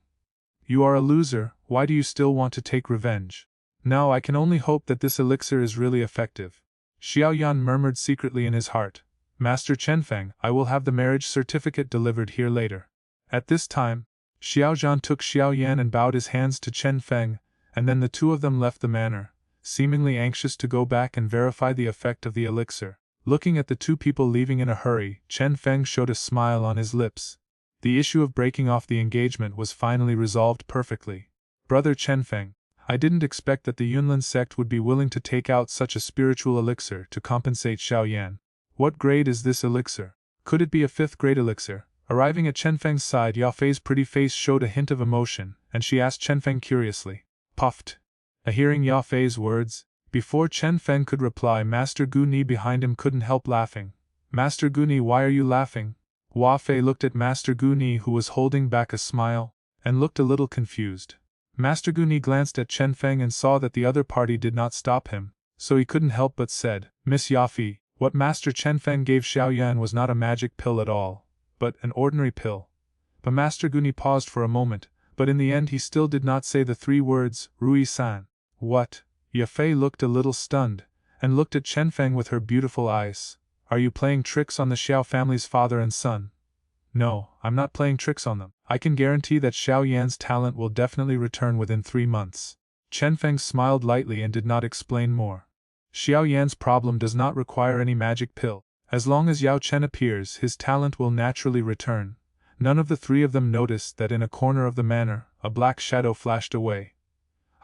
You are a loser, why do you still want to take revenge? Now I can only hope that this elixir is really effective. Xiao Yan murmured secretly in his heart. Master Chenfeng, I will have the marriage certificate delivered here later. At this time, Xiao Zhan took Xiao Yan and bowed his hands to Chenfeng, and then the two of them left the manor, seemingly anxious to go back and verify the effect of the elixir. Looking at the two people leaving in a hurry, Chenfeng showed a smile on his lips. The issue of breaking off the engagement was finally resolved perfectly. Brother Chenfeng, I didn't expect that the Yunlin sect would be willing to take out such a spiritual elixir to compensate Xiao Yan. What grade is this elixir? Could it be a 5th grade elixir? Arriving at Chenfeng's side, Yafei's pretty face showed a hint of emotion, and she asked Chenfeng curiously. Puffed. Hearing Yafei's words, before Chenfeng could reply, Master Guni behind him couldn't help laughing. Master Guni, why are you laughing? Yafei looked at Master Guni, who was holding back a smile, and looked a little confused. Master Guni glanced at Chenfeng and saw that the other party did not stop him, so he couldn't help but said, Miss Yafei, what Master Chenfeng gave Xiao Yan was not a magic pill at all, but an ordinary pill. But Master Guni paused for a moment, but in the end he still did not say the 3 words, Rui-san. What? Yafei looked a little stunned, and looked at Chenfeng with her beautiful eyes. Are you playing tricks on the Xiao family's father and son? No, I'm not playing tricks on them. I can guarantee that Xiao Yan's talent will definitely return within 3 months. Chenfeng smiled lightly and did not explain more. Xiao Yan's problem does not require any magic pill. As long as Yao Chen appears, his talent will naturally return. None of the 3 of them noticed that in a corner of the manor, a black shadow flashed away.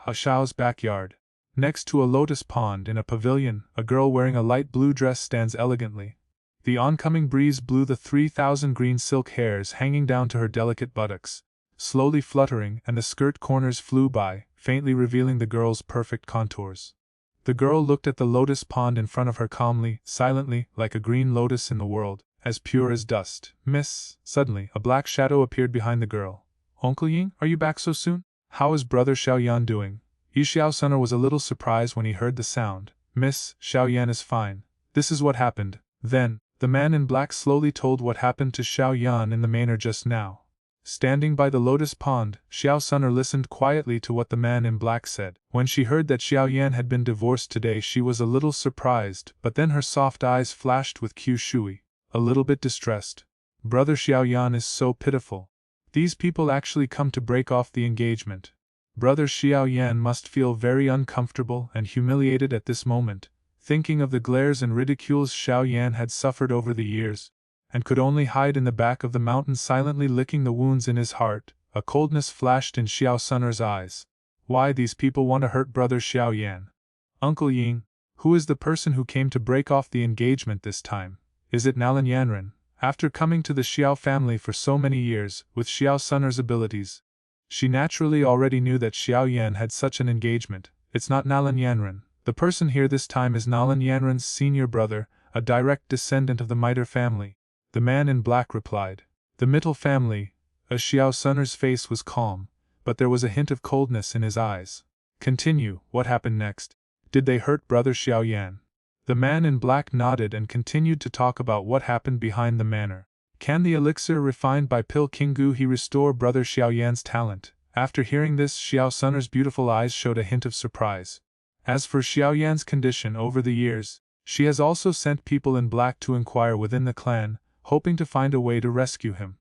Xiao's backyard. Next to a lotus pond in a pavilion, a girl wearing a light blue dress stands elegantly. The oncoming breeze blew the 3,000 green silk hairs hanging down to her delicate buttocks, slowly fluttering, and the skirt corners flew by, faintly revealing the girl's perfect contours. The girl looked at the lotus pond in front of her calmly, silently, like a green lotus in the world, as pure as dust. Miss, suddenly, a black shadow appeared behind the girl. Uncle Ying, are you back so soon? How is brother Xiao Yan doing? Xiao Suner was a little surprised when he heard the sound. Miss, Xiao Yan is fine. This is what happened. Then, the man in black slowly told what happened to Xiao Yan in the manor just now. Standing by the lotus pond, Xiao Suner listened quietly to what the man in black said. When she heard that Xiao Yan had been divorced today, she was a little surprised, but then her soft eyes flashed with Q Shui, a little bit distressed. Brother Xiao Yan is so pitiful. These people actually come to break off the engagement. Brother Xiao Yan must feel very uncomfortable and humiliated at this moment, thinking of the glares and ridicules Xiao Yan had suffered over the years, and could only hide in the back of the mountain silently licking the wounds in his heart. A coldness flashed in Xiao Suner's eyes. Why these people want to hurt brother Xiao Yan? Uncle Ying, who is the person who came to break off the engagement this time? Is it Nalan Yanran? After coming to the Xiao family for so many years, with Xiao Suner's abilities, she naturally already knew that Xiao Yan had such an engagement. It's not Nalan Yanran. The person here this time is Nalan Yanran's senior brother, a direct descendant of the Mitre family. The man in black replied. The Mittel family. Xiao Suner's face was calm, but there was a hint of coldness in his eyes. Continue, what happened next? Did they hurt brother Xiao Yan? The man in black nodded and continued to talk about what happened behind the manor. Can the elixir refined by Pil Kingu he restore brother Xiao Yan's talent? After hearing this, Xiao Suner's beautiful eyes showed a hint of surprise. As for Xiao Yan's condition over the years, she has also sent people in black to inquire within the clan, hoping to find a way to rescue him.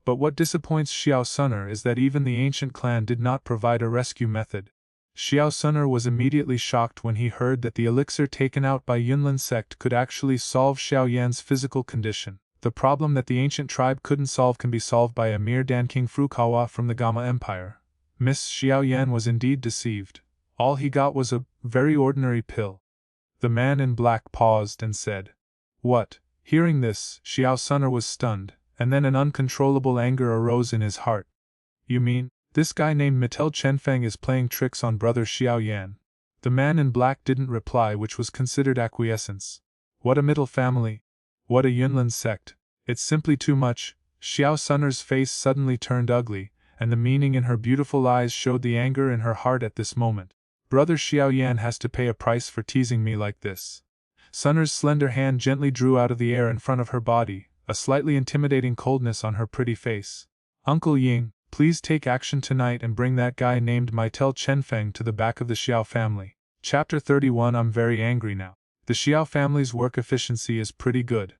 But what disappoints Xiao Suner is that even the ancient clan did not provide a rescue method. Xiao Suner was immediately shocked when he heard that the elixir taken out by Yunlin sect could actually solve Xiao Yan's physical condition. The problem that the ancient tribe couldn't solve can be solved by a mere Danking Furukawa from the Gama Empire. Miss Xiao Yan was indeed deceived. All he got was a very ordinary pill. The man in black paused and said, "What?" Hearing this, Xiao Suner was stunned, and then an uncontrollable anger arose in his heart. You mean, this guy named Mittel Chenfeng is playing tricks on brother Xiao Yan? The man in black didn't reply, which was considered acquiescence. What a Mittel family! What a Yunlin sect! It's simply too much. Xiao Suner's face suddenly turned ugly, and the meaning in her beautiful eyes showed the anger in her heart at this moment. Brother Xiao Yan has to pay a price for teasing me like this. Suner's slender hand gently drew out of the air in front of her body, a slightly intimidating coldness on her pretty face. Uncle Ying, please take action tonight and bring that guy named Mittel Chenfeng to the back of the Xiao family. Chapter 31. I'm very angry now. The Xiao family's work efficiency is pretty good.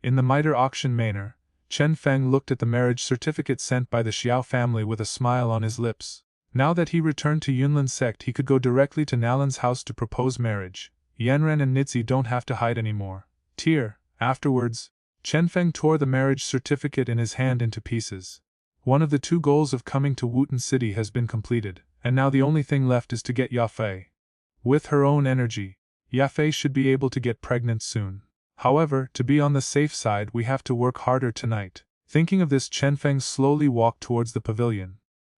In the Mitre auction manor, Chenfeng looked at the marriage certificate sent by the Xiao family with a smile on his lips. Now that he returned to Yunlin sect, he could go directly to Nalan's house to propose marriage. Yanran and Nitzi don't have to hide anymore. Afterwards, Chenfeng tore the marriage certificate in his hand into pieces. One of the two goals of coming to Wooten City has been completed, and now the only thing left is to get Yafei. With her own energy, Yafei should be able to get pregnant soon. However, to be on the safe side, we have to work harder tonight. Thinking of this, Chenfeng slowly walked towards the pavilion.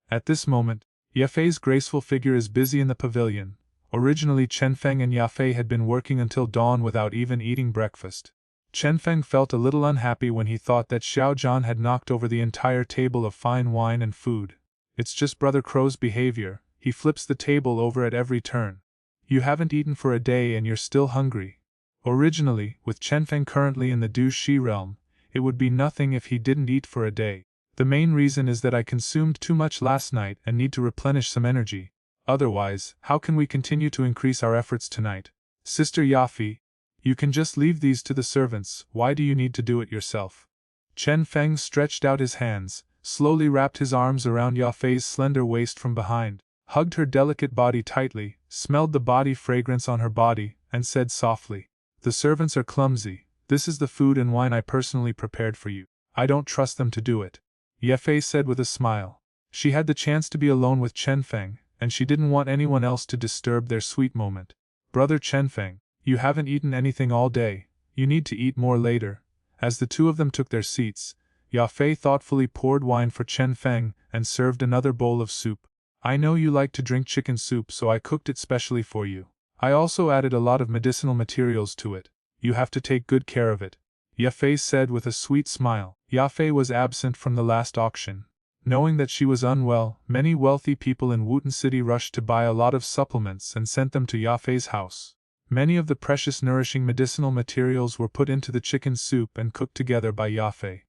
At this moment, Yafei's graceful figure is busy in the pavilion. Originally, Chenfeng and Yafei had been working until dawn without even eating breakfast. Chenfeng felt a little unhappy when he thought that Xiao Zhan had knocked over the entire table of fine wine and food. It's just Brother Crow's behavior, he flips the table over at every turn. You haven't eaten for a day and you're still hungry. Originally, with Chenfeng currently in the Du Shi realm, it would be nothing if he didn't eat for a day. The main reason is that I consumed too much last night and need to replenish some energy. Otherwise, how can we continue to increase our efforts tonight? Sister Yafi, you can just leave these to the servants, why do you need to do it yourself? Chenfeng stretched out his hands, slowly wrapped his arms around Yafei's slender waist from behind, hugged her delicate body tightly, smelled the body fragrance on her body, and said softly, "The servants are clumsy, this is the food and wine I personally prepared for you. I don't trust them to do it." Yafei said with a smile. She had the chance to be alone with Chenfeng, and she didn't want anyone else to disturb their sweet moment. Brother Chenfeng, you haven't eaten anything all day, you need to eat more later. As the two of them took their seats, Yafei thoughtfully poured wine for Chenfeng and served another bowl of soup. I know you like to drink chicken soup, so I cooked it specially for you. I also added a lot of medicinal materials to it. You have to take good care of it, Yafei said with a sweet smile. Yafei was absent from the last auction. Knowing that she was unwell, many wealthy people in Wooten City rushed to buy a lot of supplements and sent them to Yafei's house. Many of the precious nourishing medicinal materials were put into the chicken soup and cooked together by Yafei.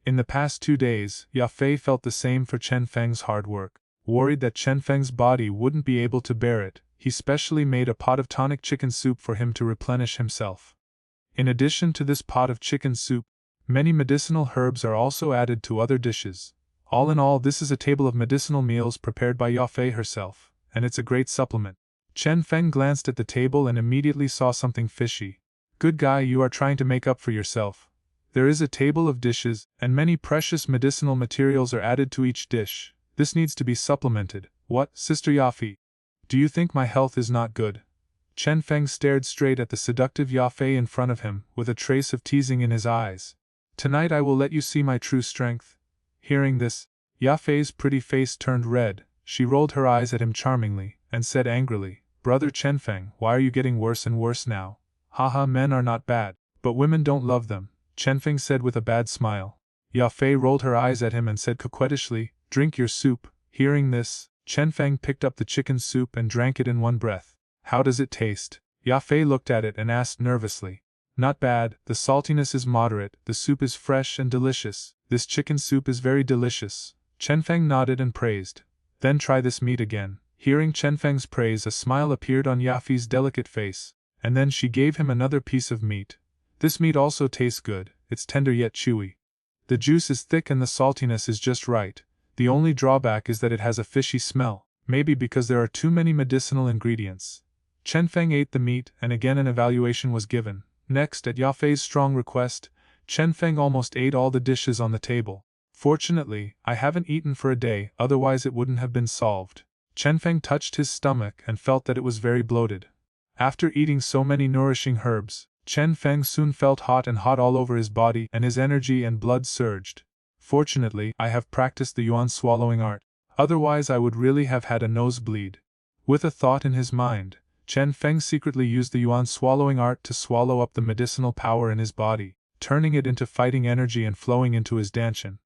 In the past 2 days, Yafei felt the same for Chenfeng's hard work. Worried that Chenfeng's body wouldn't be able to bear it, he specially made a pot of tonic chicken soup for him to replenish himself. In addition to this pot of chicken soup, many medicinal herbs are also added to other dishes. All in all, this is a table of medicinal meals prepared by Yafei herself, and it's a great supplement. Chenfeng glanced at the table and immediately saw something fishy. Good guy, you are trying to make up for yourself. There is a table of dishes, and many precious medicinal materials are added to each dish. This needs to be supplemented. What, Sister Yafei? Do you think my health is not good? Chenfeng stared straight at the seductive Yafei in front of him, with a trace of teasing in his eyes. Tonight I will let you see my true strength. Hearing this, Yafei's pretty face turned red. She rolled her eyes at him charmingly, and said angrily, Brother Chenfeng, why are you getting worse and worse now? Haha, men are not bad, but women don't love them, Chenfeng said with a bad smile. Yafei rolled her eyes at him and said coquettishly, Drink your soup. Hearing this, Chenfeng picked up the chicken soup and drank it in one breath. How does it taste? Yafei looked at it and asked nervously. Not bad, the saltiness is moderate, the soup is fresh and delicious. This chicken soup is very delicious. Chenfeng nodded and praised. Then try this meat again. Hearing Chenfeng's praise, a smile appeared on Yafei's delicate face, and then she gave him another piece of meat. This meat also tastes good, it's tender yet chewy. The juice is thick and the saltiness is just right. The only drawback is that it has a fishy smell, maybe because there are too many medicinal ingredients. Chenfeng ate the meat, and again an evaluation was given. Next, at Yafei's strong request, Chenfeng almost ate all the dishes on the table. Fortunately, I haven't eaten for a day, otherwise it wouldn't have been solved. Chenfeng touched his stomach and felt that it was very bloated. After eating so many nourishing herbs, Chenfeng soon felt hot all over his body, and his energy and blood surged. Fortunately, I have practiced the yuan swallowing art, otherwise I would really have had a nosebleed. With a thought in his mind, Chenfeng secretly used the yuan swallowing art to swallow up the medicinal power in his body, turning it into fighting energy and flowing into his danshan.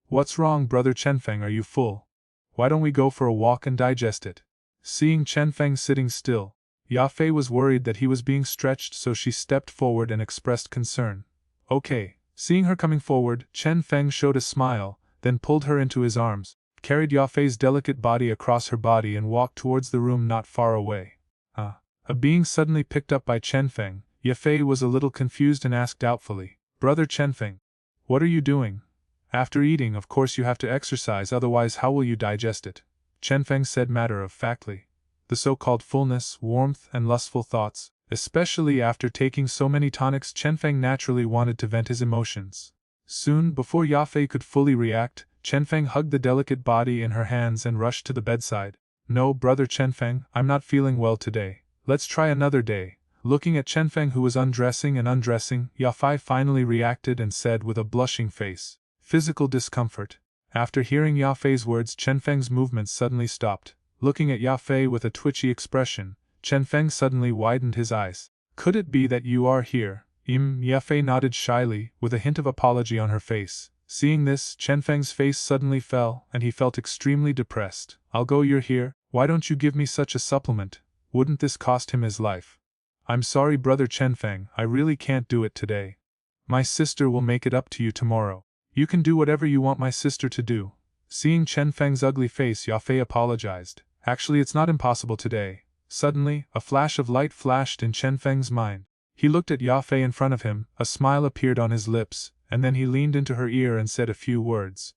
What's wrong, Brother Chenfeng, are you full? Why don't we go for a walk and digest it? Seeing Chenfeng sitting still, Yafei was worried that he was being stretched, so she stepped forward and expressed concern. Okay. Seeing her coming forward, Chenfeng showed a smile, then pulled her into his arms, carried Yafei's delicate body across her body and walked towards the room not far away. Being suddenly picked up by Chenfeng, Yafei was a little confused and asked doubtfully, Brother Chenfeng, what are you doing? After eating, of course you have to exercise, otherwise how will you digest it? Chenfeng said matter-of-factly. The so-called fullness, warmth, and lustful thoughts, especially after taking so many tonics, Chenfeng naturally wanted to vent his emotions. Soon, before Yafei could fully react, Chenfeng hugged the delicate body in her hands and rushed to the bedside. No, Brother Chenfeng, I'm not feeling well today. Let's try another day. Looking at Chenfeng, who was undressing, Yafei finally reacted and said with a blushing face, Physical discomfort. After hearing Yafei's words, Chenfeng's movements suddenly stopped. Looking at Yafei with a twitchy expression, Chenfeng suddenly widened his eyes. Could it be that you are here? Yafei nodded shyly, with a hint of apology on her face. Seeing this, Chenfeng's face suddenly fell, and he felt extremely depressed. I'll go, you're here, why don't you give me such a supplement? Wouldn't this cost him his life? I'm sorry, Brother Chenfeng, I really can't do it today. My sister will make it up to you tomorrow. You can do whatever you want my sister to do. Seeing Chenfeng's ugly face, Yafei apologized. Actually, it's not impossible today. Suddenly, a flash of light flashed in Chenfeng's mind. He looked at Yafei in front of him, a smile appeared on his lips, and then he leaned into her ear and said a few words.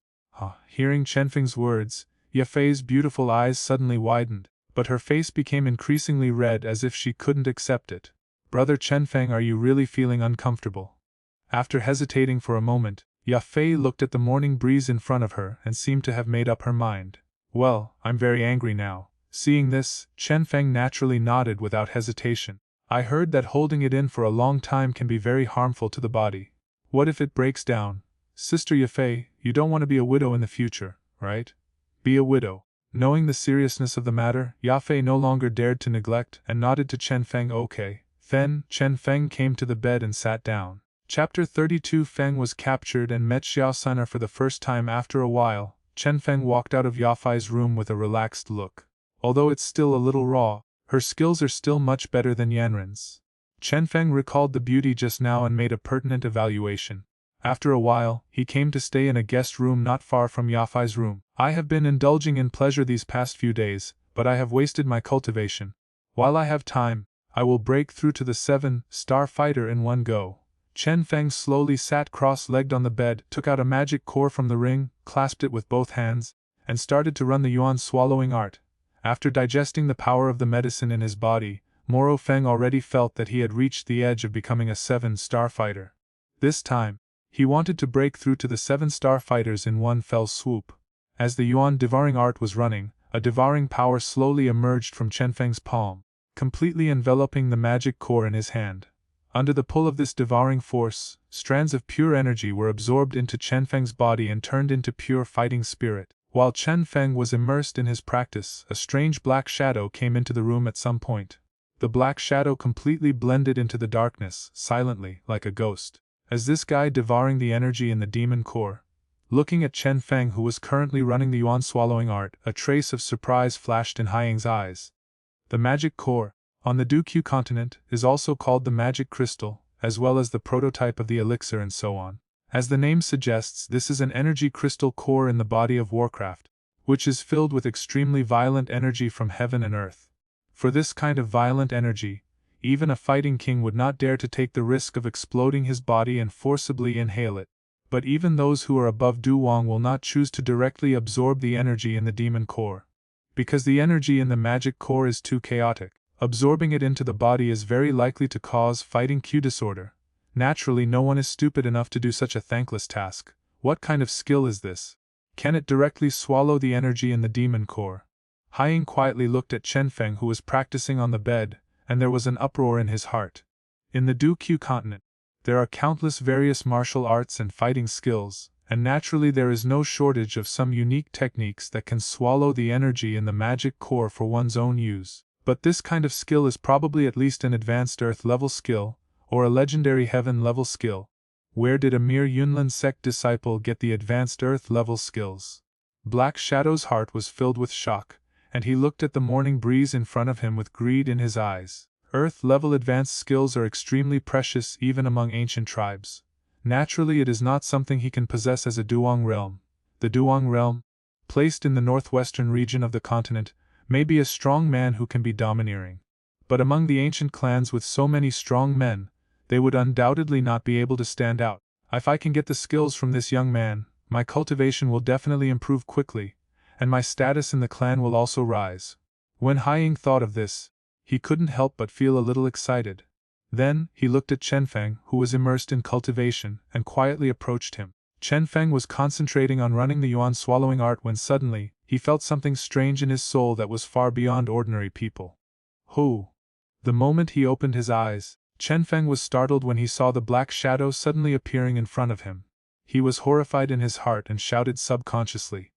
Hearing Chenfeng's words, Yafei's beautiful eyes suddenly widened, but her face became increasingly red as if she couldn't accept it. Brother Chenfeng, are you really feeling uncomfortable? After hesitating for a moment, Yafei looked at the morning breeze in front of her and seemed to have made up her mind. Well, I'm very angry now. Seeing this, Chenfeng naturally nodded without hesitation. I heard that holding it in for a long time can be very harmful to the body. What if it breaks down? Sister Yafei, you don't want to be a widow in the future, right? Be a widow. Knowing the seriousness of the matter, Yafei no longer dared to neglect and nodded to Chenfeng. Okay. Then, Chenfeng came to the bed and sat down. Chapter 32. Feng was captured and met Xiao Yan for the first time after a while. Chenfeng walked out of Yafei's room with a relaxed look. Although it's still a little raw, her skills are still much better than Yanran's. Chenfeng recalled the beauty just now and made a pertinent evaluation. After a while, he came to stay in a guest room not far from Yafei's room. I have been indulging in pleasure these past few days, but I have wasted my cultivation. While I have time, I will break through to the 7-star fighter in one go. Chenfeng slowly sat cross-legged on the bed, took out a magic core from the ring, clasped it with both hands, and started to run the yuan swallowing art. After digesting the power of the medicine in his body, Morrowind already felt that he had reached the edge of becoming a 7-star fighter. This time, he wanted to break through to the 7-star fighters in one fell swoop. As the yuan devouring art was running, a devouring power slowly emerged from Chenfeng's palm, completely enveloping the magic core in his hand. Under the pull of this devouring force, strands of pure energy were absorbed into Chenfeng's body and turned into pure fighting spirit. While Chenfeng was immersed in his practice, a strange black shadow came into the room at some point. The black shadow completely blended into the darkness, silently, like a ghost. As this guy devouring the energy in the demon core? Looking at Chenfeng, who was currently running the yuan swallowing art, a trace of surprise flashed in Haiying's eyes. The magic core, on the Duqiu continent, is also called the magic crystal, as well as the prototype of the elixir and so on. As the name suggests, this is an energy crystal core in the body of Warcraft, which is filled with extremely violent energy from heaven and earth. For this kind of violent energy, even a fighting king would not dare to take the risk of exploding his body and forcibly inhale it. But even those who are above Duwang will not choose to directly absorb the energy in the demon core. Because the energy in the magic core is too chaotic, absorbing it into the body is very likely to cause fighting Q disorder. Naturally, no one is stupid enough to do such a thankless task. What kind of skill is this? Can it directly swallow the energy in the demon core? Haiying quietly looked at Chenfeng, who was practicing on the bed, and there was an uproar in his heart. In the Duqiu continent, there are countless various martial arts and fighting skills, and naturally there is no shortage of some unique techniques that can swallow the energy in the magic core for one's own use. But this kind of skill is probably at least an advanced earth-level skill, or a legendary heaven-level skill. Where did a mere Yunlin sect disciple get the advanced earth-level skills? Black Shadow's heart was filled with shock, and he looked at the morning breeze in front of him with greed in his eyes. Earth-level advanced skills are extremely precious even among ancient tribes. Naturally, it is not something he can possess as a Duwang realm. The Duwang realm, placed in the northwestern region of the continent, may be a strong man who can be domineering. But among the ancient clans with so many strong men, they would undoubtedly not be able to stand out. If I can get the skills from this young man, my cultivation will definitely improve quickly, and my status in the clan will also rise. When Haiying thought of this, he couldn't help but feel a little excited. Then, he looked at Chenfeng, who was immersed in cultivation, and quietly approached him. Chenfeng was concentrating on running the yuan swallowing art when suddenly, he felt something strange in his soul that was far beyond ordinary people. Who? The moment he opened his eyes, Chenfeng was startled when he saw the black shadow suddenly appearing in front of him. He was horrified in his heart and shouted subconsciously.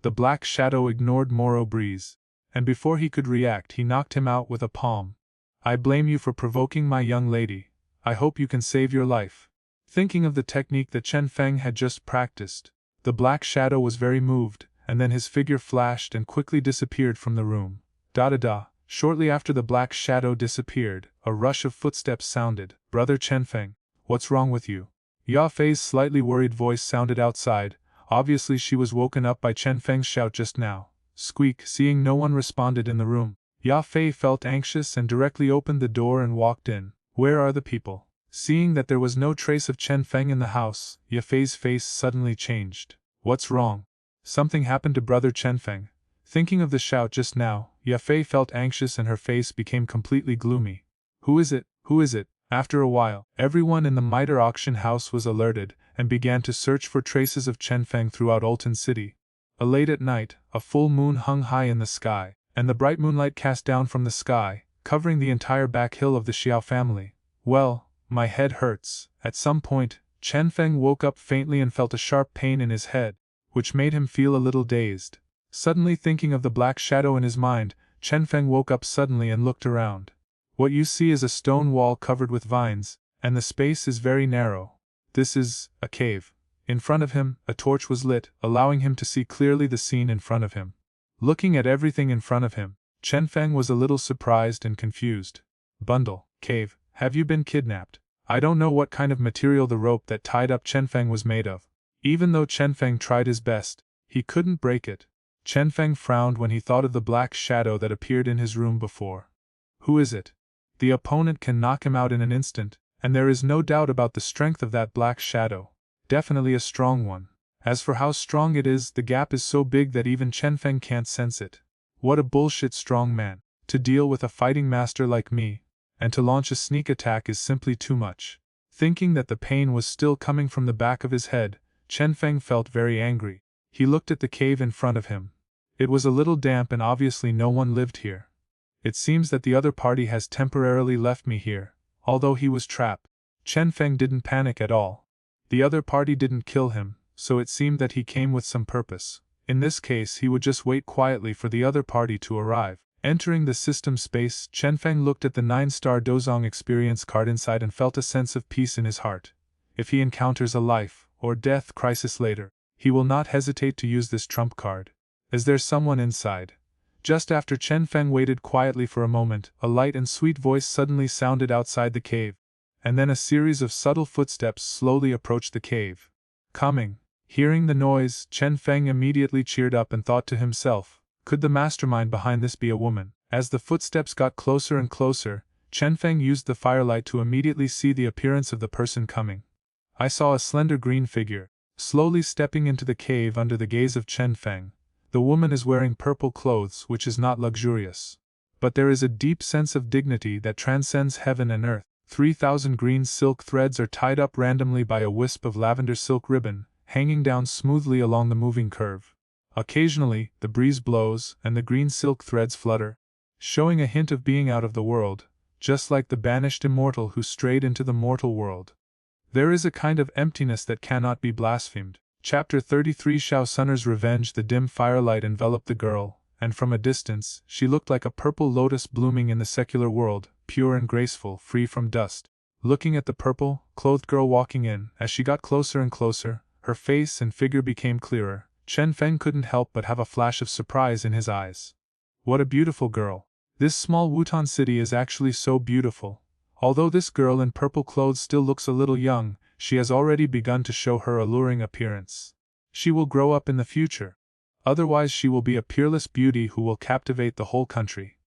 The black shadow ignored Moro Breeze, and before he could react he knocked him out with a palm. I blame you for provoking my young lady. I hope you can save your life. Thinking of the technique that Chenfeng had just practiced, the black shadow was very moved, and then his figure flashed and quickly disappeared from the room. Da-da-da. Shortly after the black shadow disappeared, a rush of footsteps sounded. Brother Chenfeng, what's wrong with you? Ya Fei's slightly worried voice sounded outside. Obviously she was woken up by Chenfeng's shout just now. Squeak. Seeing no one responded in the room, Ya Fei felt anxious and directly opened the door and walked in. Where are the people? Seeing that there was no trace of Chenfeng in the house, Ya Fei's face suddenly changed. What's wrong? Something happened to brother Chenfeng. Thinking of the shout just now, Ya Fei felt anxious and her face became completely gloomy. Who is it? Who is it? After a while, everyone in the Mitre auction house was alerted, and began to search for traces of Chenfeng throughout Olton City. Late at night, a full moon hung high in the sky, and the bright moonlight cast down from the sky, covering the entire back hill of the Xiao family. Well, my head hurts. At some point, Chenfeng woke up faintly and felt a sharp pain in his head, which made him feel a little dazed. Suddenly thinking of the black shadow in his mind, Chenfeng woke up suddenly and looked around. What you see is a stone wall covered with vines, and the space is very narrow. This is a cave. In front of him, a torch was lit, allowing him to see clearly the scene in front of him. Looking at everything in front of him, Chenfeng was a little surprised and confused. Bundle, cave, have you been kidnapped? I don't know what kind of material the rope that tied up Chenfeng was made of. Even though Chenfeng tried his best, he couldn't break it. Chenfeng frowned when he thought of the black shadow that appeared in his room before. Who is it? The opponent can knock him out in an instant, and there is no doubt about the strength of that black shadow. Definitely a strong one. As for how strong it is, the gap is so big that even Chenfeng can't sense it. What a bullshit strong man. To deal with a fighting master like me, and to launch a sneak attack is simply too much. Thinking that the pain was still coming from the back of his head, Chenfeng felt very angry. He looked at the cave in front of him. It was a little damp and obviously no one lived here. It seems that the other party has temporarily left me here, although he was trapped. Chenfeng didn't panic at all. The other party didn't kill him, so it seemed that he came with some purpose. In this case, he would just wait quietly for the other party to arrive. Entering the system space, Chenfeng looked at the 9-star Dozong experience card inside and felt a sense of peace in his heart. If he encounters a life or death crisis later, he will not hesitate to use this trump card. Is there someone inside? Just after Chenfeng waited quietly for a moment, a light and sweet voice suddenly sounded outside the cave, and then a series of subtle footsteps slowly approached the cave. Coming. Hearing the noise, Chenfeng immediately cheered up and thought to himself, could the mastermind behind this be a woman? As the footsteps got closer and closer, Chenfeng used the firelight to immediately see the appearance of the person coming. I saw a slender green figure, slowly stepping into the cave under the gaze of Chenfeng. The woman is wearing purple clothes, which is not luxurious. But there is a deep sense of dignity that transcends heaven and earth. 3,000 green silk threads are tied up randomly by a wisp of lavender silk ribbon, hanging down smoothly along the moving curve. Occasionally, the breeze blows, and the green silk threads flutter, showing a hint of being out of the world, just like the banished immortal who strayed into the mortal world. There is a kind of emptiness that cannot be blasphemed. Chapter 33 Xiao Sunner's Revenge. The dim firelight enveloped the girl, and from a distance, she looked like a purple lotus blooming in the secular world, pure and graceful, free from dust. Looking at the purple-clothed girl walking in, as she got closer and closer, her face and figure became clearer. Chenfeng couldn't help but have a flash of surprise in his eyes. What a beautiful girl. This small Wutan city is actually so beautiful. Although this girl in purple clothes still looks a little young, she has already begun to show her alluring appearance. She will grow up in the future. Otherwise she will be a peerless beauty who will captivate the whole country.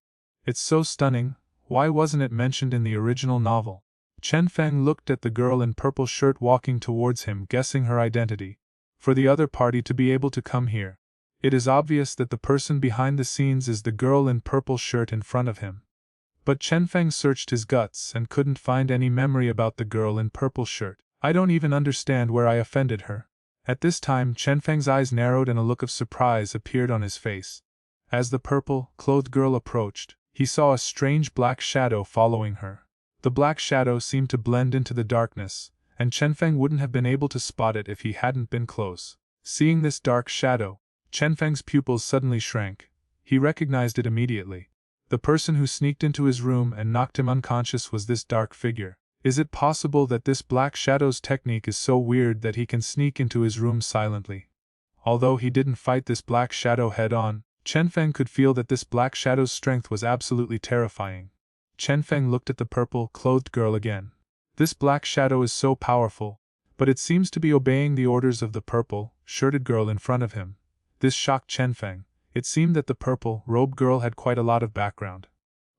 It's so stunning, why wasn't it mentioned in the original novel? Chenfeng looked at the girl in purple shirt walking towards him, guessing her identity. For the other party to be able to come here, it is obvious that the person behind the scenes is the girl in purple shirt in front of him. But Chenfeng searched his guts and couldn't find any memory about the girl in purple shirt. I don't even understand where I offended her. At this time Chenfeng's eyes narrowed and a look of surprise appeared on his face. As the purple-clothed girl approached, he saw a strange black shadow following her. The black shadow seemed to blend into the darkness, and Chenfeng wouldn't have been able to spot it if he hadn't been close. Seeing this dark shadow, Chenfeng's pupils suddenly shrank. He recognized it immediately. The person who sneaked into his room and knocked him unconscious was this dark figure. Is it possible that this black shadow's technique is so weird that he can sneak into his room silently? Although he didn't fight this black shadow head-on, Chenfeng could feel that this black shadow's strength was absolutely terrifying. Chenfeng looked at the purple-clothed girl again. This black shadow is so powerful, but it seems to be obeying the orders of the purple-shirted girl in front of him. This shocked Chenfeng. It seemed that the purple-robed girl had quite a lot of background.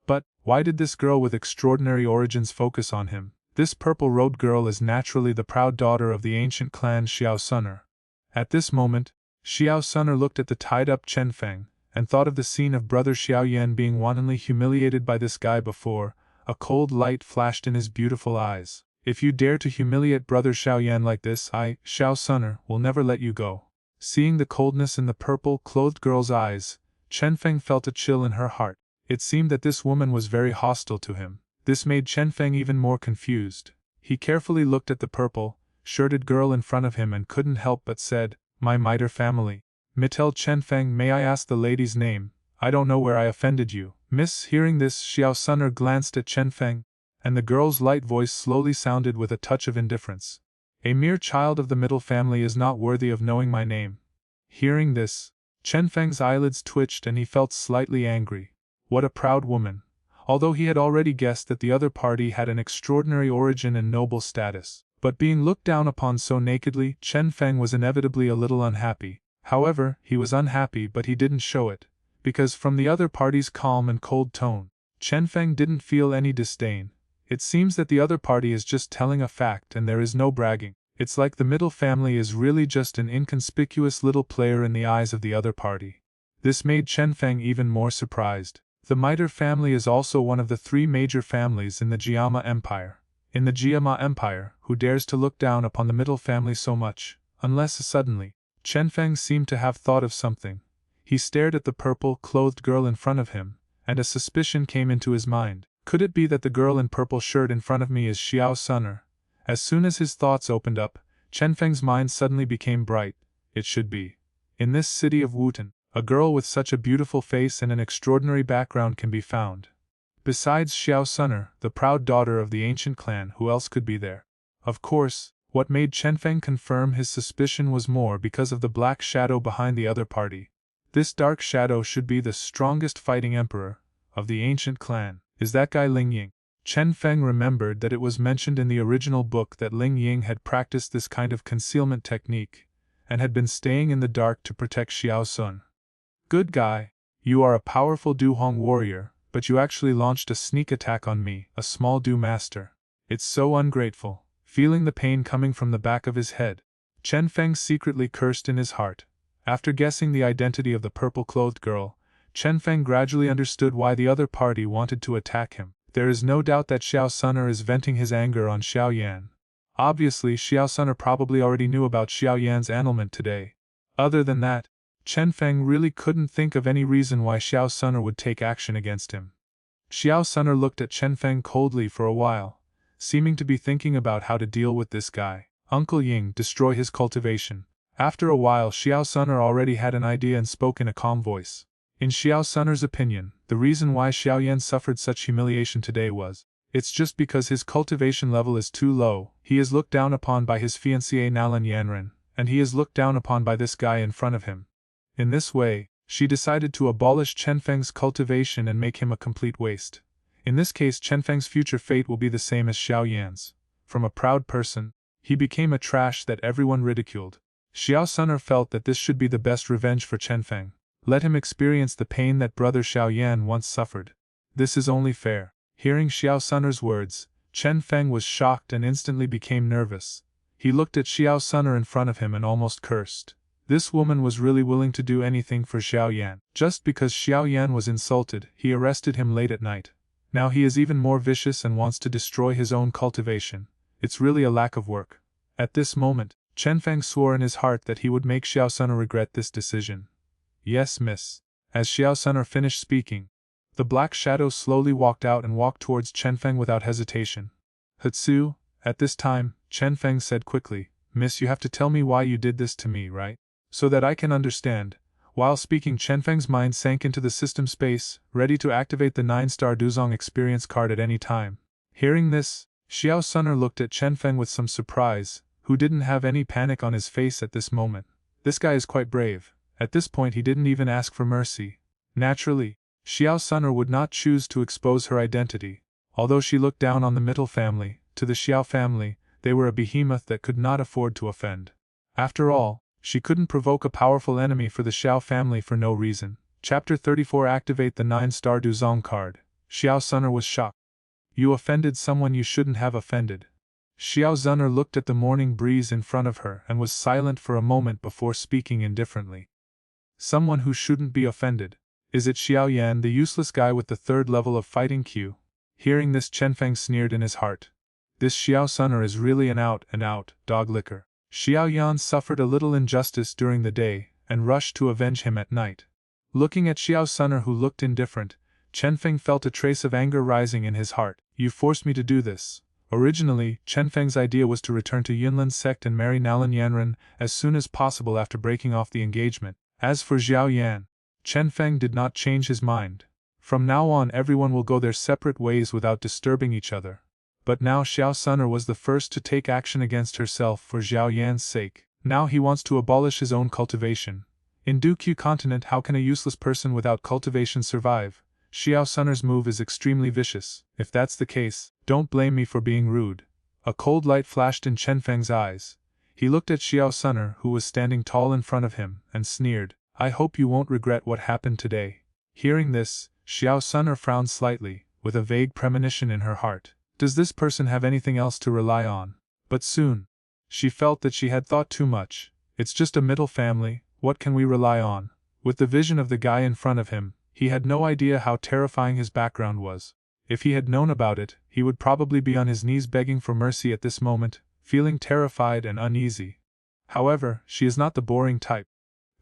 But, why did this girl with extraordinary origins focus on him? This purple-robed girl is naturally the proud daughter of the ancient clan Xiao Sunner. At this moment, Xiao Sunner looked at the tied-up Chenfeng, and thought of the scene of brother Xiao Yan being wantonly humiliated by this guy before. A cold light flashed in his beautiful eyes. If you dare to humiliate brother Xiao Yan like this, I, Xiao Sunner, will never let you go. Seeing the coldness in the purple-clothed girl's eyes, Chenfeng felt a chill in her heart. It seemed that this woman was very hostile to him. This made Chenfeng even more confused. He carefully looked at the purple, shirted girl in front of him and couldn't help but said, "My miter family. Tell Chenfeng, may I ask the lady's name? I don't know where I offended you, miss." Hearing this, Xiao Sun'er glanced at Chenfeng, and the girl's light voice slowly sounded with a touch of indifference. "A mere child of the middle family is not worthy of knowing my name." Hearing this, Chenfeng's eyelids twitched and he felt slightly angry. What a proud woman! Although he had already guessed that the other party had an extraordinary origin and noble status, but being looked down upon so nakedly, Chenfeng was inevitably a little unhappy. However, he was unhappy but he didn't show it, because from the other party's calm and cold tone, Chenfeng didn't feel any disdain. It seems that the other party is just telling a fact and there is no bragging. It's like the middle family is really just an inconspicuous little player in the eyes of the other party. This made Chenfeng even more surprised. The Miter family is also one of the 3 major families in the Jiama Empire. In the Jiama Empire, who dares to look down upon the middle family so much, unless suddenly, Chenfeng seemed to have thought of something. He stared at the purple-clothed girl in front of him, and a suspicion came into his mind. Could it be that the girl in purple shirt in front of me is Xiao Sun'er? As soon as his thoughts opened up, Chenfeng's mind suddenly became bright. It should be. In this city of Wutan, a girl with such a beautiful face and an extraordinary background can be found. Besides Xiao Sun'er, the proud daughter of the ancient clan, who else could be there? Of course, what made Chenfeng confirm his suspicion was more because of the black shadow behind the other party. This dark shadow should be the strongest fighting emperor of the ancient clan. Is that guy Ling Ying? Chenfeng remembered that it was mentioned in the original book that Ling Ying had practiced this kind of concealment technique, and had been staying in the dark to protect Xiao Sun. Good guy, you are a powerful Du Hong warrior, but you actually launched a sneak attack on me, a small Du master. It's so ungrateful. Feeling the pain coming from the back of his head, Chenfeng secretly cursed in his heart. After guessing the identity of the purple-clothed girl, Chenfeng gradually understood why the other party wanted to attack him. There is no doubt that Xiao Sun'er is venting his anger on Xiao Yan. Obviously, Xiao Sun'er probably already knew about Xiao Yan's annulment today. Other than that, Chenfeng really couldn't think of any reason why Xiao Sun'er would take action against him. Xiao Sun'er looked at Chenfeng coldly for a while, seeming to be thinking about how to deal with this guy. Uncle Ying, destroy his cultivation. After a while, Xiao Sun'er already had an idea and spoke in a calm voice. In Xiao Sun'er's opinion, the reason why Xiao Yan suffered such humiliation today was, it's just because his cultivation level is too low. He is looked down upon by his fiancée Nalan Yanran, and he is looked down upon by this guy in front of him. In this way, she decided to abolish Chenfeng's cultivation and make him a complete waste. In this case, Chenfeng's future fate will be the same as Xiao Yan's. From a proud person, he became a trash that everyone ridiculed. Xiao Sun'er felt that this should be the best revenge for Chenfeng. Let him experience the pain that brother Xiao Yan once suffered. This is only fair. Hearing Xiao Sun'er's words, Chenfeng was shocked and instantly became nervous. He looked at Xiao Sun'er in front of him and almost cursed. This woman was really willing to do anything for Xiao Yan. Just because Xiao Yan was insulted, he arrested him late at night. Now he is even more vicious and wants to destroy his own cultivation. It's really a lack of work. At this moment, Chenfeng swore in his heart that he would make Xiao Sun'er regret this decision. Yes, miss. As Xiao Sun'er finished speaking, the black shadow slowly walked out and walked towards Chenfeng without hesitation. Hutsu, at this time, Chenfeng said quickly, Miss, you have to tell me why you did this to me, right? So that I can understand. While speaking, Chenfeng's mind sank into the system space, ready to activate the 9-star Duzong experience card at any time. Hearing this, Xiao Sun'er looked at Chenfeng with some surprise, who didn't have any panic on his face at this moment. This guy is quite brave. At this point he didn't even ask for mercy. Naturally, Xiao Sun'er would not choose to expose her identity. Although she looked down on the middle family, to the Xiao family, they were a behemoth that could not afford to offend. After all, she couldn't provoke a powerful enemy for the Xiao family for no reason. Chapter 34 Activate the 9-star Duzong card. Xiao Sun'er was shocked. You offended someone you shouldn't have offended. Xiao Sun'er looked at the morning breeze in front of her and was silent for a moment before speaking indifferently. Someone who shouldn't be offended. Is it Xiao Yan, the useless guy with the 3rd level of fighting Q? Hearing this, Chenfeng sneered in his heart. This Xiao Sun'er is really an out-and-out dog licker. Xiao Yan suffered a little injustice during the day, and rushed to avenge him at night. Looking at Xiao Sun'er, who looked indifferent, Chenfeng felt a trace of anger rising in his heart. You forced me to do this, Originally, Chenfeng's idea was to return to Yunlin's sect and marry Nalan Yanran as soon as possible after breaking off the engagement. As for Xiao Yan, Chenfeng did not change his mind. From now on everyone will go their separate ways without disturbing each other. But now Xiao Sun'er was the first to take action against herself for Xiao Yan's sake. Now he wants to abolish his own cultivation. In Duqiu continent, how can a useless person without cultivation survive? Xiao Sun'er's move is extremely vicious. If that's the case, don't blame me for being rude. A cold light flashed in Chenfeng's eyes. He looked at Xiao Sun'er, who was standing tall in front of him, and sneered, "I hope you won't regret what happened today." Hearing this, Xiao Sun'er frowned slightly, with a vague premonition in her heart. Does this person have anything else to rely on? But soon, she felt that she had thought too much. It's just a middle family, what can we rely on? With the vision of the guy in front of him, he had no idea how terrifying his background was. If he had known about it, he would probably be on his knees begging for mercy at this moment, feeling terrified and uneasy. However, she is not the boring type.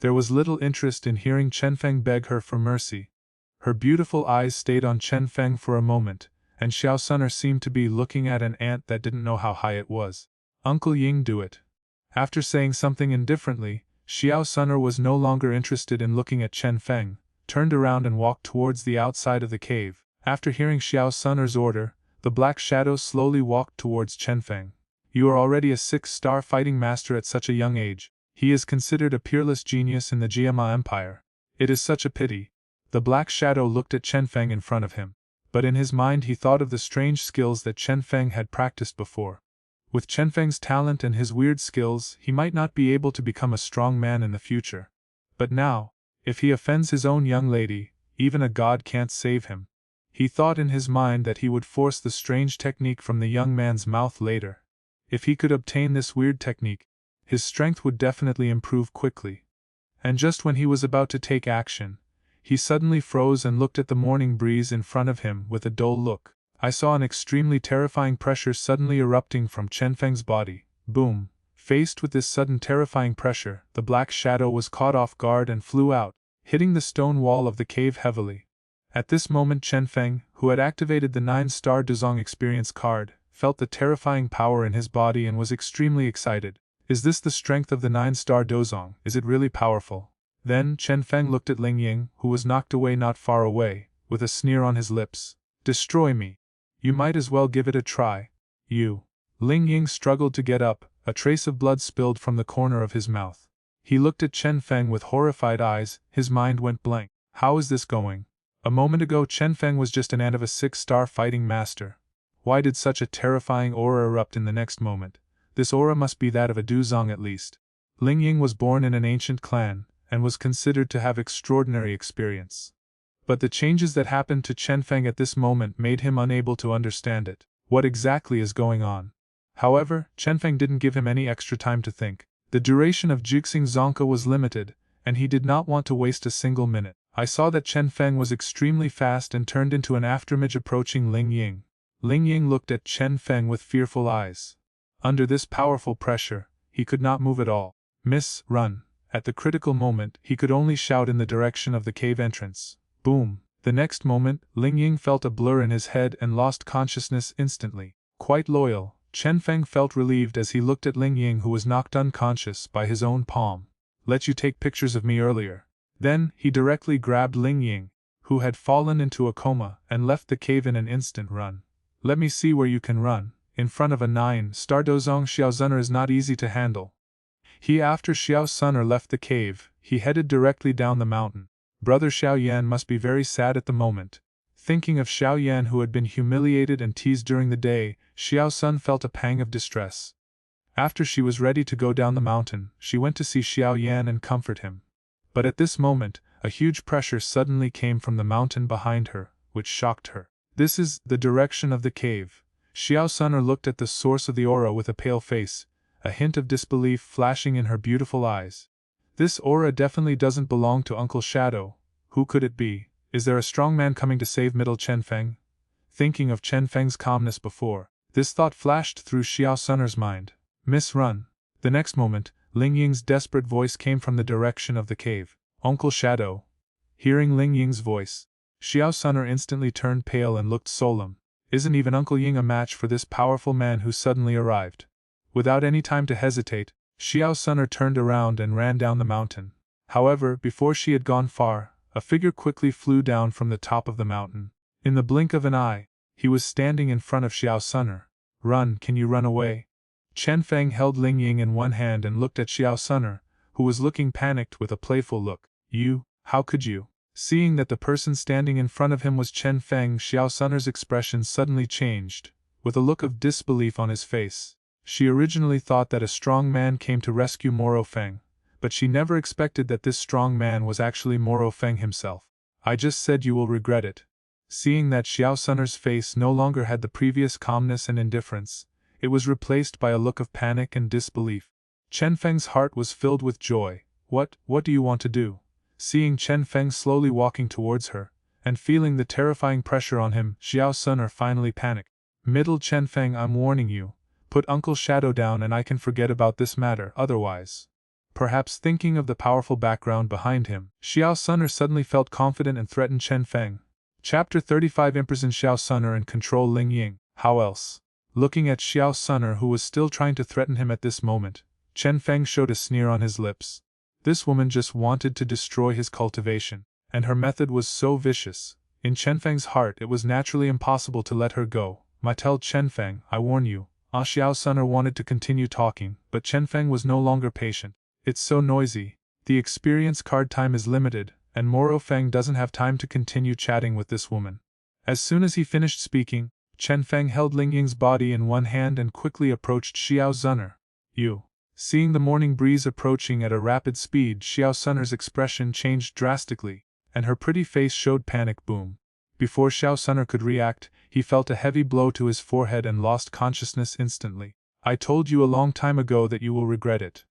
There was little interest in hearing Chenfeng beg her for mercy. Her beautiful eyes stayed on Chenfeng for a moment, and Xiao Sun'er seemed to be looking at an ant that didn't know how high it was. Uncle Ying, do it. After saying something indifferently, Xiao Sun'er was no longer interested in looking at Chenfeng, turned around and walked towards the outside of the cave. After hearing Xiao Sun'er's order, the black shadow slowly walked towards Chenfeng. You are already a 6-star fighting master at such a young age. He is considered a peerless genius in the Jiama Empire. It is such a pity. The black shadow looked at Chenfeng in front of him, but in his mind he thought of the strange skills that Chenfeng had practiced before. With Chenfeng's talent and his weird skills, he might not be able to become a strong man in the future. But now, if he offends his own young lady, even a god can't save him. He thought in his mind that he would force the strange technique from the young man's mouth later. If he could obtain this weird technique, his strength would definitely improve quickly. And just when he was about to take action, he suddenly froze and looked at the morning breeze in front of him with a dull look. I saw an extremely terrifying pressure suddenly erupting from Chenfeng's body. Boom! Faced with this sudden terrifying pressure, the black shadow was caught off guard and flew out, hitting the stone wall of the cave heavily. At this moment Chenfeng, who had activated the 9-star Duzong experience card, felt the terrifying power in his body and was extremely excited. Is this the strength of the 9-star Dozong? Is it really powerful? Then Chenfeng looked at Ling Ying, who was knocked away not far away, with a sneer on his lips. Destroy me. You might as well give it a try. You. Ling Ying struggled to get up, a trace of blood spilled from the corner of his mouth. He looked at Chenfeng with horrified eyes, his mind went blank. How is this going? A moment ago Chenfeng was just an ant of a 6-star fighting master. Why did such a terrifying aura erupt in the next moment? This aura must be that of a Duzong at least. Ling Ying was born in an ancient clan, and was considered to have extraordinary experience. But the changes that happened to Chenfeng at this moment made him unable to understand it. What exactly is going on? However, Chenfeng didn't give him any extra time to think. The duration of Jixing Zonka was limited, and he did not want to waste a single minute. I saw that Chenfeng was extremely fast and turned into an afterimage approaching Ling Ying. Ling Ying looked at Chenfeng with fearful eyes. Under this powerful pressure, he could not move at all. Miss, run. At the critical moment, he could only shout in the direction of the cave entrance. Boom. The next moment, Ling Ying felt a blur in his head and lost consciousness instantly. Quite loyal, Chenfeng felt relieved as he looked at Ling Ying, who was knocked unconscious by his own palm. Let you take pictures of me earlier. Then, he directly grabbed Ling Ying, who had fallen into a coma, and left the cave in an instant run. Let me see where you can run. In front of a 9-star Dozong Xiao Sun'er is not easy to handle. After Xiao Sun'er left the cave, he headed directly down the mountain. Brother Xiao Yan must be very sad at the moment. Thinking of Xiao Yan, who had been humiliated and teased during the day, Xiao Sun felt a pang of distress. After she was ready to go down the mountain, she went to see Xiao Yan and comfort him. But at this moment, a huge pressure suddenly came from the mountain behind her, which shocked her. This is the direction of the cave. Xiao Sun'er looked at the source of the aura with a pale face, a hint of disbelief flashing in her beautiful eyes. This aura definitely doesn't belong to Uncle Shadow. Who could it be? Is there a strong man coming to save middle Chenfeng? Thinking of Chenfeng's calmness before, this thought flashed through Xiao Sun'er's mind. Miss, run. The next moment, Ling Ying's desperate voice came from the direction of the cave. Uncle Shadow. Hearing Ling Ying's voice, Xiao Sun'er instantly turned pale and looked solemn. Isn't even Uncle Ying a match for this powerful man who suddenly arrived? Without any time to hesitate, Xiao Suner turned around and ran down the mountain. However, before she had gone far, a figure quickly flew down from the top of the mountain. In the blink of an eye, he was standing in front of Xiao Suner. Run, can you run away? Chenfeng held Ling Ying in one hand and looked at Xiao Suner, who was looking panicked with a playful look. You, how could you? Seeing that the person standing in front of him was Chenfeng, Xiao Suner's expression suddenly changed, with a look of disbelief on his face. She originally thought that a strong man came to rescue Morrowind, but she never expected that this strong man was actually Morrowind himself. I just said you will regret it. Seeing that Xiao Suner's face no longer had the previous calmness and indifference, it was replaced by a look of panic and disbelief. Chenfeng's heart was filled with joy. What do you want to do? Seeing Chenfeng slowly walking towards her, and feeling the terrifying pressure on him, Xiao Suner finally panicked. Middle Chenfeng, I'm warning you, put Uncle Shadow down and I can forget about this matter, otherwise. Perhaps thinking of the powerful background behind him, Xiao Suner suddenly felt confident and threatened Chenfeng. Chapter 35 Imprison Xiao Suner and control Ling Ying. How else? Looking at Xiao Suner, who was still trying to threaten him at this moment, Chenfeng showed a sneer on his lips. This woman just wanted to destroy his cultivation, and her method was so vicious. In Chenfeng's heart it was naturally impossible to let her go. Tell Chenfeng, I warn you. Xiao Suner wanted to continue talking, but Chenfeng was no longer patient. It's so noisy. The experience card time is limited, and Morrowind doesn't have time to continue chatting with this woman. As soon as he finished speaking, Chenfeng held Ling Ying's body in one hand and quickly approached Xiao Suner. You. Seeing the morning breeze approaching at a rapid speed, Xiao Suner's expression changed drastically, and her pretty face showed panic. Boom. Before Xiao Suner could react, he felt a heavy blow to his forehead and lost consciousness instantly. I told you a long time ago that you will regret it.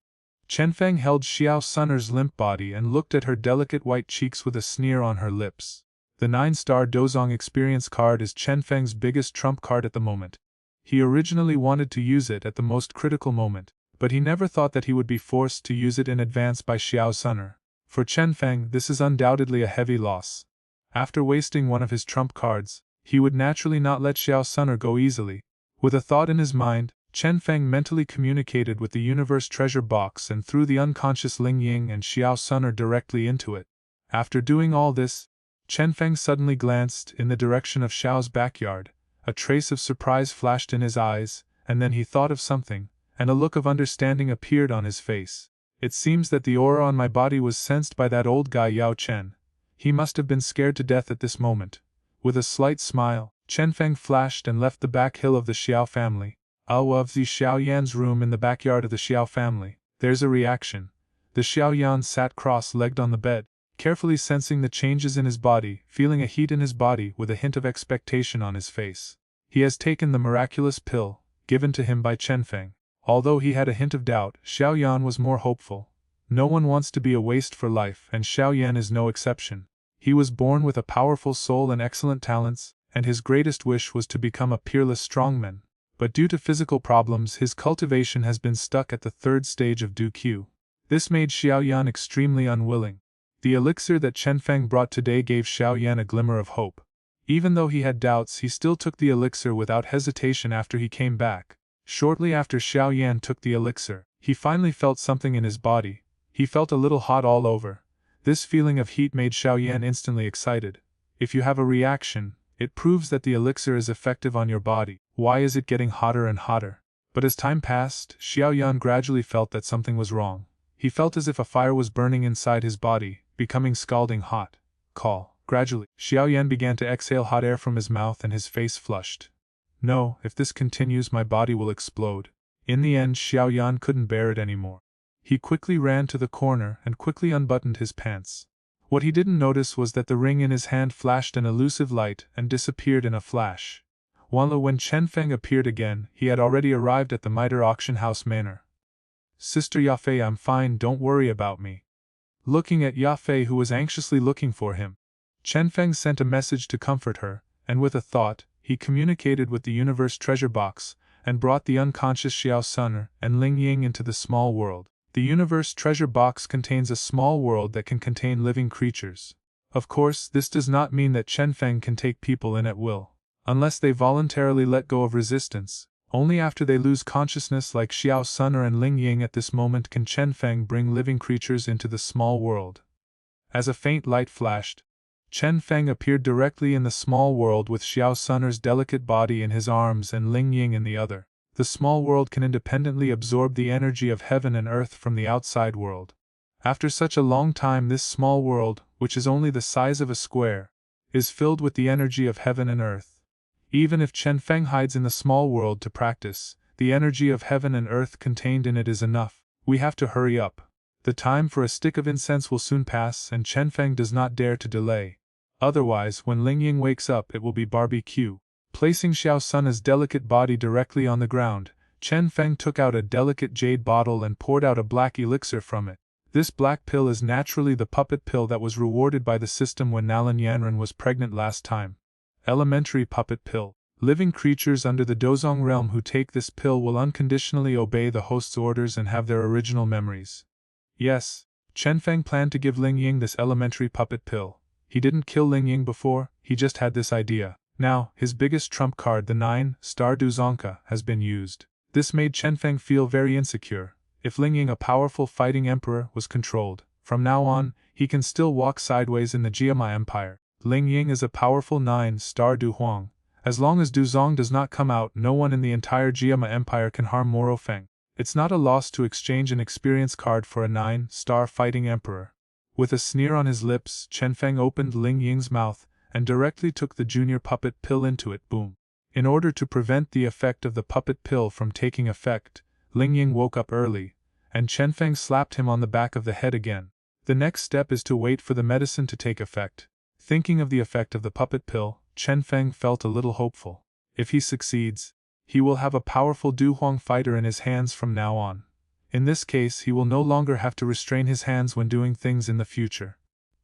Chenfeng held Xiao Suner's limp body and looked at her delicate white cheeks with a sneer on her lips. The 9-star Dozong experience card is Chenfeng's biggest trump card at the moment. He originally wanted to use it at the most critical moment, but he never thought that he would be forced to use it in advance by Xiao Suner. For Chenfeng, this is undoubtedly a heavy loss. After wasting one of his trump cards, he would naturally not let Xiao Suner go easily. With a thought in his mind, Chenfeng mentally communicated with the universe treasure box and threw the unconscious Ling Ying and Xiao Suner directly into it. After doing all this, Chenfeng suddenly glanced in the direction of Xiao's backyard. A trace of surprise flashed in his eyes, and then he thought of something, and a look of understanding appeared on his face. It seems that the aura on my body was sensed by that old guy Yao Chen. He must have been scared to death at this moment. With a slight smile, Chenfeng flashed and left the back hill of the Xiao family. Of the Xiao Yan's room in the backyard of the Xiao family. There's a reaction. The Xiao Yan sat cross-legged on the bed, carefully sensing the changes in his body, feeling a heat in his body with a hint of expectation on his face. He has taken the miraculous pill, given to him by Chenfeng. Although he had a hint of doubt, Xiao Yan was more hopeful. No one wants to be a waste for life, and Xiao Yan is no exception. He was born with a powerful soul and excellent talents, and his greatest wish was to become a peerless strongman. But due to physical problems, his cultivation has been stuck at the 3rd stage of DQ. This made Xiao Yan extremely unwilling. The elixir that Chenfeng brought today gave Xiao Yan a glimmer of hope. Even though he had doubts, he still took the elixir without hesitation after he came back. Shortly after Xiao Yan took the elixir, he finally felt something in his body. He felt a little hot all over. This feeling of heat made Xiao Yan instantly excited. If you have a reaction, it proves that the elixir is effective on your body. Why is it getting hotter and hotter? But as time passed, Xiao Yan gradually felt that something was wrong. He felt as if a fire was burning inside his body, becoming scalding hot. Gradually, Xiao Yan began to exhale hot air from his mouth and his face flushed. No, if this continues my body will explode. In the end, Xiao Yan couldn't bear it anymore. He quickly ran to the corner and quickly unbuttoned his pants. What he didn't notice was that the ring in his hand flashed an elusive light and disappeared in a flash. When Chenfeng appeared again, he had already arrived at the Mitre Auction House Manor. Sister Yafei, I'm fine, don't worry about me. Looking at Yafei, who was anxiously looking for him, Chenfeng sent a message to comfort her, and with a thought, he communicated with the universe treasure box, and brought the unconscious Xiao Suner and Ling Ying into the small world. The universe treasure box contains a small world that can contain living creatures. Of course, this does not mean that Chenfeng can take people in at will. unless they voluntarily let go of resistance. Only after they lose consciousness like Xiao Sun'er and Ling Ying at this moment can Chenfeng bring living creatures into the small world. As a faint light flashed, Chenfeng appeared directly in the small world with Xiao Sun'er's delicate body in his arms and Ling Ying in the other. The small world can independently absorb the energy of heaven and earth from the outside world. After such a long time, this small world, which is only the size of a square, is filled with the energy of heaven and earth. Even if Chenfeng hides in the small world to practice, the energy of heaven and earth contained in it is enough. We have to hurry up. The time for a stick of incense will soon pass, and Chenfeng does not dare to delay. Otherwise, when Ling Ying wakes up, it will be barbecue. Placing Xiao Sun's delicate body directly on the ground, Chenfeng took out a delicate jade bottle and poured out a black elixir from it. This black pill is naturally the puppet pill that was rewarded by the system when Nalan Yanran was pregnant last time. Elementary puppet pill. Living creatures under the Dozong realm who take this pill will unconditionally obey the host's orders and have their original memories. Yes, Chenfeng planned to give Ling Ying this elementary puppet pill. He didn't kill Ling Ying before, he just had this idea. Now, his biggest trump card, the 9-star Duzonka, has been used. This made Chenfeng feel very insecure. If Ling Ying, a powerful fighting emperor, was controlled, from now on, he can still walk sideways in the Jiama Empire. Ling Ying is a powerful 9-star Du Huang. As long as Du Zong does not come out, no one in the entire Jiama Empire can harm Morrowind. It's not a loss to exchange an experience card for a 9-star fighting emperor. With a sneer on his lips, Chenfeng opened Ling Ying's mouth and directly took the junior puppet pill into it. Boom. In order to prevent the effect of the puppet pill from taking effect, Ling Ying woke up early, and Chenfeng slapped him on the back of the head again. The next step is to wait for the medicine to take effect. Thinking of the effect of the puppet pill, Chenfeng felt a little hopeful. If he succeeds, he will have a powerful Du Huang fighter in his hands from now on. In this case, he will no longer have to restrain his hands when doing things in the future.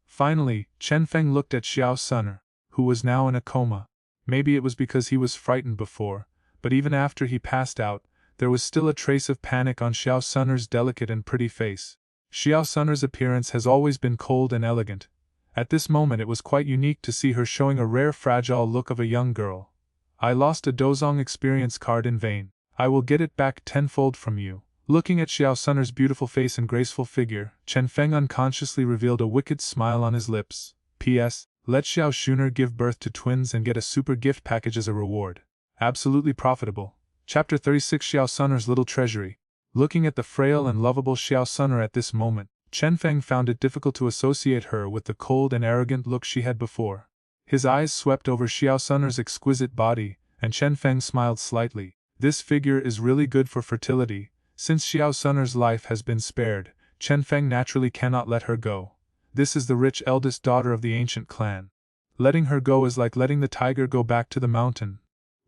Finally, Chenfeng looked at Xiao Sun'er, who was now in a coma. Maybe it was because he was frightened before, but even after he passed out, there was still a trace of panic on Xiao Sun'er's delicate and pretty face. Xiao Sun'er's appearance has always been cold and elegant. At this moment it was quite unique to see her showing a rare fragile look of a young girl. I lost a Dozong experience card in vain. I will get it back tenfold from you. Looking at Xiao Sun'er's beautiful face and graceful figure, Chenfeng unconsciously revealed a wicked smile on his lips. P.S. Let Xiao Xuner give birth to twins and get a super gift package as a reward. Absolutely profitable. Chapter 36, Xiao Sun'er's Little Treasury. Looking at the frail and lovable Xiao Sun'er at this moment, Chenfeng found it difficult to associate her with the cold and arrogant look she had before. His eyes swept over Xiao Sun'er's exquisite body, and Chenfeng smiled slightly. This figure is really good for fertility. Since Xiao Sun'er's life has been spared, Chenfeng naturally cannot let her go. This is the rich eldest daughter of the ancient clan. Letting her go is like letting the tiger go back to the mountain.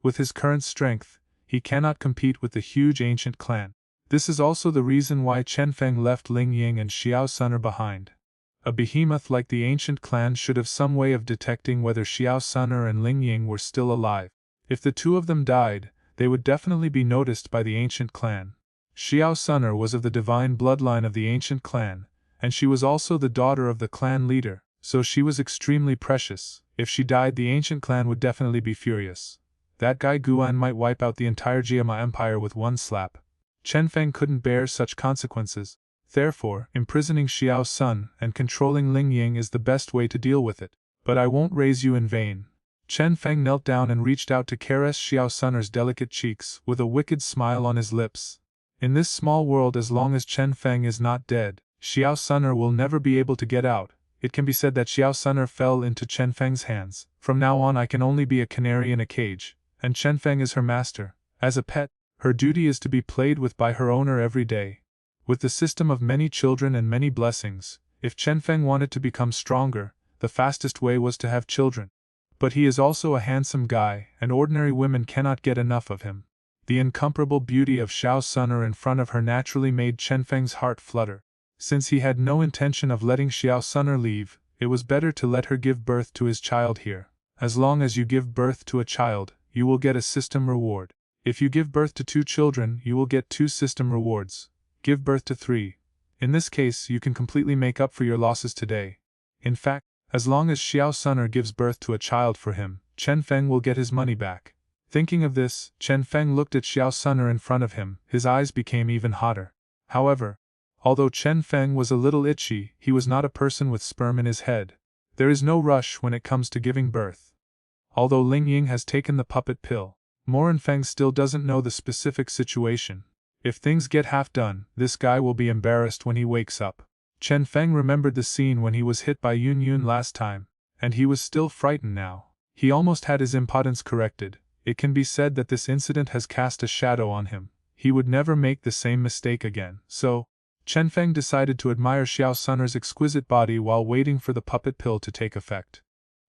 With his current strength, he cannot compete with the huge ancient clan. This is also the reason why Chenfeng left Ling Ying and Xiao Sun'er behind. A behemoth like the ancient clan should have some way of detecting whether Xiao Sun'er and Ling Ying were still alive. If the two of them died, they would definitely be noticed by the ancient clan. Xiao Sun'er was of the divine bloodline of the ancient clan, and she was also the daughter of the clan leader, so she was extremely precious. If she died, the ancient clan would definitely be furious. That guy Guan might wipe out the entire Jiama Empire with one slap. Chenfeng couldn't bear such consequences. Therefore, imprisoning Xiao Sun and controlling Ling Ying is the best way to deal with it. But I won't raise you in vain. Chenfeng knelt down and reached out to caress Xiao Sun'er's delicate cheeks with a wicked smile on his lips. In this small world, as long as Chenfeng is not dead, Xiao Sun'er will never be able to get out. It can be said that Xiao Sun'er fell into Chenfeng's hands. From now on I can only be a canary in a cage, and Chenfeng is her master. As a pet, her duty is to be played with by her owner every day. With the system of many children and many blessings, if Chenfeng wanted to become stronger, the fastest way was to have children. But he is also a handsome guy, and ordinary women cannot get enough of him. The incomparable beauty of Xiao Sun'er in front of her naturally made Chenfeng's heart flutter. Since he had no intention of letting Xiao Sun'er leave, it was better to let her give birth to his child here. As long as you give birth to a child, you will get a system reward. If you give birth to 2 children, you will get 2 system rewards. Give birth to 3. In this case, you can completely make up for your losses today. In fact, as long as Xiao Sun'er gives birth to a child for him, Chenfeng will get his money back. Thinking of this, Chenfeng looked at Xiao Sun'er in front of him, his eyes became even hotter. However, although Chenfeng was a little itchy, he was not a person with sperm in his head. There is no rush when it comes to giving birth. Although Ling Ying has taken the puppet pill, Morenfeng still doesn't know the specific situation. If things get half done, this guy will be embarrassed when he wakes up. Chenfeng remembered the scene when he was hit by Yun Yun last time, and he was still frightened now. He almost had his impotence corrected. It can be said that this incident has cast a shadow on him. He would never make the same mistake again. So, Chenfeng decided to admire Xiao Sun'er's exquisite body while waiting for the puppet pill to take effect.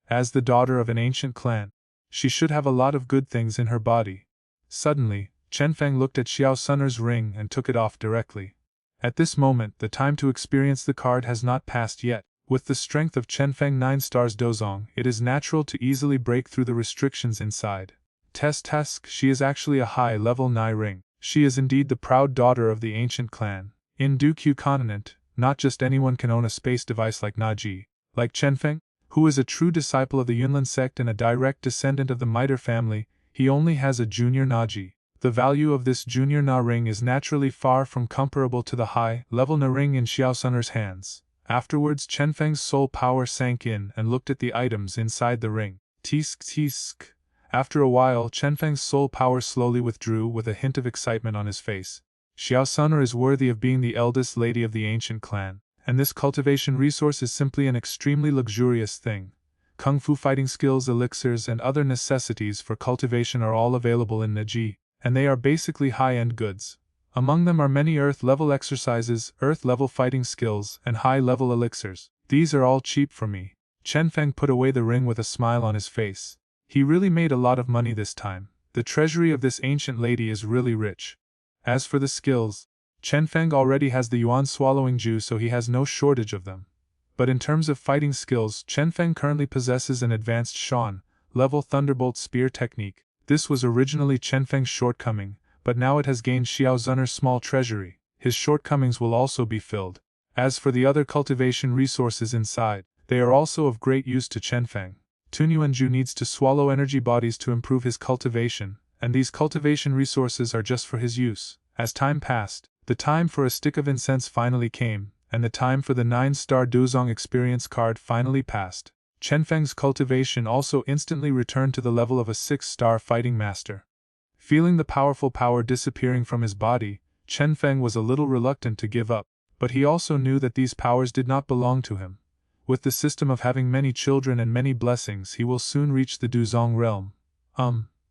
As the daughter of an ancient clan, she should have a lot of good things in her body. Suddenly, Chenfeng looked at Xiao Sun'er's ring and took it off directly. At this moment, the time to experience the card has not passed yet. With the strength of Chenfeng 9 stars Dozong, it is natural to easily break through the restrictions inside. Task, she is actually a high-level Nai ring. She is indeed the proud daughter of the ancient clan. In Duqiu continent, not just anyone can own a space device like Naji. Like Chenfeng, who is a true disciple of the Yunlin sect and a direct descendant of the Mitre family, he only has a junior Naji. The value of this junior Na ring is naturally far from comparable to the high-level Na ring in Xiao Sun'er's hands. Afterwards Chenfeng's soul power sank in and looked at the items inside the ring. Tisk. After a while Chenfeng's soul power slowly withdrew with a hint of excitement on his face. Xiao Sun'er is worthy of being the eldest lady of the ancient clan, and this cultivation resource is simply an extremely luxurious thing. Kung Fu fighting skills, elixirs, and other necessities for cultivation are all available in Naji, and they are basically high-end goods. Among them are many Earth-level exercises, Earth-level fighting skills, and high-level elixirs. These are all cheap for me. Chenfeng put away the ring with a smile on his face. He really made a lot of money this time. The treasury of this ancient lady is really rich. As for the skills, Chenfeng already has the Yuan swallowing Ju, so he has no shortage of them. But in terms of fighting skills, Chenfeng currently possesses an advanced Shan-level Thunderbolt Spear technique. This was originally Chenfeng's shortcoming, but now it has gained Xiao Sun'er's small treasury. His shortcomings will also be filled. As for the other cultivation resources inside, they are also of great use to Chenfeng. Tunyuanju needs to swallow energy bodies to improve his cultivation, and these cultivation resources are just for his use. As time passed, the time for a stick of incense finally came, and the time for the 9-star Duzong experience card finally passed. Chenfeng's cultivation also instantly returned to the level of a 6-star fighting master. Feeling the powerful power disappearing from his body, Chenfeng was a little reluctant to give up, but he also knew that these powers did not belong to him. With the system of having many children and many blessings, he will soon reach the Duzong realm.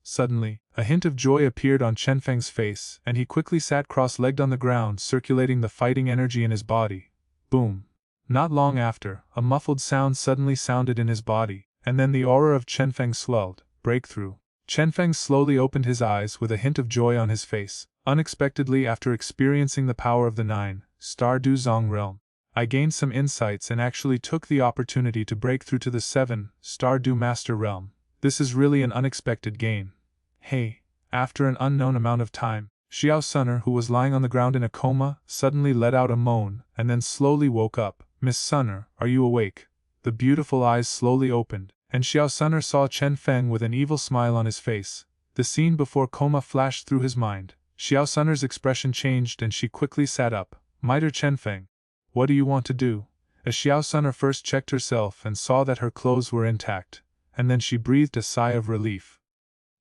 Suddenly, a hint of joy appeared on Chenfeng's face, and he quickly sat cross-legged on the ground, circulating the fighting energy in his body. Boom. Not long after, a muffled sound suddenly sounded in his body, and then the aura of Chenfeng swelled. Breakthrough. Chenfeng slowly opened his eyes with a hint of joy on his face. Unexpectedly, after experiencing the power of the 9-star Duzong realm, I gained some insights and actually took the opportunity to break through to the 7-star Du Master realm. This is really an unexpected gain. Hey! After an unknown amount of time, Xiao Sun'er, who was lying on the ground in a coma, suddenly let out a moan and then slowly woke up. Miss Sun'er, are you awake? The beautiful eyes slowly opened, and Xiao Sun'er saw Chenfeng with an evil smile on his face. The scene before coma flashed through his mind. Xiao Sun'er's expression changed and she quickly sat up. Mitre Chenfeng, what do you want to do? As Xiao Sun'er first checked herself and saw that her clothes were intact, and then she breathed a sigh of relief.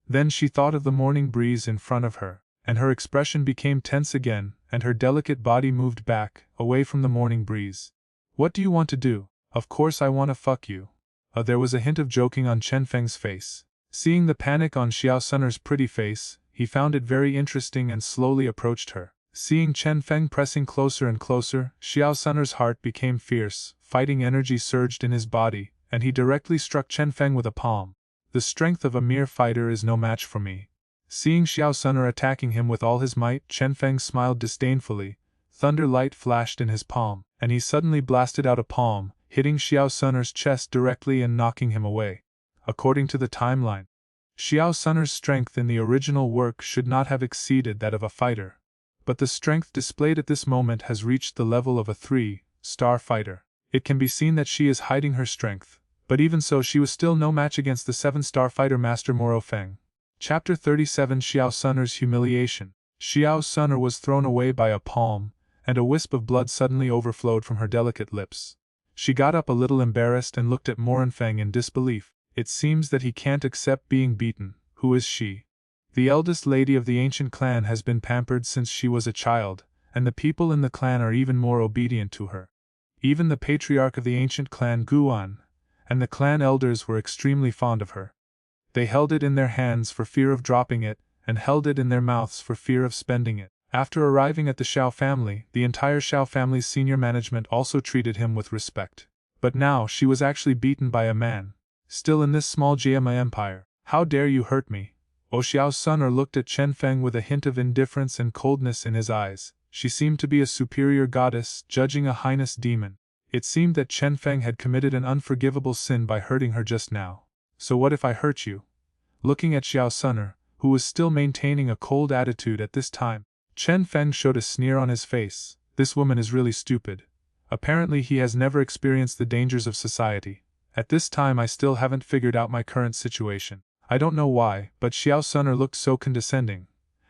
Then she thought of the morning breeze in front of her, and her expression became tense again, and her delicate body moved back, away from the morning breeze. What do you want to do? Of course I want to fuck you. There was a hint of joking on Chenfeng's face. Seeing the panic on Xiao Sun'er's pretty face, he found it very interesting and slowly approached her. Seeing Chenfeng pressing closer and closer, Xiao Sun'er's heart became fierce, fighting energy surged in his body, and he directly struck Chenfeng with a palm. The strength of a mere fighter is no match for me. Seeing Xiao Sun'er attacking him with all his might, Chenfeng smiled disdainfully. Thunder light flashed in his palm, and he suddenly blasted out a palm, hitting Xiao Sun'er's chest directly and knocking him away. According to the timeline, Xiao Sun'er's strength in the original work should not have exceeded that of a fighter. But the strength displayed at this moment has reached the level of a 3-star fighter. It can be seen that she is hiding her strength, But even so, she was still no match against the 7-star fighter master Morrowind. Chapter 37 Xiao Sun'er's Humiliation. Xiao Sun'er was thrown away by a palm, and a wisp of blood suddenly overflowed from her delicate lips. She got up a little embarrassed and looked at Morrowind in disbelief. It seems that he can't accept being beaten. Who is she? The eldest lady of the ancient clan has been pampered since she was a child, and the people in the clan are even more obedient to her. Even the patriarch of the ancient clan Guan, and the clan elders were extremely fond of her. They held it in their hands for fear of dropping it, and held it in their mouths for fear of spending it. After arriving at the Xiao family, the entire Xiao family's senior management also treated him with respect. But now she was actually beaten by a man, still in this small Jiama empire. How dare you hurt me? Xiao Sun'er looked at Chenfeng with a hint of indifference and coldness in his eyes. She seemed to be a superior goddess, judging a highness demon. It seemed that Chenfeng had committed an unforgivable sin by hurting her just now. So what if I hurt you? Looking at Xiao Sun'er, who was still maintaining a cold attitude at this time, Chenfeng showed a sneer on his face. This woman is really stupid. Apparently he has never experienced the dangers of society. At this time I still haven't figured out my current situation. I don't know why, but Xiao Sun'er looked so condescending.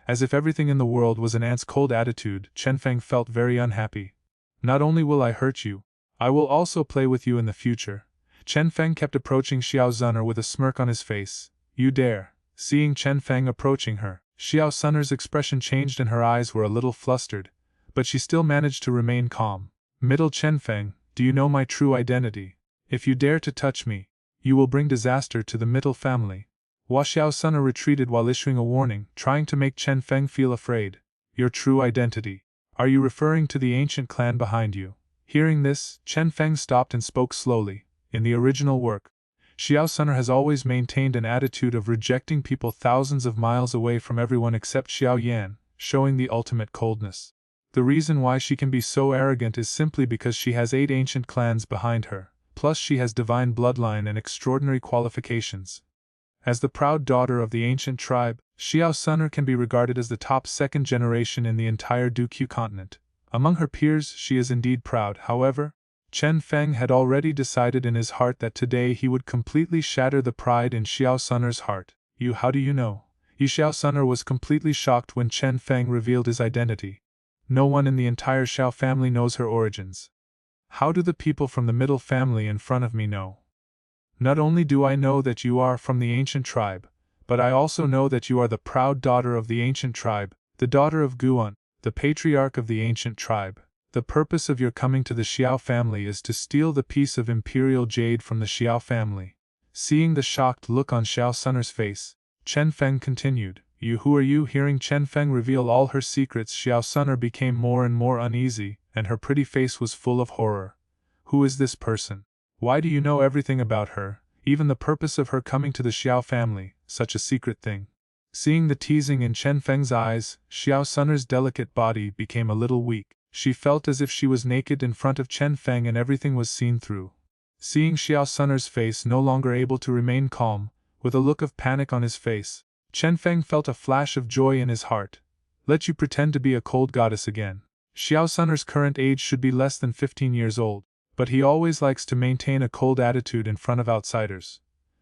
As if everything in the world was an ant's cold attitude, Chenfeng felt very unhappy. Not only will I hurt you, I will also play with you in the future. Chenfeng kept approaching Xiao Sun'er with a smirk on his face. You dare. Seeing Chenfeng approaching her, Xiao Sun'er's expression changed and her eyes were a little flustered, but she still managed to remain calm. Middle Chenfeng, do you know my true identity? If you dare to touch me, you will bring disaster to the Middle family. Xiao Sun'er retreated while issuing a warning, trying to make Chenfeng feel afraid. Your true identity? Are you referring to the ancient clan behind you? Hearing this, Chenfeng stopped and spoke slowly. In the original work, Xiao Sun'er has always maintained an attitude of rejecting people thousands of miles away from everyone except Xiao Yan, showing the ultimate coldness. The reason why she can be so arrogant is simply because she has 8 ancient clans behind her, plus she has divine bloodline and extraordinary qualifications. As the proud daughter of the ancient tribe, Xiao Sun'er can be regarded as the top 2nd generation in the entire Duqiu continent. Among her peers she is indeed proud. However, Chenfeng had already decided in his heart that today he would completely shatter the pride in Xiao Sun'er's heart. How do you know? Xiao Sun'er was completely shocked when Chenfeng revealed his identity. No one in the entire Xiao family knows her origins. How do the people from the middle family in front of me know? Not only do I know that you are from the ancient tribe, but I also know that you are the proud daughter of the ancient tribe, the daughter of Guan, the patriarch of the ancient tribe. The purpose of your coming to the Xiao family is to steal the piece of imperial jade from the Xiao family. Seeing the shocked look on Xiao Sun'er's face, Chenfeng continued, Who are you? Hearing Chenfeng reveal all her secrets, Xiao Sun'er became more and more uneasy, and her pretty face was full of horror. Who is this person? Why do you know everything about her, even the purpose of her coming to the Xiao family, such a secret thing? Seeing the teasing in Chenfeng's eyes, Xiao Sun'er's delicate body became a little weak. She felt as if she was naked in front of Chenfeng and everything was seen through. Seeing Xiao Sun'er's face no longer able to remain calm, with a look of panic on his face, Chenfeng felt a flash of joy in his heart. Let you pretend to be a cold goddess again. Xiao Sun'er's current age should be less than 15 years old, but he always likes to maintain a cold attitude in front of outsiders.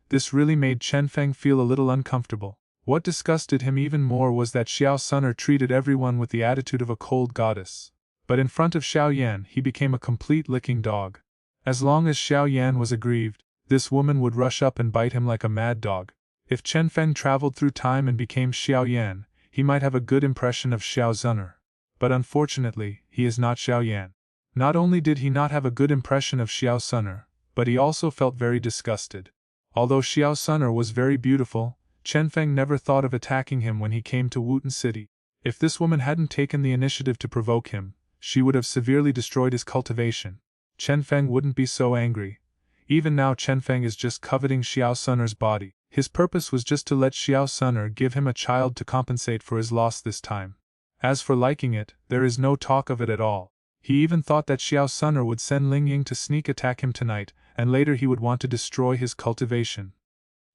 This really made Chenfeng feel a little uncomfortable. What disgusted him even more was that Xiao Sun'er treated everyone with the attitude of a cold goddess. But in front of Xiao Yan he became a complete licking dog. As long as Xiao Yan was aggrieved, this woman would rush up and bite him like a mad dog. If Chenfeng traveled through time and became Xiao Yan, he might have a good impression of Xiao Sun'er. But unfortunately, he is not Xiao Yan. Not only did he not have a good impression of Xiao Sun'er, but he also felt very disgusted. Although Xiao Sun'er was very beautiful, Chenfeng never thought of attacking him when he came to Wutan City. If this woman hadn't taken the initiative to provoke him, she would have severely destroyed his cultivation. Chenfeng wouldn't be so angry. Even now Chenfeng is just coveting Xiao Sun'er's body. His purpose was just to let Xiao Sun'er give him a child to compensate for his loss this time. As for liking it, there is no talk of it at all. He even thought that Xiao Sun'er would send Ling Ying to sneak attack him tonight, and later he would want to destroy his cultivation.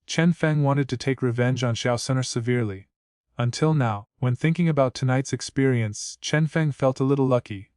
Chenfeng wanted to take revenge on Xiao Sun'er severely. Until now, when thinking about tonight's experience, Chenfeng felt a little lucky.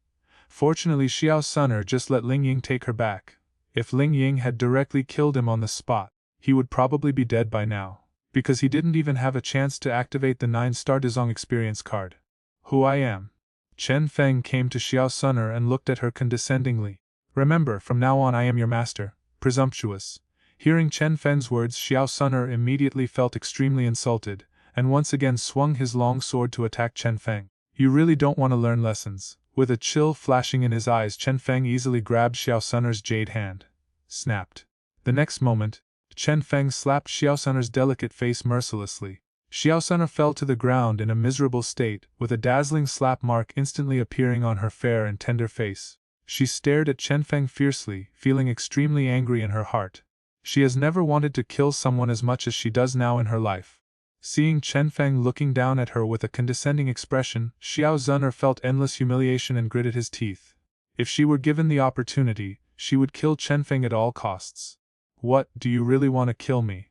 Fortunately Xiao Sun'er just let Ling Ying take her back. If Ling Ying had directly killed him on the spot, he would probably be dead by now, because he didn't even have a chance to activate the 9-star Dezong experience card. Who I am. Chenfeng came to Xiao Sunner and looked at her condescendingly. Remember, from now on I am your master, presumptuous. Hearing Chenfeng's words, Xiao Sunner immediately felt extremely insulted, and once again swung his long sword to attack Chenfeng. You really don't want to learn lessons. With a chill flashing in his eyes, Chenfeng easily grabbed Xiao Sunner's jade hand. Snapped. The next moment, Chenfeng slapped Xiao Sunner's delicate face mercilessly. Xiao Sunner fell to the ground in a miserable state, with a dazzling slap mark instantly appearing on her fair and tender face. She stared at Chenfeng fiercely, feeling extremely angry in her heart. She has never wanted to kill someone as much as she does now in her life. Seeing Chenfeng looking down at her with a condescending expression, Xiao Sunner felt endless humiliation and gritted his teeth. If she were given the opportunity, she would kill Chenfeng at all costs. What, do you really want to kill me?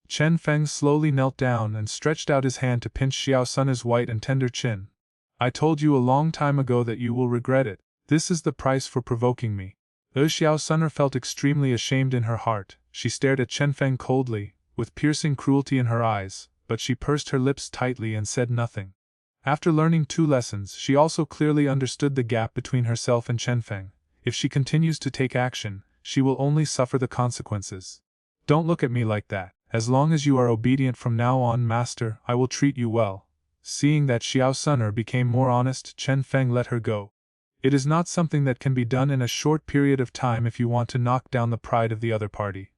Chenfeng slowly knelt down and stretched out his hand to pinch Xiao Sunner's white and tender chin. I told you a long time ago that you will regret it. This is the price for provoking me. Xiao Sunner felt extremely ashamed in her heart. She stared at Chenfeng coldly, with piercing cruelty in her eyes, but she pursed her lips tightly and said nothing. After learning 2 lessons, she also clearly understood the gap between herself and Chenfeng. If she continues to take action, she will only suffer the consequences. Don't look at me like that. As long as you are obedient from now on, master, I will treat you well. Seeing that Xiao Sunner became more honest, Chenfeng let her go. It is not something that can be done in a short period of time if you want to knock down the pride of the other party.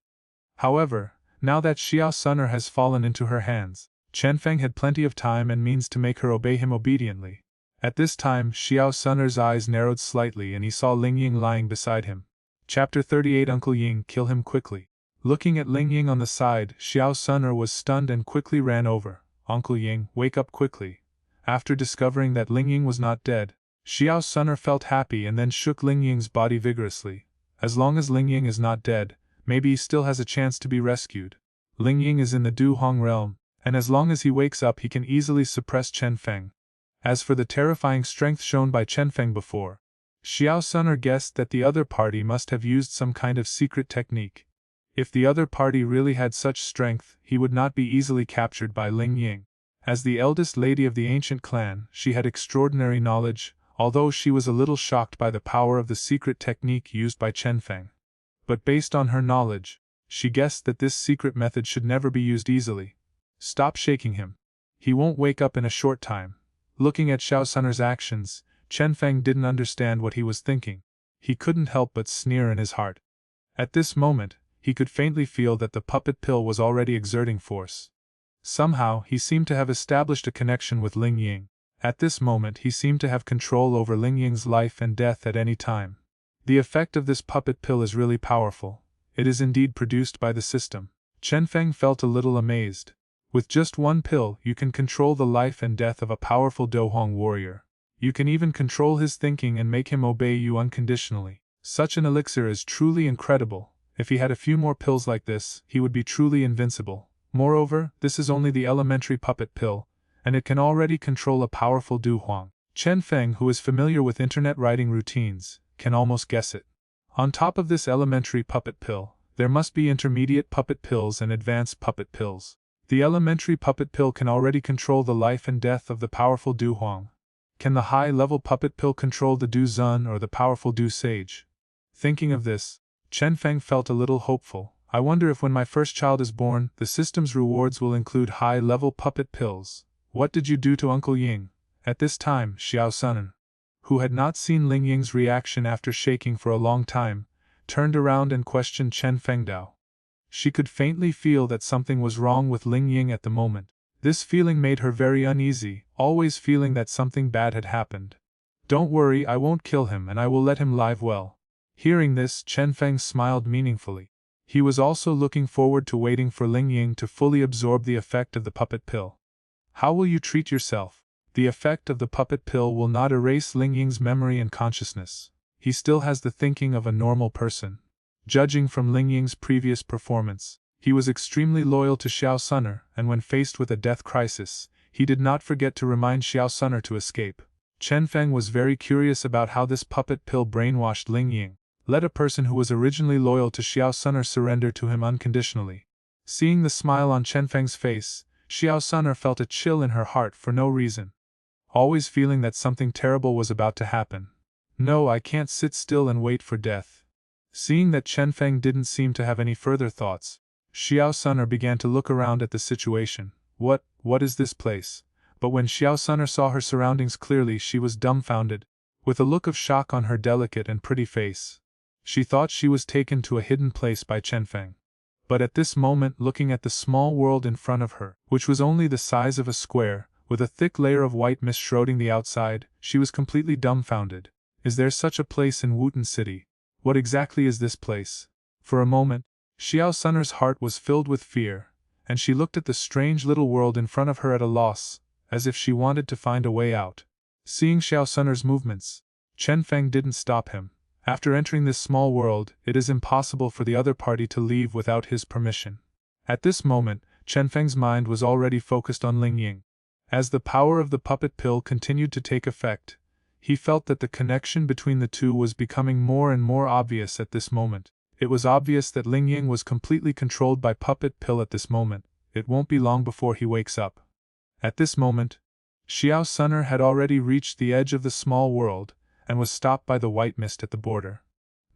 However, now that Xiao Sunner has fallen into her hands, Chenfeng had plenty of time and means to make her obey him obediently. At this time, Xiao Sunner's eyes narrowed slightly and he saw Ling Ying lying beside him. Chapter 38 Uncle Ying, kill him quickly. Looking at Ling Ying on the side, Xiao Sunner was stunned and quickly ran over. Uncle Ying, wake up quickly. After discovering that Ling Ying was not dead, Xiao Sunner felt happy and then shook Ling Ying's body vigorously. As long as Ling Ying is not dead, maybe he still has a chance to be rescued. Ling Ying is in the Du Hong realm, and as long as he wakes up he can easily suppress Chenfeng. As for the terrifying strength shown by Chenfeng before, Xiao Sunner guessed that the other party must have used some kind of secret technique. If the other party really had such strength, he would not be easily captured by Ling Ying. As the eldest lady of the ancient clan, she had extraordinary knowledge, although she was a little shocked by the power of the secret technique used by Chenfeng. But based on her knowledge, she guessed that this secret method should never be used easily. Stop shaking him. He won't wake up in a short time. Looking at Xiao Sunner's actions, Chenfeng didn't understand what he was thinking. He couldn't help but sneer in his heart. At this moment, he could faintly feel that the puppet pill was already exerting force. Somehow, he seemed to have established a connection with Ling Ying. At this moment, he seemed to have control over Ling Ying's life and death at any time. The effect of this puppet pill is really powerful. It is indeed produced by the system. Chenfeng felt a little amazed. With just one pill, you can control the life and death of a powerful Dohong warrior. You can even control his thinking and make him obey you unconditionally. Such an elixir is truly incredible. If he had a few more pills like this, he would be truly invincible. Moreover, this is only the elementary puppet pill, and it can already control a powerful Du Huang. Chenfeng, who is familiar with internet writing routines, can almost guess it. On top of this elementary puppet pill, there must be intermediate puppet pills and advanced puppet pills. The elementary puppet pill can already control the life and death of the powerful Du Huang. Can the high-level puppet pill control the Du Zun or the powerful Du Sage? Thinking of this, Chenfeng felt a little hopeful. I wonder if when my first child is born, the system's rewards will include high-level puppet pills. What did you do to Uncle Ying? At this time, Xiao Sunner, who had not seen Ling Ying's reaction after shaking for a long time, turned around and questioned Chenfeng Dao. She could faintly feel that something was wrong with Ling Ying at the moment. This feeling made her very uneasy, always feeling that something bad had happened. Don't worry, I won't kill him and I will let him live well. Hearing this, Chenfeng smiled meaningfully. He was also looking forward to waiting for Ling Ying to fully absorb the effect of the puppet pill. How will you treat yourself? The effect of the puppet pill will not erase Ling Ying's memory and consciousness. He still has the thinking of a normal person. Judging from Ling Ying's previous performance, he was extremely loyal to Xiao Sunner, and when faced with a death crisis, he did not forget to remind Xiao Sunner to escape. Chenfeng was very curious about how this puppet pill brainwashed Ling Ying. let a person who was originally loyal to Xiao Sun'er surrender to him unconditionally. Seeing the smile on Chenfeng's face, Xiao Sun'er felt a chill in her heart for no reason. Always feeling that something terrible was about to happen. No, I can't sit still and wait for death. Seeing that Chenfeng didn't seem to have any further thoughts, Xiao Sun'er began to look around at the situation. What is this place? But when Xiao Sun'er saw her surroundings clearly, she was dumbfounded, with a look of shock on her delicate and pretty face. She thought she was taken to a hidden place by Chenfeng. But at this moment, looking at the small world in front of her, which was only the size of a square, with a thick layer of white mist shrouding the outside, she was completely dumbfounded. Is there such a place in Wooten City? What exactly is this place? For a moment, Xiao Sun'er's heart was filled with fear, and she looked at the strange little world in front of her at a loss, as if she wanted to find a way out. Seeing Xiao Sun'er's movements, Chenfeng didn't stop him. After entering this small world, it is impossible for the other party to leave without his permission. At this moment, Chenfeng's mind was already focused on Ling Ying. As the power of the puppet pill continued to take effect, he felt that the connection between the two was becoming more and more obvious at this moment. It was obvious that Ling Ying was completely controlled by puppet pill at this moment. It won't be long before he wakes up. At this moment, Xiao Sun'er had already reached the edge of the small world, and was stopped by the white mist at the border.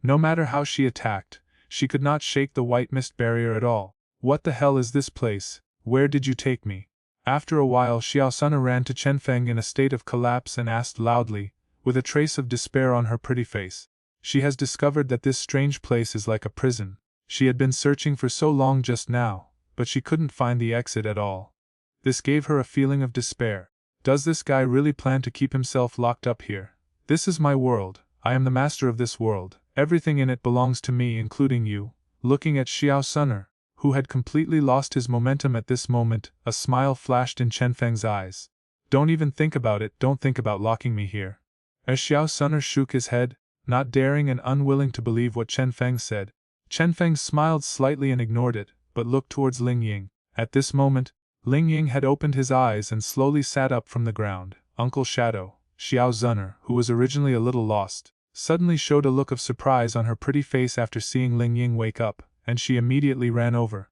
No matter how she attacked, she could not shake the white mist barrier at all. What the hell is this place? Where did you take me? After a while, Xiao Sun'er ran to Chenfeng in a state of collapse and asked loudly, with a trace of despair on her pretty face. She has discovered that this strange place is like a prison. She had been searching for so long just now, but she couldn't find the exit at all. This gave her a feeling of despair. Does this guy really plan to keep himself locked up here? This is my world. I am the master of this world. Everything in it belongs to me, including you. Looking at Xiao Sun'er, who had completely lost his momentum at this moment, a smile flashed in Chenfeng's eyes. Don't even think about it. Don't think about locking me here. As Xiao Sun'er shook his head, not daring and unwilling to believe what Chenfeng said, Chenfeng smiled slightly and ignored it, but looked towards Ling Ying. At this moment, Ling Ying had opened his eyes and slowly sat up from the ground. Uncle Shadow, Xiao Sun'er, who was originally a little lost, suddenly showed a look of surprise on her pretty face after seeing Ling Ying wake up, and she immediately ran over.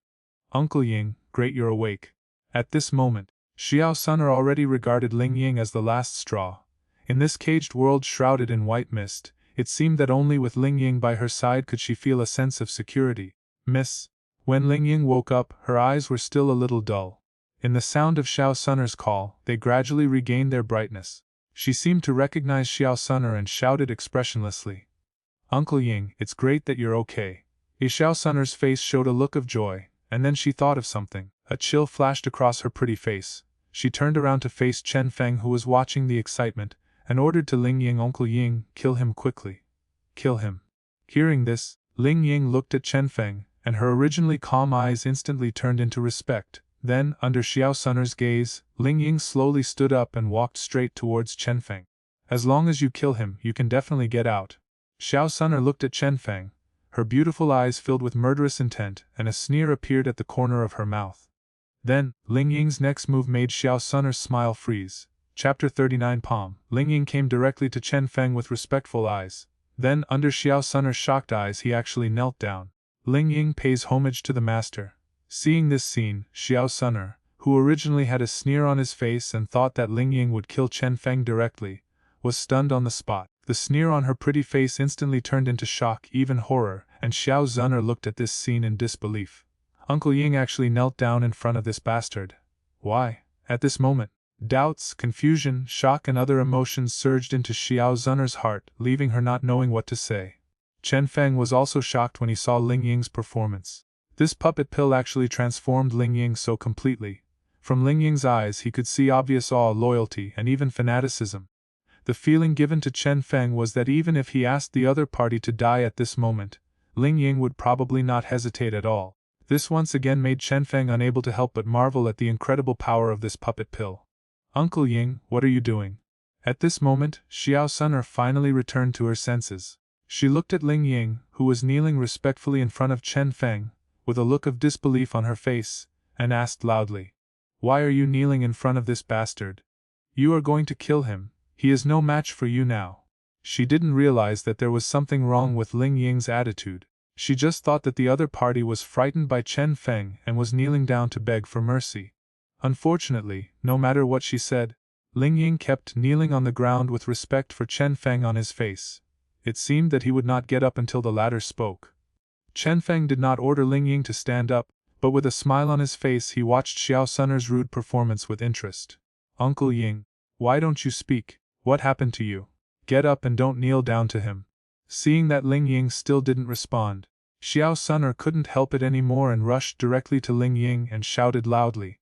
Uncle Ying, great, you're awake. At this moment, Xiao Sun'er already regarded Ling Ying as the last straw. In this caged world shrouded in white mist, it seemed that only with Ling Ying by her side could she feel a sense of security. Miss. When Ling Ying woke up, her eyes were still a little dull. In the sound of Xiao Sun'er's call, they gradually regained their brightness. She seemed to recognize Xiao Sun'er and shouted expressionlessly, Uncle Ying, it's great that you're okay. Xiao Sun'er's face showed a look of joy, and then she thought of something. A chill flashed across her pretty face. She turned around to face Chenfeng, who was watching the excitement, and ordered to Ling Ying, Uncle Ying, kill him quickly. Kill him. Hearing this, Ling Ying looked at Chenfeng, and her originally calm eyes instantly turned into respect. Then, under Xiao Sun'er's gaze, Ling Ying slowly stood up and walked straight towards Chenfeng. As long as you kill him, you can definitely get out. Xiao Sun'er looked at Chenfeng, her beautiful eyes filled with murderous intent, and a sneer appeared at the corner of her mouth. Then, Ling Ying's next move made Xiao Sun'er's smile freeze. Chapter 39 Palm. Ling Ying came directly to Chenfeng with respectful eyes. Then, under Xiao Sun'er's shocked eyes, he actually knelt down. Ling Ying pays homage to the master. Seeing this scene, Xiao Sun'er, who originally had a sneer on his face and thought that Ling Ying would kill Chenfeng directly, was stunned on the spot. The sneer on her pretty face instantly turned into shock, even horror, and Xiao Sun'er looked at this scene in disbelief. Uncle Ying actually knelt down in front of this bastard. Why? At this moment, doubts, confusion, shock and other emotions surged into Xiao Sun'er's heart, leaving her not knowing what to say. Chenfeng was also shocked when he saw Ling Ying's performance. This puppet pill actually transformed Ling Ying so completely. From Ling Ying's eyes he could see obvious awe, loyalty, and even fanaticism. The feeling given to Chenfeng was that even if he asked the other party to die at this moment, Ling Ying would probably not hesitate at all. This once again made Chenfeng unable to help but marvel at the incredible power of this puppet pill. Uncle Ying, what are you doing? At this moment, Xiao Sun'er finally returned to her senses. She looked at Ling Ying, who was kneeling respectfully in front of Chenfeng, with a look of disbelief on her face, and asked loudly, Why are you kneeling in front of this bastard? You are going to kill him. He is no match for you now. She didn't realize that there was something wrong with Ling Ying's attitude. She just thought that the other party was frightened by Chenfeng and was kneeling down to beg for mercy. Unfortunately, no matter what she said, Ling Ying kept kneeling on the ground with respect for Chenfeng on his face. It seemed that he would not get up until the latter spoke. Chenfeng did not order Ling Ying to stand up, but with a smile on his face he watched Xiao Sunner's rude performance with interest. "Uncle Ying, why don't you speak? What happened to you? Get up and don't kneel down to him." Seeing that Ling Ying still didn't respond, Xiao Sunner couldn't help it anymore and rushed directly to Ling Ying and shouted loudly.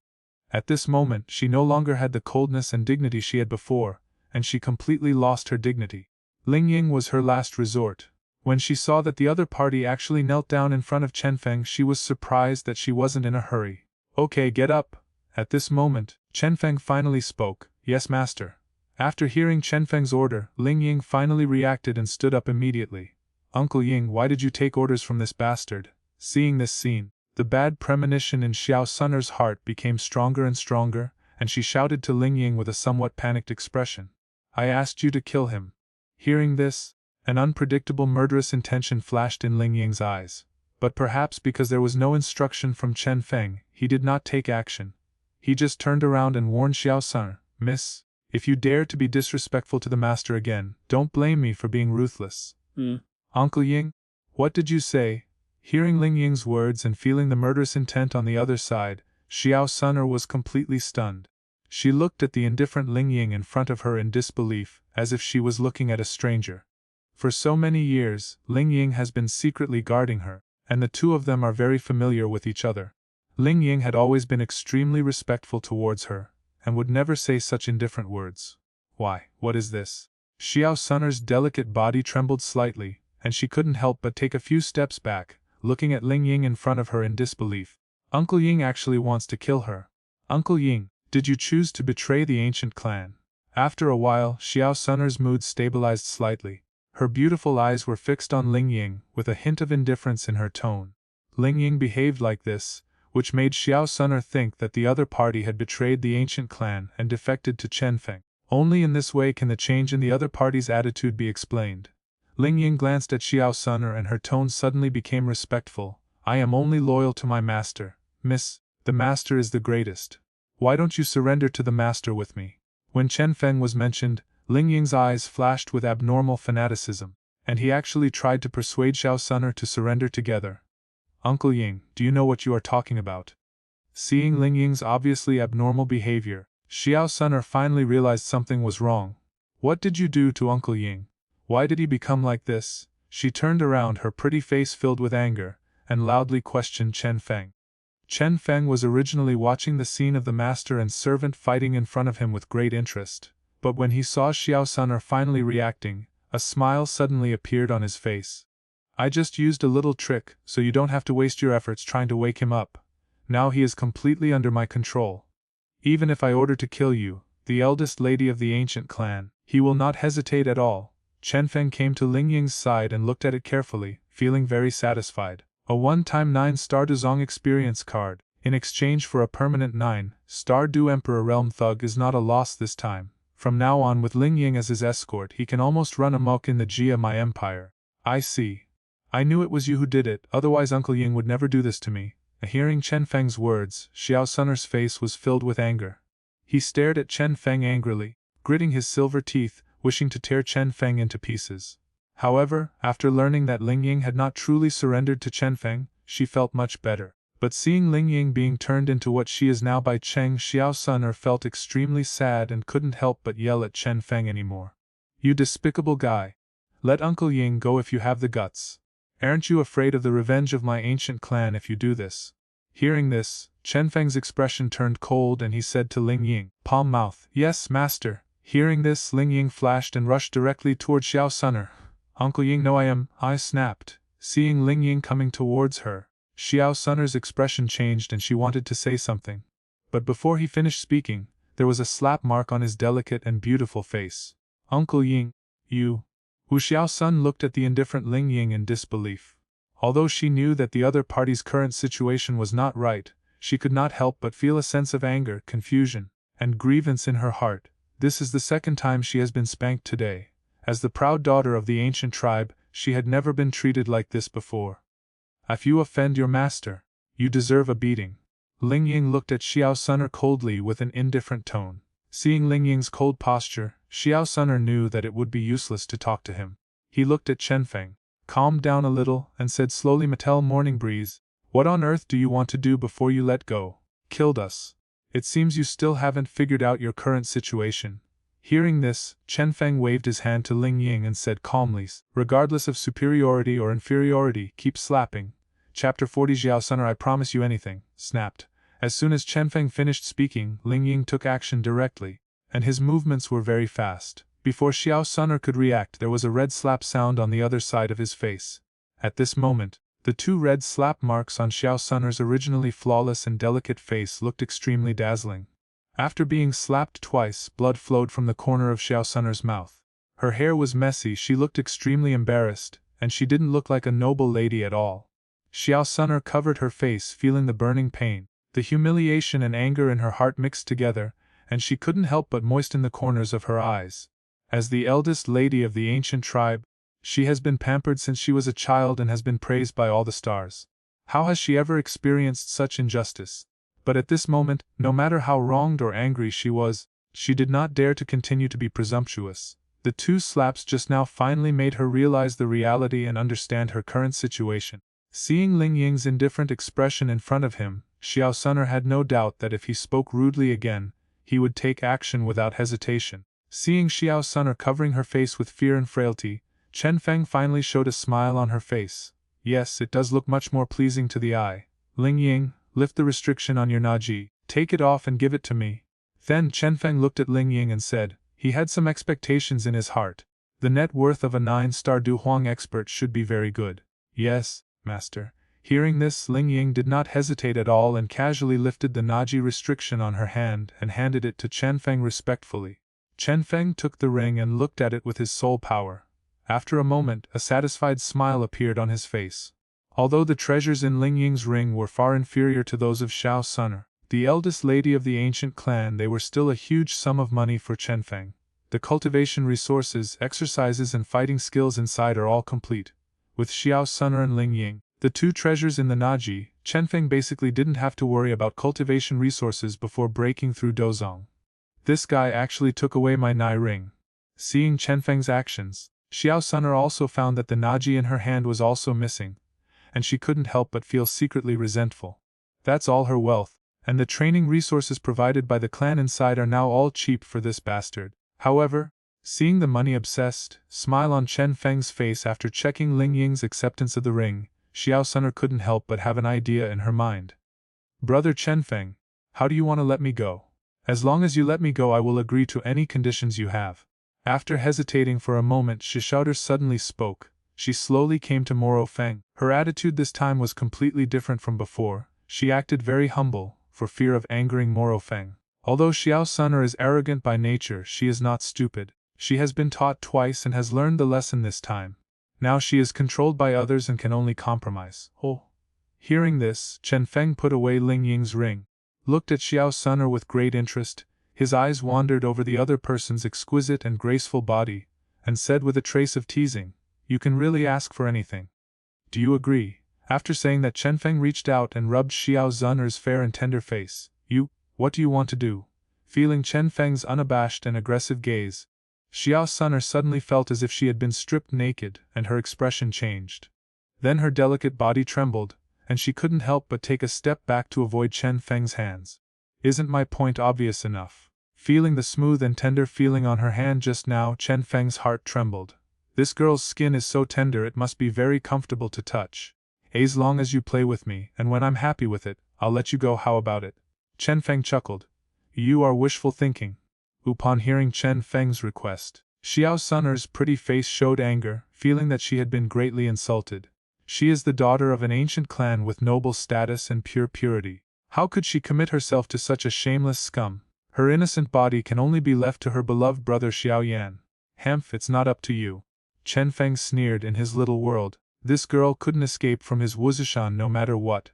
At this moment she no longer had the coldness and dignity she had before, and she completely lost her dignity. Ling Ying was her last resort. When she saw that the other party actually knelt down in front of Chenfeng, she was surprised that she wasn't in a hurry. "Okay, get up." At this moment, Chenfeng finally spoke. "Yes, master." After hearing Chenfeng's order, Ling Ying finally reacted and stood up immediately. "Uncle Ying, why did you take orders from this bastard?" Seeing this scene, the bad premonition in Xiao Sunner's heart became stronger and stronger, and she shouted to Ling Ying with a somewhat panicked expression. "I asked you to kill him." Hearing this, an unpredictable murderous intention flashed in Ling Ying's eyes. But perhaps because there was no instruction from Chenfeng, he did not take action. He just turned around and warned Xiao Sunner, "Miss, if you dare to be disrespectful to the master again, don't blame me for being ruthless." "Uncle Ying, what did you say?" Hearing Ling Ying's words and feeling the murderous intent on the other side, Xiao Sunner was completely stunned. She looked at the indifferent Ling Ying in front of her in disbelief, as if she was looking at a stranger. For so many years, Ling Ying has been secretly guarding her, and the two of them are very familiar with each other. Ling Ying had always been extremely respectful towards her, and would never say such indifferent words. "Why, what is this?" Xiao Sunner's delicate body trembled slightly, and she couldn't help but take a few steps back, looking at Ling Ying in front of her in disbelief. "Uncle Ying actually wants to kill her. Uncle Ying, did you choose to betray the ancient clan?" After a while, Xiao Sunner's mood stabilized slightly. Her beautiful eyes were fixed on Ling Ying, with a hint of indifference in her tone. Ling Ying behaved like this, which made Xiao Sunner think that the other party had betrayed the ancient clan and defected to Chenfeng. Only in this way can the change in the other party's attitude be explained. Ling Ying glanced at Xiao Sunner and her tone suddenly became respectful. "I am only loyal to my master, miss. The master is the greatest. Why don't you surrender to the master with me?" When Chenfeng was mentioned, Ling Ying's eyes flashed with abnormal fanaticism, and he actually tried to persuade Xiao Sunner to surrender together. "Uncle Ying, do you know what you are talking about?" Seeing Ling Ying's obviously abnormal behavior, Xiao Sunner finally realized something was wrong. "What did you do to Uncle Ying? Why did he become like this?" She turned around, her pretty face filled with anger, and loudly questioned Chenfeng. Chenfeng was originally watching the scene of the master and servant fighting in front of him with great interest, but when he saw Xiao Sunner finally reacting, a smile suddenly appeared on his face. "I just used a little trick, so you don't have to waste your efforts trying to wake him up. Now he is completely under my control. Even if I order to kill you, the eldest lady of the ancient clan, he will not hesitate at all." Chenfeng came to Ling Ying's side and looked at it carefully, feeling very satisfied. A one-time 9-star Duzong experience card, in exchange for a permanent 9-star Du Emperor Realm Thug, is not a loss this time. From now on, with Ling Ying as his escort, he can almost run amok in the Jia my empire. "I see. I knew it was you who did it, otherwise Uncle Ying would never do this to me." Hearing Chenfeng's words, Xiao Sunner's face was filled with anger. He stared at Chenfeng angrily, gritting his silver teeth, wishing to tear Chenfeng into pieces. However, after learning that Ling Ying had not truly surrendered to Chenfeng, she felt much better. But seeing Ling Ying being turned into what she is now by Cheng, Xiao Sunner felt extremely sad and couldn't help but yell at Chenfeng anymore. "You despicable guy! Let Uncle Ying go if you have the guts. Aren't you afraid of the revenge of my ancient clan if you do this?" Hearing this, Chenfeng's expression turned cold and he said to Ling Ying, "Palm mouth." "Yes, master." Hearing this, Ling Ying flashed and rushed directly toward Xiao Sunner. "Uncle Ying, no I snapped." Seeing Ling Ying coming towards her, Xiao Sunner's expression changed and she wanted to say something. But before he finished speaking, there was a slap mark on his delicate and beautiful face. "Uncle Ying, you..." Wu Xiao Sun looked at the indifferent Ling Ying in disbelief. Although she knew that the other party's current situation was not right, she could not help but feel a sense of anger, confusion, and grievance in her heart. This is the second time she has been spanked today. As the proud daughter of the ancient tribe, she had never been treated like this before. If you offend your master, you deserve a beating. Ling Ying looked at Xiao Sun'er coldly with an indifferent tone. Seeing Ling Ying's cold posture, Xiao Sun'er knew that it would be useless to talk to him. He looked at Chenfeng, calmed down a little, and said slowly, "Mattel Morning Breeze, what on earth do you want to do before you let go? Killed us. It seems you still haven't figured out your current situation." Hearing this, Chenfeng waved his hand to Ling Ying and said calmly, "Regardless of superiority or inferiority, keep slapping." Chapter 40. Xiao Sun'er, I promise you anything, snapped. As soon as Chenfeng finished speaking, Ling Ying took action directly, and his movements were very fast. Before Xiao Sun'er could react, there was a red slap sound on the other side of his face. At this moment, the 2 red slap marks on Xiao Sun'er's originally flawless and delicate face looked extremely dazzling. After being slapped twice, blood flowed from the corner of Xiao Sun'er's mouth. Her hair was messy, she looked extremely embarrassed, and she didn't look like a noble lady at all. Xiao Sun'er covered her face, feeling the burning pain. The humiliation and anger in her heart mixed together, and she couldn't help but moisten the corners of her eyes. As the eldest lady of the ancient tribe, she has been pampered since she was a child and has been praised by all the stars. How has she ever experienced such injustice? But at this moment, no matter how wronged or angry she was, she did not dare to continue to be presumptuous. The 2 slaps just now finally made her realize the reality and understand her current situation. Seeing Ling Ying's indifferent expression in front of him, Xiao Sun'er had no doubt that if he spoke rudely again, he would take action without hesitation. Seeing Xiao Sun'er covering her face with fear and frailty, Chenfeng finally showed a smile on her face. Yes, it does look much more pleasing to the eye. Ling Ying, lift the restriction on your Naji, take it off and give it to me. Then Chenfeng looked at Ling Ying and said, he had some expectations in his heart. The net worth of a 9-star Du Huang expert should be very good. Yes, master. Hearing this, Ling Ying did not hesitate at all and casually lifted the Naji restriction on her hand and handed it to Chenfeng respectfully. Chenfeng took the ring and looked at it with his soul power. After a moment, a satisfied smile appeared on his face. Although the treasures in Ling Ying's ring were far inferior to those of Xiao Sun'er, the eldest lady of the ancient clan, they were still a huge sum of money for Chenfeng. The cultivation resources, exercises and fighting skills inside are all complete. With Xiao Sun'er and Ling Ying, the 2 treasures in the Naji, Chenfeng basically didn't have to worry about cultivation resources before breaking through Dozong. This guy actually took away my Nai ring. Seeing Chenfeng's actions, Xiao Sun'er also found that the Naji in her hand was also missing, and she couldn't help but feel secretly resentful. That's all her wealth, and the training resources provided by the clan inside are now all cheap for this bastard. However, seeing the money-obsessed smile on Chenfeng's face after checking Ling Ying's acceptance of the ring, Xiao Sun'er couldn't help but have an idea in her mind. Brother Chenfeng, how do you want to let me go? As long as you let me go, I will agree to any conditions you have. After hesitating for a moment, Shishouder suddenly spoke. She slowly came to Morrowind. Her attitude this time was completely different from before. She acted very humble, for fear of angering Morrowind. Although Xiao Sun'er is arrogant by nature, she is not stupid. She has been taught twice and has learned the lesson this time. Now she is controlled by others and can only compromise. Oh. Hearing this, Chenfeng put away Ling Ying's ring, looked at Xiao Sun'er with great interest. His eyes wandered over the other person's exquisite and graceful body, and said with a trace of teasing, you can really ask for anything. Do you agree? After saying that, Chenfeng reached out and rubbed Xiao Sun'er's fair and tender face. What do you want to do? Feeling Chenfeng's unabashed and aggressive gaze, Xiao Sun'er suddenly felt as if she had been stripped naked, and her expression changed. Then her delicate body trembled, and she couldn't help but take a step back to avoid Chenfeng's hands. Isn't my point obvious enough? Feeling the smooth and tender feeling on her hand just now, Chenfeng's heart trembled. This girl's skin is so tender, it must be very comfortable to touch. As long as you play with me, and when I'm happy with it, I'll let you go. How about it? Chenfeng chuckled. You are wishful thinking. Upon hearing Chenfeng's request, Xiao Sun'er's pretty face showed anger, feeling that she had been greatly insulted. She is the daughter of an ancient clan with noble status and pure purity. How could she commit herself to such a shameless scum? Her innocent body can only be left to her beloved brother Xiao Yan. Hemph, it's not up to you. Chenfeng sneered in his little world. This girl couldn't escape from his Wuzishan no matter what.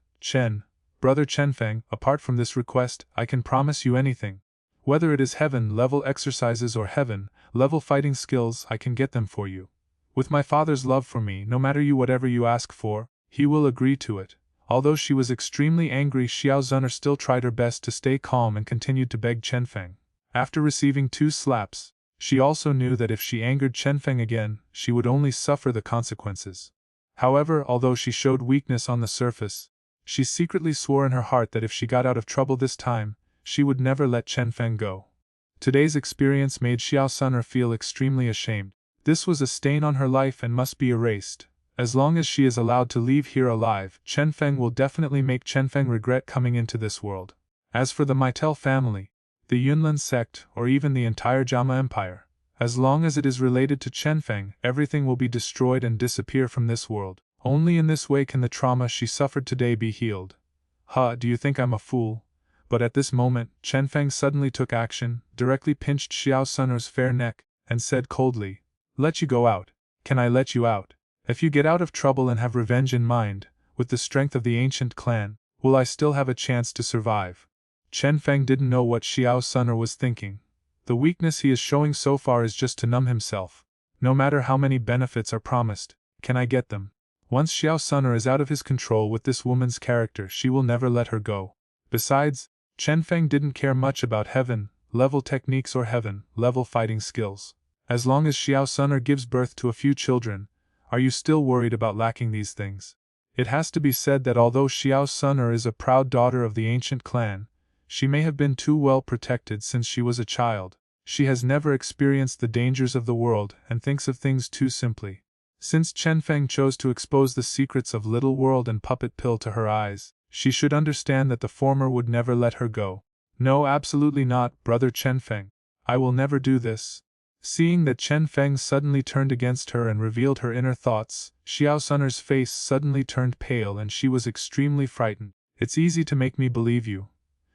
Brother Chenfeng, apart from this request, I can promise you anything. Whether it is heaven-level exercises or heaven, level fighting skills, I can get them for you. With my father's love for me, no matter whatever you ask for, he will agree to it. Although she was extremely angry, Xiao Zun'er still tried her best to stay calm and continued to beg Chenfeng. After receiving 2 slaps, she also knew that if she angered Chenfeng again, she would only suffer the consequences. However, although she showed weakness on the surface, she secretly swore in her heart that if she got out of trouble this time, she would never let Chenfeng go. Today's experience made Xiao Zun'er feel extremely ashamed. This was a stain on her life and must be erased. As long as she is allowed to leave here alive, Chenfeng will definitely make Chenfeng regret coming into this world. As for the Meitel family, the Yunlin sect, or even the entire Jama Empire, as long as it is related to Chenfeng, everything will be destroyed and disappear from this world. Only in this way can the trauma she suffered today be healed. Do you think I'm a fool? But at this moment, Chenfeng suddenly took action, directly pinched Xiao Zun'er's fair neck, and said coldly, "Let you go out. Can I let you out? If you get out of trouble and have revenge in mind, with the strength of the ancient clan, will I still have a chance to survive?" Chenfeng didn't know what Xiao Zun'er was thinking. The weakness he is showing so far is just to numb himself. No matter how many benefits are promised, can I get them? Once Xiao Zun'er is out of his control with this woman's character, she will never let her go. Besides, Chenfeng didn't care much about heaven-level techniques or heaven-level fighting skills. As long as Xiao Zun'er gives birth to a few children, are you still worried about lacking these things? It has to be said that although Xiao Zun'er is a proud daughter of the ancient clan, she may have been too well protected since she was a child. She has never experienced the dangers of the world and thinks of things too simply. Since Chenfeng chose to expose the secrets of Little World and Puppet Pill to her eyes, she should understand that the former would never let her go. No, absolutely not, brother Chenfeng. I will never do this. Seeing that Chenfeng suddenly turned against her and revealed her inner thoughts, Xiao Zun'er's face suddenly turned pale and she was extremely frightened. It's easy to make me believe you.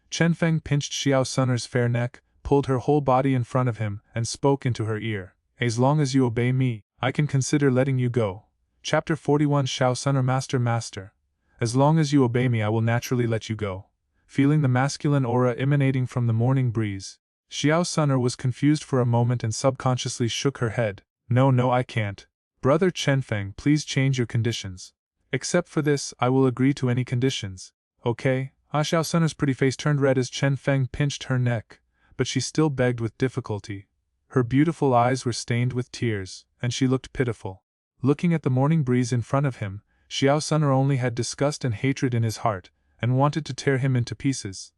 Chenfeng pinched Xiao Zun'er's fair neck, pulled her whole body in front of him, and spoke into her ear. As long as you obey me, I can consider letting you go. Chapter 41 Xiao Zun'er Master. As long as you obey me, I will naturally let you go. Feeling the masculine aura emanating from the morning breeze, Xiao Zun'er was confused for a moment and subconsciously shook her head. No, I can't. Brother Chenfeng, please change your conditions. Except for this, I will agree to any conditions. Okay? Xiao Zun'er's pretty face turned red as Chenfeng pinched her neck, but she still begged with difficulty. Her beautiful eyes were stained with tears, and she looked pitiful. Looking at the morning breeze in front of him, Xiao Zun'er only had disgust and hatred in his heart, and wanted to tear him into pieces.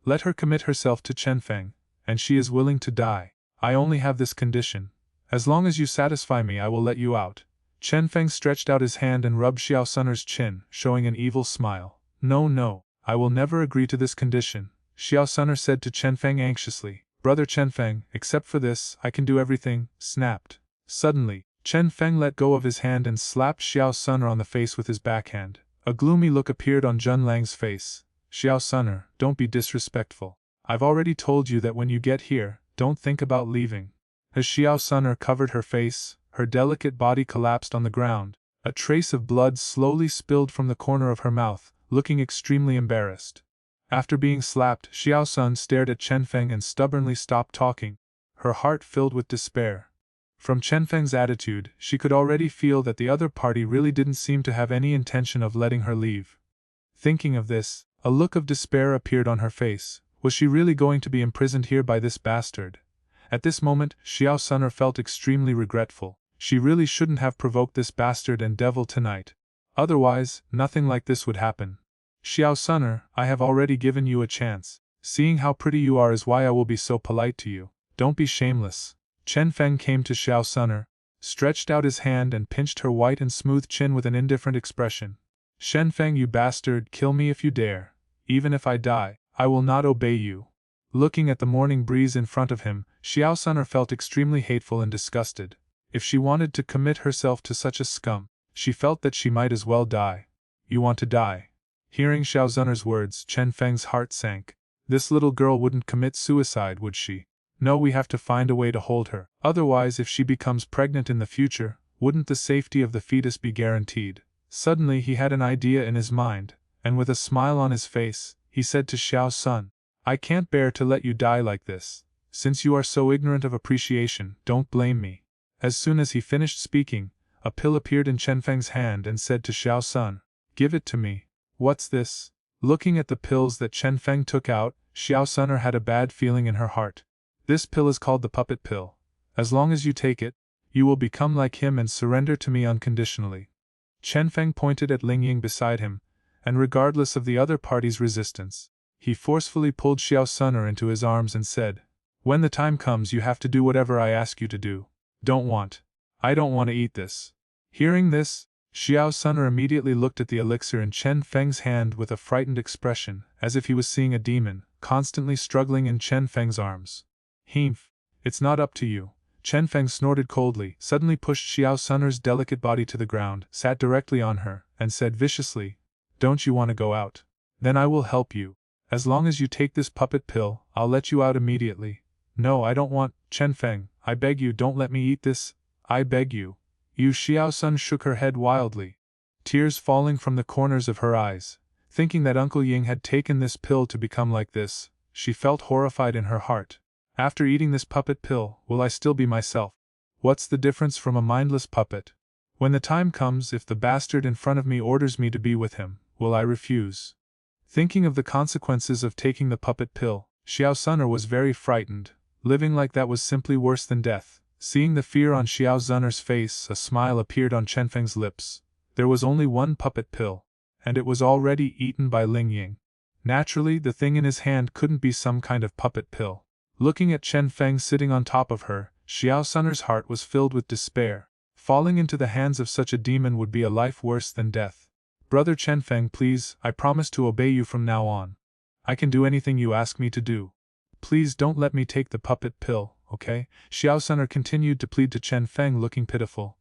Let her commit herself to Chenfeng, and she is willing to die. I only have this condition. As long as you satisfy me, I will let you out. Chenfeng stretched out his hand and rubbed Xiao Zun'er's chin, showing an evil smile. No, I will never agree to this condition, Xiao Zun'er said to Chenfeng anxiously. Brother Chenfeng, except for this, I can do everything, snapped. Suddenly, Chenfeng let go of his hand and slapped Xiao Zun'er on the face with his backhand. A gloomy look appeared on Jun Lang's face. Xiao Zun'er, don't be disrespectful. I've already told you that when you get here, don't think about leaving. As Xiao Zun'er covered her face, her delicate body collapsed on the ground. A trace of blood slowly spilled from the corner of her mouth, looking extremely embarrassed. After being slapped, Xiao Zun'er stared at Chenfeng and stubbornly stopped talking, her heart filled with despair. From Chenfeng's attitude, she could already feel that the other party really didn't seem to have any intention of letting her leave. Thinking of this, a look of despair appeared on her face. Was she really going to be imprisoned here by this bastard? At this moment, Xiao Zun'er felt extremely regretful. She really shouldn't have provoked this bastard and devil tonight. Otherwise, nothing like this would happen. Xiao Zun'er, I have already given you a chance. Seeing how pretty you are is why I will be so polite to you. Don't be shameless. Chenfeng came to Xiao Zun'er, stretched out his hand and pinched her white and smooth chin with an indifferent expression. Chenfeng, you bastard, kill me if you dare. Even if I die, I will not obey you. Looking at the morning breeze in front of him, Xiao Zun'er felt extremely hateful and disgusted. If she wanted to commit herself to such a scum, she felt that she might as well die. You want to die? Hearing Xiao Zun'er's words, Chenfeng's heart sank. This little girl wouldn't commit suicide, would she? No, we have to find a way to hold her. Otherwise, if she becomes pregnant in the future, wouldn't the safety of the fetus be guaranteed? Suddenly he had an idea in his mind, and with a smile on his face, he said to Xiao Zun'er, I can't bear to let you die like this. Since you are so ignorant of appreciation, don't blame me. As soon as he finished speaking, a pill appeared in Chenfeng's hand and said to Xiao Sun, "Give it to me." "What's this?" Looking at the pills that Chenfeng took out, Xiao Sun'er had a bad feeling in her heart. "This pill is called the puppet pill. As long as you take it, you will become like him and surrender to me unconditionally." Chenfeng pointed at Ling Ying beside him, and regardless of the other party's resistance, he forcefully pulled Xiao Sun'er into his arms and said, "When the time comes, you have to do whatever I ask you to do. I don't want to eat this." Hearing this, Xiao Sun'er immediately looked at the elixir in Chen Feng's hand with a frightened expression, as if he was seeing a demon, constantly struggling in Chen Feng's arms. "Heemph, it's not up to you." Chen Feng snorted coldly, suddenly pushed Xiao Sun'er's delicate body to the ground, sat directly on her, and said viciously, "Don't you want to go out? Then I will help you. As long as you take this puppet pill, I'll let you out immediately." "No, I don't want, Chen Feng, I beg you, don't let me eat this, I beg you." Xiao Sun shook her head wildly, tears falling from the corners of her eyes. Thinking that Uncle Ying had taken this pill to become like this, she felt horrified in her heart. "After eating this puppet pill, will I still be myself? What's the difference from a mindless puppet? When the time comes, if the bastard in front of me orders me to be with him, will I refuse?" Thinking of the consequences of taking the puppet pill, Xiao Sun'er was very frightened. Living like that was simply worse than death. Seeing the fear on Xiao Sun'er's face, a smile appeared on Chenfeng's lips. There was only one puppet pill, and it was already eaten by Ling Ying. Naturally, the thing in his hand couldn't be some kind of puppet pill. Looking at Chenfeng sitting on top of her, Xiao Sun'er's heart was filled with despair. Falling into the hands of such a demon would be a life worse than death. "Brother Chenfeng, please, I promise to obey you from now on. I can do anything you ask me to do. Please don't let me take the puppet pill, okay?" Xiao Sun'er continued to plead to Chenfeng, looking pitiful.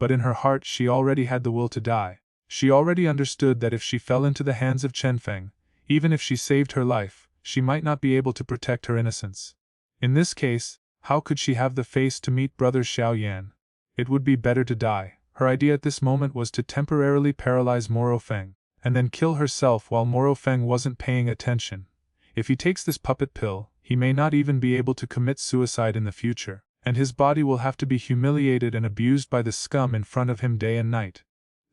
But in her heart she already had the will to die. She already understood that if she fell into the hands of Chenfeng, even if she saved her life, she might not be able to protect her innocence. In this case, how could she have the face to meet brother Xiao Yan? It would be better to die. Her idea at this moment was to temporarily paralyze Morrowind, and then kill herself while Morrowind wasn't paying attention. If he takes this puppet pill, he may not even be able to commit suicide in the future, and his body will have to be humiliated and abused by the scum in front of him day and night.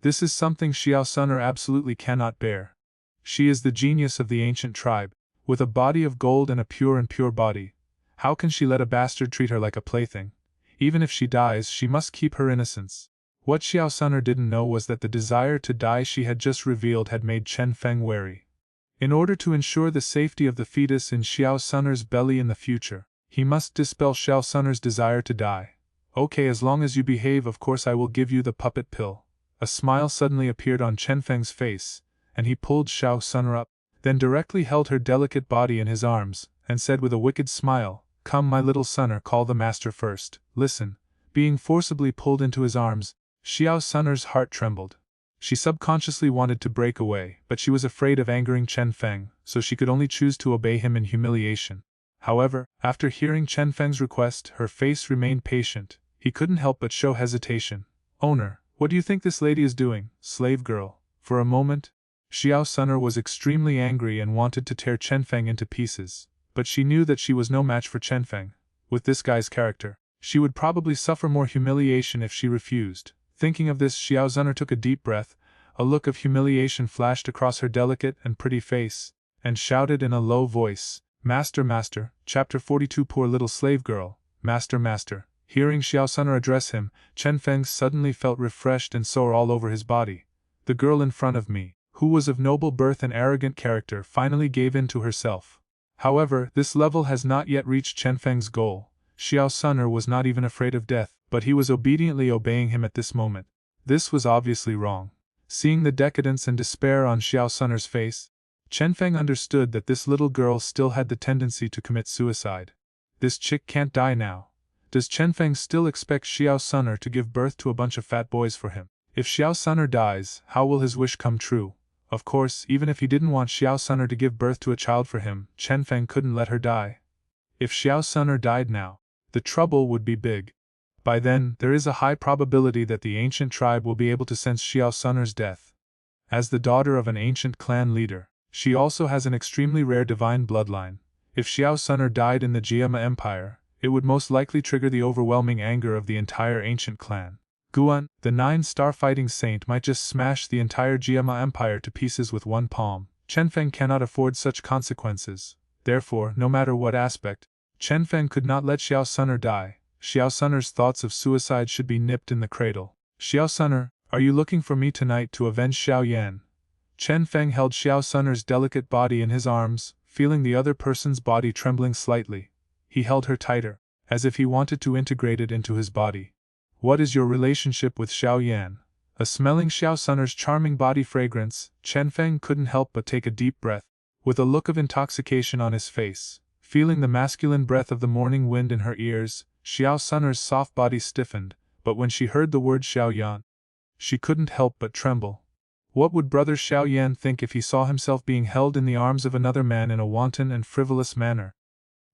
This is something Xiao Sun'er absolutely cannot bear. She is the genius of the ancient tribe, with a body of gold and a pure body. How can she let a bastard treat her like a plaything? Even if she dies, she must keep her innocence. What Xiao Sun'er didn't know was that the desire to die she had just revealed had made Chenfeng wary. In order to ensure the safety of the fetus in Xiao Sun'er's belly in the future, he must dispel Xiao Sun'er's desire to die. "Okay, as long as you behave, of course I will give you the puppet pill." A smile suddenly appeared on Chenfeng's face, and he pulled Xiao Sun'er up, then directly held her delicate body in his arms, and said with a wicked smile, "Come, my little Sun'er, call the master first." "Listen." Being forcibly pulled into his arms, Xiao Sun'er's heart trembled. She subconsciously wanted to break away, but she was afraid of angering Chenfeng, so she could only choose to obey him in humiliation. However, after hearing Chenfeng's request, her face remained patient. He couldn't help but show hesitation. "Owner, what do you think this lady is doing, slave girl?" For a moment, Xiao Sun'er was extremely angry and wanted to tear Chenfeng into pieces, but she knew that she was no match for Chenfeng. With this guy's character, she would probably suffer more humiliation if she refused. Thinking of this, Xiao Sun'er took a deep breath, a look of humiliation flashed across her delicate and pretty face, and shouted in a low voice, "Master, master." Chapter 42. Poor little slave girl. "Master, master." Hearing Xiao Sun'er address him, Chenfeng suddenly felt refreshed and sore all over his body. The girl in front of me, who was of noble birth and arrogant character, finally gave in to herself. However, this level has not yet reached Chenfeng's goal. Xiao Sun'er was not even afraid of death, but he was obediently obeying him at this moment. This was obviously wrong. Seeing the decadence and despair on Xiao Sun'er's face, Chenfeng understood that this little girl still had the tendency to commit suicide. This chick can't die now. Does Chenfeng still expect Xiao Sun'er to give birth to a bunch of fat boys for him? If Xiao Sun'er dies, how will his wish come true? Of course, even if he didn't want Xiao Sun'er to give birth to a child for him, Chenfeng couldn't let her die. If Xiao Sun'er died now, the trouble would be big. By then, there is a high probability that the ancient tribe will be able to sense Xiao Sun'er's death. As the daughter of an ancient clan leader, she also has an extremely rare divine bloodline. If Xiao Sun'er died in the Jiama Empire, it would most likely trigger the overwhelming anger of the entire ancient clan. Guan, the 9-star fighting saint, might just smash the entire Jiama Empire to pieces with one palm. Chenfeng cannot afford such consequences. Therefore, no matter what aspect, Chenfeng could not let Xiao Sun'er die. Xiao Sun'er's thoughts of suicide should be nipped in the cradle. Xiao Sun'er, are you looking for me tonight to avenge Xiao Yan? Chenfeng held Xiao Sun'er's delicate body in his arms, feeling the other person's body trembling slightly. He held her tighter, as if he wanted to integrate it into his body. What is your relationship with Xiao Yan? Smelling Xiao Sun'er's charming body fragrance, Chenfeng couldn't help but take a deep breath. With a look of intoxication on his face, feeling the masculine breath of the morning wind in her ears, Xiao Sun'er's soft body stiffened, but when she heard the word Xiao Yan, she couldn't help but tremble. What would brother Xiao Yan think if he saw himself being held in the arms of another man in a wanton and frivolous manner?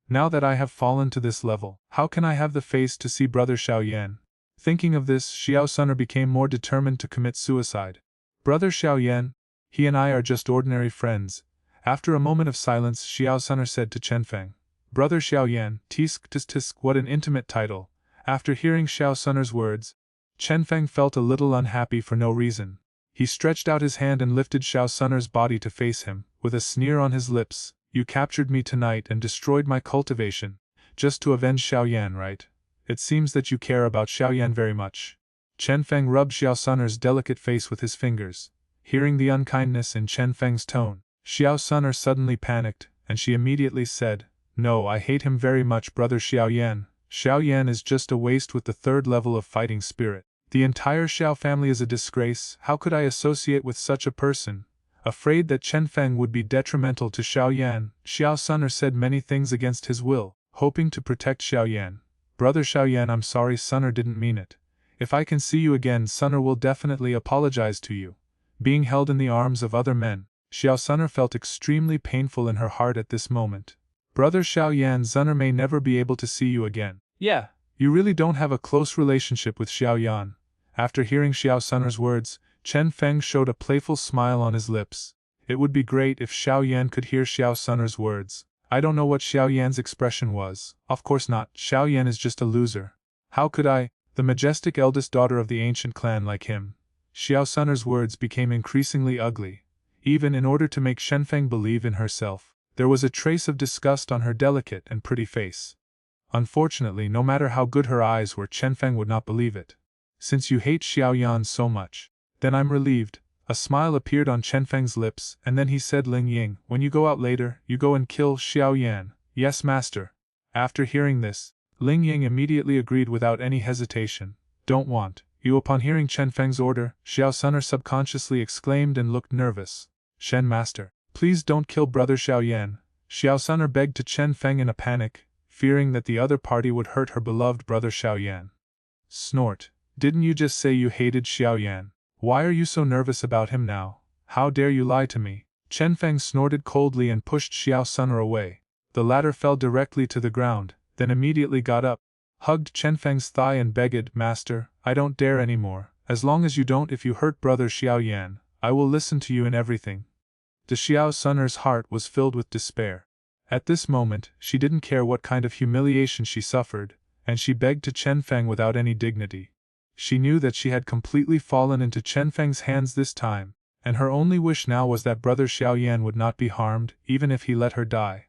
Now that I have fallen to this level, how can I have the face to see brother Xiao Yan? Thinking of this, Xiao Sun'er became more determined to commit suicide. Brother Xiao Yan, he and I are just ordinary friends. After a moment of silence, Xiao Sun'er said to Chenfeng, Brother Xiao Yan, tisk, what an intimate title. After hearing Xiao Sun'er's words, Chenfeng felt a little unhappy for no reason. He stretched out his hand and lifted Xiao Sun'er's body to face him, with a sneer on his lips. You captured me tonight and destroyed my cultivation, just to avenge Xiao Yan, right? It seems that you care about Xiao Yan very much. Chenfeng rubbed Xiao Sun'er's delicate face with his fingers. Hearing the unkindness in Chenfeng's tone, Xiao Sun'er suddenly panicked, and she immediately said, No, I hate him very much, brother Xiao Yan. Xiao Yan is just a waste with the 3rd level of fighting spirit. The entire Xiao family is a disgrace. How could I associate with such a person? Afraid that Chenfeng would be detrimental to Xiao Yan, Xiao Sun'er said many things against his will, hoping to protect Xiao Yan. Brother Xiao Yan, I'm sorry, Sun'er didn't mean it. If I can see you again, Sun'er will definitely apologize to you. Being held in the arms of other men, Xiao Sun'er felt extremely painful in her heart at this moment. Brother Xiao Yan, Sun'er may never be able to see you again. Yeah, you really don't have a close relationship with Xiao Yan. After hearing Xiao Sun'er's words, Chenfeng showed a playful smile on his lips. It would be great if Xiao Yan could hear Xiao Sun'er's words. I don't know what Xiao Yan's expression was. Of course not, Xiao Yan is just a loser. How could I, the majestic eldest daughter of the ancient clan, like him? Xiao Sun'er's words became increasingly ugly. Even in order to make Chenfeng believe in herself, there was a trace of disgust on her delicate and pretty face. Unfortunately, no matter how good her eyes were, Chenfeng would not believe it. Since you hate Xiao Yan so much, then I'm relieved. A smile appeared on Chenfeng's lips, and then he said, Ling Ying, when you go out later, you go and kill Xiao Yan. Yes, master. After hearing this, Ling Ying immediately agreed without any hesitation. Don't want you. Upon hearing Chenfeng's order, Xiao Sun'er subconsciously exclaimed and looked nervous. Shen master, please don't kill brother Xiao Yan. Xiao Sun'er begged to Chenfeng in a panic, fearing that the other party would hurt her beloved brother Xiao Yan. Snort. Didn't you just say you hated Xiao Yan? Why are you so nervous about him now? How dare you lie to me? Chenfeng snorted coldly and pushed Xiao Sun'er away. The latter fell directly to the ground, then immediately got up, hugged Chenfeng's thigh and begged, Master, I don't dare anymore. As long as you don't, if you hurt brother Xiao Yan, I will listen to you in everything. The Xiao Sun'er's heart was filled with despair. At this moment, she didn't care what kind of humiliation she suffered, and she begged to Chenfeng without any dignity. She knew that she had completely fallen into Chenfeng's hands this time, and her only wish now was that brother Xiao Yan would not be harmed, even if he let her die.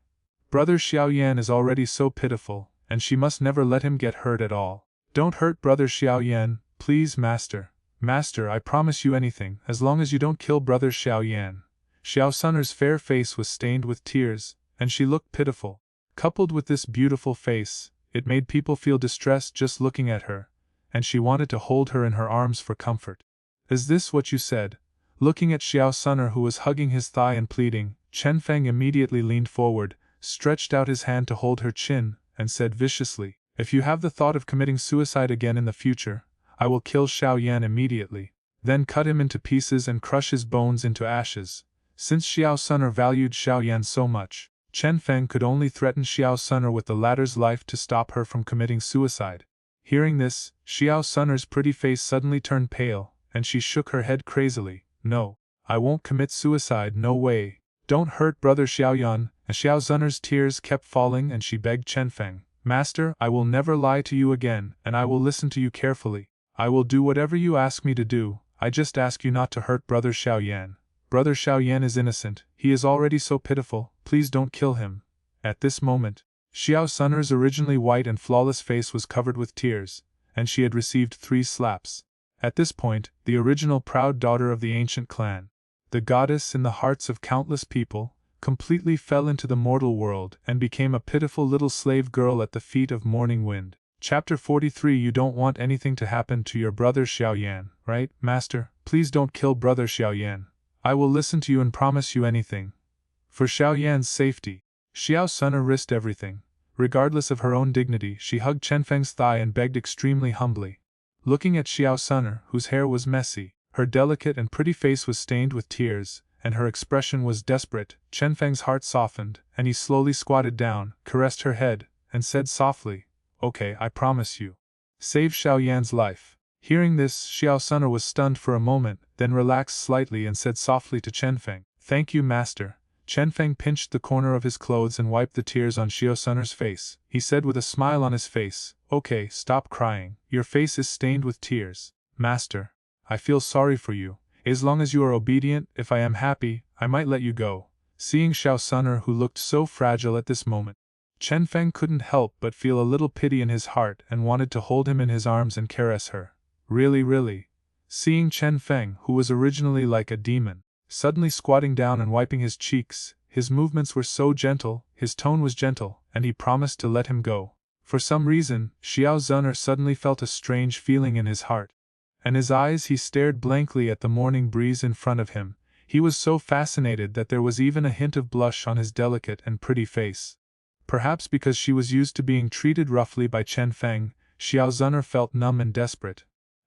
Brother Xiao Yan is already so pitiful, and she must never let him get hurt at all. Don't hurt brother Xiao Yan, please, master. Master, I promise you anything, as long as you don't kill brother Xiao Yan. Xiao Sun'er's fair face was stained with tears, and she looked pitiful. Coupled with this beautiful face, it made people feel distressed just looking at her, and she wanted to hold her in her arms for comfort. Is this what you said? Looking at Xiao Sun'er, who was hugging his thigh and pleading, Chenfeng immediately leaned forward, stretched out his hand to hold her chin, and said viciously, If you have the thought of committing suicide again in the future, I will kill Xiao Yan immediately, then cut him into pieces and crush his bones into ashes. Since Xiao Sun'er valued Xiao Yan so much, Chenfeng could only threaten Xiao Sun'er with the latter's life to stop her from committing suicide. Hearing this, Xiao Sun'er's pretty face suddenly turned pale, and she shook her head crazily. No, I won't commit suicide, no way. Don't hurt brother Xiao Yan, and Xiao Zun'er's tears kept falling and she begged Chenfeng, Master, I will never lie to you again, and I will listen to you carefully. I will do whatever you ask me to do, I just ask you not to hurt Brother Xiao Yan. Brother Xiao Yan is innocent, he is already so pitiful, please don't kill him. At this moment, Xiao Zun'er's originally white and flawless face was covered with tears, and she had received 3 slaps. At this point, the original proud daughter of the ancient clan, the goddess in the hearts of countless people, completely fell into the mortal world and became a pitiful little slave girl at the feet of Morning Wind. Chapter 43. You don't want anything to happen to your brother Xiao Yan, right, Master? Please don't kill Brother Xiao Yan. I will listen to you and promise you anything. For Xiao Yan's safety, Xiao Zun'er risked everything. Regardless of her own dignity, she hugged Chenfeng's thigh and begged extremely humbly. Looking at Xiao Zun'er, whose hair was messy, her delicate and pretty face was stained with tears, and her expression was desperate, Chenfeng's heart softened, and he slowly squatted down, caressed her head, and said softly, Okay, I promise you. Save Xiao Yan's life. Hearing this, Xiao Zun'er was stunned for a moment, then relaxed slightly and said softly to Chenfeng, Thank you, Master. Chenfeng pinched the corner of his clothes and wiped the tears on Xiao Zun'er's face. He said with a smile on his face, Okay, stop crying, your face is stained with tears. Master, I feel sorry for you. As long as you are obedient, if I am happy, I might let you go. Seeing Xiao Zun'er, who looked so fragile at this moment, Chenfeng couldn't help but feel a little pity in his heart and wanted to hold him in his arms and caress her. Really. Seeing Chenfeng, who was originally like a demon, suddenly squatting down and wiping his cheeks, his movements were so gentle, his tone was gentle, and he promised to let him go. For some reason, Xiao Zun'er suddenly felt a strange feeling in his heart. And his eyes, he stared blankly at the morning breeze in front of him. He was so fascinated that there was even a hint of blush on his delicate and pretty face. Perhaps because she was used to being treated roughly by Chenfeng, Xiao Zun'er felt numb and desperate.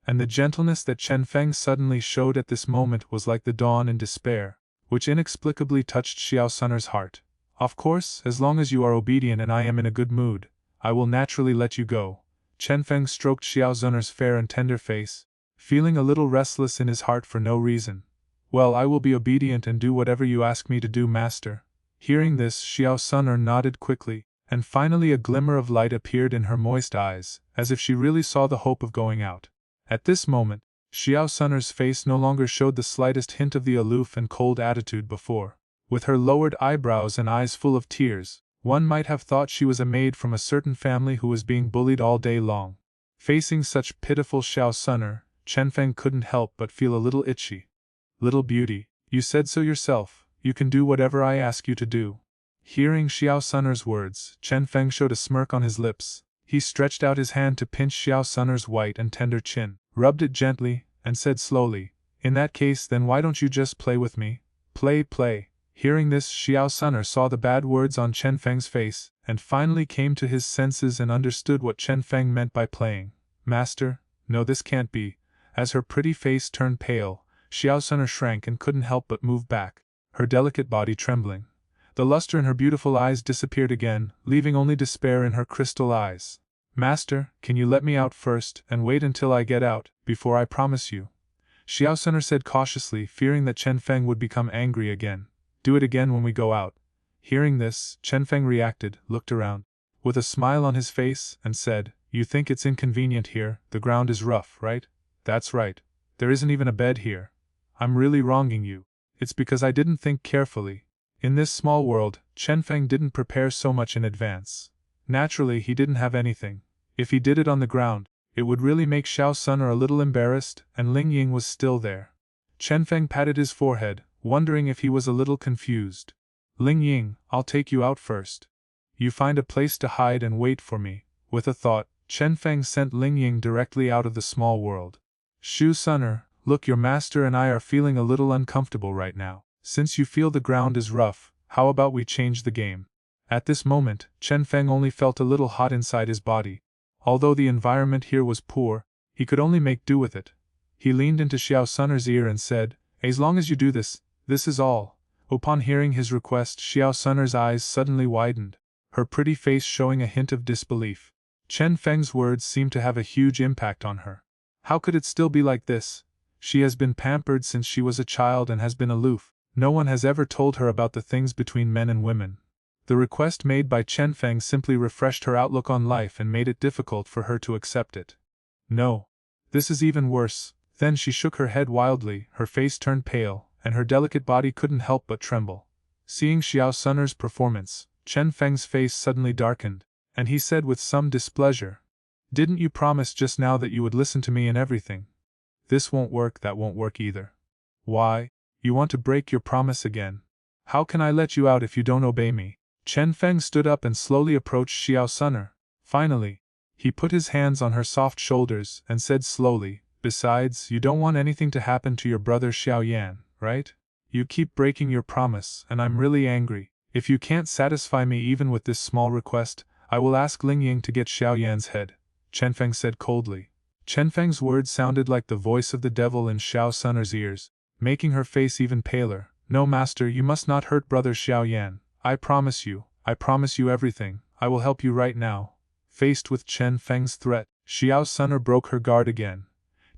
And the gentleness that Chenfeng suddenly showed at this moment was like the dawn in despair, which inexplicably touched Xiao Zun'er's heart. Of course, as long as you are obedient and I am in a good mood, I will naturally let you go. Chenfeng stroked Xiao Zun'er's fair and tender face, feeling a little restless in his heart for no reason. Well, I will be obedient and do whatever you ask me to do, Master. Hearing this, Xiao Zun'er nodded quickly, and finally a glimmer of light appeared in her moist eyes, as if she really saw the hope of going out. At this moment, Xiao Zun'er's face no longer showed the slightest hint of the aloof and cold attitude before. With her lowered eyebrows and eyes full of tears, one might have thought she was a maid from a certain family who was being bullied all day long. Facing such pitiful Xiao Zun'er, Chenfeng couldn't help but feel a little itchy. Little beauty, you said so yourself, you can do whatever I ask you to do. Hearing Xiao Zun'er's words, Chenfeng showed a smirk on his lips. He stretched out his hand to pinch Xiao Zun'er's white and tender chin, rubbed it gently, and said slowly, In that case, then why don't you just play with me? Play. Hearing this, Xiao Zun'er saw the bad words on Chenfeng's face, and finally came to his senses and understood what Chenfeng meant by playing. Master, no, this can't be. As her pretty face turned pale, Xiao Zun'er shrank and couldn't help but move back, her delicate body trembling. The luster in her beautiful eyes disappeared again, leaving only despair in her crystal eyes. Master, can you let me out first, and wait until I get out, before I promise you? Xiao Zun'er said cautiously, fearing that Chenfeng would become angry again. Do it again when we go out. Hearing this, Chenfeng reacted, looked around, with a smile on his face, and said, You think it's inconvenient here, the ground is rough, right? That's right. There isn't even a bed here. I'm really wronging you. It's because I didn't think carefully. In this small world, Chenfeng didn't prepare so much in advance. Naturally, he didn't have anything. If he did it on the ground, it would really make Xiao Zun'er a little embarrassed, and Ling Ying was still there. Chenfeng patted his forehead, wondering if he was a little confused. Ling Ying, I'll take you out first. You find a place to hide and wait for me. With a thought, Chenfeng sent Ling Ying directly out of the small world. Xiao Zun'er, look, your master and I are feeling a little uncomfortable right now. Since you feel the ground is rough, how about we change the game? At this moment, Chenfeng only felt a little hot inside his body. Although the environment here was poor, he could only make do with it. He leaned into Xiao Zun'er's ear and said, As long as you do this, this is all. Upon hearing his request, Xiao Zun'er's eyes suddenly widened, her pretty face showing a hint of disbelief. Chenfeng's words seemed to have a huge impact on her. How could it still be like this? She has been pampered since she was a child and has been aloof. No one has ever told her about the things between men and women. The request made by Chenfeng simply refreshed her outlook on life and made it difficult for her to accept it. No. This is even worse. Then she shook her head wildly, her face turned pale, and her delicate body couldn't help but tremble. Seeing Xiao Sun'er's performance, Chenfeng's face suddenly darkened, and he said with some displeasure, "Didn't you promise just now that you would listen to me in everything? This won't work, that won't work either. Why, you want to break your promise again? How can I let you out if you don't obey me?" Chenfeng stood up and slowly approached Xiao Sun'er. Finally, he put his hands on her soft shoulders and said slowly, "Besides, you don't want anything to happen to your brother Xiao Yan, right? You keep breaking your promise, and I'm really angry. If you can't satisfy me even with this small request, I will ask Ling Ying to get Xiao Yan's head," Chenfeng said coldly. Chenfeng's words sounded like the voice of the devil in Xiao Sun'er's ears, making her face even paler. "No, master, you must not hurt brother Xiao Yan. I promise you everything. I will help you right now." Faced with Chenfeng's threat, Xiao Sun'er broke her guard again.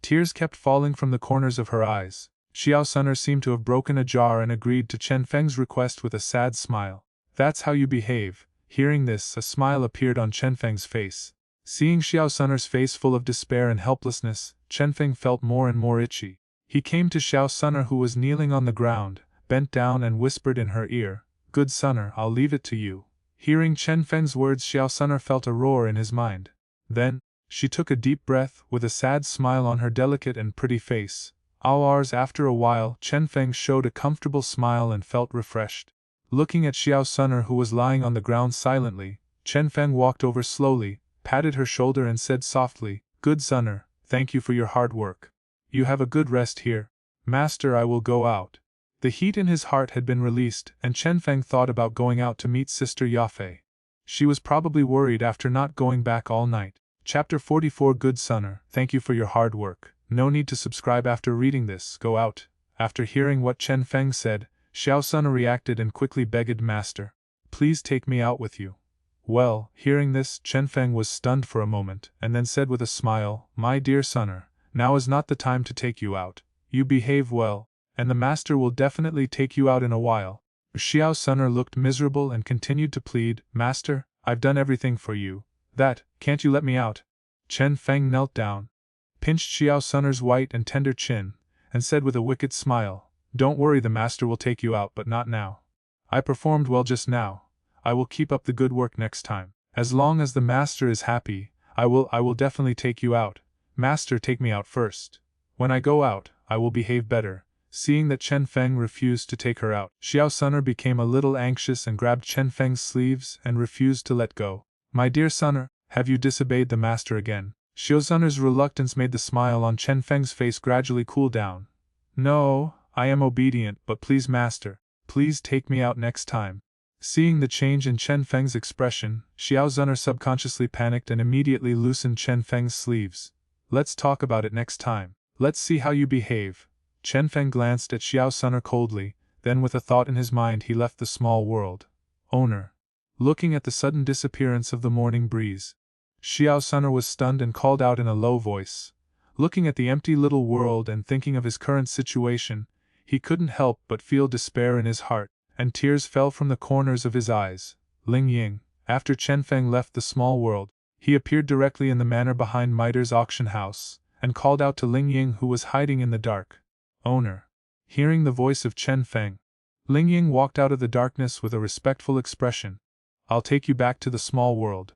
Tears kept falling from the corners of her eyes. Xiao Sun'er seemed to have broken a jar and agreed to Chenfeng's request with a sad smile. "That's how you behave." Hearing this, a smile appeared on Chenfeng's face. Seeing Xiao Sun'er's face full of despair and helplessness, Chenfeng felt more and more itchy. He came to Xiao Sun'er, who was kneeling on the ground, bent down and whispered in her ear, "Good Sun'er, I'll leave it to you." Hearing Chenfeng's words, Xiao Sun'er felt a roar in his mind. Then, she took a deep breath, with a sad smile on her delicate and pretty face. After a while, Chenfeng showed a comfortable smile and felt refreshed. Looking at Xiao Sun'er, who was lying on the ground silently, Chenfeng walked over slowly, patted her shoulder and said softly, "Good Sun'er, thank you for your hard work. You have a good rest here. Master, I will go out." The heat in his heart had been released, and Chenfeng thought about going out to meet Sister Yafei. She was probably worried after not going back all night. Chapter 44. Good Sun'er, thank you for your hard work. No need to subscribe after reading this. Go out. After hearing what Chenfeng said, Xiao Sun'er reacted and quickly begged, "Master, please take me out with you." Well, hearing this, Chenfeng was stunned for a moment, and then said with a smile, "My dear Sun'er, now is not the time to take you out. You behave well, and the master will definitely take you out in a while." Xiao Sun'er looked miserable and continued to plead, "Master, I've done everything for you. Can't you let me out?" Chenfeng knelt down, pinched Xiao Sun'er's white and tender chin, and said with a wicked smile, "Don't worry, the master will take you out, but not now. I performed well just now. I will keep up the good work next time. As long as the master is happy, I will definitely take you out. Master, take me out first. When I go out, I will behave better." Seeing that Chenfeng refused to take her out, Xiao Sun'er became a little anxious and grabbed Chenfeng's sleeves and refused to let go. "My dear Sun'er, have you disobeyed the master again?" Xiao Sun'er's reluctance made the smile on Chenfeng's face gradually cool down. "No, I am obedient, but please master, please take me out next time." Seeing the change in Chenfeng's expression, Xiao Sun'er subconsciously panicked and immediately loosened Chenfeng's sleeves. "Let's talk about it next time. Let's see how you behave." Chenfeng glanced at Xiao Sun'er coldly, then with a thought in his mind he left the small world. Owner. Looking at the sudden disappearance of the morning breeze, Xiao Sun'er was stunned and called out in a low voice. Looking at the empty little world and thinking of his current situation, he couldn't help but feel despair in his heart, and tears fell from the corners of his eyes. Ling Ying. After Chenfeng left the small world, he appeared directly in the manor behind Miter's auction house, and called out to Ling Ying, who was hiding in the dark. Owner. Hearing the voice of Chenfeng, Ling Ying walked out of the darkness with a respectful expression. "I'll take you back to the small world.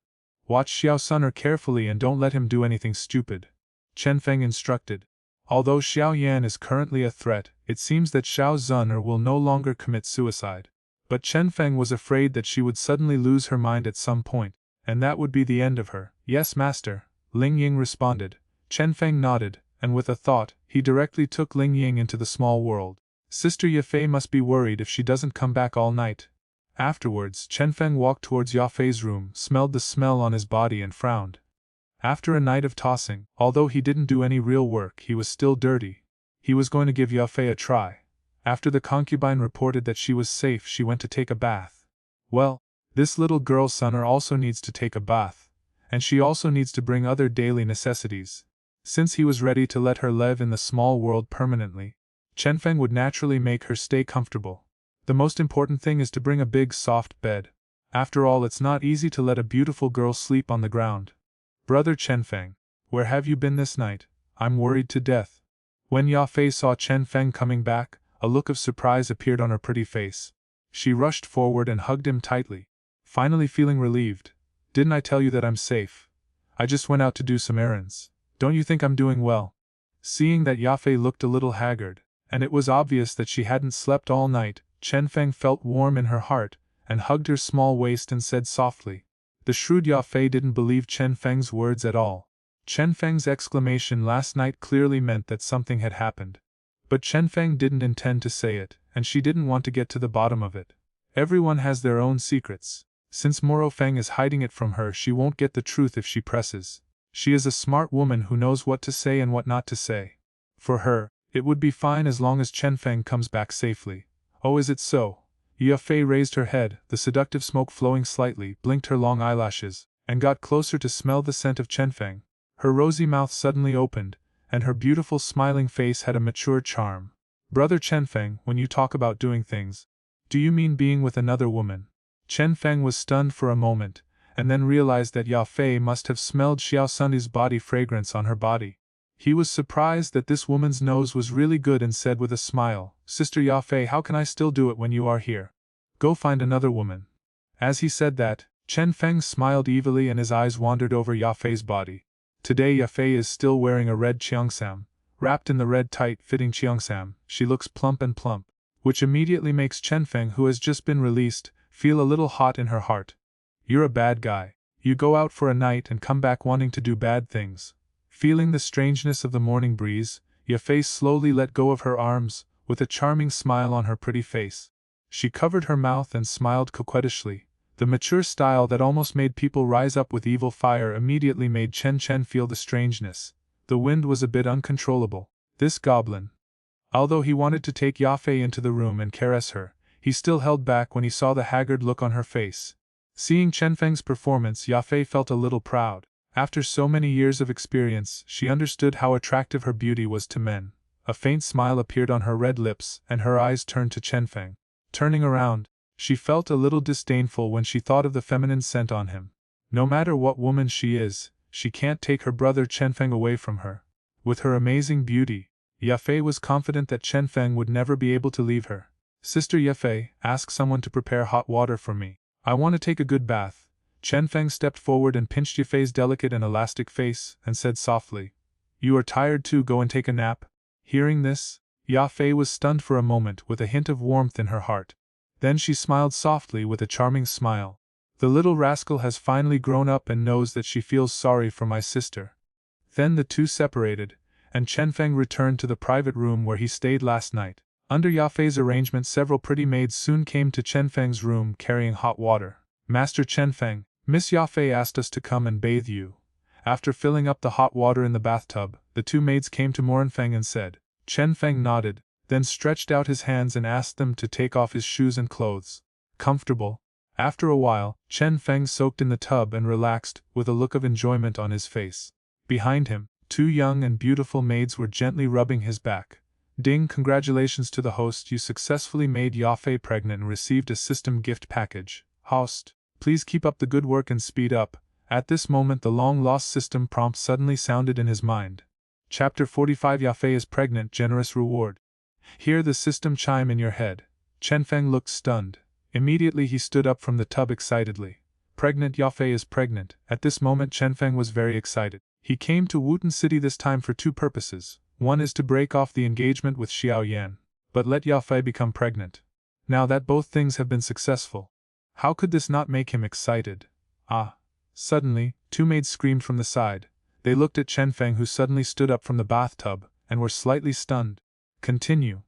Watch Xiao Sun'er carefully and don't let him do anything stupid," Chenfeng instructed. Although Xiao Yan is currently a threat, it seems that Xiao Sun'er will no longer commit suicide. But Chenfeng was afraid that she would suddenly lose her mind at some point, and that would be the end of her. "Yes, master," Ling Ying responded. Chenfeng nodded, and with a thought, he directly took Ling Ying into the small world. Sister Yafei must be worried if she doesn't come back all night. Afterwards, Chenfeng walked towards Yafei's room, smelled the smell on his body and frowned. After a night of tossing, although he didn't do any real work, he was still dirty. He was going to give Yafei a try. After the concubine reported that she was safe, she went to take a bath. Well, this little girl Sun'er also needs to take a bath, and she also needs to bring other daily necessities. Since he was ready to let her live in the small world permanently, Chenfeng would naturally make her stay comfortable. The most important thing is to bring a big soft bed. After all, it's not easy to let a beautiful girl sleep on the ground. Brother Chenfeng, where have you been this night? I'm worried to death. When Yafei saw Chenfeng coming back, a look of surprise appeared on her pretty face. She rushed forward and hugged him tightly, finally feeling relieved. Didn't I tell you that I'm safe? I just went out to do some errands. Don't you think I'm doing well? Seeing that Yafei looked a little haggard, and it was obvious that she hadn't slept all night, Chenfeng felt warm in her heart, and hugged her small waist and said softly. The shrewd Yafei didn't believe Chenfeng's words at all. Chenfeng's exclamation last night clearly meant that something had happened. But Chenfeng didn't intend to say it, and she didn't want to get to the bottom of it. Everyone has their own secrets. Since Morrowind is hiding it from her, she won't get the truth if she presses. She is a smart woman who knows what to say and what not to say. For her, it would be fine as long as Chenfeng comes back safely. Oh, is it so? Yafei raised her head, the seductive smoke flowing slightly, blinked her long eyelashes, and got closer to smell the scent of Chenfeng. Her rosy mouth suddenly opened, and her beautiful smiling face had a mature charm. Brother Chenfeng, when you talk about doing things, do you mean being with another woman? Chenfeng was stunned for a moment, and then realized that Yafei must have smelled Xiao Sun's body fragrance on her body. He was surprised that this woman's nose was really good and said with a smile, Sister Yafei, how can I still do it when you are here? Go find another woman. As he said that, Chenfeng smiled evilly and his eyes wandered over Yafei's body. Today Yafei is still wearing a red cheongsam. Wrapped in the red tight-fitting cheongsam, she looks plump, which immediately makes Chenfeng, who has just been released, feel a little hot in her heart. You're a bad guy. You go out for a night and come back wanting to do bad things. Feeling the strangeness of the morning breeze, Yafei slowly let go of her arms, with a charming smile on her pretty face. She covered her mouth and smiled coquettishly. The mature style that almost made people rise up with evil fire immediately made Chen feel the strangeness. The wind was a bit uncontrollable. This goblin. Although he wanted to take Yafei into the room and caress her, he still held back when he saw the haggard look on her face. Seeing Chenfeng's performance, Yafei felt a little proud. After so many years of experience, she understood how attractive her beauty was to men. A faint smile appeared on her red lips, and her eyes turned to Chenfeng. Turning around, she felt a little disdainful when she thought of the feminine scent on him. No matter what woman she is, she can't take her brother Chenfeng away from her. With her amazing beauty, Yafei was confident that Chenfeng would never be able to leave her. Sister Yafei, ask someone to prepare hot water for me. I want to take a good bath. Chenfeng stepped forward and pinched Yafei's delicate and elastic face, and said softly, You are tired too, go and take a nap. Hearing this, Yafei was stunned for a moment with a hint of warmth in her heart. Then she smiled softly with a charming smile. The little rascal has finally grown up and knows that she feels sorry for my sister. Then the two separated, and Chenfeng returned to the private room where he stayed last night. Under Yafei's arrangement, several pretty maids soon came to Chenfeng's room carrying hot water. Master Chenfeng, Miss Yafei asked us to come and bathe you. After filling up the hot water in the bathtub, the two maids came to Morrowind and said. Chenfeng nodded, then stretched out his hands and asked them to take off his shoes and clothes. Comfortable. After a while, Chenfeng soaked in the tub and relaxed, with a look of enjoyment on his face. Behind him, two young and beautiful maids were gently rubbing his back. Ding, congratulations to the host, you successfully made Yafei pregnant and received a system gift package. Host, please keep up the good work and speed up. At this moment the long-lost system prompt suddenly sounded in his mind. Chapter 45 Yafei is pregnant, generous reward. Hear the system chime in your head. Chenfeng looked stunned. Immediately he stood up from the tub excitedly. Pregnant, Yafei is pregnant. At this moment Chenfeng was very excited. He came to Wutan City this time for two purposes. One is to break off the engagement with Xiao Yan, but let Yafei become pregnant. Now that both things have been successful, how could this not make him excited? Ah! Suddenly, two maids screamed from the side. They looked at Chenfeng, who suddenly stood up from the bathtub, and were slightly stunned. Continue.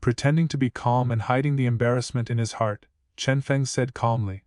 Pretending to be calm and hiding the embarrassment in his heart, Chenfeng said calmly.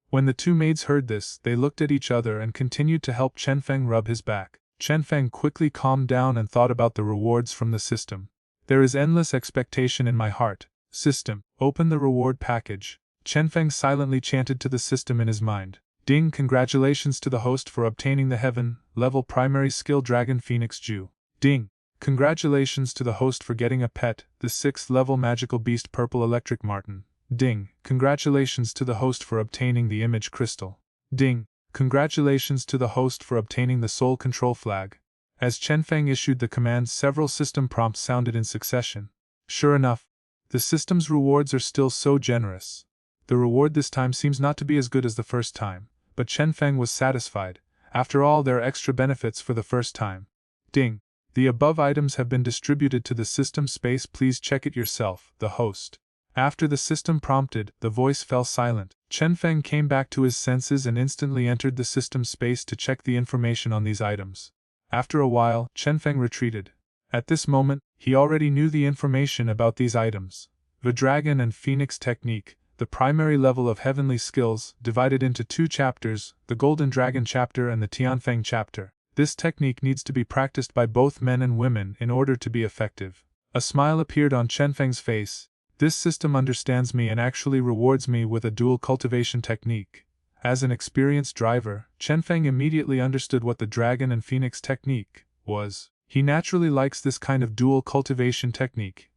When the two maids heard this, they looked at each other and continued to help Chenfeng rub his back. Chenfeng quickly calmed down and thought about the rewards from the system. There is endless expectation in my heart. System, open the reward package. Chenfeng silently chanted to the system in his mind. Ding, congratulations to the host for obtaining the heaven-level primary skill Dragon Phoenix Jew. Ding, congratulations to the host for getting a pet, the 6th level magical beast Purple Electric Marten. Ding, congratulations to the host for obtaining the image crystal. Ding, congratulations to the host for obtaining the soul control flag. As Chenfeng issued the commands, several system prompts sounded in succession. Sure enough, the system's rewards are still so generous. The reward this time seems not to be as good as the first time, but Chenfeng was satisfied. After all, there are extra benefits for the first time. Ding. The above items have been distributed to the system space. Please check it yourself, the host. After the system prompted, the voice fell silent. Chenfeng came back to his senses and instantly entered the system space to check the information on these items. After a while, Chenfeng retreated. At this moment, he already knew the information about these items. The Dragon and Phoenix Technique, the primary level of heavenly skills, divided into 2 chapters, the Golden Dragon chapter and the Tianfeng chapter. This technique needs to be practiced by both men and women in order to be effective. A smile appeared on Chenfeng's face. This system understands me and actually rewards me with a dual cultivation technique. As an experienced driver, Chenfeng immediately understood what the Dragon and Phoenix technique was. He naturally likes this kind of dual cultivation technique.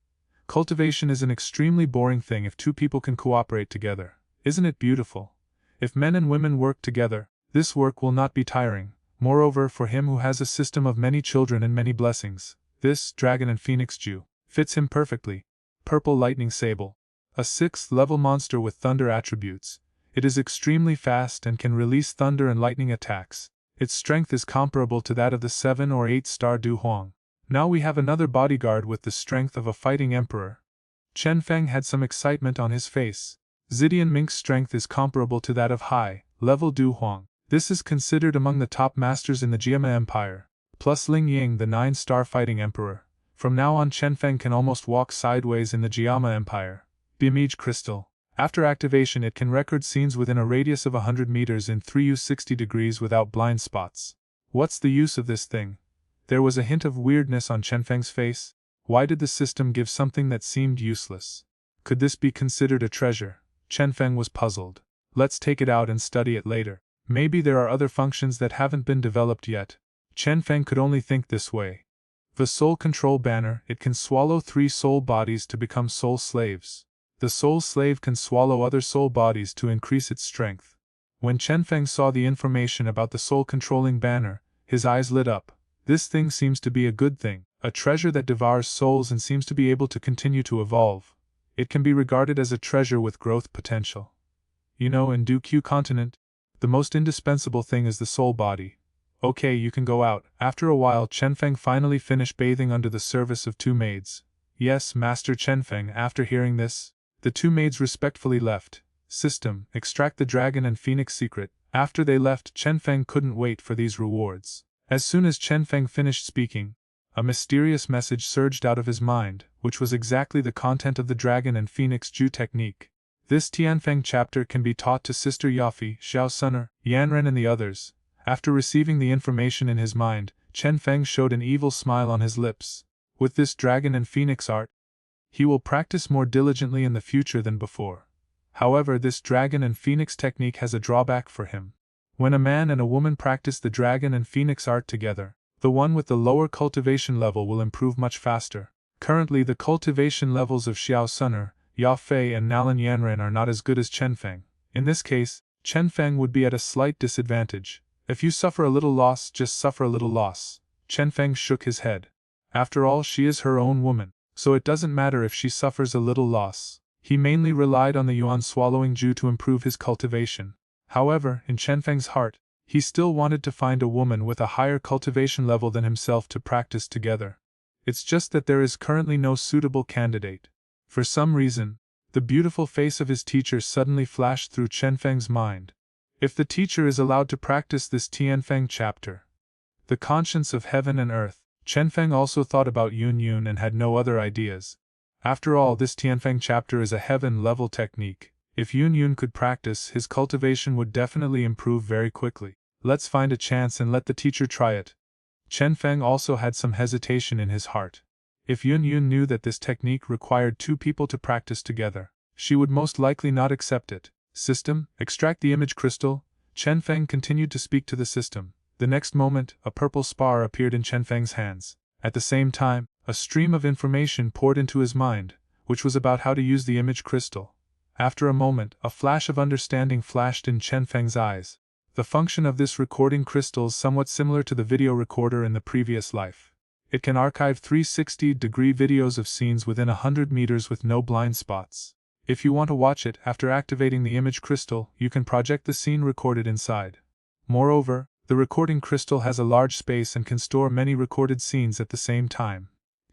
Cultivation is an extremely boring thing if 2 people can cooperate together. Isn't it beautiful? If men and women work together, this work will not be tiring. Moreover, for him who has a system of many children and many blessings, this Dragon and Phoenix Jew fits him perfectly. Purple Lightning Sable. A 6th level monster with thunder attributes. It is extremely fast and can release thunder and lightning attacks. Its strength is comparable to that of the 7 or 8 star Du Huang. Now we have another bodyguard with the strength of a fighting emperor. Chenfeng had some excitement on his face. Zidian Mink's strength is comparable to that of high-level Du Huang. This is considered among the top masters in the Jiama Empire, plus Ling Ying, the 9-star fighting emperor. From now on, Chenfeng can almost walk sideways in the Jiama Empire. Image Crystal. After activation, it can record scenes within a radius of 100 meters in 360 degrees without blind spots. What's the use of this thing? There was a hint of weirdness on Chenfeng's face. Why did the system give something that seemed useless? Could this be considered a treasure? Chenfeng was puzzled. Let's take it out and study it later. Maybe there are other functions that haven't been developed yet. Chenfeng could only think this way. The Soul Control Banner, it can swallow 3 soul bodies to become soul slaves. The soul slave can swallow other soul bodies to increase its strength. When Chenfeng saw the information about the soul controlling banner, his eyes lit up. This thing seems to be a good thing, a treasure that devours souls and seems to be able to continue to evolve. It can be regarded as a treasure with growth potential. You know, in Du-Q continent, the most indispensable thing is the soul body. Okay, you can go out. After a while, Chenfeng finally finished bathing under the service of 2 maids. Yes, Master Chenfeng. After hearing this, the 2 maids respectfully left. System, extract the Dragon and Phoenix secret. After they left, Chenfeng couldn't wait for these rewards. As soon as Chenfeng finished speaking, a mysterious message surged out of his mind, which was exactly the content of the Dragon and Phoenix Jew technique. This Tianfeng chapter can be taught to Sister Yafi, Xiao Yanran and the others. After receiving the information in his mind, Chenfeng showed an evil smile on his lips. With this Dragon and Phoenix art, he will practice more diligently in the future than before. However, this Dragon and Phoenix technique has a drawback for him. When a man and a woman practice the Dragon and Phoenix art together, the one with the lower cultivation level will improve much faster. Currently, the cultivation levels of Xiao Yan and Nalan Yanran are not as good as Chenfeng. In this case, Chenfeng would be at a slight disadvantage. If you suffer a little loss, just suffer a little loss. Chenfeng shook his head. After all, she is her own woman, so it doesn't matter if she suffers a little loss. He mainly relied on the yuan-swallowing Jew to improve his cultivation. However, in Chenfeng's heart, he still wanted to find a woman with a higher cultivation level than himself to practice together. It's just that there is currently no suitable candidate. For some reason, the beautiful face of his teacher suddenly flashed through Chenfeng's mind. If the teacher is allowed to practice this Tianfeng chapter, the conscience of heaven and earth, Chenfeng also thought about Yun and had no other ideas. After all, this Tianfeng chapter is a heaven-level technique. If Yun could practice, his cultivation would definitely improve very quickly. Let's find a chance and let the teacher try it. Chenfeng also had some hesitation in his heart. If Yun knew that this technique required 2 people to practice together, she would most likely not accept it. System, extract the image crystal. Chenfeng continued to speak to the system. The next moment, a purple spar appeared in Chenfeng's hands. At the same time, a stream of information poured into his mind, which was about how to use the image crystal. After a moment, a flash of understanding flashed in Chenfeng's eyes. The function of this recording crystal is somewhat similar to the video recorder in the previous life. It can archive 360-degree videos of scenes within 100 meters with no blind spots. If you want to watch it after activating the image crystal, you can project the scene recorded inside. Moreover, the recording crystal has a large space and can store many recorded scenes at the same time.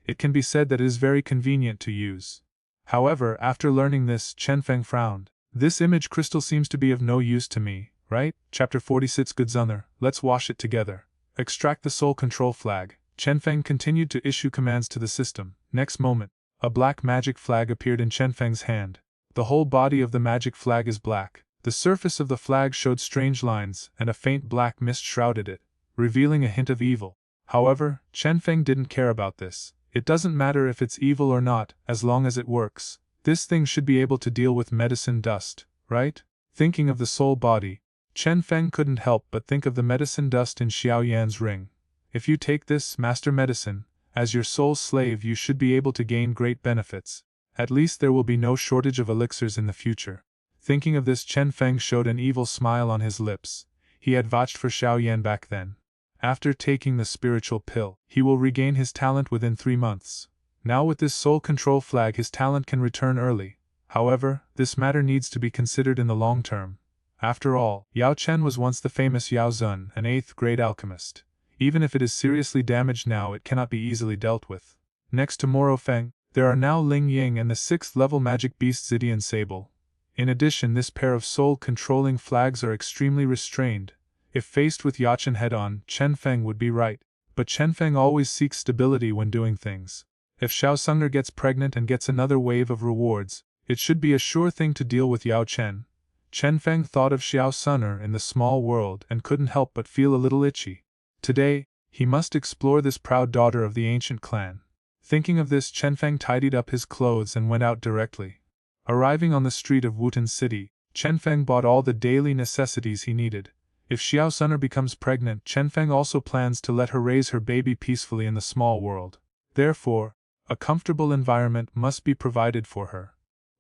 It can be said that it is very convenient to use. However, after learning this, Chenfeng frowned. This image crystal seems to be of no use to me, right? Chapter 46 Goodzunner, let's wash it together. Extract the soul control flag. Chenfeng continued to issue commands to the system. Next moment, a black magic flag appeared in Chenfeng's hand. The whole body of the magic flag is black. The surface of the flag showed strange lines, and a faint black mist shrouded it, revealing a hint of evil. However, Chenfeng didn't care about this. It doesn't matter if it's evil or not, as long as it works. This thing should be able to deal with medicine dust, right? Thinking of the soul body, Chenfeng couldn't help but think of the medicine dust in Xiao Yan's ring. If you take this, Master Medicine, as your soul's slave, you should be able to gain great benefits. At least there will be no shortage of elixirs in the future. Thinking of this, Chenfeng showed an evil smile on his lips. He had vouched for Xiao Yan back then. After taking the spiritual pill, he will regain his talent within 3 months. Now with this soul control flag, his talent can return early. However, this matter needs to be considered in the long term. After all, Yao Chen was once the famous Yao Zun, an 8th-grade alchemist. Even if it is seriously damaged now, it cannot be easily dealt with. Next to Morrowind, there are now Ling Ying and the 6th-level magic beast Zidian Sable. In addition, this pair of soul-controlling flags are extremely restrained. If faced with Yao Chen head-on, Chenfeng would be right. But Chenfeng always seeks stability when doing things. If Xiao Sunger gets pregnant and gets another wave of rewards, it should be a sure thing to deal with Yao Chen. Chenfeng thought of Xiao Sunger in the small world and couldn't help but feel a little itchy. Today, he must explore this proud daughter of the ancient clan. Thinking of this, Chenfeng tidied up his clothes and went out directly. Arriving on the street of Wutan City, Chenfeng bought all the daily necessities he needed. If Xiao Sunger becomes pregnant, Chenfeng also plans to let her raise her baby peacefully in the small world. Therefore, a comfortable environment must be provided for her.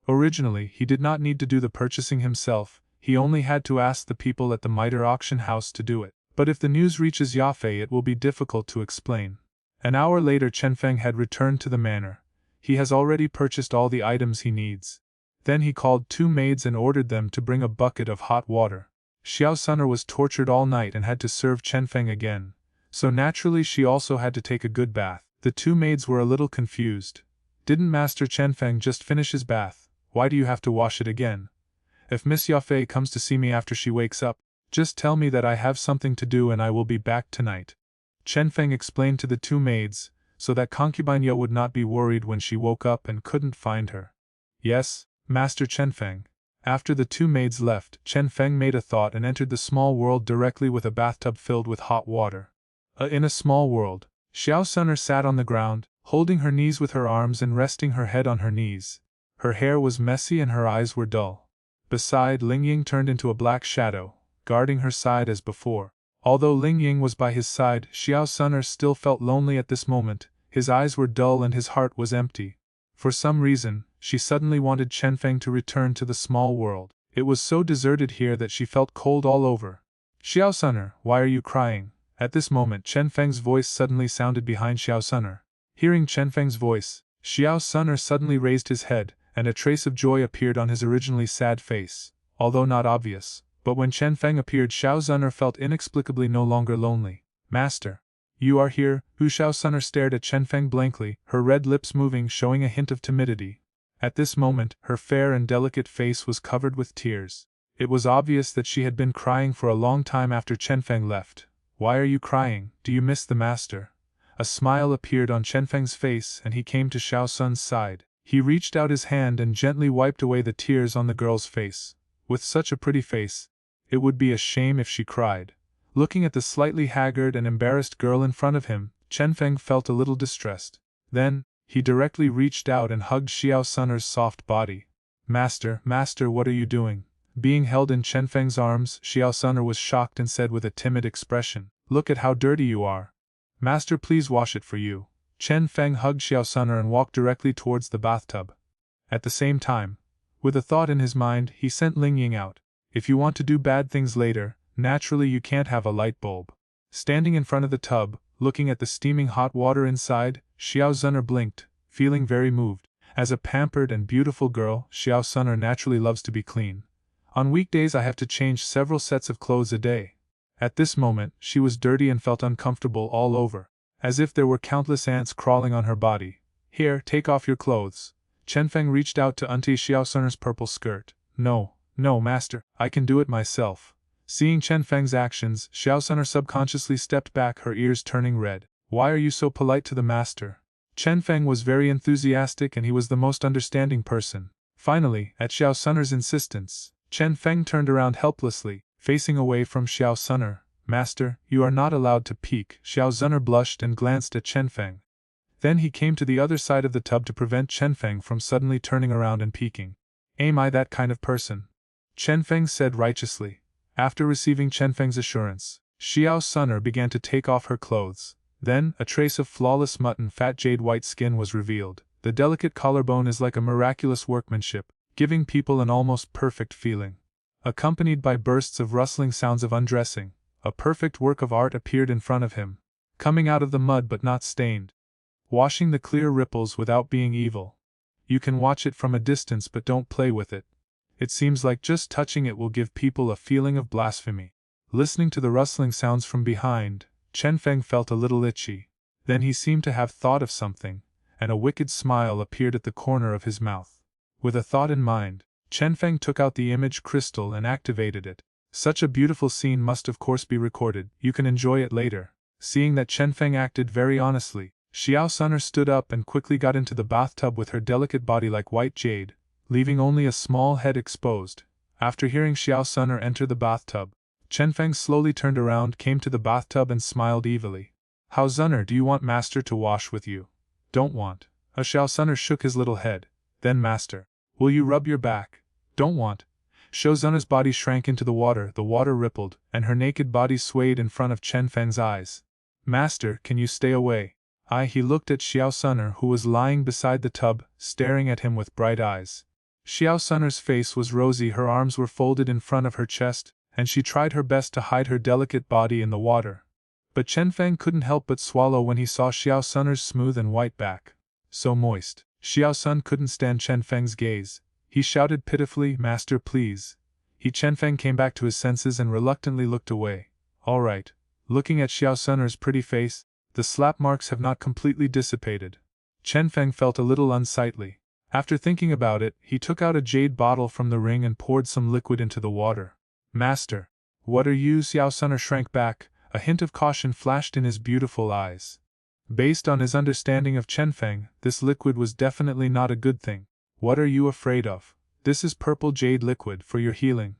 Originally, he did not need to do the purchasing himself, he only had to ask the people at the Mitre auction house to do it. But if the news reaches Yafei, it will be difficult to explain. An hour later, Chenfeng had returned to the manor. He has already purchased all the items he needs. Then he called 2 maids and ordered them to bring a bucket of hot water. Xiao Sunger was tortured all night and had to serve Chenfeng again, so naturally she also had to take a good bath. The 2 maids were a little confused. Didn't Master Chenfeng just finish his bath? Why do you have to wash it again? If Miss Yafei comes to see me after she wakes up, just tell me that I have something to do and I will be back tonight. Chenfeng explained to the 2 maids, so that concubine Yo would not be worried when she woke up and couldn't find her. Yes, Master Chenfeng. After the 2 maids left, Chenfeng made a thought and entered the small world directly with a bathtub filled with hot water. In a small world, Xiao Sunger sat on the ground, holding her knees with her arms and resting her head on her knees. Her hair was messy and her eyes were dull. Beside, Ling Ying turned into a black shadow, guarding her side as before. Although Ling Ying was by his side, Xiao Sunger still felt lonely at this moment. His eyes were dull and his heart was empty. For some reason, she suddenly wanted Chenfeng to return to the small world. It was so deserted here that she felt cold all over. Xiao Sunger, why are you crying? At this moment, Chenfeng's voice suddenly sounded behind Xiao Sunger. Hearing Chenfeng's voice, Xiao Sunger suddenly raised his head, and a trace of joy appeared on his originally sad face, although not obvious. But when Chenfeng appeared, Xiao Sunger felt inexplicably no longer lonely. Master, you are here? Xiao Sunger stared at Chenfeng blankly, her red lips moving, showing a hint of timidity. At this moment, her fair and delicate face was covered with tears. It was obvious that she had been crying for a long time after Chenfeng left. Why are you crying? Do you miss the master? A smile appeared on Chenfeng's face and he came to Xiao Sun's side. He reached out his hand and gently wiped away the tears on the girl's face. With such a pretty face, it would be a shame if she cried. Looking at the slightly haggard and embarrassed girl in front of him, Chenfeng felt a little distressed. Then, he directly reached out and hugged Xiao Sunger's soft body. Master, what are you doing? Being held in Chenfeng's arms, Xiao Sunger was shocked and said with a timid expression, Look at how dirty you are. Master, please wash it for you. Chenfeng hugged Xiao Sunger and walked directly towards the bathtub. At the same time, With a thought in his mind, he sent Ling Ying out. If you want to do bad things later, naturally you can't have a light bulb. Standing in front of the tub, looking at the steaming hot water inside, Xiao Zun'er blinked, feeling very moved. As a pampered and beautiful girl, Xiao Zun'er naturally loves to be clean. On weekdays I have to change several sets of clothes a day. At this moment, she was dirty and felt uncomfortable all over, as if there were countless ants crawling on her body. Here, take off your clothes. Chenfeng reached out to untie Xiao Zun'er's purple skirt. No, master, I can do it myself. Seeing Chenfeng's actions, Xiao Zun'er subconsciously stepped back, her ears turning red. Why are you so polite to the master? Chenfeng was very enthusiastic and he was the most understanding person. Finally, at Xiao Zun'er's insistence, Chenfeng turned around helplessly, facing away from Xiao Zun'er. Master, you are not allowed to peek. Xiao Zun'er blushed and glanced at Chenfeng. Then he came to the other side of the tub to prevent Chenfeng from suddenly turning around and peeking. Am I that kind of person? Chenfeng said righteously. After receiving Chenfeng's assurance, Xiao Zun'er began to take off her clothes. Then, a trace of flawless mutton fat jade white skin was revealed. The delicate collarbone is like a miraculous workmanship, giving people an almost perfect feeling. Accompanied by bursts of rustling sounds of undressing, a perfect work of art appeared in front of him, coming out of the mud but not stained, washing the clear ripples without being evil. You can watch it from a distance but don't play with it. It seems like just touching it will give people a feeling of blasphemy. Listening to the rustling sounds from behind, Chenfeng felt a little itchy. Then he seemed to have thought of something, and a wicked smile appeared at the corner of his mouth. With a thought in mind, Chenfeng took out the image crystal and activated it. Such a beautiful scene must of course be recorded, you can enjoy it later. Seeing that Chenfeng acted very honestly, Xiao Zun'er stood up and quickly got into the bathtub with her delicate body like white jade, leaving only a small head exposed. After hearing Xiao Zun'er enter the bathtub, Chenfeng slowly turned around, came to the bathtub and smiled evilly. How Zun'er, do you want master to wash with you? Don't want. Xiao Zun'er shook his little head. Then master, will you rub your back? Don't want. Xiao Zun'er's body shrank into the water rippled, and her naked body swayed in front of Chenfeng's eyes. Master, can you stay away? He looked at Xiao Zun'er who was lying beside the tub, staring at him with bright eyes. Xiao Zun'er's face was rosy, her arms were folded in front of her chest, and she tried her best to hide her delicate body in the water. But Chenfeng couldn't help but swallow when he saw Xiao Zun'er's smooth and white back. So moist. Xiao Zun couldn't stand Chenfeng's gaze. He shouted pitifully, Master, please. Chenfeng came back to his senses and reluctantly looked away. All right. Looking at Xiao Zun'er's pretty face, the slap marks have not completely dissipated. Chenfeng felt a little unsightly. After thinking about it, he took out a jade bottle from the ring and poured some liquid into the water. Master, what are you? Xiao Zun'er shrank back, a hint of caution flashed in his beautiful eyes. Based on his understanding of Chenfeng, this liquid was definitely not a good thing. What are you afraid of? This is purple jade liquid for your healing.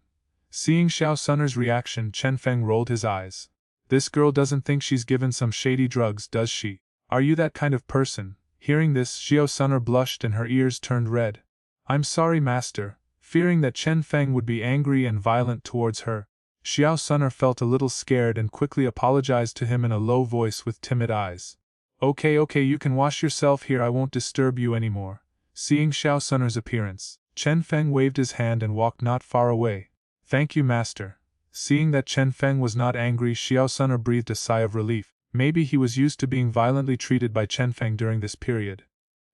Seeing Xiao Zun'er's reaction, Chenfeng rolled his eyes. This girl doesn't think she's given some shady drugs, does she? Are you that kind of person? Hearing this, Xiao Zun'er blushed and her ears turned red. I'm sorry, master. Fearing that Chenfeng would be angry and violent towards her, Xiao Zun'er felt a little scared and quickly apologized to him in a low voice with timid eyes. Okay, you can wash yourself here, I won't disturb you anymore. Seeing Xiao Zun'er's appearance, Chenfeng waved his hand and walked not far away. Thank you, master. Seeing that Chenfeng was not angry, Xiao Zun'er breathed a sigh of relief. Maybe he was used to being violently treated by Chenfeng during this period.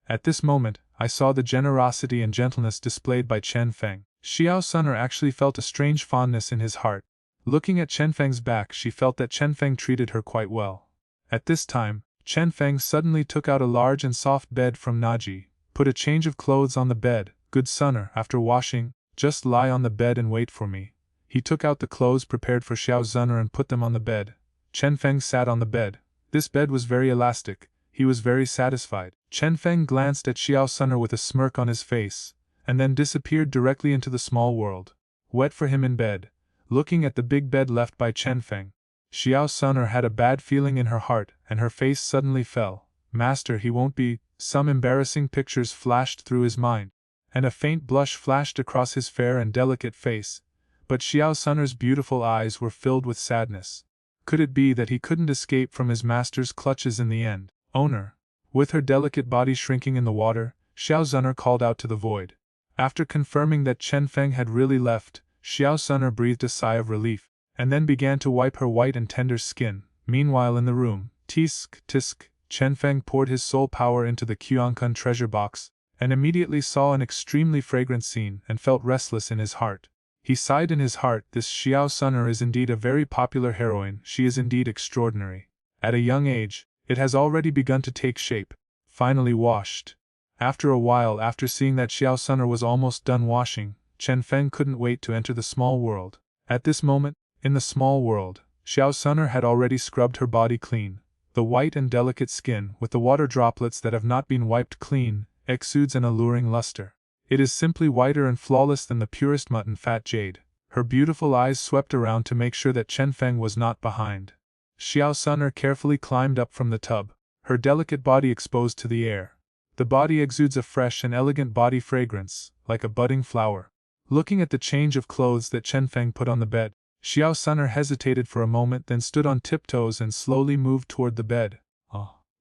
At this moment, I saw the generosity and gentleness displayed by Chenfeng. Xiao Zun'er actually felt a strange fondness in his heart. Looking at Chenfeng's back, she felt that Chenfeng treated her quite well. At this time, Chenfeng suddenly took out a large and soft bed from Naji, put a change of clothes on the bed. Good Zun'er, after washing, just lie on the bed and wait for me. He took out the clothes prepared for Xiao Zun'er and put them on the bed. Chenfeng sat on the bed. This bed was very elastic. He was very satisfied. Chenfeng glanced at Xiao Zun'er with a smirk on his face, and then disappeared directly into the small world. Wet for him in bed. Looking at the big bed left by Chenfeng, Xiao Zun'er had a bad feeling in her heart, and her face suddenly fell. Master, he won't be. Some embarrassing pictures flashed through his mind, and a faint blush flashed across his fair and delicate face, but Xiao Zun'er's beautiful eyes were filled with sadness. Could it be that he couldn't escape from his master's clutches in the end? Owner. With her delicate body shrinking in the water, Xiao Zun'er called out to the void. After confirming that Chenfeng had really left, Xiao Sun'er breathed a sigh of relief, and then began to wipe her white and tender skin. Meanwhile in the room, tisk, tisk, Chenfeng poured his soul power into the Qiankun treasure box, and immediately saw an extremely fragrant scene and felt restless in his heart. He sighed in his heart, this Xiao Sun'er is indeed a very popular heroine, she is indeed extraordinary. At a young age, it has already begun to take shape, finally washed. After a while, after seeing that Xiao Sun'er was almost done washing, Chenfeng couldn't wait to enter the small world. At this moment, in the small world, Xiao Sun'er had already scrubbed her body clean. The white and delicate skin, with the water droplets that have not been wiped clean, exudes an alluring luster. It is simply whiter and flawless than the purest mutton fat jade. Her beautiful eyes swept around to make sure that Chenfeng was not behind. Xiao Sun'er carefully climbed up from the tub, her delicate body exposed to the air. The body exudes a fresh and elegant body fragrance, like a budding flower. Looking at the change of clothes that Chenfeng put on the bed, Xiao Sun'er hesitated for a moment, then stood on tiptoes and slowly moved toward the bed.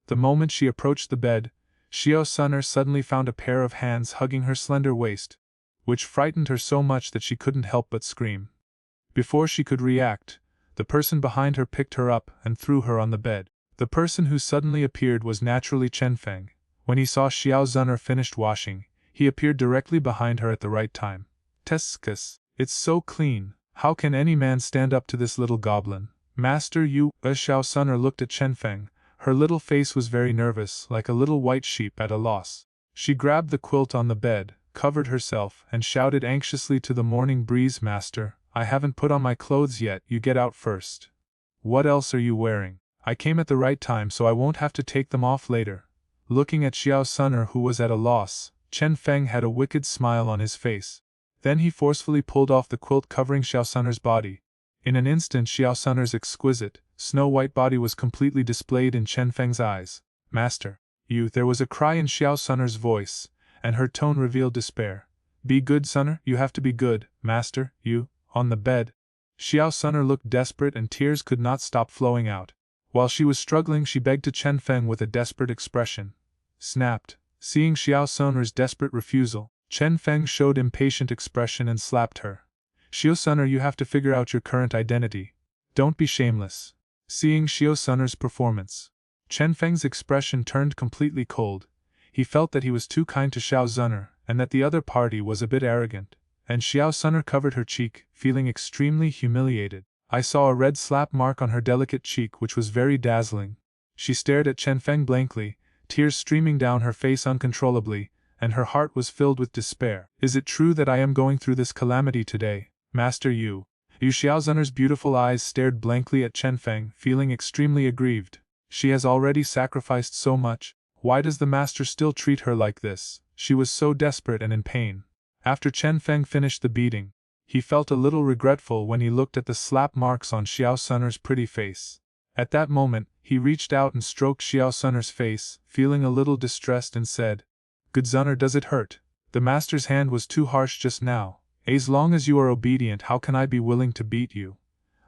The moment she approached the bed, Xiao Sun'er suddenly found a pair of hands hugging her slender waist, which frightened her so much that she couldn't help but scream. Before she could react, the person behind her picked her up and threw her on the bed. The person who suddenly appeared was naturally Chenfeng. When he saw Xiao Sun'er finished washing, he appeared directly behind her at the right time. Tescus, it's so clean, how can any man stand up to this little goblin? Master, you. Xiao Sun'er looked at Chenfeng. Her little face was very nervous, like a little white sheep at a loss. She grabbed the quilt on the bed, covered herself, and shouted anxiously to the morning breeze, Master, I haven't put on my clothes yet, you get out first. What else are you wearing? I came at the right time so I won't have to take them off later. Looking at Xiao Sun'er, who was at a loss, Chenfeng had a wicked smile on his face. Then he forcefully pulled off the quilt covering Xiao Sun'er's body. In an instant Xiao Sun'er's exquisite, snow-white body was completely displayed in Chenfeng's eyes. Master, you. There was a cry in Xiao Sun'er's voice, and her tone revealed despair. Be good, Sun'er, you have to be good, Master, you. On the bed. Xiao Sun'er looked desperate and tears could not stop flowing out. While she was struggling she begged to Chenfeng with a desperate expression. Snapped. Seeing Xiao Sun'er's desperate refusal, Chenfeng showed impatient expression and slapped her. Xiao Sun'er, you have to figure out your current identity. Don't be shameless. Seeing Xiao Sun'er's performance, Chenfeng's expression turned completely cold. He felt that he was too kind to Xiao Sun'er, and that the other party was a bit arrogant. And Xiao Sun'er covered her cheek, feeling extremely humiliated. I saw a red slap mark on her delicate cheek which was very dazzling. She stared at Chenfeng blankly, tears streaming down her face uncontrollably, and her heart was filled with despair. Is it true that I am going through this calamity today, Master Yu? Xiao Sun'er's beautiful eyes stared blankly at Chenfeng, feeling extremely aggrieved. She has already sacrificed so much, why does the master still treat her like this? She was so desperate and in pain. After Chenfeng finished the beating, he felt a little regretful when he looked at the slap marks on Xiao Sun'er's pretty face. At that moment, he reached out and stroked Xiao Sun'er's face, feeling a little distressed, and said, Good Sun'er, does it hurt? The master's hand was too harsh just now. As long as you are obedient, how can I be willing to beat you?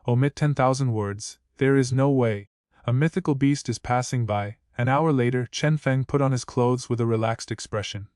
Omit 10,000 words, there is no way. A mythical beast is passing by. An hour later, Chenfeng put on his clothes with a relaxed expression.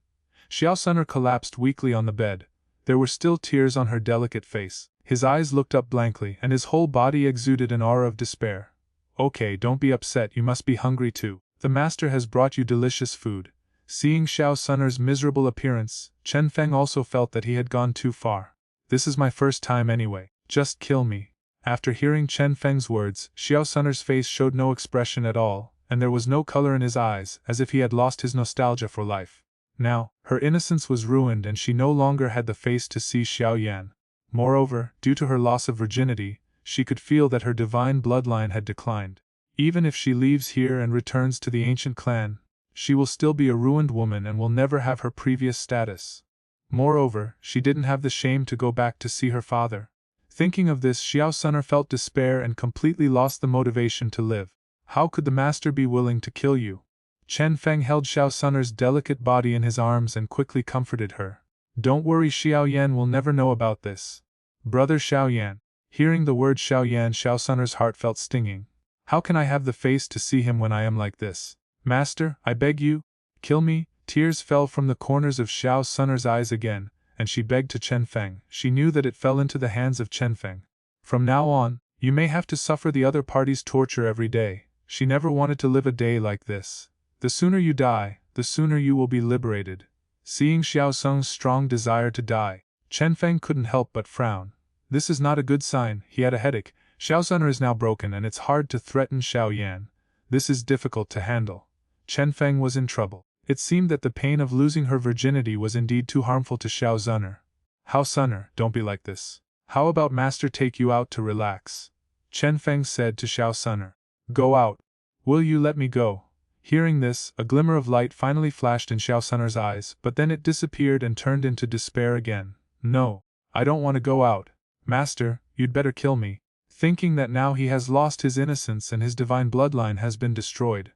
Xiao Sun'er collapsed weakly on the bed. There were still tears on her delicate face. His eyes looked up blankly and his whole body exuded an aura of despair. Okay, don't be upset, you must be hungry too. The master has brought you delicious food. Seeing Xiao Sun'er's miserable appearance, Chenfeng also felt that he had gone too far. This is my first time anyway, just kill me. After hearing Chenfeng's words, Xiao Sun'er's face showed no expression at all, and there was no color in his eyes, as if he had lost his nostalgia for life. Now, her innocence was ruined and she no longer had the face to see Xiao Yan. Moreover, due to her loss of virginity, she could feel that her divine bloodline had declined. Even if she leaves here and returns to the ancient clan, she will still be a ruined woman and will never have her previous status. Moreover, she didn't have the shame to go back to see her father. Thinking of this, Xiao Sun'er felt despair and completely lost the motivation to live. How could the master be willing to kill you? Chenfeng held Xiao Sun'er's delicate body in his arms and quickly comforted her. Don't worry, Xiao Yan will never know about this. Brother Xiao Yan. Hearing the word Xiao Yan, Xiao Sun'er's heart felt stinging. How can I have the face to see him when I am like this? Master, I beg you, kill me. Tears fell from the corners of Xiao Sun'er's eyes again, and she begged to Chenfeng. She knew that it fell into the hands of Chenfeng. From now on, you may have to suffer the other party's torture every day. She never wanted to live a day like this. The sooner you die, the sooner you will be liberated. Seeing Xiao Sung's strong desire to die, Chenfeng couldn't help but frown. This is not a good sign. He had a headache. Xiao's honor is now broken and it's hard to threaten Xiao Yan. This is difficult to handle. Chenfeng was in trouble. It seemed that the pain of losing her virginity was indeed too harmful to Xiao's honor. House honor, don't be like this. How about master take you out to relax? Chenfeng said to Xiao's honor. Go out. Will you let me go? Hearing this, a glimmer of light finally flashed in Xiao's honor's eyes, but then it disappeared and turned into despair again. No, I don't want to go out. Master, you'd better kill me. Thinking that now he has lost his innocence and his divine bloodline has been destroyed.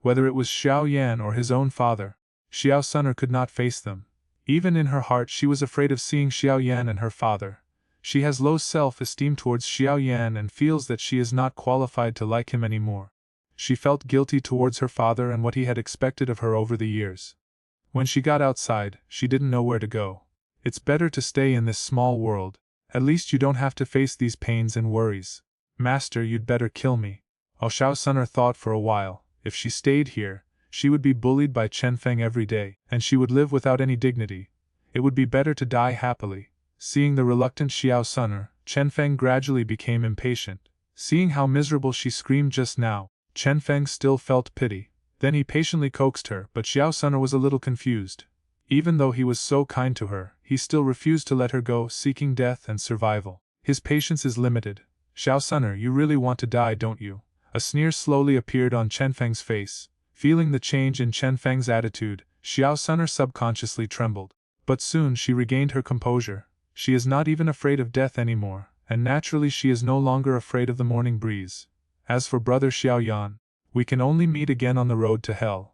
Whether it was Xiao Yan or his own father, Xiao Sunner could not face them. Even in her heart she was afraid of seeing Xiao Yan and her father. She has low self-esteem towards Xiao Yan and feels that she is not qualified to like him anymore. She felt guilty towards her father and what he had expected of her over the years. When she got outside, she didn't know where to go. It's better to stay in this small world. At least you don't have to face these pains and worries. Master, you'd better kill me. Xiao Sunner thought for a while. If she stayed here, she would be bullied by Chenfeng every day, and she would live without any dignity. It would be better to die happily. Seeing the reluctant Xiao Sunner, Chenfeng gradually became impatient. Seeing how miserable she screamed just now, Chenfeng still felt pity. Then he patiently coaxed her, but Xiao Sunner was a little confused. Even though he was so kind to her, he still refused to let her go, seeking death and survival. His patience is limited. Xiao Sunner, you really want to die, don't you? A sneer slowly appeared on Chenfeng's face. Feeling the change in Chenfeng's attitude, Xiao Sunner subconsciously trembled. But soon she regained her composure. She is not even afraid of death anymore, and naturally she is no longer afraid of the morning breeze. As for brother Xiao Yan, we can only meet again on the road to hell.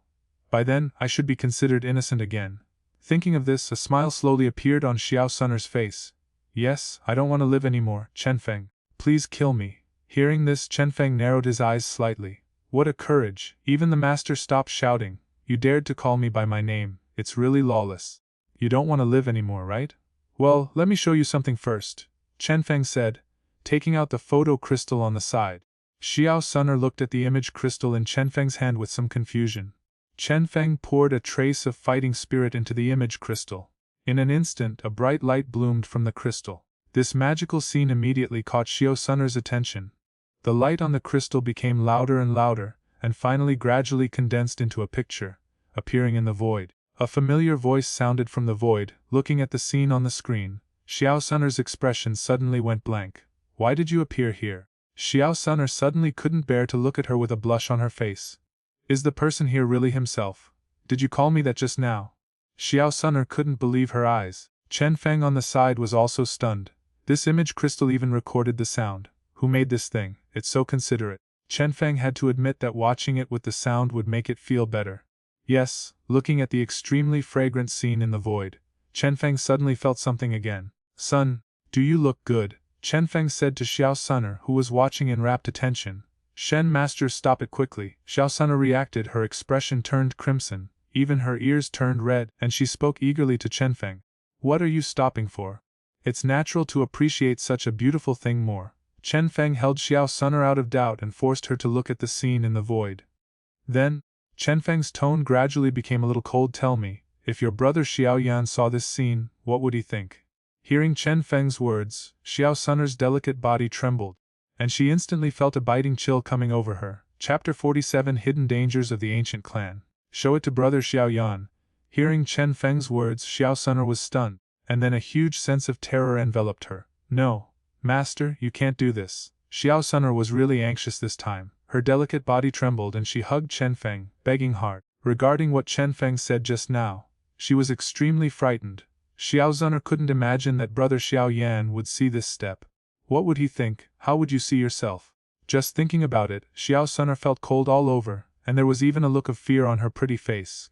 By then, I should be considered innocent again. Thinking of this, a smile slowly appeared on Xiao Sunner's face. Yes, I don't want to live anymore, Chenfeng. Please kill me. Hearing this, Chenfeng narrowed his eyes slightly. What a courage! Even the master stopped shouting. You dared to call me by my name. It's really lawless. You don't want to live anymore, right? Well, let me show you something first, Chenfeng said, taking out the photo crystal on the side. Xiao Sunner looked at the image crystal in Chenfeng's hand with some confusion. Chenfeng poured a trace of fighting spirit into the image crystal. In an instant, a bright light bloomed from the crystal. This magical scene immediately caught Xiao Sunner's attention. The light on the crystal became louder and louder, and finally gradually condensed into a picture, appearing in the void. A familiar voice sounded from the void. Looking at the scene on the screen, Xiao Sunner's expression suddenly went blank. Why did you appear here? Xiao Sunner suddenly couldn't bear to look at her with a blush on her face. Is the person here really himself? Did you call me that just now? Xiao Sunner couldn't believe her eyes. Chenfeng on the side was also stunned. This image crystal even recorded the sound. Who made this thing? It's so considerate. Chenfeng had to admit that watching it with the sound would make it feel better. Yes, looking at the extremely fragrant scene in the void, Chenfeng suddenly felt something again. Son, do you look good? Chenfeng said to Xiao Sunner, who was watching in rapt attention. Shen master, stop it quickly. Xiao Sunner reacted. Her expression turned crimson, even her ears turned red, and she spoke eagerly to Chenfeng. What are you stopping for? It's natural to appreciate such a beautiful thing more. Chenfeng held Xiao Sunner out of doubt and forced her to look at the scene in the void. Then, Chenfeng's tone gradually became a little cold. Tell me, if your brother Xiao Yan saw this scene, what would he think? Hearing Chenfeng's words, Xiao Sunner's delicate body trembled, and she instantly felt a biting chill coming over her. Chapter 47 Hidden Dangers of the Ancient Clan. Show it to brother Xiao Yan. Hearing Chenfeng's words, Xiao Sunner was stunned, and then a huge sense of terror enveloped her. No, master, you can't do this. Xiao Sunner was really anxious this time. Her delicate body trembled and she hugged Chenfeng, begging hard. Regarding what Chenfeng said just now, she was extremely frightened. Xiao Sunner couldn't imagine that brother Xiao Yan would see this step. What would he think? How would you see yourself? Just thinking about it, Xiao Sunner felt cold all over, and there was even a look of fear on her pretty face.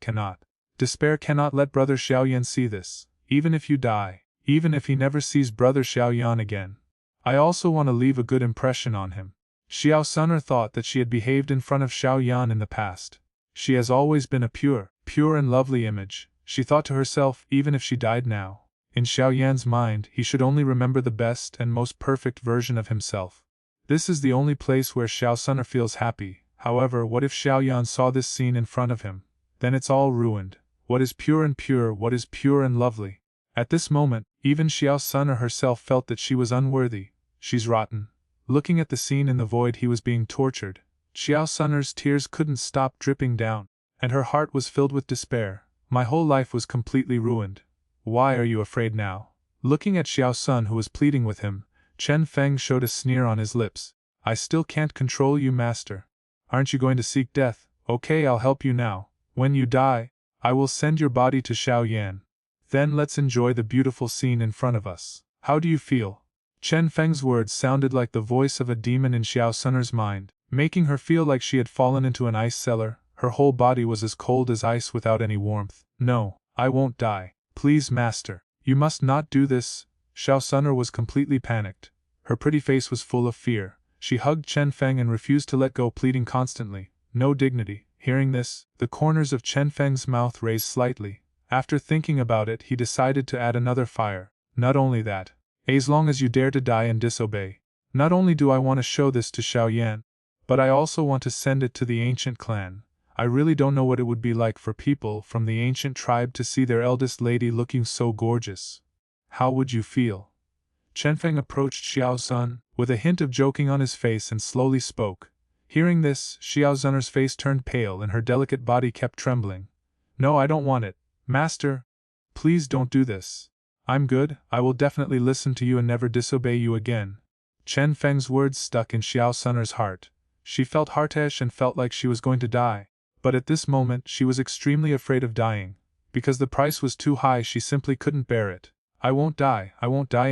Despair cannot let brother Xiao Yan see this. Even if you die, even if he never sees brother Xiao Yan again, I also want to leave a good impression on him. Xiao Sunner thought that she had behaved in front of Xiao Yan in the past. She has always been a pure and lovely image, she thought to herself. Even if she died now, In Xiao Yan's mind, he should only remember the best and most perfect version of himself. This is the only place where Xiao Sun'er feels happy. However, what if Xiao Yan saw this scene in front of him? Then it's all ruined. What is pure and pure, what is pure and lovely? At this moment, even Xiao Sun'er herself felt that she was unworthy. She's rotten. Looking at the scene in the void he was being tortured, Xiao Sun'er's tears couldn't stop dripping down, and her heart was filled with despair. My whole life was completely ruined. Why are you afraid now? Looking at Xiao Sun, who was pleading with him, Chenfeng showed a sneer on his lips. I still can't control you, master. Aren't you going to seek death? Okay, I'll help you now. When you die, I will send your body to Xiao Yan. Then let's enjoy the beautiful scene in front of us. How do you feel? Chenfeng's words sounded like the voice of a demon in Xiao Sun'er's mind, making her feel like she had fallen into an ice cellar. Her whole body was as cold as ice without any warmth. No, I won't die. Please, master, you must not do this. Xiao Sun'er was completely panicked. Her pretty face was full of fear. She hugged Chenfeng and refused to let go, pleading constantly. No dignity. Hearing this, the corners of Chenfeng's mouth raised slightly. After thinking about it, he decided to add another fire. Not only that, as long as you dare to die and disobey. Not only do I want to show this to Xiao Yan, but I also want to send it to the ancient clan. I really don't know what it would be like for people from the ancient tribe to see their eldest lady looking so gorgeous. How would you feel? Chenfeng approached Xiao Sun, with a hint of joking on his face, and slowly spoke. Hearing this, Xiao Sun'er's face turned pale and her delicate body kept trembling. No, I don't want it. Master, please don't do this. I'm good, I will definitely listen to you and never disobey you again. Chenfeng's words stuck in Xiao Sun'er's heart. She felt heartish and felt like she was going to die. But at this moment she was extremely afraid of dying. Because the price was too high, she simply couldn't bear it. I won't die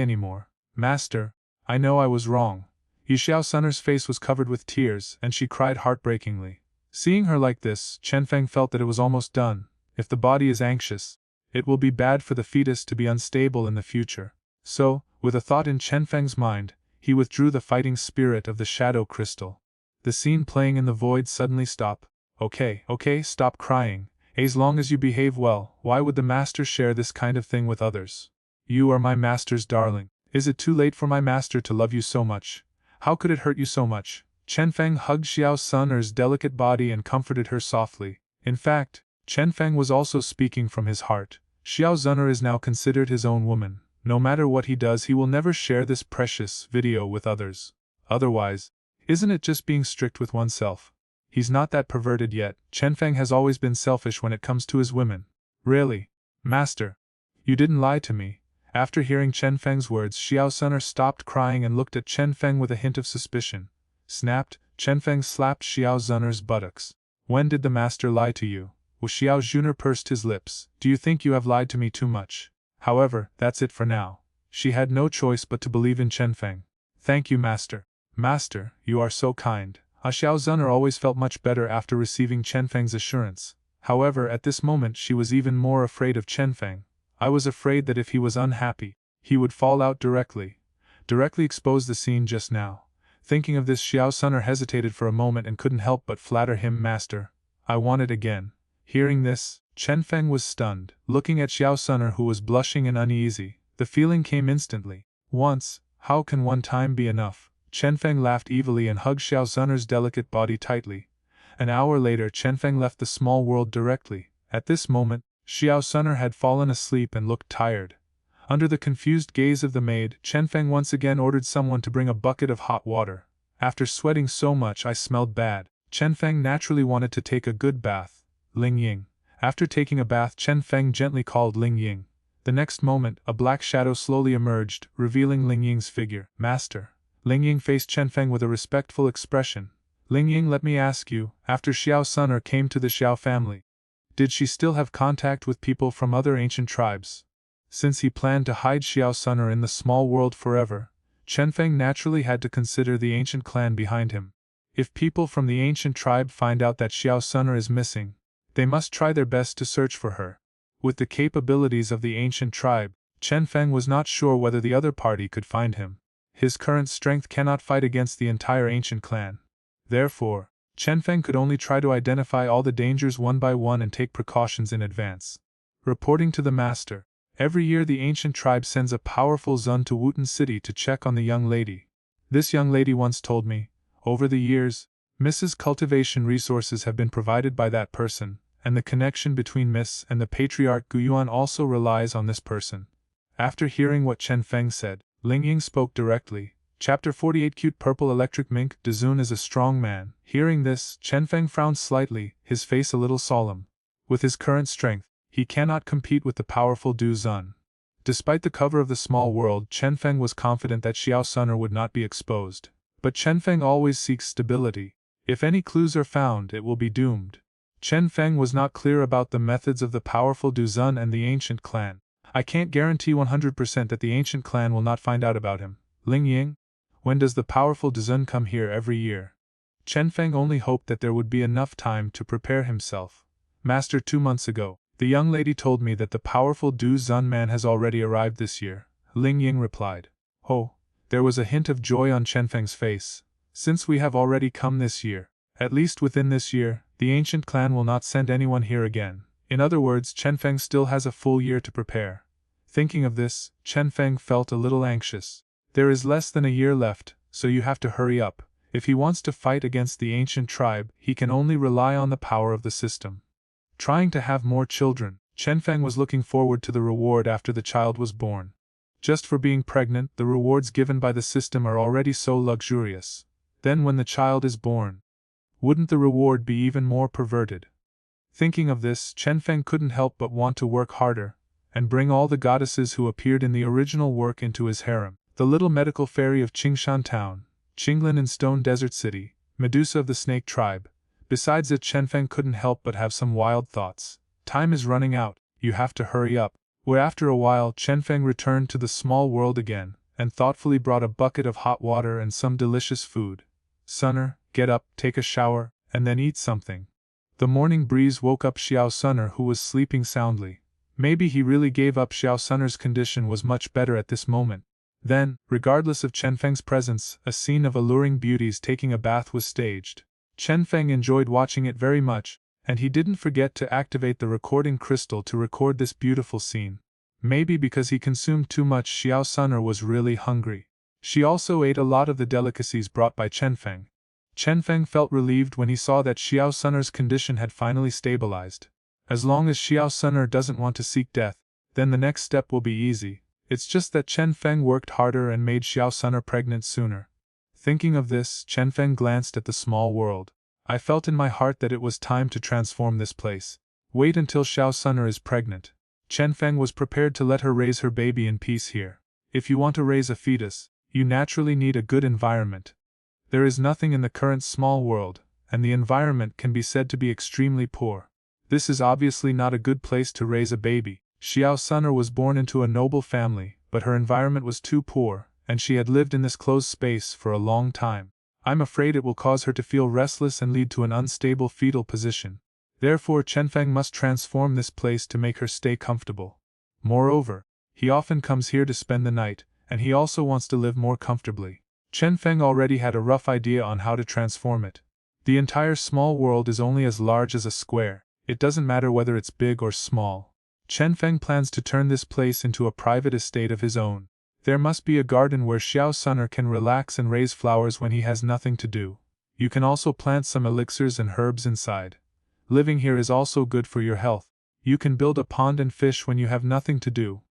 anymore. Master, I know I was wrong. Xiao Sun'er's face was covered with tears, and she cried heartbreakingly. Seeing her like this, Chenfeng felt that it was almost done. If the body is anxious, it will be bad for the fetus to be unstable in the future. So, with a thought in Chenfeng's mind, he withdrew the fighting spirit of the shadow crystal. The scene playing in the void suddenly stopped. Okay, stop crying. As long as you behave well, why would the master share this kind of thing with others? You are my master's darling. Is it too late for my master to love you so much? How could it hurt you so much? Chenfeng hugged Xiao Sun'er's delicate body and comforted her softly. In fact, Chenfeng was also speaking from his heart. Xiao Sun'er is now considered his own woman. No matter what he does, he will never share this precious video with others. Otherwise, isn't it just being strict with oneself? He's not that perverted yet. Chenfeng has always been selfish when it comes to his women. Really? Master, you didn't lie to me. After hearing Chenfeng's words, Xiao Sun'er stopped crying and looked at Chenfeng with a hint of suspicion. Snapped, Chenfeng slapped Xiao Sun'er's buttocks. When did the master lie to you? Xiao Zhuner pursed his lips. Do you think you have lied to me too much? However, that's it for now. She had no choice but to believe in Chenfeng. Thank you, master. Master, you are so kind. Xiao Sun'er always felt much better after receiving Chenfeng's assurance. However, at this moment she was even more afraid of Chenfeng. I was afraid that if he was unhappy, he would fall out directly expose the scene just now. Thinking of this, Xiao Sun'er hesitated for a moment and couldn't help but flatter him. Master, I want it again. Hearing this, Chenfeng was stunned. Looking at Xiao Sun'er, who was blushing and uneasy, the feeling came instantly. Once, how can one time be enough? Chenfeng laughed evilly and hugged Xiao Sun'er's delicate body tightly. An hour later, Chenfeng left the small world directly. At this moment, Xiao Sun'er had fallen asleep and looked tired. Under the confused gaze of the maid, Chenfeng once again ordered someone to bring a bucket of hot water. After sweating so much I smelled bad. Chenfeng naturally wanted to take a good bath. Ling Ying. After taking a bath, Chenfeng gently called Ling Ying. The next moment, a black shadow slowly emerged, revealing Ling Ying's figure. Master. Ling Ying faced Chenfeng with a respectful expression. Ling Ying, let me ask you, after Xiao Sun'er came to the Xiao family, did she still have contact with people from other ancient tribes? Since he planned to hide Xiao Sun'er in the small world forever, Chenfeng naturally had to consider the ancient clan behind him. If people from the ancient tribe find out that Xiao Sun'er is missing, they must try their best to search for her. With the capabilities of the ancient tribe, Chenfeng was not sure whether the other party could find him. His current strength cannot fight against the entire ancient clan. Therefore, Chenfeng could only try to identify all the dangers one by one and take precautions in advance. Reporting to the master, Every year the ancient tribe sends a powerful Zun to Wooten City to check on the young lady. This young lady once told me, over the years, Mrs. Cultivation resources have been provided by that person, and the connection between Miss and the patriarch Guyuan also relies on this person. After hearing what Chenfeng said, Ling Ying spoke directly. Chapter 48 Cute Purple Electric Mink. Dazun is a strong man. Hearing this, Chenfeng frowned slightly, his face a little solemn. With his current strength, he cannot compete with the powerful Du Zun. Despite the cover of the small world, Chenfeng was confident that Xiao Sun'er would not be exposed. But Chenfeng always seeks stability. If any clues are found, it will be doomed. Chenfeng was not clear about the methods of the powerful Du Zun and the ancient clan. I can't guarantee 100% that the ancient clan will not find out about him. Ling Ying? When does the powerful Du Zun come here every year? Chenfeng only hoped that there would be enough time to prepare himself. Master, 2 months ago, the young lady told me that the powerful Du Zun man has already arrived this year, Ling Ying replied. Oh, there was a hint of joy on Chenfeng's face. Since we have already come this year, at least within this year, the ancient clan will not send anyone here again. In other words, Chenfeng still has a full year to prepare. Thinking of this, Chenfeng felt a little anxious. There is less than a year left, so you have to hurry up. If he wants to fight against the ancient tribe, he can only rely on the power of the system. Trying to have more children, Chenfeng was looking forward to the reward after the child was born. Just for being pregnant, the rewards given by the system are already so luxurious. Then when the child is born, wouldn't the reward be even more perverted? Thinking of this, Chenfeng couldn't help but want to work harder, and bring all the goddesses who appeared in the original work into his harem. The little medical fairy of Qingshan Town, Qinglin in Stone Desert City, Medusa of the Snake Tribe. Besides it, Chenfeng couldn't help but have some wild thoughts. Time is running out, you have to hurry up. Where after a while, Chenfeng returned to the small world again, and thoughtfully brought a bucket of hot water and some delicious food. Sun'er, get up, take a shower, and then eat something. The morning breeze woke up Xiao Sun'er, who was sleeping soundly. Maybe he really gave up. Xiao Sun'er's condition was much better at this moment. Then, regardless of Chenfeng's presence, a scene of alluring beauties taking a bath was staged. Chenfeng enjoyed watching it very much, and he didn't forget to activate the recording crystal to record this beautiful scene. Maybe because he consumed too much, Xiao Sun'er was really hungry. She also ate a lot of the delicacies brought by Chenfeng. Chenfeng felt relieved when he saw that Xiao Sun'er's condition had finally stabilized. As long as Xiao Sun'er doesn't want to seek death, then the next step will be easy. It's just that Chenfeng worked harder and made Xiao Sun'er pregnant sooner. Thinking of this, Chenfeng glanced at the small world. I felt in my heart that it was time to transform this place. Wait until Xiao Sun'er is pregnant. Chenfeng was prepared to let her raise her baby in peace here. If you want to raise a fetus, you naturally need a good environment. There is nothing in the current small world, and the environment can be said to be extremely poor. This is obviously not a good place to raise a baby. Xiao Sun'er was born into a noble family, but her environment was too poor, and she had lived in this closed space for a long time. I'm afraid it will cause her to feel restless and lead to an unstable fetal position. Therefore, Chenfeng must transform this place to make her stay comfortable. Moreover, he often comes here to spend the night, and he also wants to live more comfortably. Chenfeng already had a rough idea on how to transform it. The entire small world is only as large as a square. It doesn't matter whether it's big or small. Chenfeng plans to turn this place into a private estate of his own. There must be a garden where Xiao Sun'er can relax and raise flowers when he has nothing to do. You can also plant some elixirs and herbs inside. Living here is also good for your health. You can build a pond and fish when you have nothing to do.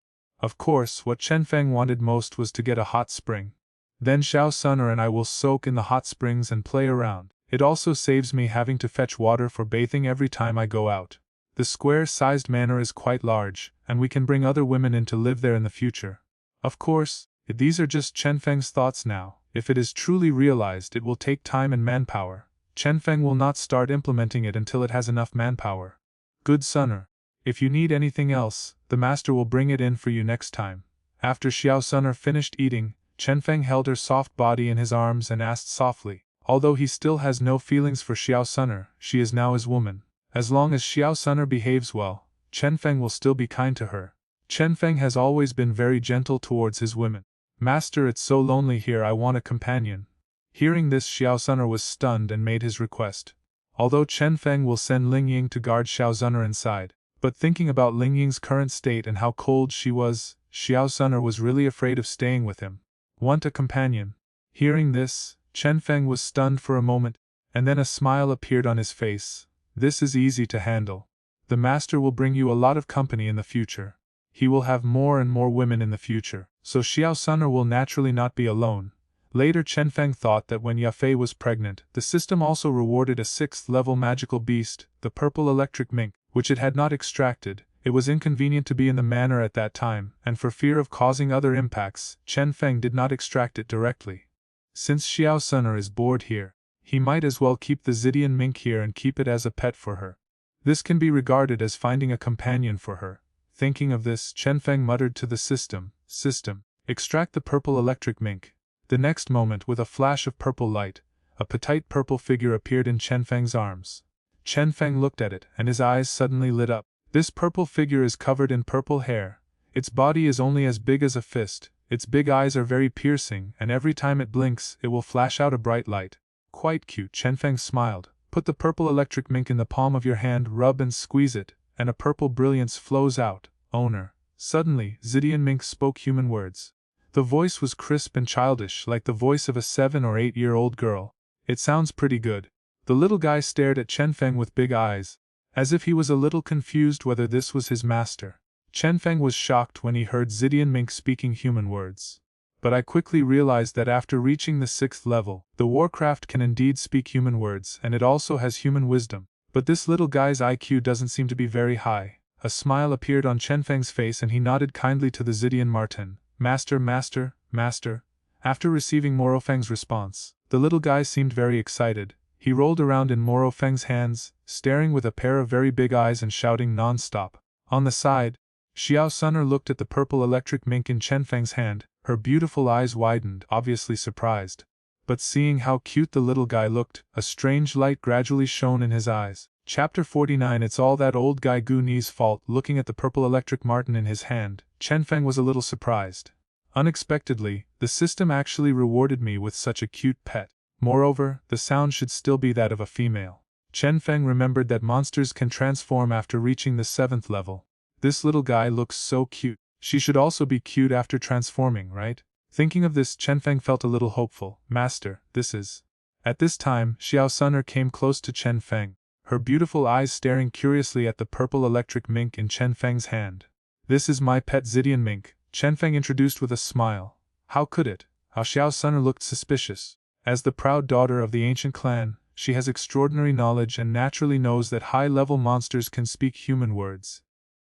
Of course, what Chenfeng wanted most was to get a hot spring. Then Xiao Sun'er and I will soak in the hot springs and play around. It also saves me having to fetch water for bathing every time I go out. The square-sized manor is quite large, and we can bring other women in to live there in the future. Of course, these are just Chenfeng's thoughts now. If it is truly realized, it will take time and manpower. Chenfeng will not start implementing it until it has enough manpower. Good Sun'er, if you need anything else, the master will bring it in for you next time. After Xiao Sun'er finished eating, Chenfeng held her soft body in his arms and asked softly, although he still has no feelings for Xiao Sun'er, she is now his woman. As long as Xiao Sun'er behaves well, Chenfeng will still be kind to her. Chenfeng has always been very gentle towards his women. Master, it's so lonely here, I want a companion. Hearing this, Xiao Sun'er was stunned and made his request. Although Chenfeng will send Ling Ying to guard Xiao Sun'er inside, But thinking about Ling Ying's current state and how cold she was, Xiao Sun'er was really afraid of staying with him. Want a companion? Hearing this, Chenfeng was stunned for a moment, and then a smile appeared on his face. This is easy to handle. The master will bring you a lot of company in the future. He will have more and more women in the future, so Xiao Sun'er will naturally not be alone. Later Chenfeng thought that when Yafei was pregnant, the system also rewarded a 6th-level magical beast, the purple electric mink, which it had not extracted. It was inconvenient to be in the manor at that time, and for fear of causing other impacts, Chenfeng did not extract it directly. Since Xiao Sun'er is bored here, he might as well keep the Xidian mink here and keep it as a pet for her. This can be regarded as finding a companion for her. Thinking of this, Chenfeng muttered to the system, extract the purple electric mink. The next moment, with a flash of purple light, a petite purple figure appeared in Chenfeng's arms. Chenfeng looked at it, and his eyes suddenly lit up. This purple figure is covered in purple hair. Its body is only as big as a fist, its big eyes are very piercing, and every time it blinks, it will flash out a bright light. Quite cute, Chenfeng smiled. Put the purple electric mink in the palm of your hand, rub and squeeze it, and a purple brilliance flows out. Owner. Suddenly, Xidian mink spoke human words. The voice was crisp and childish, like the voice of a 7 or 8-year-old girl. It sounds pretty good. The little guy stared at Chenfeng with big eyes, as if he was a little confused whether this was his master. Chenfeng was shocked when he heard Xidian mink speaking human words. But I quickly realized that after reaching the 6th level, the Warcraft can indeed speak human words, and it also has human wisdom. But this little guy's IQ doesn't seem to be very high. A smile appeared on Chenfeng's face and he nodded kindly to the Xidian Marten. Master, master, master. After receiving Morrowind's response, the little guy seemed very excited. He rolled around in Morrowind's hands, staring with a pair of very big eyes and shouting non-stop. On the side, Xiao Sun'er looked at the purple electric mink in Chenfeng's hand. Her beautiful eyes widened, obviously surprised. But seeing how cute the little guy looked, a strange light gradually shone in his eyes. Chapter 49. It's all that old guy Gu Ni's fault. Looking at the purple electric marten in his hand, Chenfeng was a little surprised. Unexpectedly, the system actually rewarded me with such a cute pet. Moreover, the sound should still be that of a female. Chenfeng remembered that monsters can transform after reaching the 7th level. This little guy looks so cute. She should also be cute after transforming, right? Thinking of this, Chenfeng felt a little hopeful. Master, this is... At this time, Xiao Sun'er came close to Chenfeng, her beautiful eyes staring curiously at the purple electric mink in Chenfeng's hand. This is my pet Xidian mink, Chenfeng introduced with a smile. How could it? How Xiao Sun'er looked suspicious. As the proud daughter of the ancient clan, she has extraordinary knowledge and naturally knows that high-level monsters can speak human words.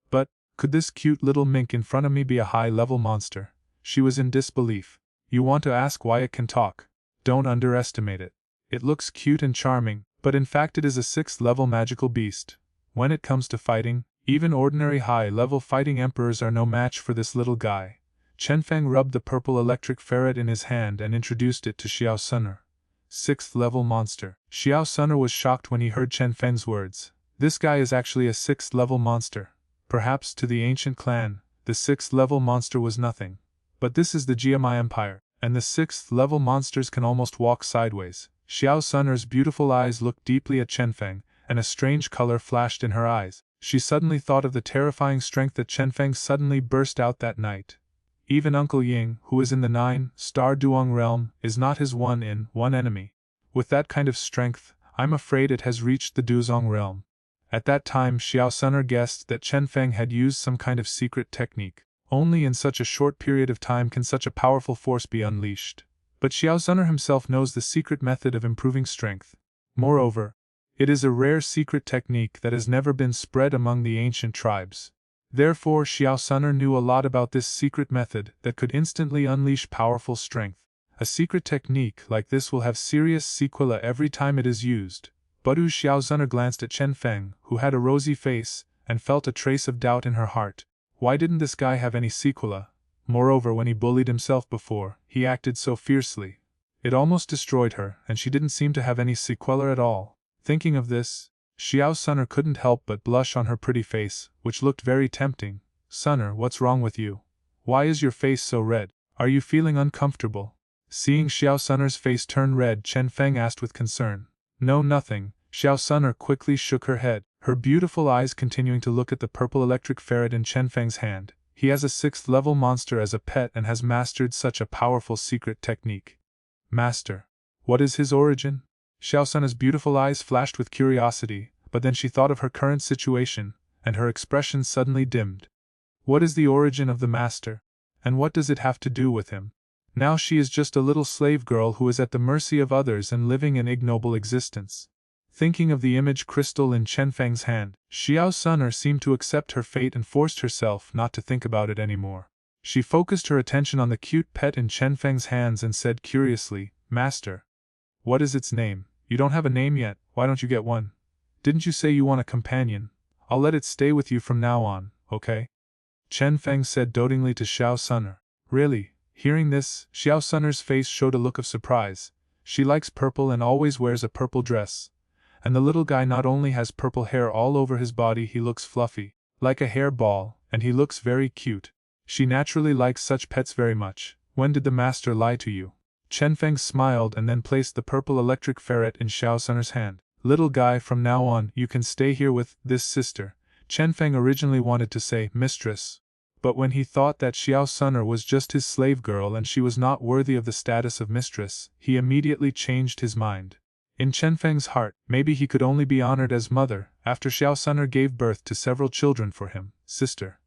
But, could this cute little mink in front of me be a high-level monster? She was in disbelief. You want to ask why it can talk? Don't underestimate it. It looks cute and charming, but in fact it is a 6th-level magical beast. When it comes to fighting, even ordinary high-level fighting emperors are no match for this little guy. Chenfeng rubbed the purple electric ferret in his hand and introduced it to Xiao Sun'er. 6th-level monster. Xiao Sun'er was shocked when he heard Chenfeng's words. This guy is actually a 6th-level monster. Perhaps to the ancient clan, the 6th-level monster was nothing. But this is the Jiamai Empire, and the 6th-level monsters can almost walk sideways. Xiao Sun'er's beautiful eyes looked deeply at Chenfeng, and a strange color flashed in her eyes. She suddenly thought of the terrifying strength that Chenfeng suddenly burst out that night. Even Uncle Ying, who is in the 9-star Duong realm, is not his one enemy. With that kind of strength, I'm afraid it has reached the Duzong realm. At that time Xiao Sun'er guessed that Chenfeng had used some kind of secret technique. Only in such a short period of time can such a powerful force be unleashed. But Xiao Sun'er himself knows the secret method of improving strength. Moreover, it is a rare secret technique that has never been spread among the ancient tribes. Therefore Xiao Sun'er knew a lot about this secret method that could instantly unleash powerful strength. A secret technique like this will have serious sequelae every time it is used. But Xiao Sun'er glanced at Chenfeng, who had a rosy face, and felt a trace of doubt in her heart. Why didn't this guy have any sequela? Moreover, when he bullied himself before, he acted so fiercely. It almost destroyed her, and she didn't seem to have any sequela at all. Thinking of this, Xiao Sun'er couldn't help but blush on her pretty face, which looked very tempting. Sun'er, what's wrong with you? Why is your face so red? Are you feeling uncomfortable? Seeing Xiao Sun'er's face turn red, Chenfeng asked with concern. No, nothing. Xiao Sun'er quickly shook her head. her beautiful eyes continuing to look at the purple electric ferret in Chenfeng's hand. He has a 6th level monster as a pet and has mastered such a powerful secret technique. Master. What is his origin? Xiao Sun's beautiful eyes flashed with curiosity, but then she thought of her current situation, and her expression suddenly dimmed. What is the origin of the master? And what does it have to do with him? Now she is just a little slave girl who is at the mercy of others and living an ignoble existence. Thinking of the image crystal in Chenfeng's hand, Xiao Sun seemed to accept her fate and forced herself not to think about it anymore. She focused her attention on the cute pet in Chenfeng's hands and said curiously, Master. What is its name? You don't have a name yet, why don't you get one? Didn't you say you want a companion? I'll let it stay with you from now on, okay? Chenfeng said dotingly to Xiao Sun. Really? Hearing this, Xiao Sun's face showed a look of surprise. She likes purple and always wears a purple dress. And the little guy not only has purple hair all over his body, he looks fluffy, like a hair ball, and he looks very cute. She naturally likes such pets very much. When did the master lie to you? Chenfeng smiled and then placed the purple electric ferret in Xiao Sun's hand. Little guy, from now on, you can stay here with this sister. Chenfeng originally wanted to say mistress, but when he thought that Xiao Sun was just his slave girl and she was not worthy of the status of mistress, he immediately changed his mind. In Chenfeng's heart, maybe he could only be honored as mother, after Xiao Sun gave birth to several children for him. Sister.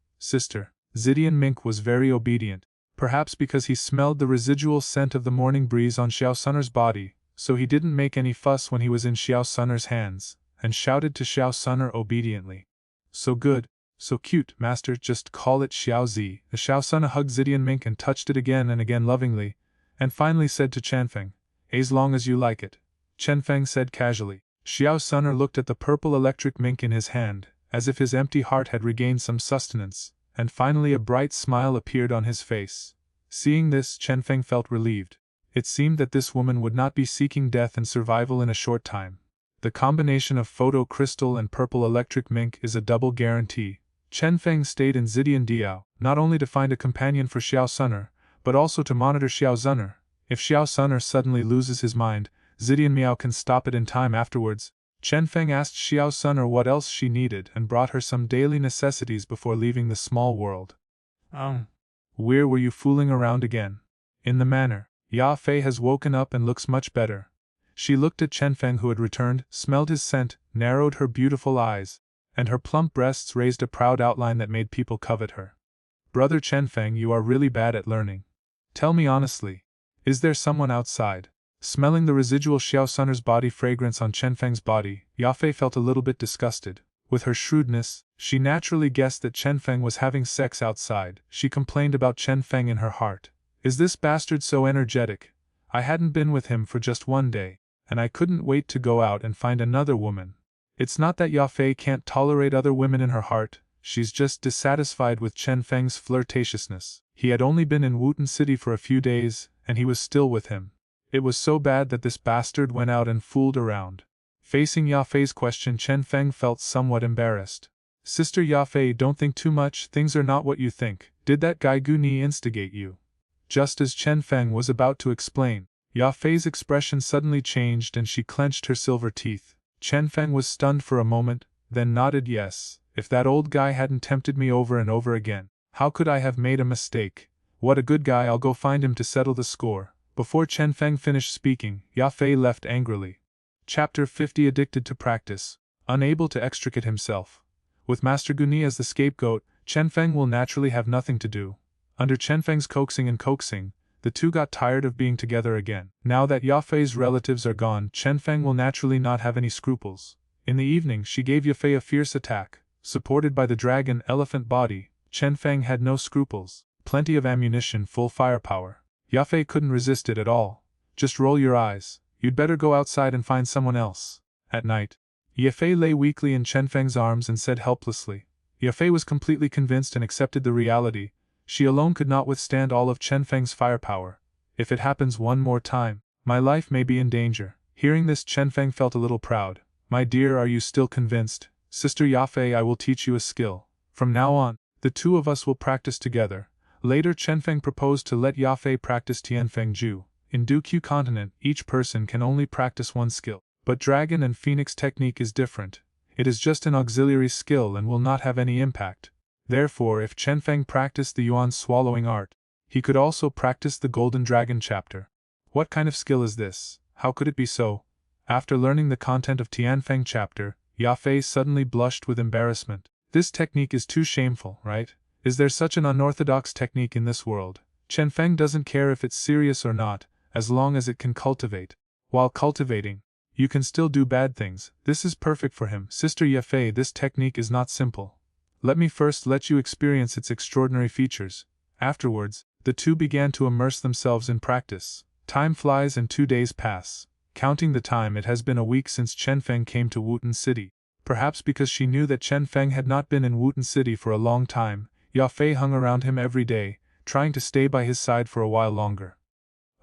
Zidian Mink was very obedient, perhaps because he smelled the residual scent of the morning breeze on Xiao Sun's body, so he didn't make any fuss when he was in Xiao Sun's hands, and shouted to Xiao Sun obediently. So good, so cute, master, just call it Xiao Zi. The Xiao Sun hugged Zidian Mink and touched it again and again lovingly, and finally said to Chenfeng, as long as you like it. Chenfeng said casually. Xiao Sun looked at the purple electric mink in his hand, as if his empty heart had regained some sustenance, and finally a bright smile appeared on his face. Seeing this, Chenfeng felt relieved. It seemed that this woman would not be seeking death and survival in a short time. The combination of photo crystal and purple electric mink is a double guarantee. Chenfeng stayed in Zidian Diao, not only to find a companion for Xiao Sun, but also to monitor Xiao Sun. If Xiao Sun suddenly loses his mind, Zidian Miao can stop it in time afterwards. Chenfeng asked Xiao Sun what else she needed and brought her some daily necessities before leaving the small world. Where were you fooling around again? In the manor. Ya Fei has woken up and looks much better. She looked at Chenfeng, who had returned, smelled his scent, narrowed her beautiful eyes, and her plump breasts raised a proud outline that made people covet her. Brother Chenfeng, you are really bad at learning. Tell me honestly, is there someone outside? Smelling the residual Xiao Sun's body fragrance on Chenfeng's body, Ya Fei felt a little bit disgusted. With her shrewdness, she naturally guessed that Chenfeng was having sex outside. She complained about Chenfeng in her heart. Is this bastard so energetic? I hadn't been with him for just one day, and I couldn't wait to go out and find another woman. It's not that Ya Fei can't tolerate other women in her heart, she's just dissatisfied with Chenfeng's flirtatiousness. He had only been in Wooten City for a few days, and he was still with him. It was so bad that this bastard went out and fooled around. Facing Ya Fei's question, Chenfeng felt somewhat embarrassed. Sister Ya Fei, don't think too much, things are not what you think. Did that guy Gu Ni instigate you? Just as Chenfeng was about to explain, Ya Fei's expression suddenly changed and she clenched her silver teeth. Chenfeng was stunned for a moment, then nodded yes. If that old guy hadn't tempted me over and over again, how could I have made a mistake? What a good guy, I'll go find him to settle the score. Before Chenfeng finished speaking, Ya Fei left angrily. Chapter 50. Addicted to practice. Unable to extricate himself. With Master Gu Ni as the scapegoat, Chenfeng will naturally have nothing to do. Under Chenfeng's coaxing, the two got tired of being together again. Now that Ya Fei's relatives are gone, Chenfeng will naturally not have any scruples. In the evening, she gave Ya Fei a fierce attack. Supported by the dragon elephant body, Chenfeng had no scruples. Plenty of ammunition, full firepower. Ya Fei couldn't resist it at all. Just roll your eyes, you'd better go outside and find someone else. At night, Ya Fei lay weakly in Chenfeng's arms and said helplessly. Ya Fei was completely convinced and accepted the reality. She alone could not withstand all of Chenfeng's firepower. If it happens one more time, my life may be in danger. Hearing this, Chenfeng felt a little proud. My dear, are you still convinced? Sister Ya Fei, I will teach you a skill. From now on, the two of us will practice together. Later, Chenfeng proposed to let Ya Fei practice Tianfeng Ju. In Duqiu continent, each person can only practice one skill, but dragon and phoenix technique is different. It is just an auxiliary skill and will not have any impact. Therefore, if Chenfeng practiced the Yuan swallowing art, he could also practice the Golden Dragon chapter. What kind of skill is this? How could it be so? After learning the content of Tianfeng chapter, Yafei suddenly blushed with embarrassment. This technique is too shameful, right? Is there such an unorthodox technique in this world? Chenfeng doesn't care if it's serious or not, as long as it can cultivate. While cultivating, you can still do bad things. This is perfect for him. Sister Yafei, this technique is not simple. Let me first let you experience its extraordinary features. Afterwards, the two began to immerse themselves in practice. Time flies and 2 days pass. Counting the time, it has been a week since Chenfeng came to Wuten City. Perhaps because she knew that Chenfeng had not been in Wuten City for a long time, Yafei hung around him every day, trying to stay by his side for a while longer.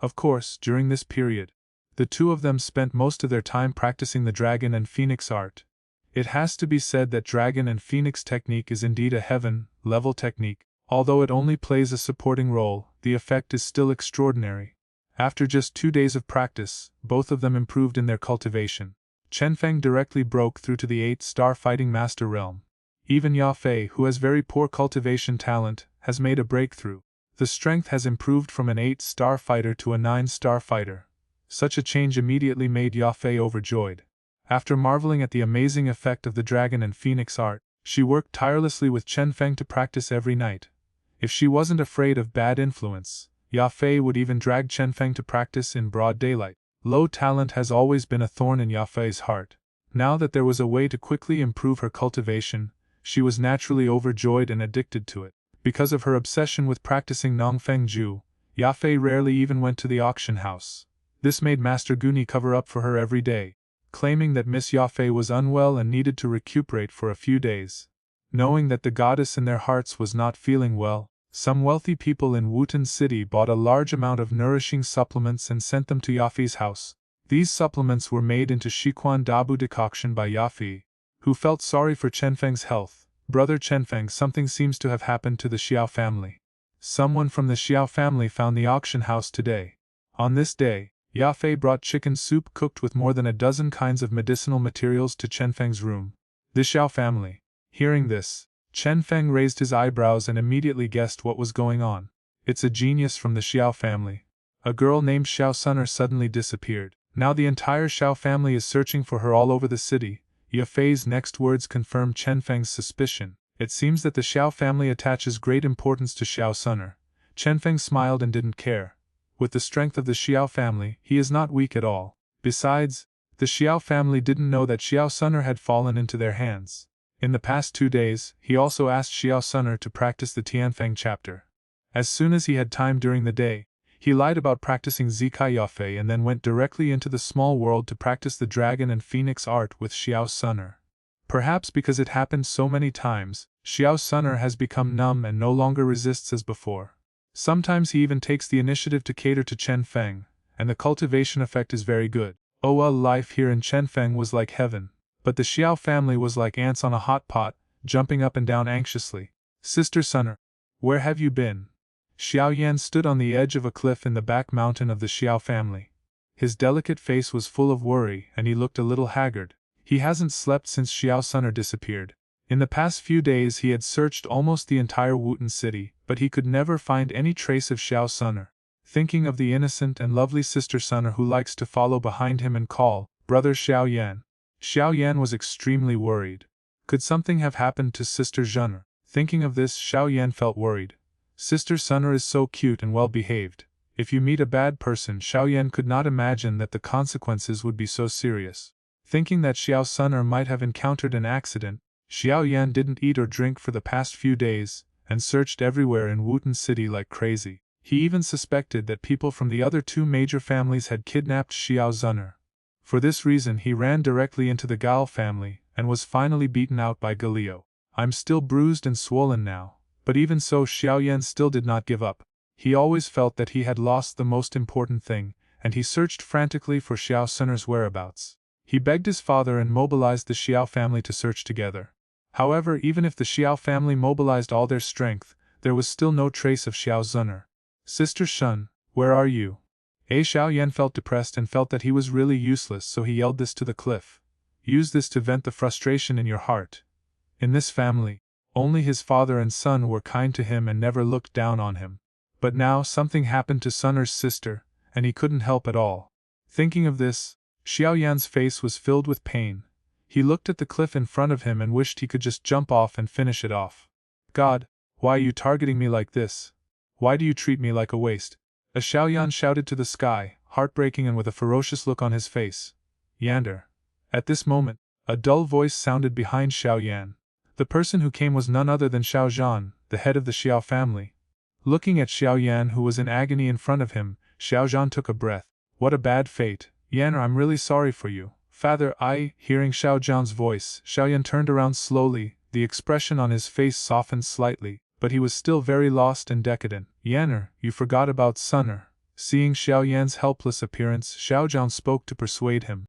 Of course, during this period, the two of them spent most of their time practicing the dragon and phoenix art. It has to be said that dragon and phoenix technique is indeed a heaven-level technique. Although it only plays a supporting role, the effect is still extraordinary. After just 2 days of practice, both of them improved in their cultivation. Chenfeng directly broke through to the 8-star fighting master realm. Even Yafei, who has very poor cultivation talent, has made a breakthrough. The strength has improved from an 8-star fighter to a 9-star fighter. Such a change immediately made Yafei overjoyed. After marveling at the amazing effect of the dragon and phoenix art, she worked tirelessly with Chenfeng to practice every night. If she wasn't afraid of bad influence, Yafei would even drag Chenfeng to practice in broad daylight. Low talent has always been a thorn in Yafei's heart. Now that there was a way to quickly improve her cultivation, she was naturally overjoyed and addicted to it. Because of her obsession with practicing Nongfeng Ju, Yafei rarely even went to the auction house. This made Master Guni cover up for her every day, claiming that Miss Yafei was unwell and needed to recuperate for a few days. Knowing that the goddess in their hearts was not feeling well, some wealthy people in Wuten City bought a large amount of nourishing supplements and sent them to Yafei's house. These supplements were made into Shiquan Dabu decoction by Yafei, who felt sorry for Chenfeng's health. Brother Chenfeng, something seems to have happened to the Xiao family. Someone from the Xiao family found the auction house today. On this day, Yafei brought chicken soup cooked with more than a dozen kinds of medicinal materials to Chenfeng's room. The Xiao family. Hearing this, Chenfeng raised his eyebrows and immediately guessed what was going on. It's a genius from the Xiao family. A girl named Xiao Sunner suddenly disappeared. Now the entire Xiao family is searching for her all over the city. Yafei's next words confirmed Chenfeng's suspicion. It seems that the Xiao family attaches great importance to Xiao Sunner. Chenfeng smiled and didn't care. With the strength of the Xiao family, he is not weak at all. Besides, the Xiao family didn't know that Xiao Sunner had fallen into their hands. In the past 2 days, he also asked Xiao Sunner to practice the Tianfeng chapter. As soon as he had time during the day, he lied about practicing Zikai Yafei and then went directly into the small world to practice the dragon and phoenix art with Xiao Sunner. Perhaps because it happened so many times, Xiao Sunner has become numb and no longer resists as before. Sometimes he even takes the initiative to cater to Chenfeng, and the cultivation effect is very good. Life here in Chenfeng was like heaven, but the Xiao family was like ants on a hot pot, jumping up and down anxiously. Sister Sunner, where have you been? Xiao Yan stood on the edge of a cliff in the back mountain of the Xiao family. His delicate face was full of worry and he looked a little haggard. He hasn't slept since Xiao Sunner disappeared. In the past few days he had searched almost the entire Wuten city, but he could never find any trace of Xiao Sunner. Thinking of the innocent and lovely Sister Sunner who likes to follow behind him and call, "Brother Xiao Yan." Xiao Yan was extremely worried. Could something have happened to Sister Sunner? Thinking of this, Xiao Yan felt worried. Sister Sunner is so cute and well behaved. If you meet a bad person, Xiao Yan could not imagine that the consequences would be so serious. Thinking that Xiao Sunner might have encountered an accident, Xiao Yan didn't eat or drink for the past few days, and searched everywhere in Wuten City like crazy. He even suspected that people from the other 2 major families had kidnapped Xiao Sunner. For this reason he ran directly into the Gao family, and was finally beaten out by Galio. I'm still bruised and swollen now, but even so Xiao Yan still did not give up. He always felt that he had lost the most important thing, and he searched frantically for Xiao Sunner's whereabouts. He begged his father and mobilized the Xiao family to search together. However, even if the Xiao family mobilized all their strength, there was still no trace of Xiao Sunner. Sister Shun, where are you? Xiao Yan felt depressed and felt that he was really useless, so he yelled this to the cliff. Use this to vent the frustration in your heart. In this family, only his father and son were kind to him and never looked down on him. But now something happened to Sun'er's sister, and he couldn't help at all. Thinking of this, Xiao Yan's face was filled with pain. He looked at the cliff in front of him and wished he could just jump off and finish it off. God, why are you targeting me like this? Why do you treat me like a waste? As Xiao Yan shouted to the sky, heartbreaking and with a ferocious look on his face. Yander. At this moment, a dull voice sounded behind Xiao Yan. The person who came was none other than Xiao Zhan, the head of the Xiao family. Looking at Xiao Yan, who was in agony in front of him, Xiao Zhan took a breath. What a bad fate. Yander, I'm really sorry for you. Father, Hearing Xiao Zhan's voice, Xiao Yan turned around slowly, the expression on his face softened slightly, but he was still very lost and decadent. Yander, you forgot about Sun'er. Seeing Xiao Yan's helpless appearance, Xiao Zhan spoke to persuade him.